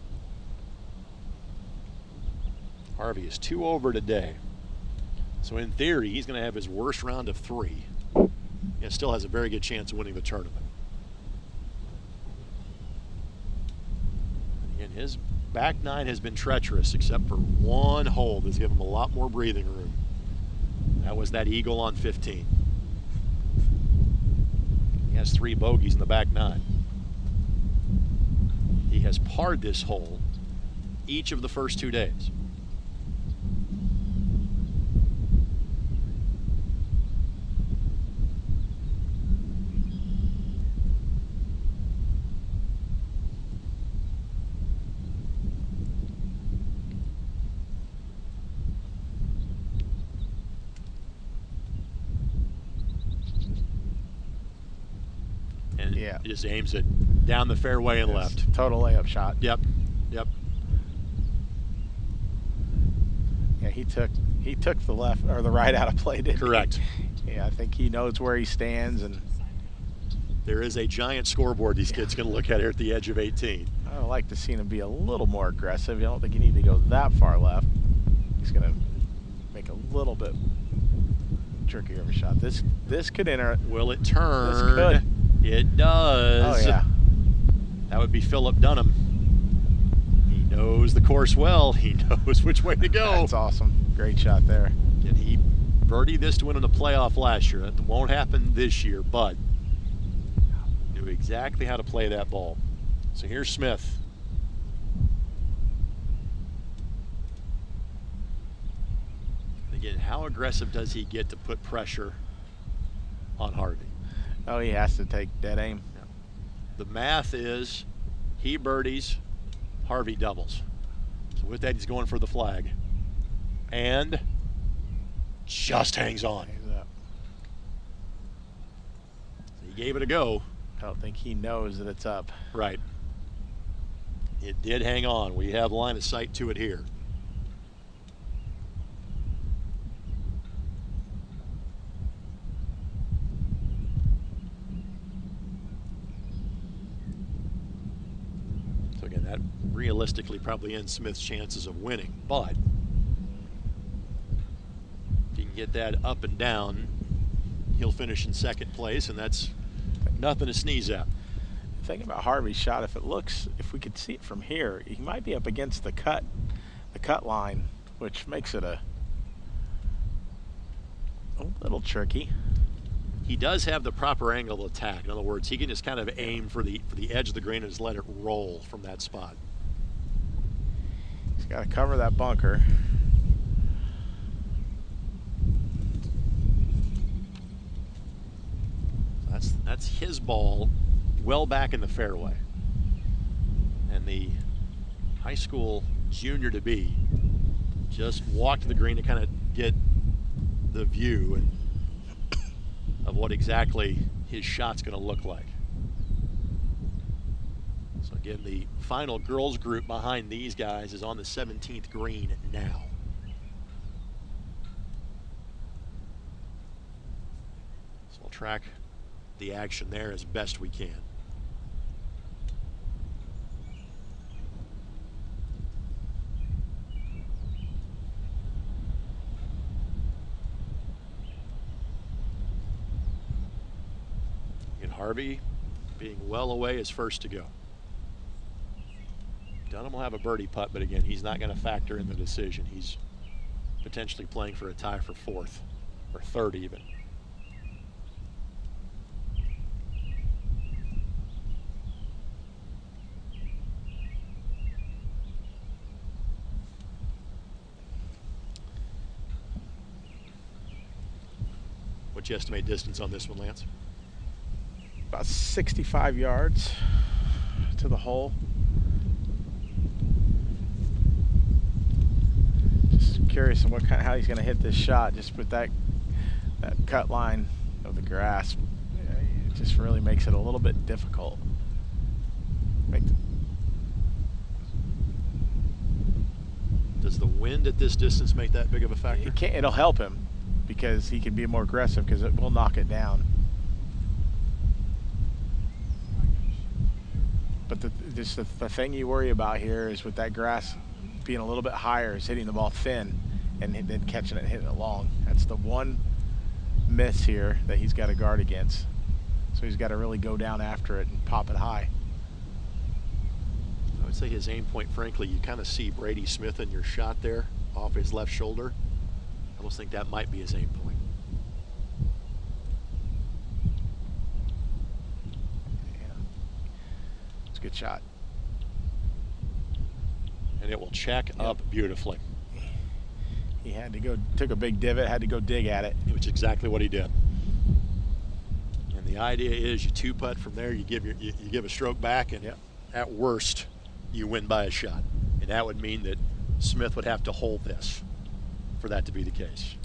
Harvey is 2 over today. So in theory, he's going to have his worst round of 3. And still has a very good chance of winning the tournament. And his back 9 has been treacherous, except for one hole that's given him a lot more breathing room. That was that eagle on 15. He has 3 bogeys in the back 9. He has parred this hole each of the first 2 days. Yeah. He just aims it down the fairway and left. Total layup shot. Yep. Yeah, he took the left or the right out of play, didn't he? Correct. Yeah, I think he knows where he stands, and there is a giant scoreboard these kids can look at here at the edge of 18. I would like to see him be a little more aggressive. I don't think you need to go that far left. He's going to make a little bit trickier of a shot. This could enter. Will it turn? This could. It does. Oh, yeah. That would be Philip Dunham. He knows the course well. He knows which way to go. That's awesome. Great shot there. And he birdied this to win in the playoff last year. That won't happen this year, but knew exactly how to play that ball. So here's Smith. Again, how aggressive does he get to put pressure on Harvey? Oh, he has to take dead aim. The math is he birdies, Harvey doubles. So with that, he's going for the flag. And just hangs on. He gave it a go. I don't think he knows that it's up. Right. It did hang on. We have line of sight to it here. So again, that realistically probably ends Smith's chances of winning, but if he can get that up and down, he'll finish in second place, and that's nothing to sneeze at. The thing about Harvey's shot, if we could see it from here, he might be up against the cut line, which makes it a little tricky. He does have the proper angle of attack. In other words, he can just kind of aim for the edge of the green and just let it roll from that spot. He's got to cover that bunker. That's his ball, well back in the fairway. And the high school junior to be just walked to the green to kind of get the view and of what exactly his shot's going to look like. So again, the final girls group behind these guys is on the 17th green now. So we'll track the action there as best we can. And Harvey being well away is first to go. Dunham will have a birdie putt, but again, he's not going to factor in the decision. He's potentially playing for a tie for fourth or third even. What's your estimate distance on this one, Lance? About 65 yards to the hole. Just curious on how he's going to hit this shot. Just with that cut line of the grass, it just really makes it a little bit difficult. Does the wind at this distance make that big of a factor? It'll help him because he can be more aggressive because it will knock it down. But the thing you worry about here is with that grass being a little bit higher, is hitting the ball thin and then catching it and hitting it long. That's the one miss here that he's got to guard against. So he's got to really go down after it and pop it high. I would say his aim point, frankly, you kind of see Brady Smith in your shot there off his left shoulder. I almost think that might be his aim point. Yeah. It's a good shot. And it will check up beautifully. He had to go, took a big divot, had to go dig at it. Which is exactly what he did. And the idea is you two putt from there, you give a stroke back, and at worst, you win by a shot. And that would mean that Smith would have to hold this for that to be the case.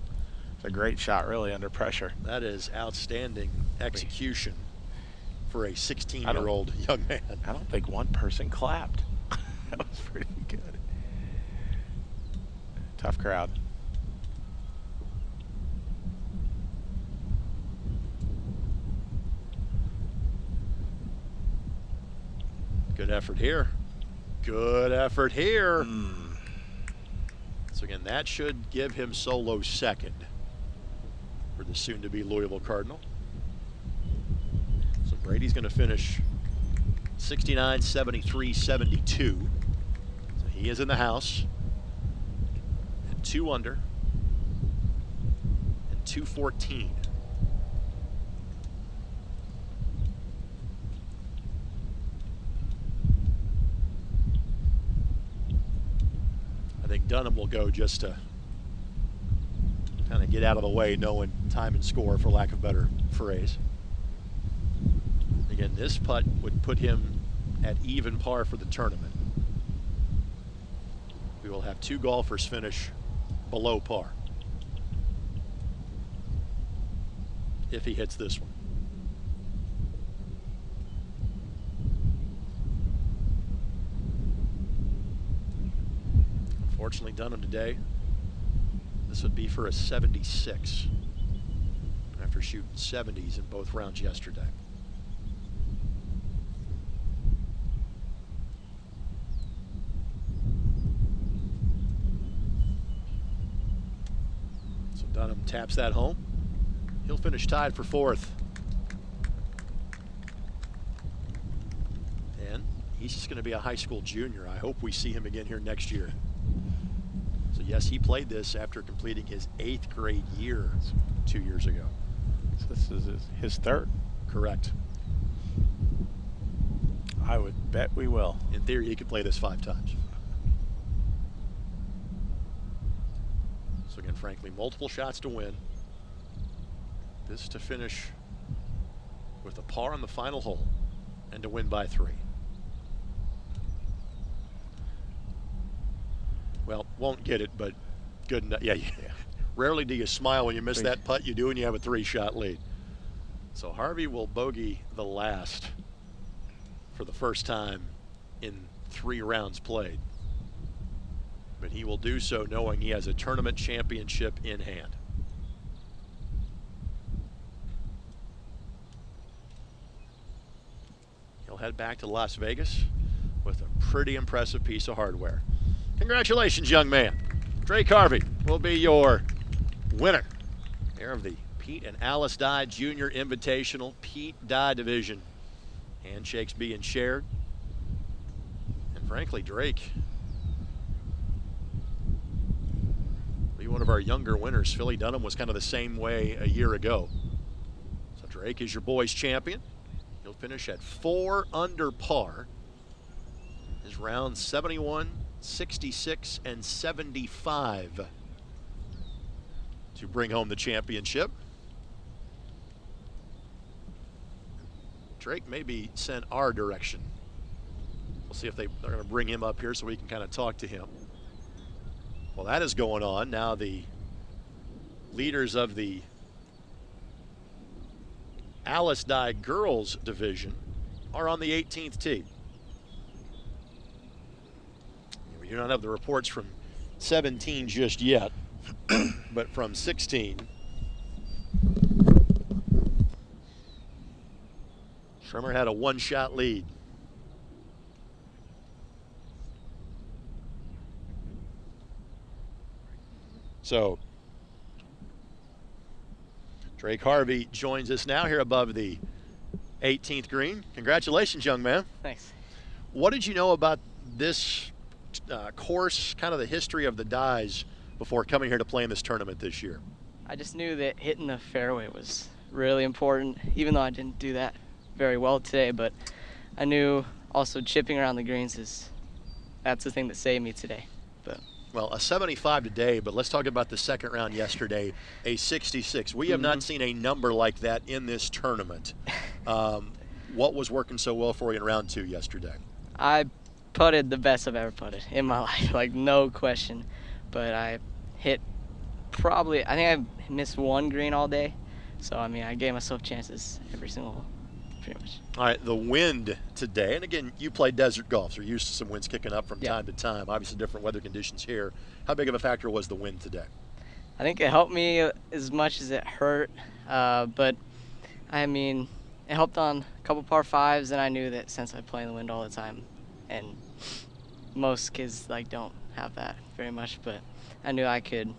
It's a great shot, really, under pressure. That is outstanding execution for a 16-year-old young man. I don't think one person clapped. That was pretty good. Tough crowd. effort here. Good effort here. So again, that should give him solo second for the soon-to-be Louisville Cardinal. So Brady's going to finish 69, 73, 72. So he is in the house at 2 under and 214. I think Dunham will go just to kind of get out of the way, knowing time and score, for lack of a better phrase. Again, this putt would put him at even par for the tournament. We will have 2 golfers finish below par if he hits this one. Unfortunately, Dunham today, this would be for a 76 after shooting 70s in both rounds yesterday. So Dunham taps that home. He'll finish tied for 4th. And he's just going to be a high school junior. I hope we see him again here next year. So yes, he played this after completing his 8th grade year 2 years ago. So this is his 3rd? Correct. I would bet we will. In theory, he could play this 5 times. So again, frankly, multiple shots to win. This to finish with a par on the final hole and to win by 3. Well, won't get it, but good enough. Yeah. Rarely do you smile when you miss that putt. You do when you have a 3-shot lead. So Harvey will bogey the last for the first time in 3 rounds played. But he will do so knowing he has a tournament championship in hand. He'll head back to Las Vegas with a pretty impressive piece of hardware. Congratulations, young man. Drake Harvey will be your winner here of the Pete and Alice Dye Junior Invitational, Pete Dye Division. Handshakes being shared. And frankly, Drake will be one of our younger winners. Philly Dunham was kind of the same way a year ago. So Drake is your boys champion. He'll finish at 4 under par. His round 71, 66, and 75 to bring home the championship. Drake may be sent our direction. We'll see if they're going to bring him up here so we can kind of talk to him. Well, that is going on. Now the leaders of the Alice Dye girls division are on the 18th tee. We do not have the reports from 17 just yet, but from 16. Schremer had a 1-shot lead. So Drake Harvey joins us now here above the 18th green. Congratulations, young man. Thanks. What did you know about this course, kind of the history of the Dyes before coming here to play in this tournament this year? I just knew that hitting the fairway was really important, even though I didn't do that very well today, but I knew also chipping around the greens that's the thing that saved me today. Well, a 75 today, but let's talk about the second round yesterday, a 66. We have not seen a number like that in this tournament. What was working so well for you in round 2 yesterday? I putted the best I've ever putted in my life, like no question. But I hit I think I missed 1 green all day. So, I mean, I gave myself chances every single hole, pretty much. All right, the wind today, and again, you play desert golf, so you're used to some winds kicking up from time to time. Obviously, different weather conditions here. How big of a factor was the wind today? I think it helped me as much as it hurt, but I mean, it helped on a couple par 5s, and I knew that since I play in the wind all the time, and most kids like don't have that very much, but I knew I could.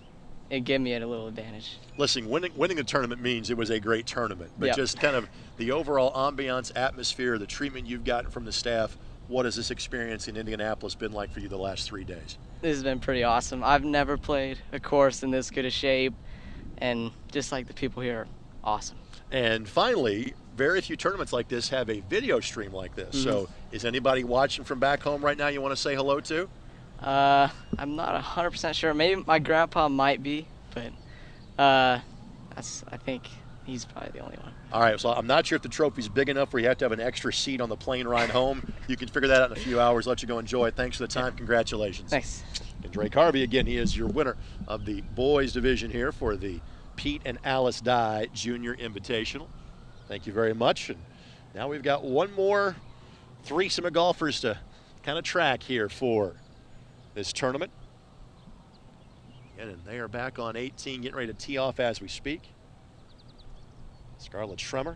It gave me a little advantage. Listen, winning the tournament means it was a great tournament, but Yep. just kind of the overall ambiance, atmosphere, the treatment you've gotten from the staff, what has this experience in Indianapolis been like for you the last 3 days? This has been pretty awesome. I've never played a course in this good a shape, and just like the people here are awesome. And finally, very few tournaments like this have a video stream like this. Mm-hmm. So is anybody watching from back home right now you want to say hello to? I'm not 100% sure. Maybe my grandpa might be, but I think he's probably the only one. All right, so I'm not sure if the trophy's big enough where you have to have an extra seat on the plane ride home. You can figure that out in a few hours, let you go enjoy it. Thanks for the time. Congratulations. Thanks. And Drake Harvey, again, he is your winner of the boys division here for the Pete and Alice Dye Junior Invitational. Thank you very much. And now we've got one more threesome of golfers to kind of track here for this tournament. And they are back on 18, getting ready to tee off as we speak. Scarlett Schremer,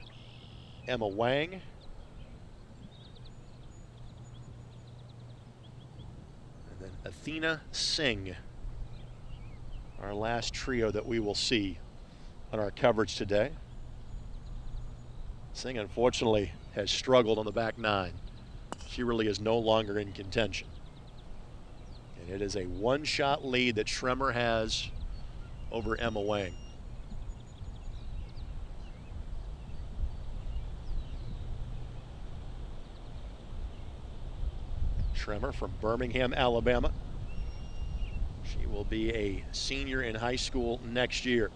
Emma Wang, and then Athena Singh, our last trio that we will see on our coverage today. Singh, unfortunately, has struggled on the back nine. She really is no longer in contention. And it is a one-shot lead that Schremer has over Emma Wang. Schremer from Birmingham, Alabama. She will be a senior in high school next year.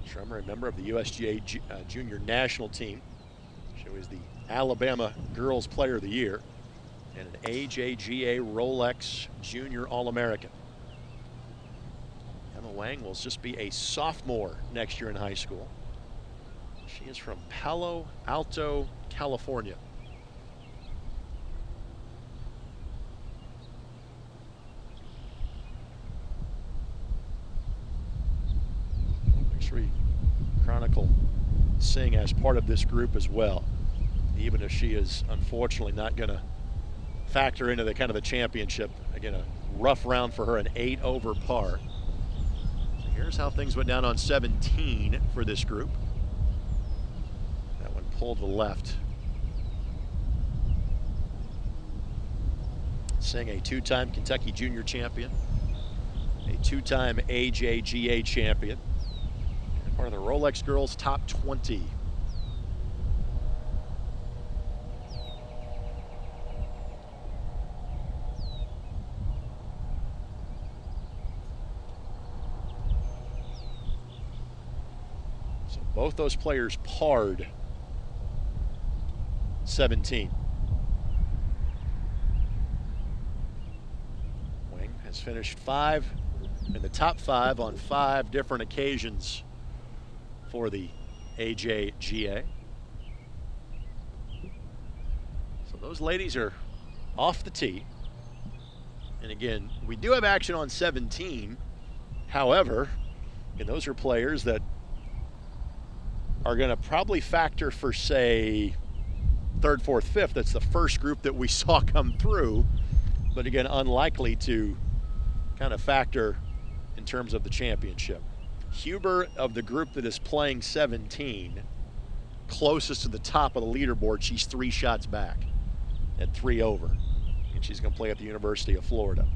Schremer, a member of the USGA Junior National Team. She was the Alabama Girls Player of the Year and an AJGA Rolex Junior All-American. Emma Wang will just be a sophomore next year in high school. She is from Palo Alto, California. Make sure we chronicle Singh as part of this group as well, even if she is unfortunately not going to factor into the kind of the championship. Again, a rough round for her, an 8 over par. So here's how things went down on 17 for this group. That one pulled to the left. Singh, a two-time Kentucky Junior champion, a two-time AJGA champion, and part of the Rolex Girls Top 20. So both those players parred 17. Wang has finished 5 in the top 5 on 5 different occasions for the AJGA. So those ladies are off the tee. And again, we do have action on 17. However, and those are players that are going to probably factor for, say, 3rd, 4th, 5th. That's the first group that we saw come through, but again, unlikely to kind of factor in terms of the championship. Huber, of the group that is playing 17, closest to the top of the leaderboard, she's 3 shots back at 3 over, and she's going to play at the University of Florida.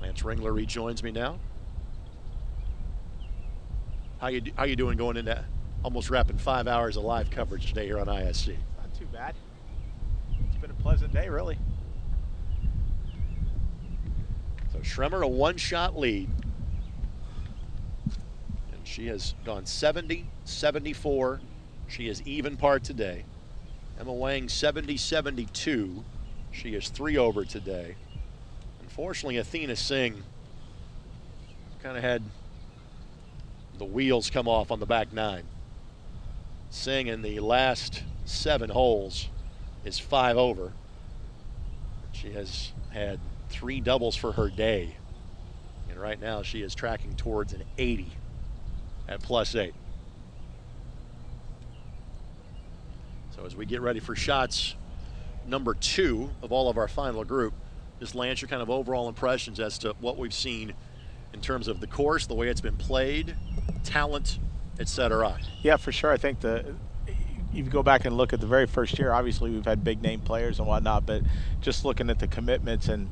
Lance Ringler rejoins me now. How you doing going into almost wrapping 5 hours of live coverage today here on ISC? Not too bad. It's been a pleasant day, really. So Schremer, a 1-shot lead. And she has gone 70, 74. She is even par today. Emma Wang, 70, 72. She is 3 over today. Unfortunately, Athena Singh kind of had the wheels come off on the back 9. Singh in the last 7 holes is 5 over. She has had 3 doubles for her day. And right now she is tracking towards an 80. at +8. So as we get ready for shots number 2 of all of our final group, just Lance, your kind of overall impressions as to what we've seen in terms of the course, the way it's been played, talent, etc. Yeah, for sure. I think you go back and look at the very first year, obviously we've had big name players and whatnot, but just looking at the commitments and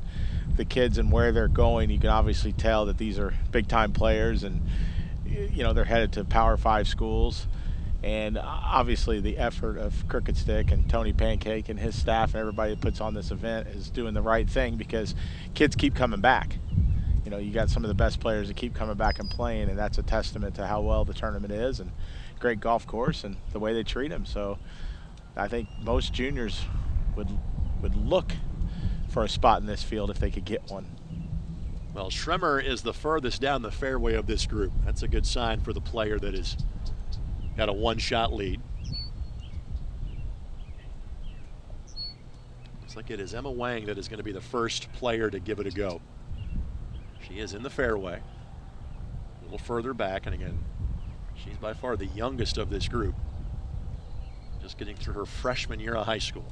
the kids and where they're going, you can obviously tell that these are big time players, and you know, they're headed to Power 5 schools. And obviously the effort of Crooked Stick and Tony Pancake and his staff and everybody that puts on this event is doing the right thing, because kids keep coming back. You know, you got some of the best players that keep coming back and playing, and that's a testament to how well the tournament is, and great golf course and the way they treat them. So I think most juniors would look for a spot in this field if they could get one. Well, Schremer is the furthest down the fairway of this group. That's a good sign for the player that is got a 1-shot lead. Looks like it is Emma Wang that is going to be the first player to give it a go. She is in the fairway, a little further back, and again, she's by far the youngest of this group, just getting through her freshman year of high school.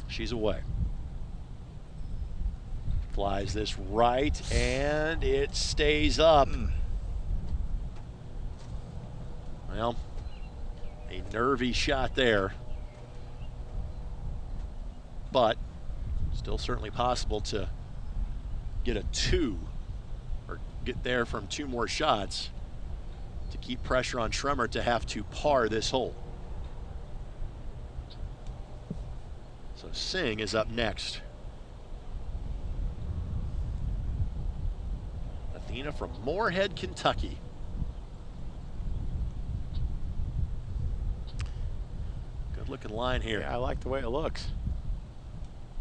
She's away. Flies this right, and it stays up. Well, a nervy shot there, but still certainly possible to get a 2 or get there from 2 more shots to keep pressure on Schremer to have to par this hole. So Singh is up next. Athena from Moorhead, Kentucky. Good looking line here. Yeah, I like the way it looks.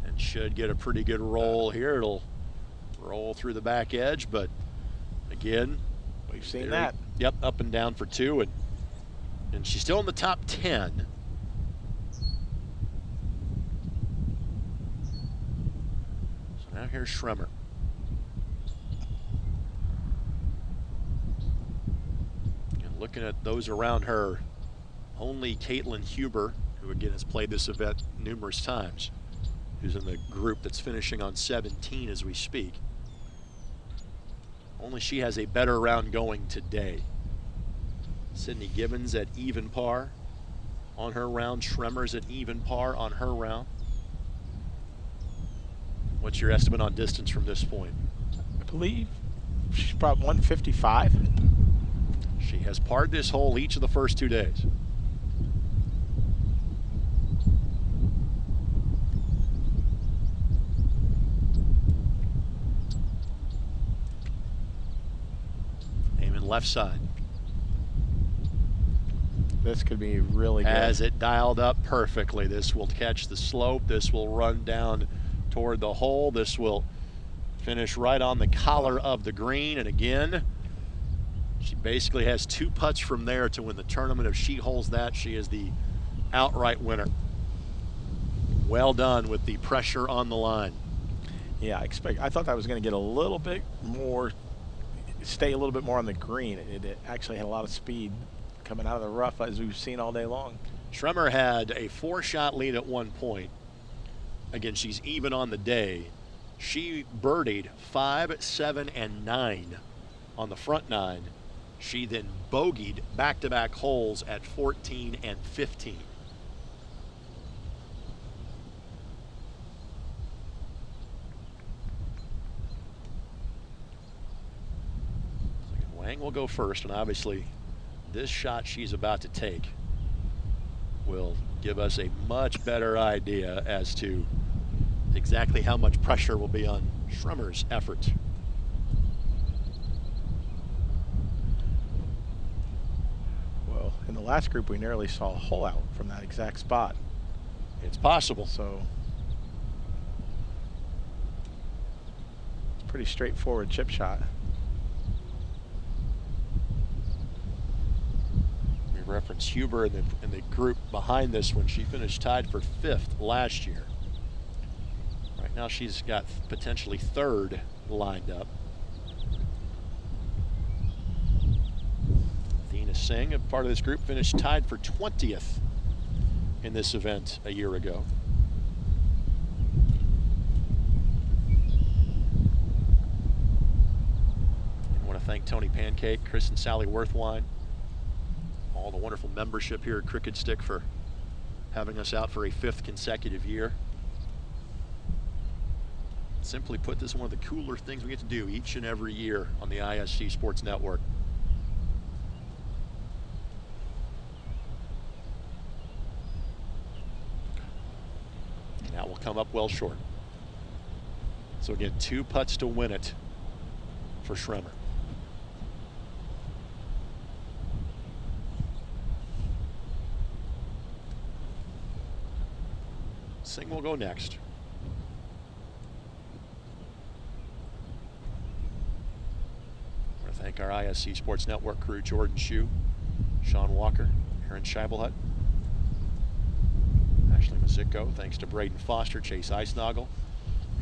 And should get a pretty good roll here. It'll roll through the back edge, but again, we've seen that. Yep, up and down for 2, and she's still in the top 10. Now here's Schremer. And looking at those around her, only Caitlin Huber, who again has played this event numerous times, who's in the group that's finishing on 17 as we speak. Only she has a better round going today. Sydney Gibbons at even par on her round. Schremer's at even par on her round. What's your estimate on distance from this point? I believe she's about 155. She has parred this hole each of the first 2 days. Aiming left side. This could be really good. Has it dialed up perfectly. This will catch the slope. This will run down toward the hole. This will finish right on the collar of the green, and again, she basically has 2 putts from there to win the tournament. If she holds that, she is the outright winner. Well done with the pressure on the line. Yeah, I thought that was going to get a little bit more, stay a little bit more on the green. It actually had a lot of speed coming out of the rough, as we've seen all day long. Schremer had a 4-shot lead at one point. Again, she's even on the day. She birdied 5, 7, and 9 on the front 9. She then bogeyed back-to-back holes at 14 and 15. Wang will go first, and obviously this shot she's about to take will give us a much better idea as to exactly how much pressure will be on Schremer's effort. Well, in the last group, we nearly saw a hole out from that exact spot. It's possible. So it's a pretty straightforward chip shot. We're reference Huber in the group behind this one. She finished tied for 5th last year. Right now she's got potentially 3rd lined up. Athena Singh, a part of this group, finished tied for 20th in this event a year ago. I want to thank Tony Pancake, Chris and Sally Worthwine, all the wonderful membership here at Crooked Stick for having us out for a 5th consecutive year. Simply put, this is one of the cooler things we get to do each and every year on the ISC Sports Network. And that will come up well short. So again, 2 putts to win it for Schremer. Singh will go next. I want to thank our ISC Sports Network crew, Jordan Shue, Sean Walker, Aaron Scheibelhut, Ashley Mazicko. Thanks to Braden Foster, Chase Eisnagel,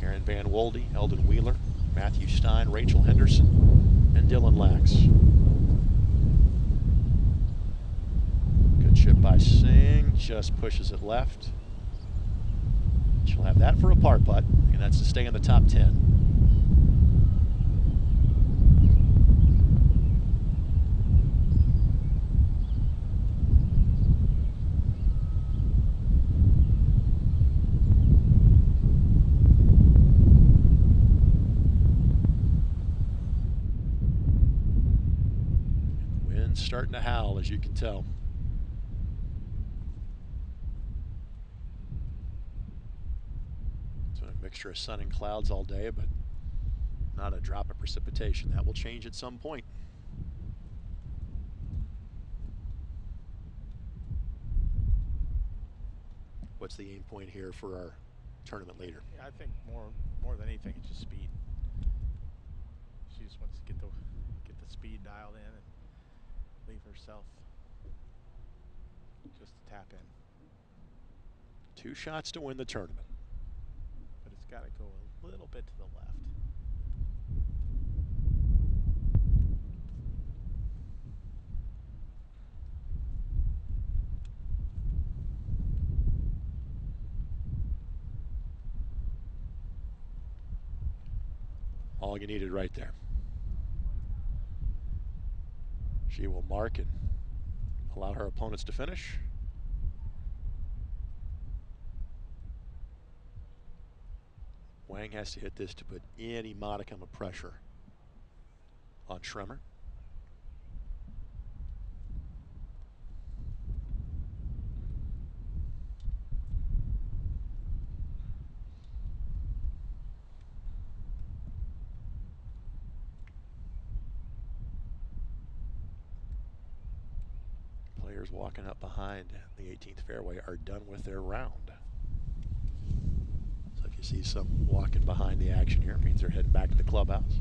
Aaron Van Wolde, Eldon Wheeler, Matthew Stein, Rachel Henderson, and Dylan Lax. Good chip by Singh, just pushes it left. She'll have that for a par putt, and that's to stay in the top 10. And the wind's starting to howl, as you can tell. Mixture of sun and clouds all day, but not a drop of precipitation. That will change at some point. What's the aim point here for our tournament leader? Yeah, I think more than anything, it's just speed. She just wants to get the speed dialed in and leave herself just to tap in. 2 shots to win the tournament. But it's got to go a little bit to the left. All you needed right there. She will mark and allow her opponents to finish. Wang has to hit this to put any modicum of pressure on Schremer. Players walking up behind the 18th fairway are done with their round. So if you see some walking behind the action here, it means they're heading back to the clubhouse.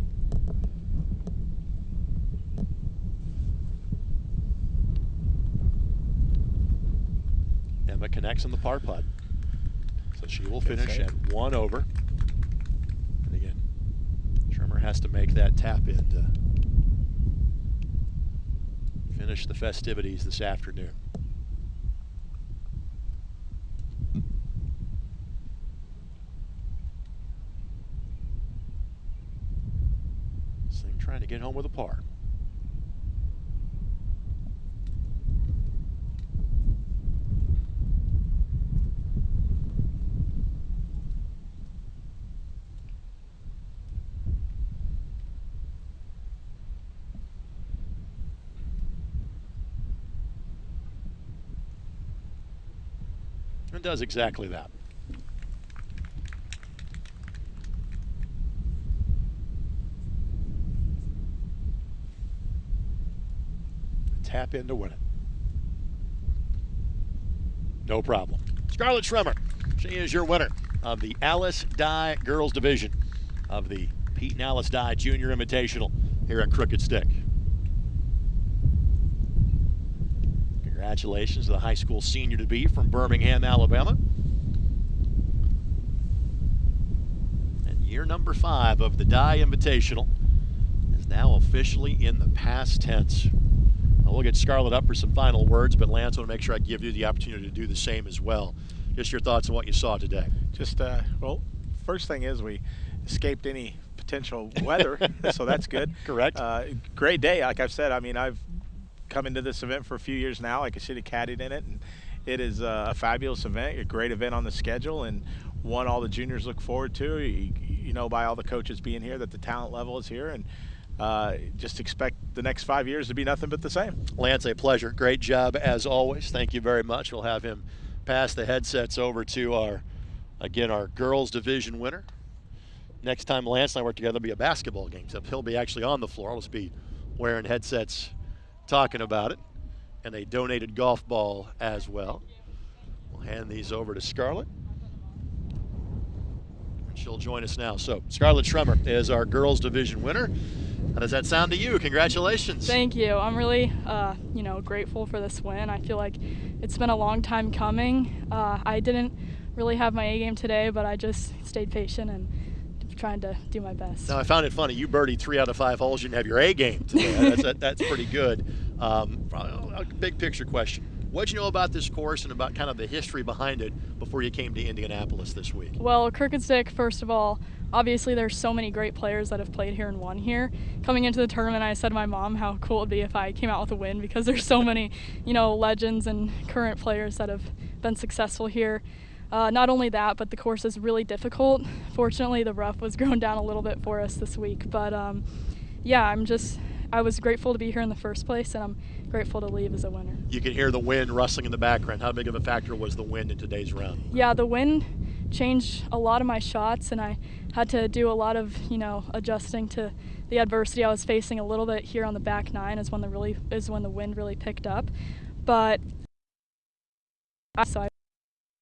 Emma connects on the par putt. So she will finish at 1 over. And again, Schremer has to make that tap in to finish the festivities this afternoon. Singh trying to get home with a par. And does exactly that. Tap in to win it. No problem. Scarlett Schremer, she is your winner of the Alice Dye Girls Division of the Pete and Alice Dye Junior Invitational here at Crooked Stick. Congratulations to the high school senior-to-be from Birmingham, Alabama. And year number 5 of the Dye Invitational is now officially in the past tense. Well, we'll get Scarlett up for some final words, but Lance, I want to make sure I give you the opportunity to do the same as well. Just your thoughts on what you saw today. Just, well, first thing is we escaped any potential weather, so that's good. Correct. Great day. Like I've said, I mean, I've come into this event for a few years now. Like I should have caddied in it, and it is a fabulous event, a great event on the schedule, and one all the juniors look forward to. You know, by all the coaches being here, that the talent level is here, and just expect the next 5 years to be nothing but the same. Lance, a pleasure. Great job as always. Thank you very much. We'll have him pass the headsets over to our girls division winner. Next time Lance and I work together, it'll be a basketball game, except he'll be actually on the floor. I'll just be wearing headsets talking about it. And a donated golf ball as well. We'll hand these over to Scarlett. And she'll join us now. So Scarlett Schremer is our girls division winner. How does that sound to you? Congratulations. Thank you. I'm really, grateful for this win. I feel like it's been a long time coming. I didn't really have my A game today, but I just stayed patient and trying to do my best. Now, I found it funny. You birdied 3 out of 5 holes. You didn't have your A game today. That's pretty good. A big picture question. What did you know about this course and about kind of the history behind it before you came to Indianapolis this week? Well, Crooked Stick, first of all, obviously there's so many great players that have played here and won here. Coming into the tournament, I said to my mom how cool it would be if I came out with a win, because there's so many, legends and current players that have been successful here. Not only that, but the course is really difficult. Fortunately, the rough was grown down a little bit for us this week. But I was grateful to be here in the first place, and I'm grateful to leave as a winner. You can hear the wind rustling in the background. How big of a factor was the wind in today's round? Yeah, the wind changed a lot of my shots, and I had to do a lot of, adjusting to the adversity I was facing a little bit here on the back 9 is when the wind really picked up. But so I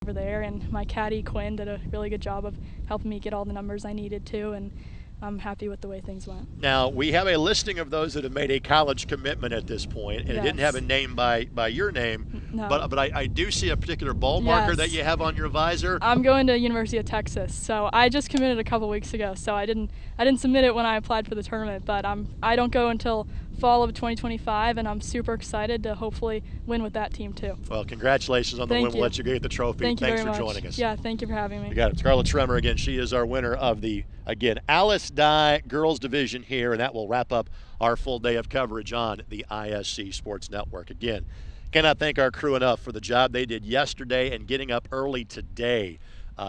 over there, and my caddy Quinn did a really good job of helping me get all the numbers I needed to, and I'm happy with the way things went. Now, we have a listing of those that have made a college commitment at this point, and Yes. it didn't have a name by your name, No. but I do see a particular ball marker Yes. that you have on your visor. I'm going to University of Texas, so I just committed a couple weeks ago, so I didn't submit it when I applied for the tournament, but I don't go until fall of 2025, and I'm super excited to hopefully win with that team too. Well, congratulations on the Thank win. you. We'll let you get the trophy. Thank you Thanks very for much. joining us. Yeah, thank you for having me. You got it. Scarlett Schremer again. She is our winner of the, Alice Dye girls division here, and that will wrap up our full day of coverage on the ISC Sports Network. Again, cannot thank our crew enough for the job they did yesterday and getting up early today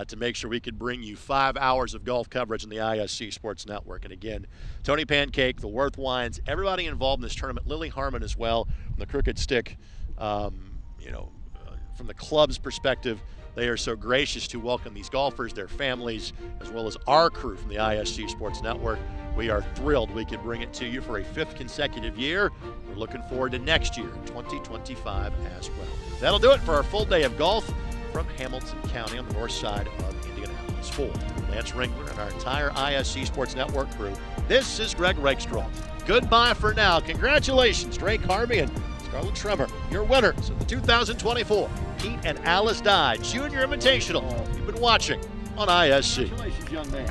to make sure we could bring you 5 hours of golf coverage on the ISC Sports Network. And again, Tony Pancake, the Worth Wines, everybody involved in this tournament, Lily Harmon as well, from the Crooked Stick, from the club's perspective, they are so gracious to welcome these golfers, their families, as well as our crew from the ISC Sports Network. We are thrilled we could bring it to you for a 5th consecutive year. We're looking forward to next year, 2025 as well. That'll do it for our full day of golf from Hamilton County on the north side of Indianapolis. For Lance Ringler and our entire ISC Sports Network crew, this is Greg Rakestraw. Goodbye for now. Congratulations, Drake Harvey and Scarlett Schremer, your winners of the 2024 Pete and Alice Dye Junior Invitational. You've been watching on ISC. Congratulations, young man.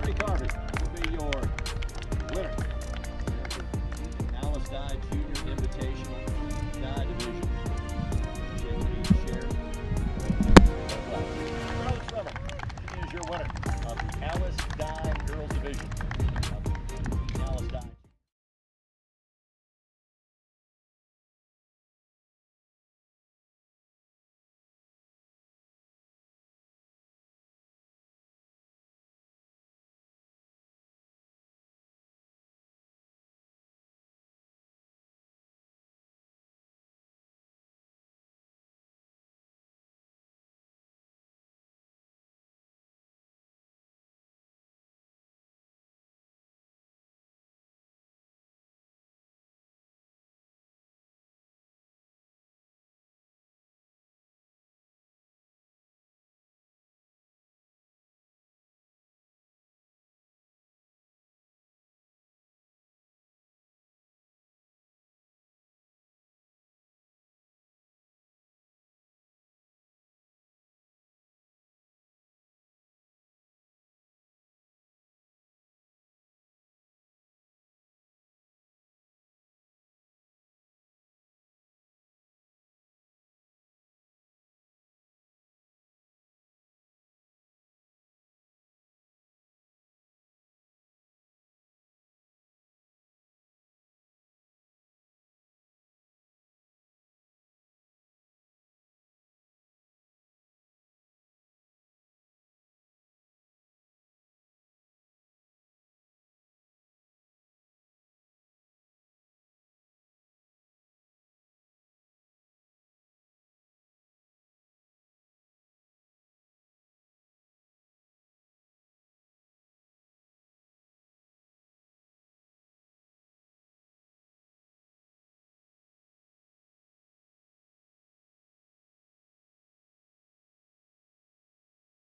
Drake Harvey will be your winner. Alice Dye Junior Invitational Dye Division